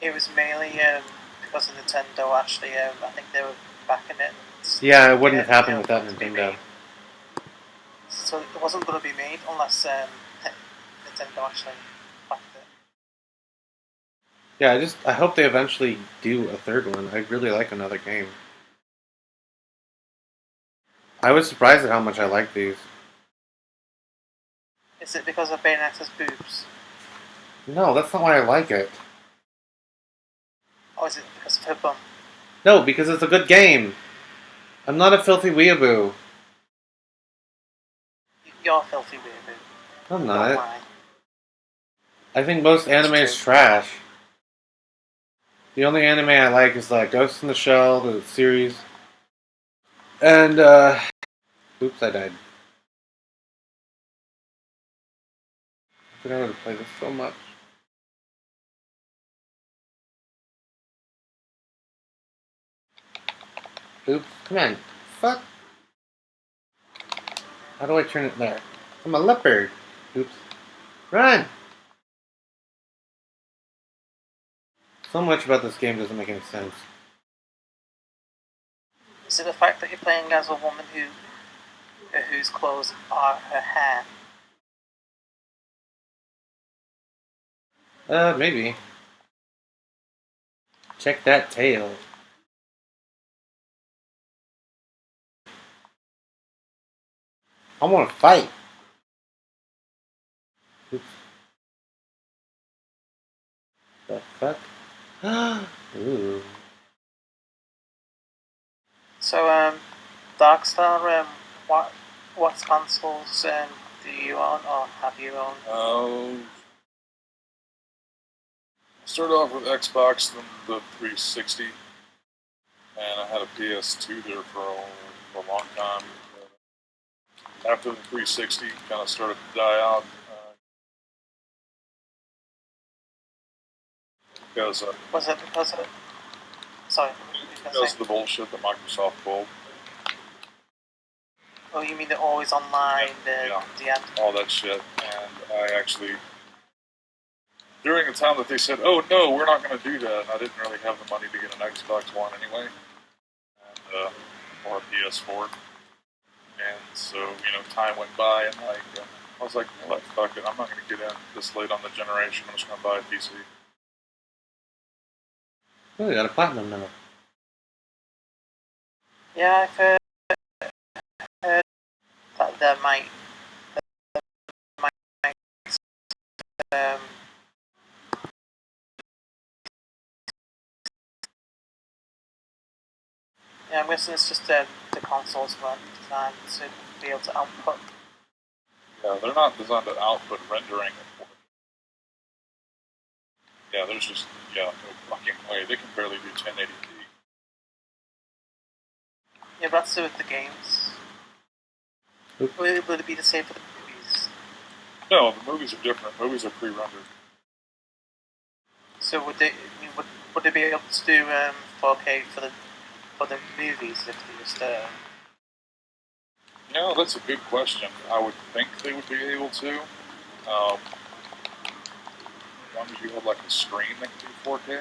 it was mainly because of Nintendo. Actually, I think they were backing it. Yeah, it wouldn't have happened without Nintendo. So it wasn't going to be made unless Nintendo actually backed it. Yeah, I hope they eventually do a third one. I'd really like another game. I was surprised at how much I like these. Is it because of Bayonetta's boobs? No, that's not why I like it. Or is it because of her bum? No, because it's a good game. I'm not a filthy weeaboo. You're a filthy weeaboo. I'm Don't not. lie. I think most anime is trash. The only anime I like is like Ghost in the Shell, the series. And, oops, I died. I forgot how to play this so much. Oops, come on. Fuck. How do I turn it there? I'm a leopard. Oops. Run! So much about this game doesn't make any sense. Is it the fact that you're playing as a woman whose clothes are her hair? Maybe. Check that tail. I want to fight. Oops. The fuck? Ooh. So, Darkstar, what consoles do you own or have you owned? Started off with Xbox, then the 360, and I had a PS2 there for a long time. After the 360 kind of started to die out, because Was it because of... Sorry. because of the bullshit that Microsoft pulled. Oh, you mean the always online, Yeah. the end? All that shit, and I actually, during the time that they said, "Oh no, we're not going to do that," and I didn't really have the money to get an Xbox One anyway, and or a PS4, and so time went by, and I was like, well, fuck it, I'm not going to get in this late on the generation. I'm just going to buy a PC. Oh, you got a platinum now. Yeah, I've heard that there might um, yeah, I'm guessing it's just the consoles weren't designed to be able to output. Yeah, they're not designed to output rendering. Yeah, there's just no fucking way. They can barely do 1080p. Yeah, but that's to do with the games. Oops. Would it be the same for the movies? No, the movies are different. Movies are pre-rendered. So would they be able to do 4K for the movies if they just No, that's a good question. I would think they would be able to. As long as you have like a screen that can do 4K.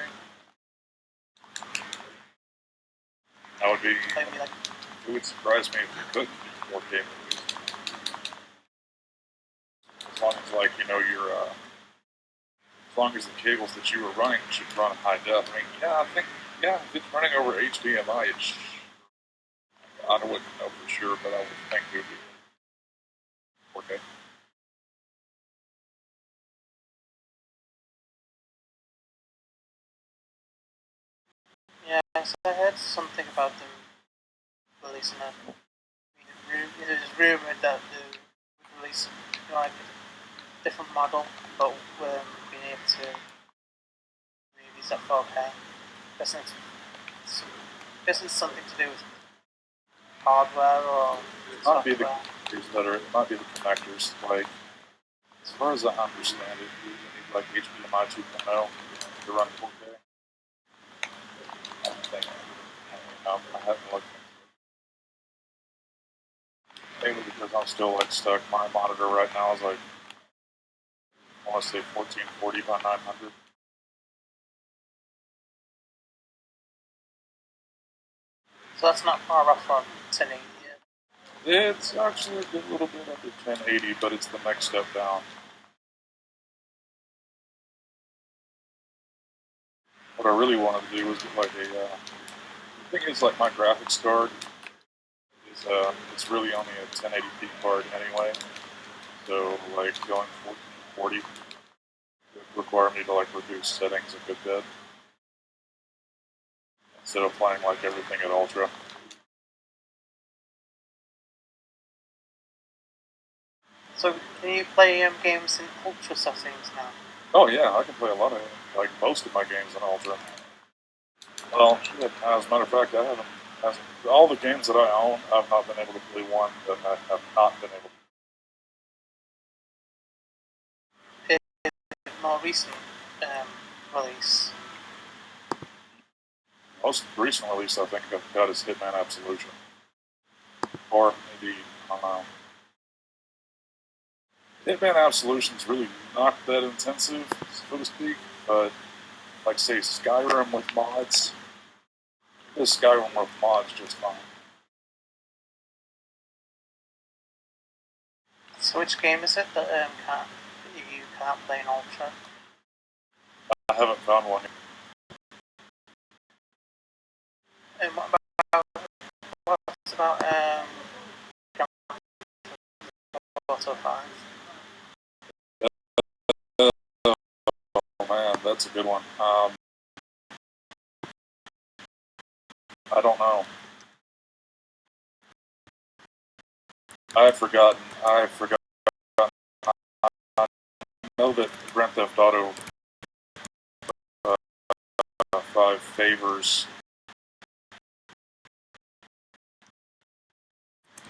That would be. Maybe like It would surprise me if you couldn't do 4K movies. As long as like as long as the cables that you were running should run high def. I mean, if it's running over HDMI, I wouldn't know for sure, but I would think it would be 4K. yeah. So I heard something about them releasing a. It was rumored that they would release like a different model, but being able to movies at 4K. Guessing guessing it's something to do with hardware or It might be the software. connectors that are. It might be the connectors. Like, as far as I understand it, you need like HDMI 2.0 to run 4K. I think. I haven't looked. Mainly because I'm still like stuck. My monitor right now is like, I want to say 1440 by 900. So that's not far off from 1080. It's actually a little bit under 1080, but it's the next step down. What I really wanted to do was get like I think it's like my graphics card is it's really only a 1080p card anyway. So like going 1440 would require me to like reduce settings a good bit instead of playing like everything at ultra. So can you play games in ultra settings now? Oh yeah, I can play a lot of like most of my games in ultra. Well, shit, as a matter of fact, I haven't. All the games that I own, I've not been able to play one that I have not been able More recent release. to. Most recent release I think I've got is Hitman Absolution. Or maybe, I don't know. Hitman Absolution's really not that intensive, so to speak, but like say Skyrim with mods, this Skyrim with mods just fine. So which game is it that you can't play in ultra? I haven't found one. And what's about Grand Theft Auto 5? Oh man, that's a good one. I don't know. I've forgotten. I know that Grand Theft Auto 5 favors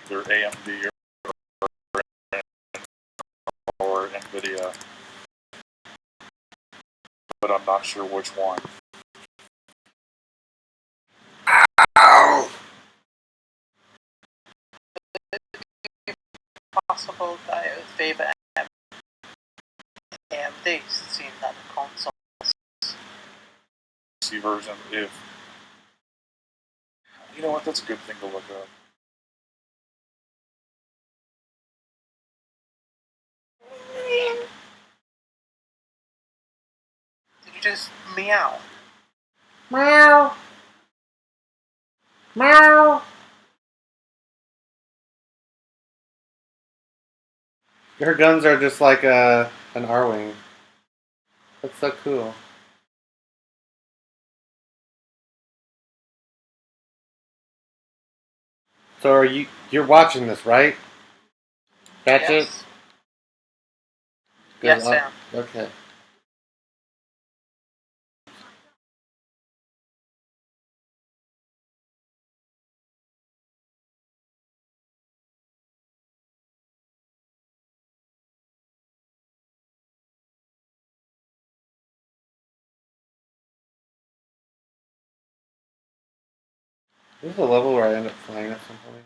either AMD or NVIDIA, but I'm not sure which one. Possible that it would favour AMD, seeing that the console. PC version, if you know what, that's a good thing to look up. Did you just meow? Meow. Meow. Her guns are just like an R-wing. That's so cool. So you're watching this, right? That's it? Yes. Good. Yes, I am. Okay. This is a level where I end up flying at some point.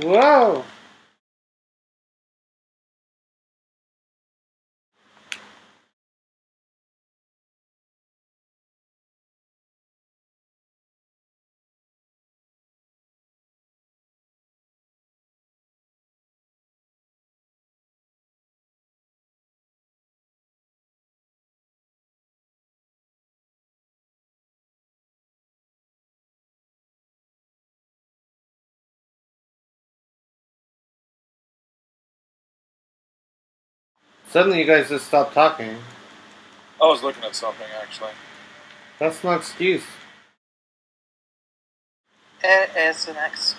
Whoa! Suddenly you guys just stopped talking. I was looking at something actually. That's no excuse. It is an excuse.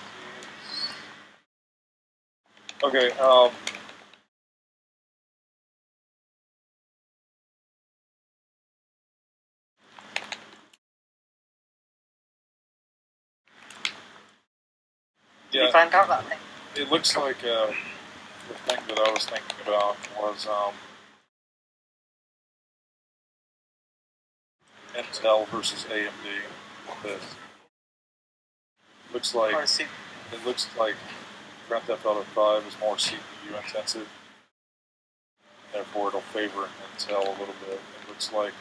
Okay, Did you yeah, find out that thing? it looks like the thing that I was thinking about was Intel versus AMD. This looks like Or is it it looks like Grand Theft Auto 5 is more CPU intensive, therefore it'll favor Intel a little bit. It looks like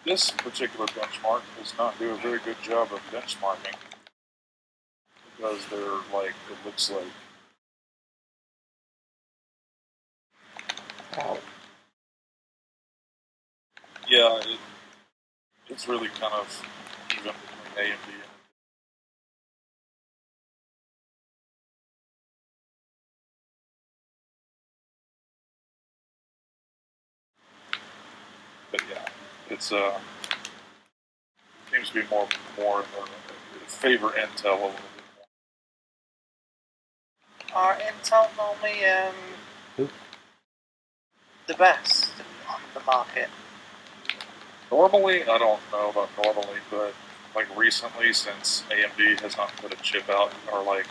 this particular benchmark does not do a very good job of benchmarking because they're like it looks like yeah it's really kind of even between AMD and but yeah it's seems to be more in the favor Intel a little bit. are Intel normally the best on the market? Normally, I don't know about normally, but like recently, since AMD has not put a chip out or like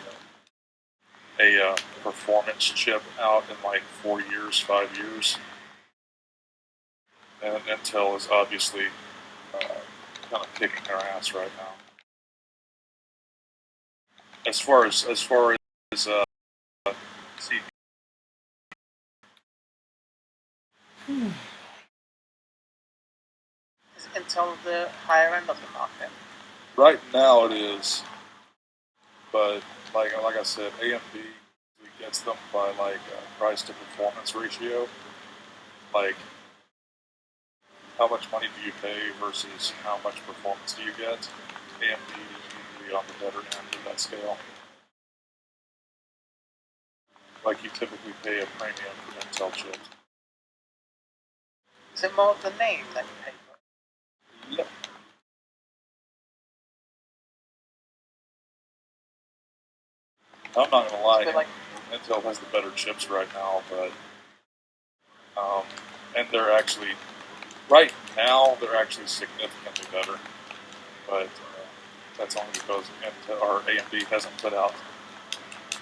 a performance chip out in like 4 years, 5 years, and Intel is obviously kind of kicking their ass right now. As far as CPU, Is Intel the higher end of the market? right now it is, but like I said, AMD gets them by like price to performance ratio, like how much money do you pay versus how much performance do you get? AMD is usually on the better end of that scale. Like you typically pay a premium for Intel chips. Is it more of the name that you pay for? Yep. I'm not gonna lie, But like, Intel has the better chips right now, but and they're actually right now they're actually significantly better, but that's only because Intel or AMD hasn't put out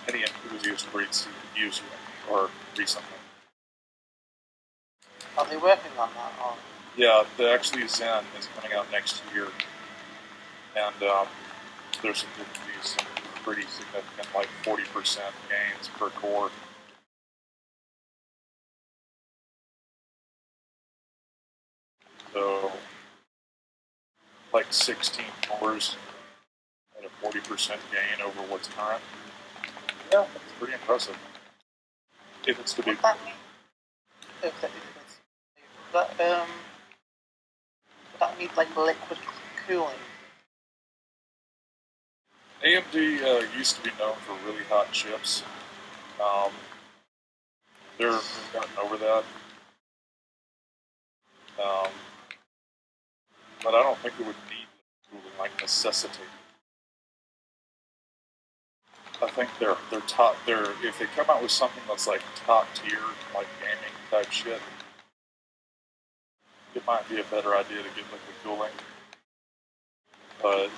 any enthusiast grade CPUs yet, or recently. are they working on that? Or Yeah, actually Zen is coming out next year, and there's going to be some pretty significant, like 40% gains per core. So, like 16 cores at a 40% gain over what's current. Yeah, that's pretty impressive. If it's to be. what that mean? If it's, that, would that mean like liquid cooling? AMD used to be known for really hot chips. Um, they've gotten over that. Um, but I don't think it would need cooling, like necessitate. I think they're top. They're if they come out with something that's like top tier, like gaming type shit, it might be a better idea to get liquid cooling. But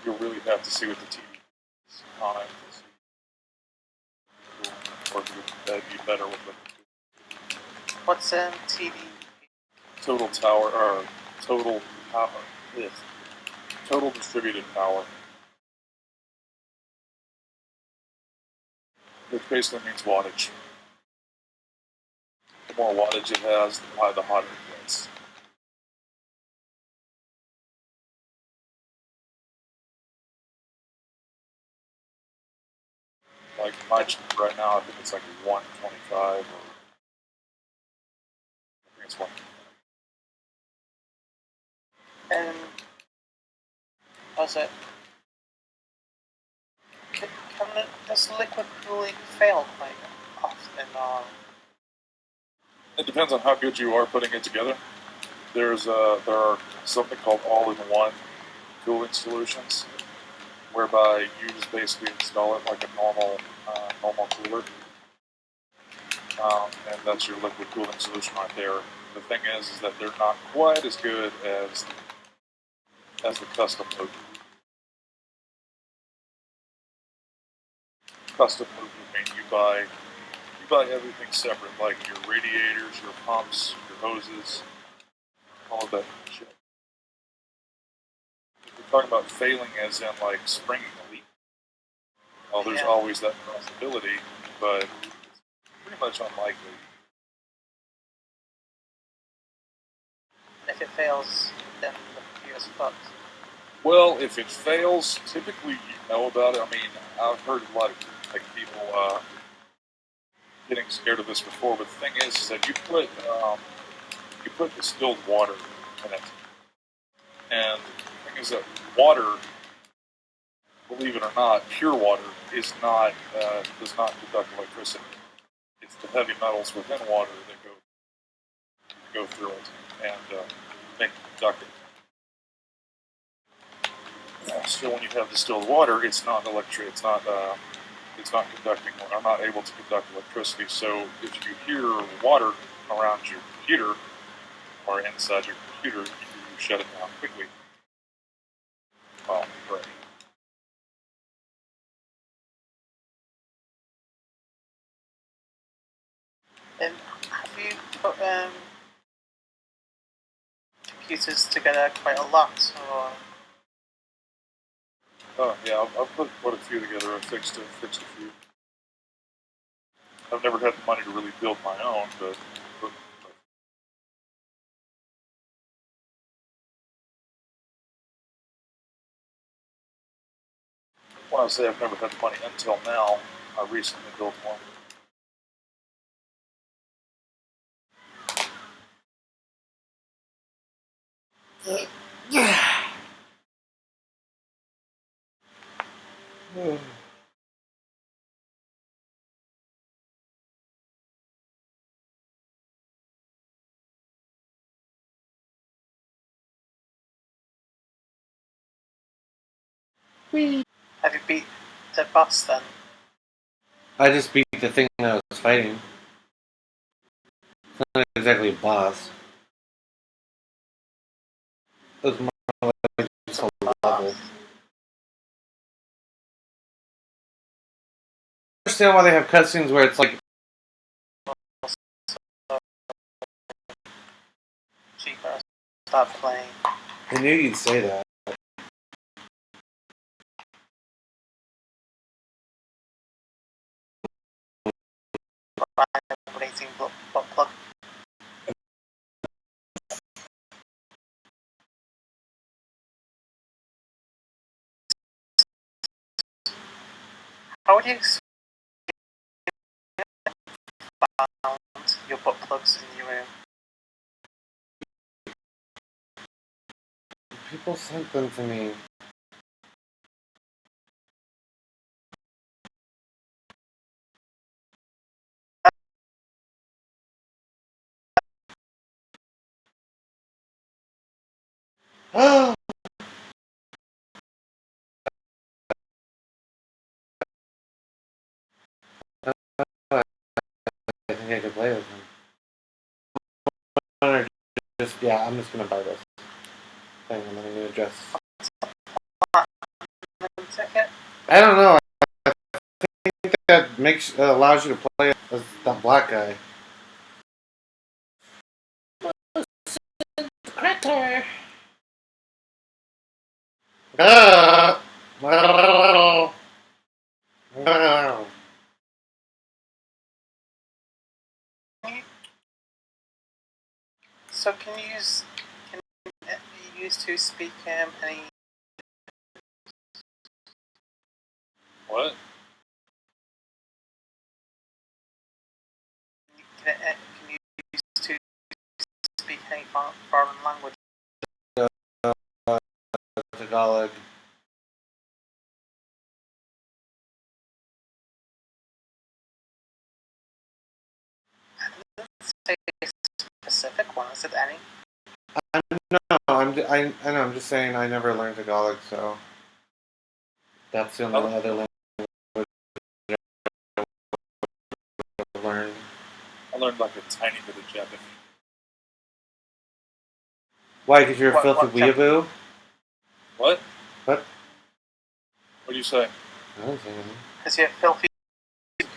you'll really have to see what the TV is on it to see or if it would be better with liquid cooling. What's TD? total tower or total power. Yes, total distributed power. Which basically means wattage. The more wattage it has, the hotter it gets. Like my chip right now, I think it's like 125 or I think it's 1. And was it? Does liquid cooling fail quite often? It depends on how good you are putting it together. There are something called all-in-one cooling solutions, whereby you just basically install it like a normal cooler, and that's your liquid cooling solution right there. The thing is that they're not quite as good as the custom loop. Custom loop would mean you buy everything separate, like your radiators, your pumps, your hoses, all of that shit. If you're talking about failing as in like springing a leak, well, there's always that possibility, but it's pretty much unlikely. If it fails, then the gear's fucked. Well, if it fails, typically you know about it. I mean, I've heard a lot of people getting scared of this before, but the thing is that you put distilled water in it, and the thing is that water, believe it or not, pure water does not conduct electricity. It's the heavy metals within water that go through it and make it conductive. So when you have distilled water, it's not conducting or not able to conduct electricity. So if you hear water around your computer or inside your computer, you shut it down quickly. Well, great. And have you put computers together quite a lot, or? Oh yeah, I've put quite a few together. I've fixed a few. I've never had the money to really build my own, but when I say I've never had the money until now, I recently built one. Have you beat the boss then? I just beat the thing that I was fighting. It's not exactly a boss. It was more like just a level. I understand why they have cutscenes where it's like Cheaper. Start playing. I knew you'd say that. Vibrating butt plug. How would you found your butt plugs in your room? People sent them to me. I think I could play with them. Yeah, I'm just gonna buy this thing and then I'm gonna adjust. Ticket? I don't know. I think that allows you to play as that black guy. Critter. So can you use to speak any? What? Can you use to speak any foreign language? Tagalog. Say a specific one. Is it any? No, I know. I'm just saying I never learned Tagalog, so that's the only other language I've learned. I learned like a tiny bit of Japanese. Why? Because you're a What- filthy what Jap- weeaboo? What? What? What do you say? I don't say anything. Because you're filthy.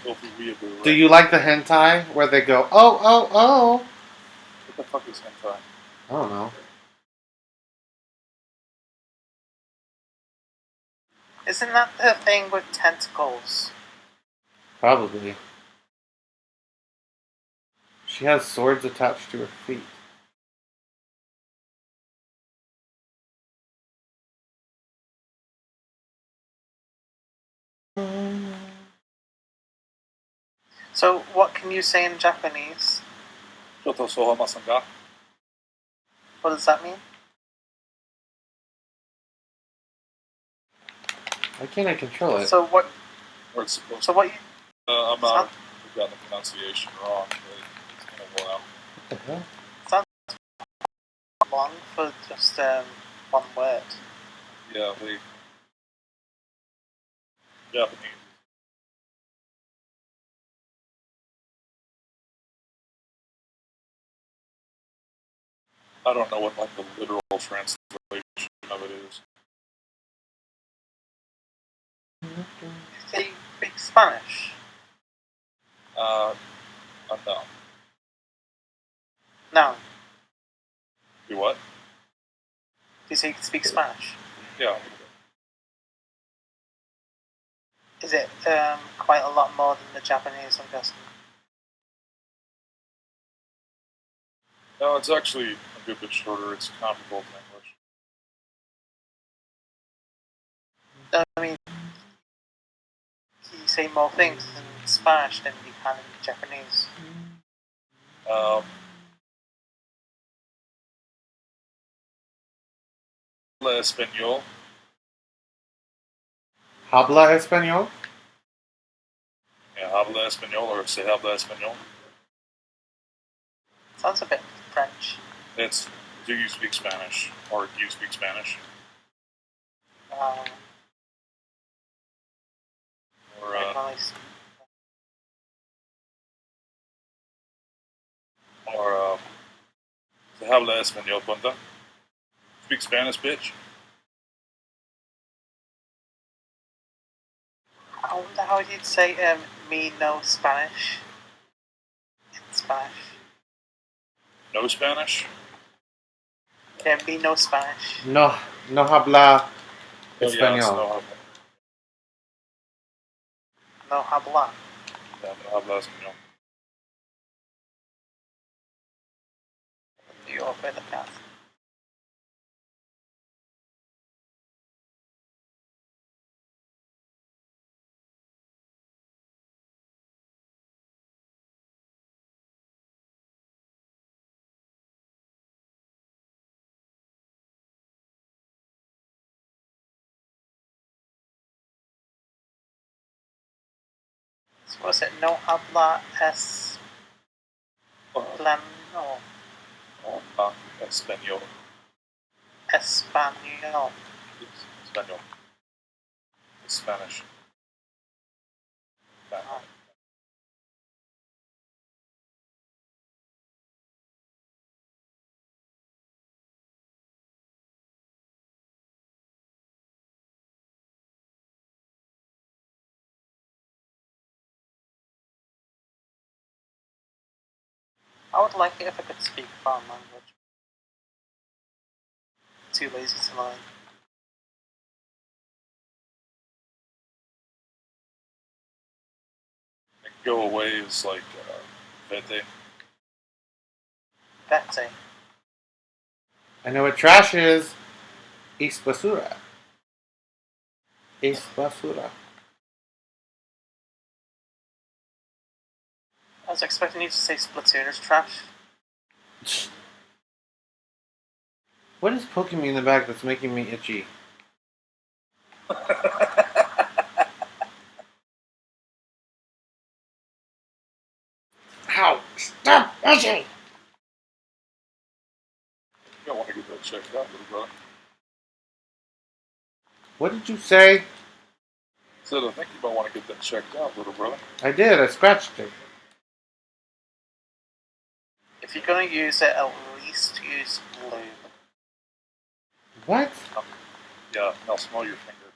Filthy weeaboo, right? Do you like the hentai where they go, oh, oh, oh? What the fuck is hentai? I don't know. Isn't that the thing with tentacles? Probably. She has swords attached to her feet. So what can you say in Japanese? Shoto soha masanga. What does that mean? Why can't I control it? So what? Or it's supposed So what? I'm not. I've got the pronunciation wrong, but it's been a while. What the hell? Long for just one word. Yeah, they Japanese. I don't know what like the literal translation of it is. Do you speak Spanish? No. No. You what? Do you say you can speak Spanish? Yeah. Is it quite a lot more than the Japanese, I'm guessing? No, it's actually a good bit shorter. It's comparable to English. I mean, you say more things in Spanish than you can in Japanese. Habla español. Habla español? Yeah, habla español or se habla español. Sounds a bit French. It's do you speak Spanish or do you speak Spanish? Or Nice. se habla español, punta. Speak Spanish, bitch. I wonder how you'd say me no Spanish in Spanish. No Spanish? Yeah, me no Spanish. No habla Oh, yeah, it's español. no habla. No habla. Yeah, no habla español. You open the path. So was it no habla Habla español? español. Español. Español. It's Spanish. I would like it if I could speak foreign language. too lazy to learn. And go away is like Vete. Vete. I know what trash is. Es basura. Es basura. I was expecting you to say Splatoon is trash. What is poking me in the back that's making me itchy? Ow! Stop itching! You don't want to get that checked out, little brother. What did you say? Said I think you might want to get that checked out, little brother. I did. I scratched it. If you're gonna use it, at least use lube. What? Yeah, now smell your finger.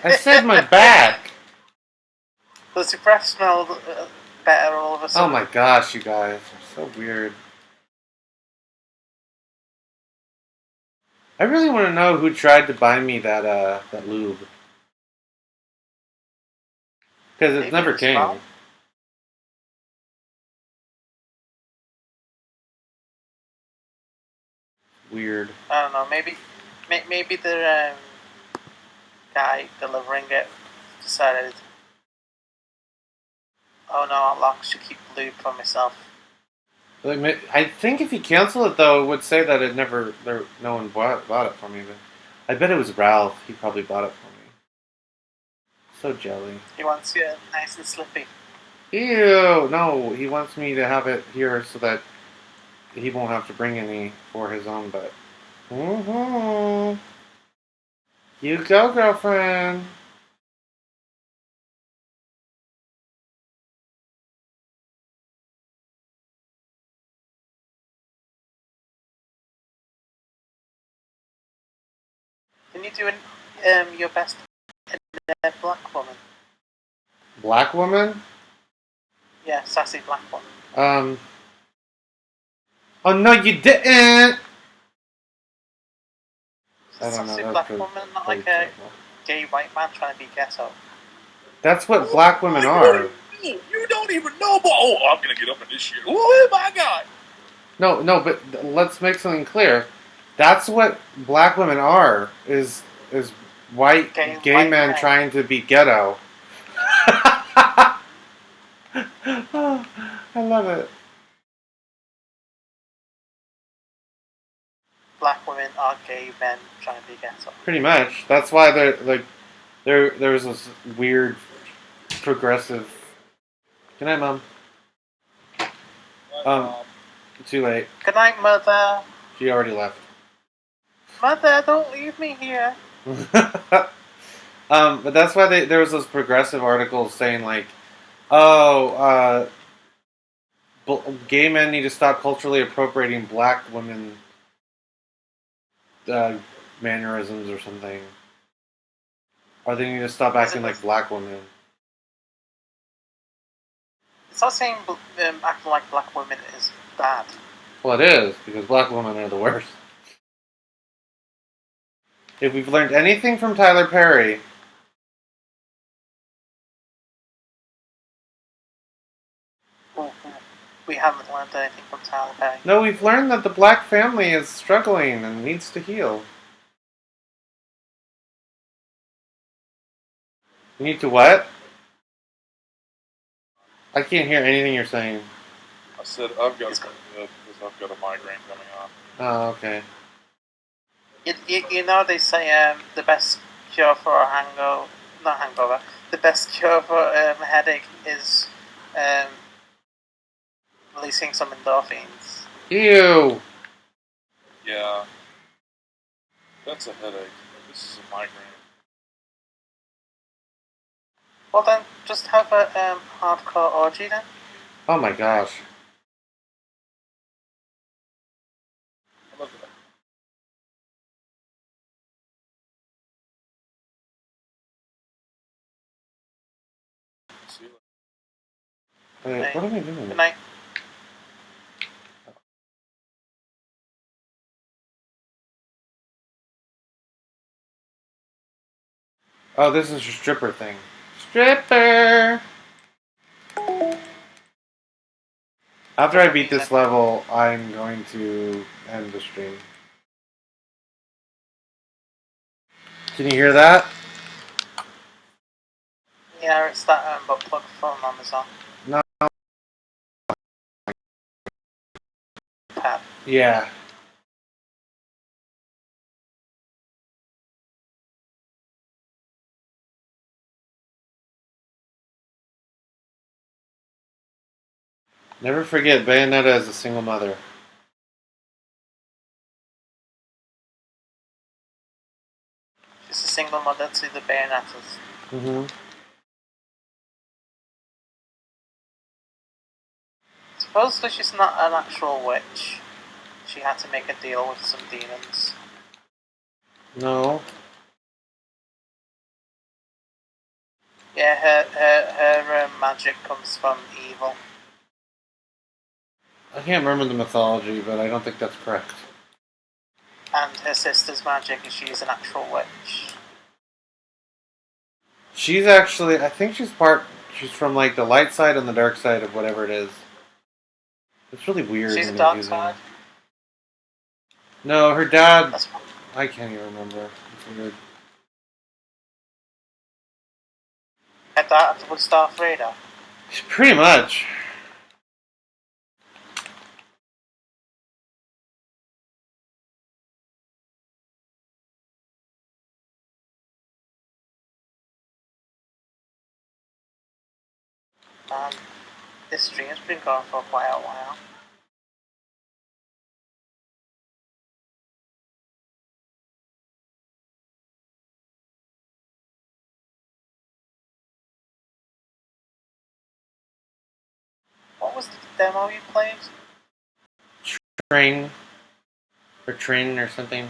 I said my back. Does your breath smell better all of a Oh sudden? my gosh, you guys are so weird. I really want to know who tried to buy me that lube. Because it Maybe never it's came. Mom? Weird. I don't know. Maybe the guy delivering it decided, oh no, I'll actually keep lube for myself. Like, I think if you cancel it though, it would say that it never, no one bought it for me. But I bet it was Ralph. He probably bought it for me. So jelly. He wants you nice and slippy. Ew! No, he wants me to have it here so that he won't have to bring any for his own butt. Mm-hmm. You go, girlfriend. Can you do your best in a black woman? Black woman? Yeah, sassy black woman. Oh no, you didn't! I don't know. Sassy That's black pretty, woman, not pretty like a terrible. gay white man trying to be ghetto. That's what black women are. You don't even know about. Oh, I'm gonna get up in this shit. Oh my god! No, but let's make something clear. That's what black women are. Is white Gay gay white men men. trying to be ghetto. Oh, I love it. Black women are gay men trying to be ghetto. Pretty much. That's why they're like there was this weird progressive. Good night, Mom. Too late. Good night, mother. She already left. Mother, don't leave me here. But that's why there was those progressive articles saying like, oh, gay men need to stop culturally appropriating black women mannerisms or something, or they need to stop acting like black women. It's not saying acting like black women is bad. Well, it is because black women are the worst. If we've learned anything from Tyler Perry, We haven't learned anything from Tyler Perry. no, we've learned that the black family is struggling and needs to heal. You need to what? I can't hear anything you're saying. I said I've got to go to bed because I've got a migraine coming on. Oh, okay. You know they say the best cure for a hangover, the best cure for a headache is releasing some endorphins. Ew. Yeah, that's a headache. This is a migraine. Well then, just have a hardcore orgy then. Oh my gosh. I love that. See you later. Wait, what am I doing? Good night. Oh, this is a stripper thing. Stripper! After I beat this level, I'm going to end the stream. Can you hear that? Yeah, it's that butt plug from Amazon. No. Pad. Yeah. Never forget, Bayonetta is a single mother. She's a single mother to the Bayonettas. Mm-hmm. Supposedly she's not an actual witch. She had to make a deal with some demons. No. Yeah, her magic comes from evil. I can't remember the mythology, but I don't think that's correct. And her sister's magic is she's an actual witch. She's actually, I think she's from like the light side and the dark side of whatever it is. It's really weird. She's a and dark confusing. side? No, her dad, That's I can't even remember. It's weird. her dad was Darth Vader. Pretty much. This stream has been going for quite a while. What was the demo you played? Train. Or Trin or something.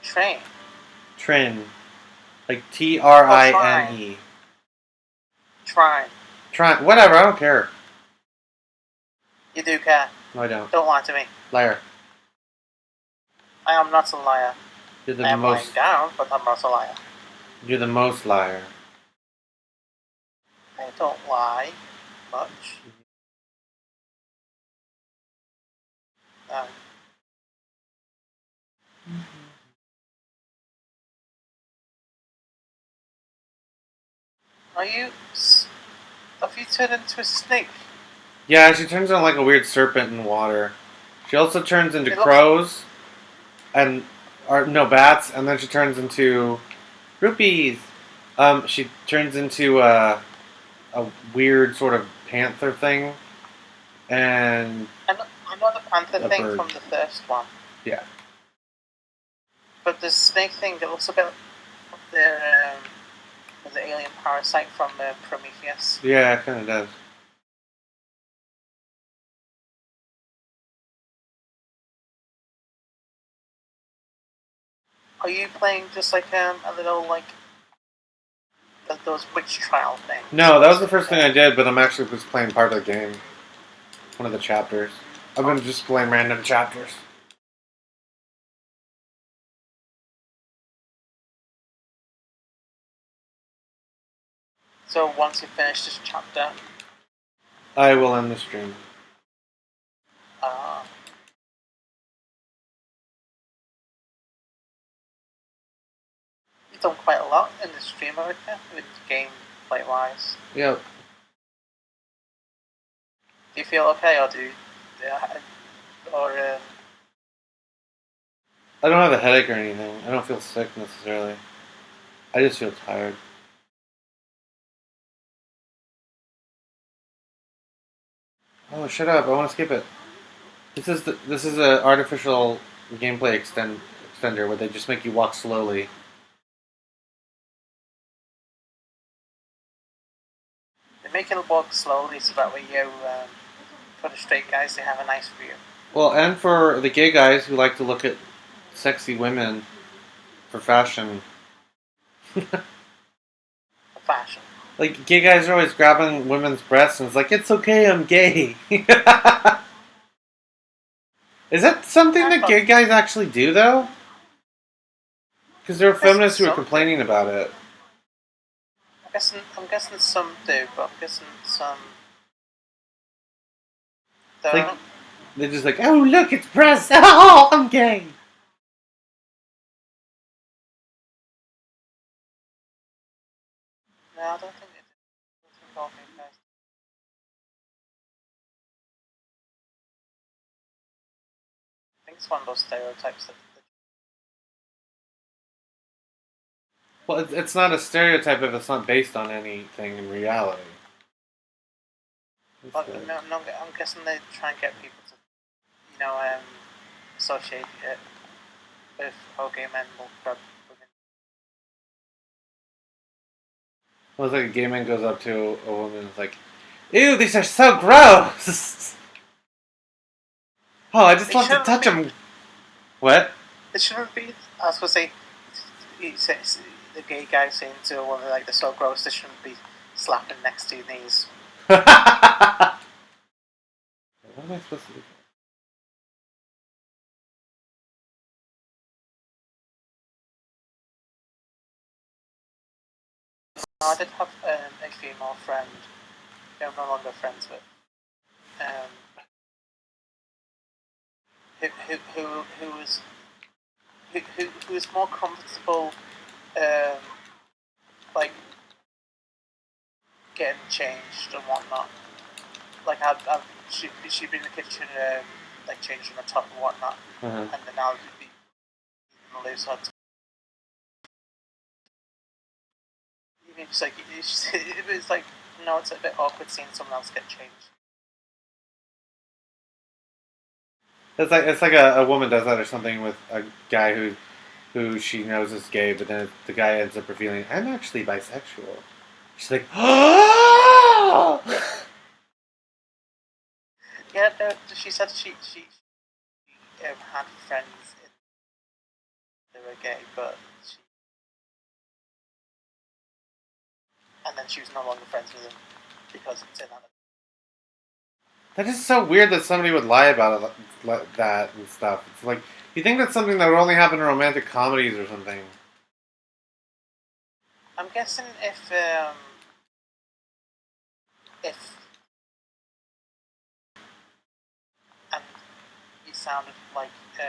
Train. Trin. Like Trine. Trine. Try. Whatever, I don't care. You do care. No, I don't. Don't lie to me. Liar. I am not a liar. You're I the am lying most. down, but I'm not a liar. You're the most liar. I don't lie much. Are you... Have you turned into a snake? Yeah, she turns into like a weird serpent in water. She also turns into It looks- crows, and bats, and then she turns into rupees. She turns into a weird sort of panther thing, and I know the panther A thing bird. from the first one. Yeah. But the snake thing, it looks a bit like the alien parasite from Prometheus. yeah, it kind of does. Are you playing just like a little like those witch trial things? No, that was the first thing I did, but I'm actually just playing part of the game. One of the chapters. I've been just playing random chapters. So once you finish this chapter, I will end the stream. you've done quite a lot in the stream, haven't you? With gameplay wise. Yep. Do you feel okay, or I don't have a headache or anything. I don't feel sick necessarily. I just feel tired. Oh, shut up! I want to skip it. This is a artificial gameplay extender where they just make you walk slowly. they make it walk slowly so that way you, for the straight guys, they have a nice view. Well, and for the gay guys who like to look at sexy women for fashion. Fashion. Like, gay guys are always grabbing women's breasts and it's like, it's okay, I'm gay. Is that something that gay guys actually do, though? Because there were I guess feminists who were some complaining about it. I'm guessing some do, but I'm guessing some It's don't. like they're just like, oh look, it's breasts. Oh, I'm gay. No, I don't think it. I don't think all gay guys. I think it's one of those stereotypes that. Well, it's not a stereotype if it's not based on anything in reality. Well, no, I'm guessing they try and get people to, you know, associate it with how gay men will grab women. Well, it's like a gay man goes up to a woman and is like, ew, these are so gross. Oh, I just It love to shouldn't touch be. them. What? It shouldn't be. I was supposed to say, he says, the gay guy saying to a woman like they're so gross, they shouldn't be slapping next to your knees. What am I supposed to do? No, I did have a female friend who I'm no longer friends with, um, who was more comfortable, um, like getting changed and whatnot. Like she'd been in the kitchen, like changing her top and whatnot, Uh-huh. and then I'd be lose her. It's like it was like no, it's a bit awkward seeing someone else get changed. It's like a woman does that or something with a guy who she knows is gay, but then the guy ends up revealing, I'm actually bisexual. She's like, oh! Yeah, no, she said she had friends that were gay, but and then she was no longer friends with them because it turned out. That is so weird that somebody would lie about it like that and stuff. It's like, you think that's something that would only happen in romantic comedies or something. I'm guessing if and he sounded like he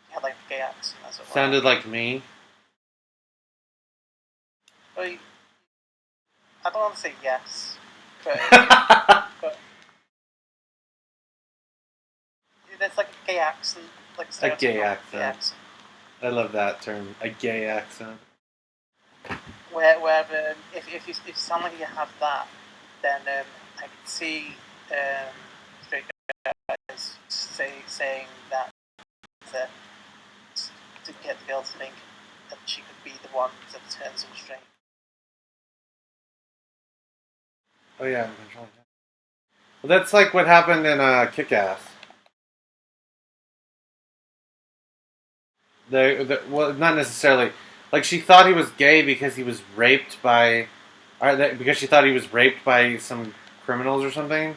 had like a gay accent as it were. Sounded like me. Well, I don't want to say yes, but there's like a gay accent, like A gay stereotypical accent. I love that term. A gay accent. Where if you sound like you have that, then I can see straight guys saying that to, to get the girl to think that she could be the one that turns them straight. Oh yeah, I'm controlling that. Well, that's like what happened in Kick-Ass. Well, not necessarily. Like she thought he was gay because he was raped by, because she thought he was raped by some criminals or something,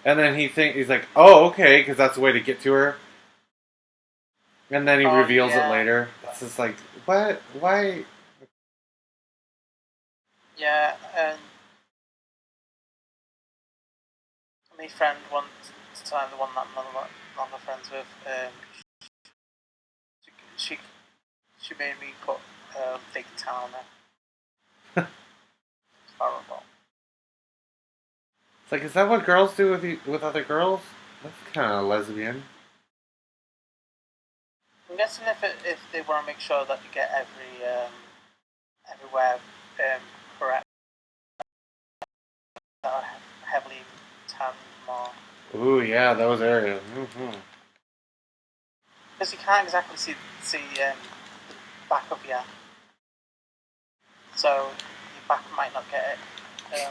and then he's like, oh okay, because that's the way to get to her, and then he reveals it later. It's just like, what? Why? Yeah, and my friend one time, the one that I'm no longer friends with, she she made me put fake tan on her. It's horrible. It's like, is that what girls do with other girls? That's kind of lesbian. I'm guessing if they want to make sure that you get everywhere correct, that are heavily tanned more. Ooh yeah, those areas. Mm-hmm. Because you can't exactly see the back of your, so your back might not get it.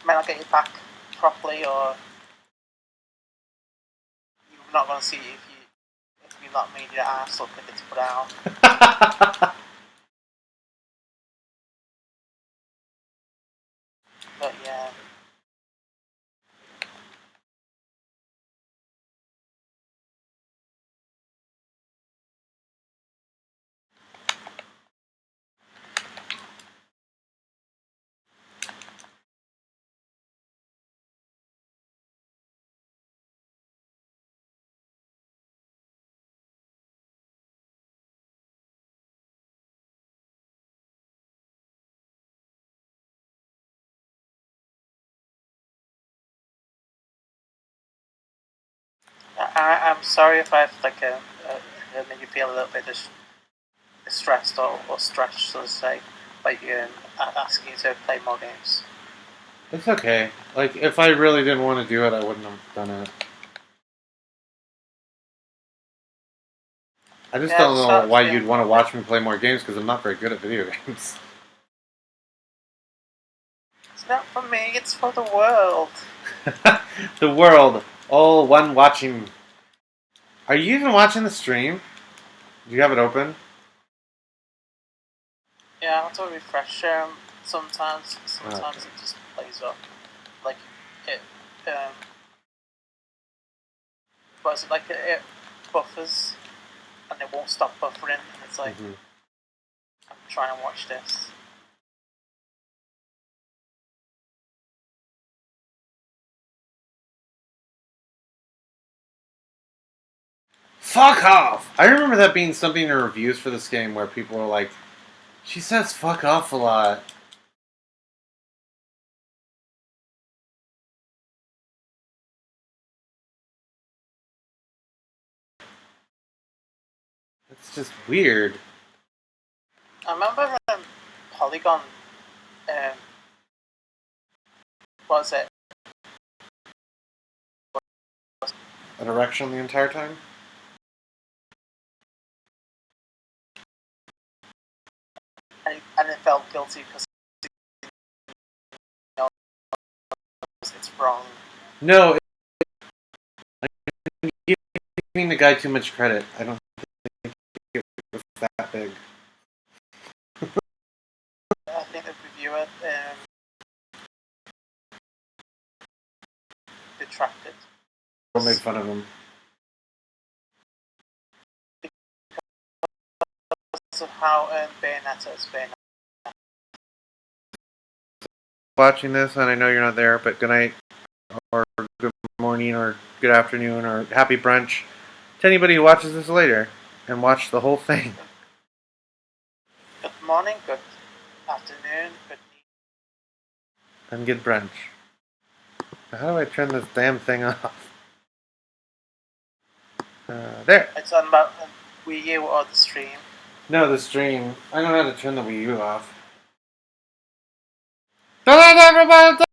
Might not get your back properly, or you're not going to see it if you've not made your ass look like it's brown. But yeah. I'm sorry if I've made you feel a little bit stressed or stretched, so to say, by you asking you to play more games. It's okay. Like, if I really didn't want to do it, I wouldn't have done it. I just Yeah, don't it's know not- why yeah. you'd want to watch me play more games because I'm not very good at video games. It's not for me, it's for the world. The world, all one watching. Are you even watching the stream? Do you have it open? Yeah, I have to refresh sometimes. Sometimes it just plays up. Like, it, was it like it buffers and it won't stop buffering, and it's like, Mhm. I'm trying to watch this. Fuck off! I remember that being something in reviews for this game where people were like, she says fuck off a lot. It's just weird. I remember Polygon, um, was it? An erection the entire time? And it felt guilty because it's wrong. No, I'm giving the guy too much credit. I don't think it was that big. I think the reviewer detracted. We'll make fun of him. Because of how Bayonetta is Bayonetta. Watching this, and I know you're not there, but good night, or good morning, or good afternoon, or happy brunch to anybody who watches this later and watch the whole thing. Good morning, good afternoon, good evening. And good brunch. How do I turn this damn thing off? There. It's on about Wii U or the stream. No, the stream. I don't know how to turn the Wii U off. Good night, everybody.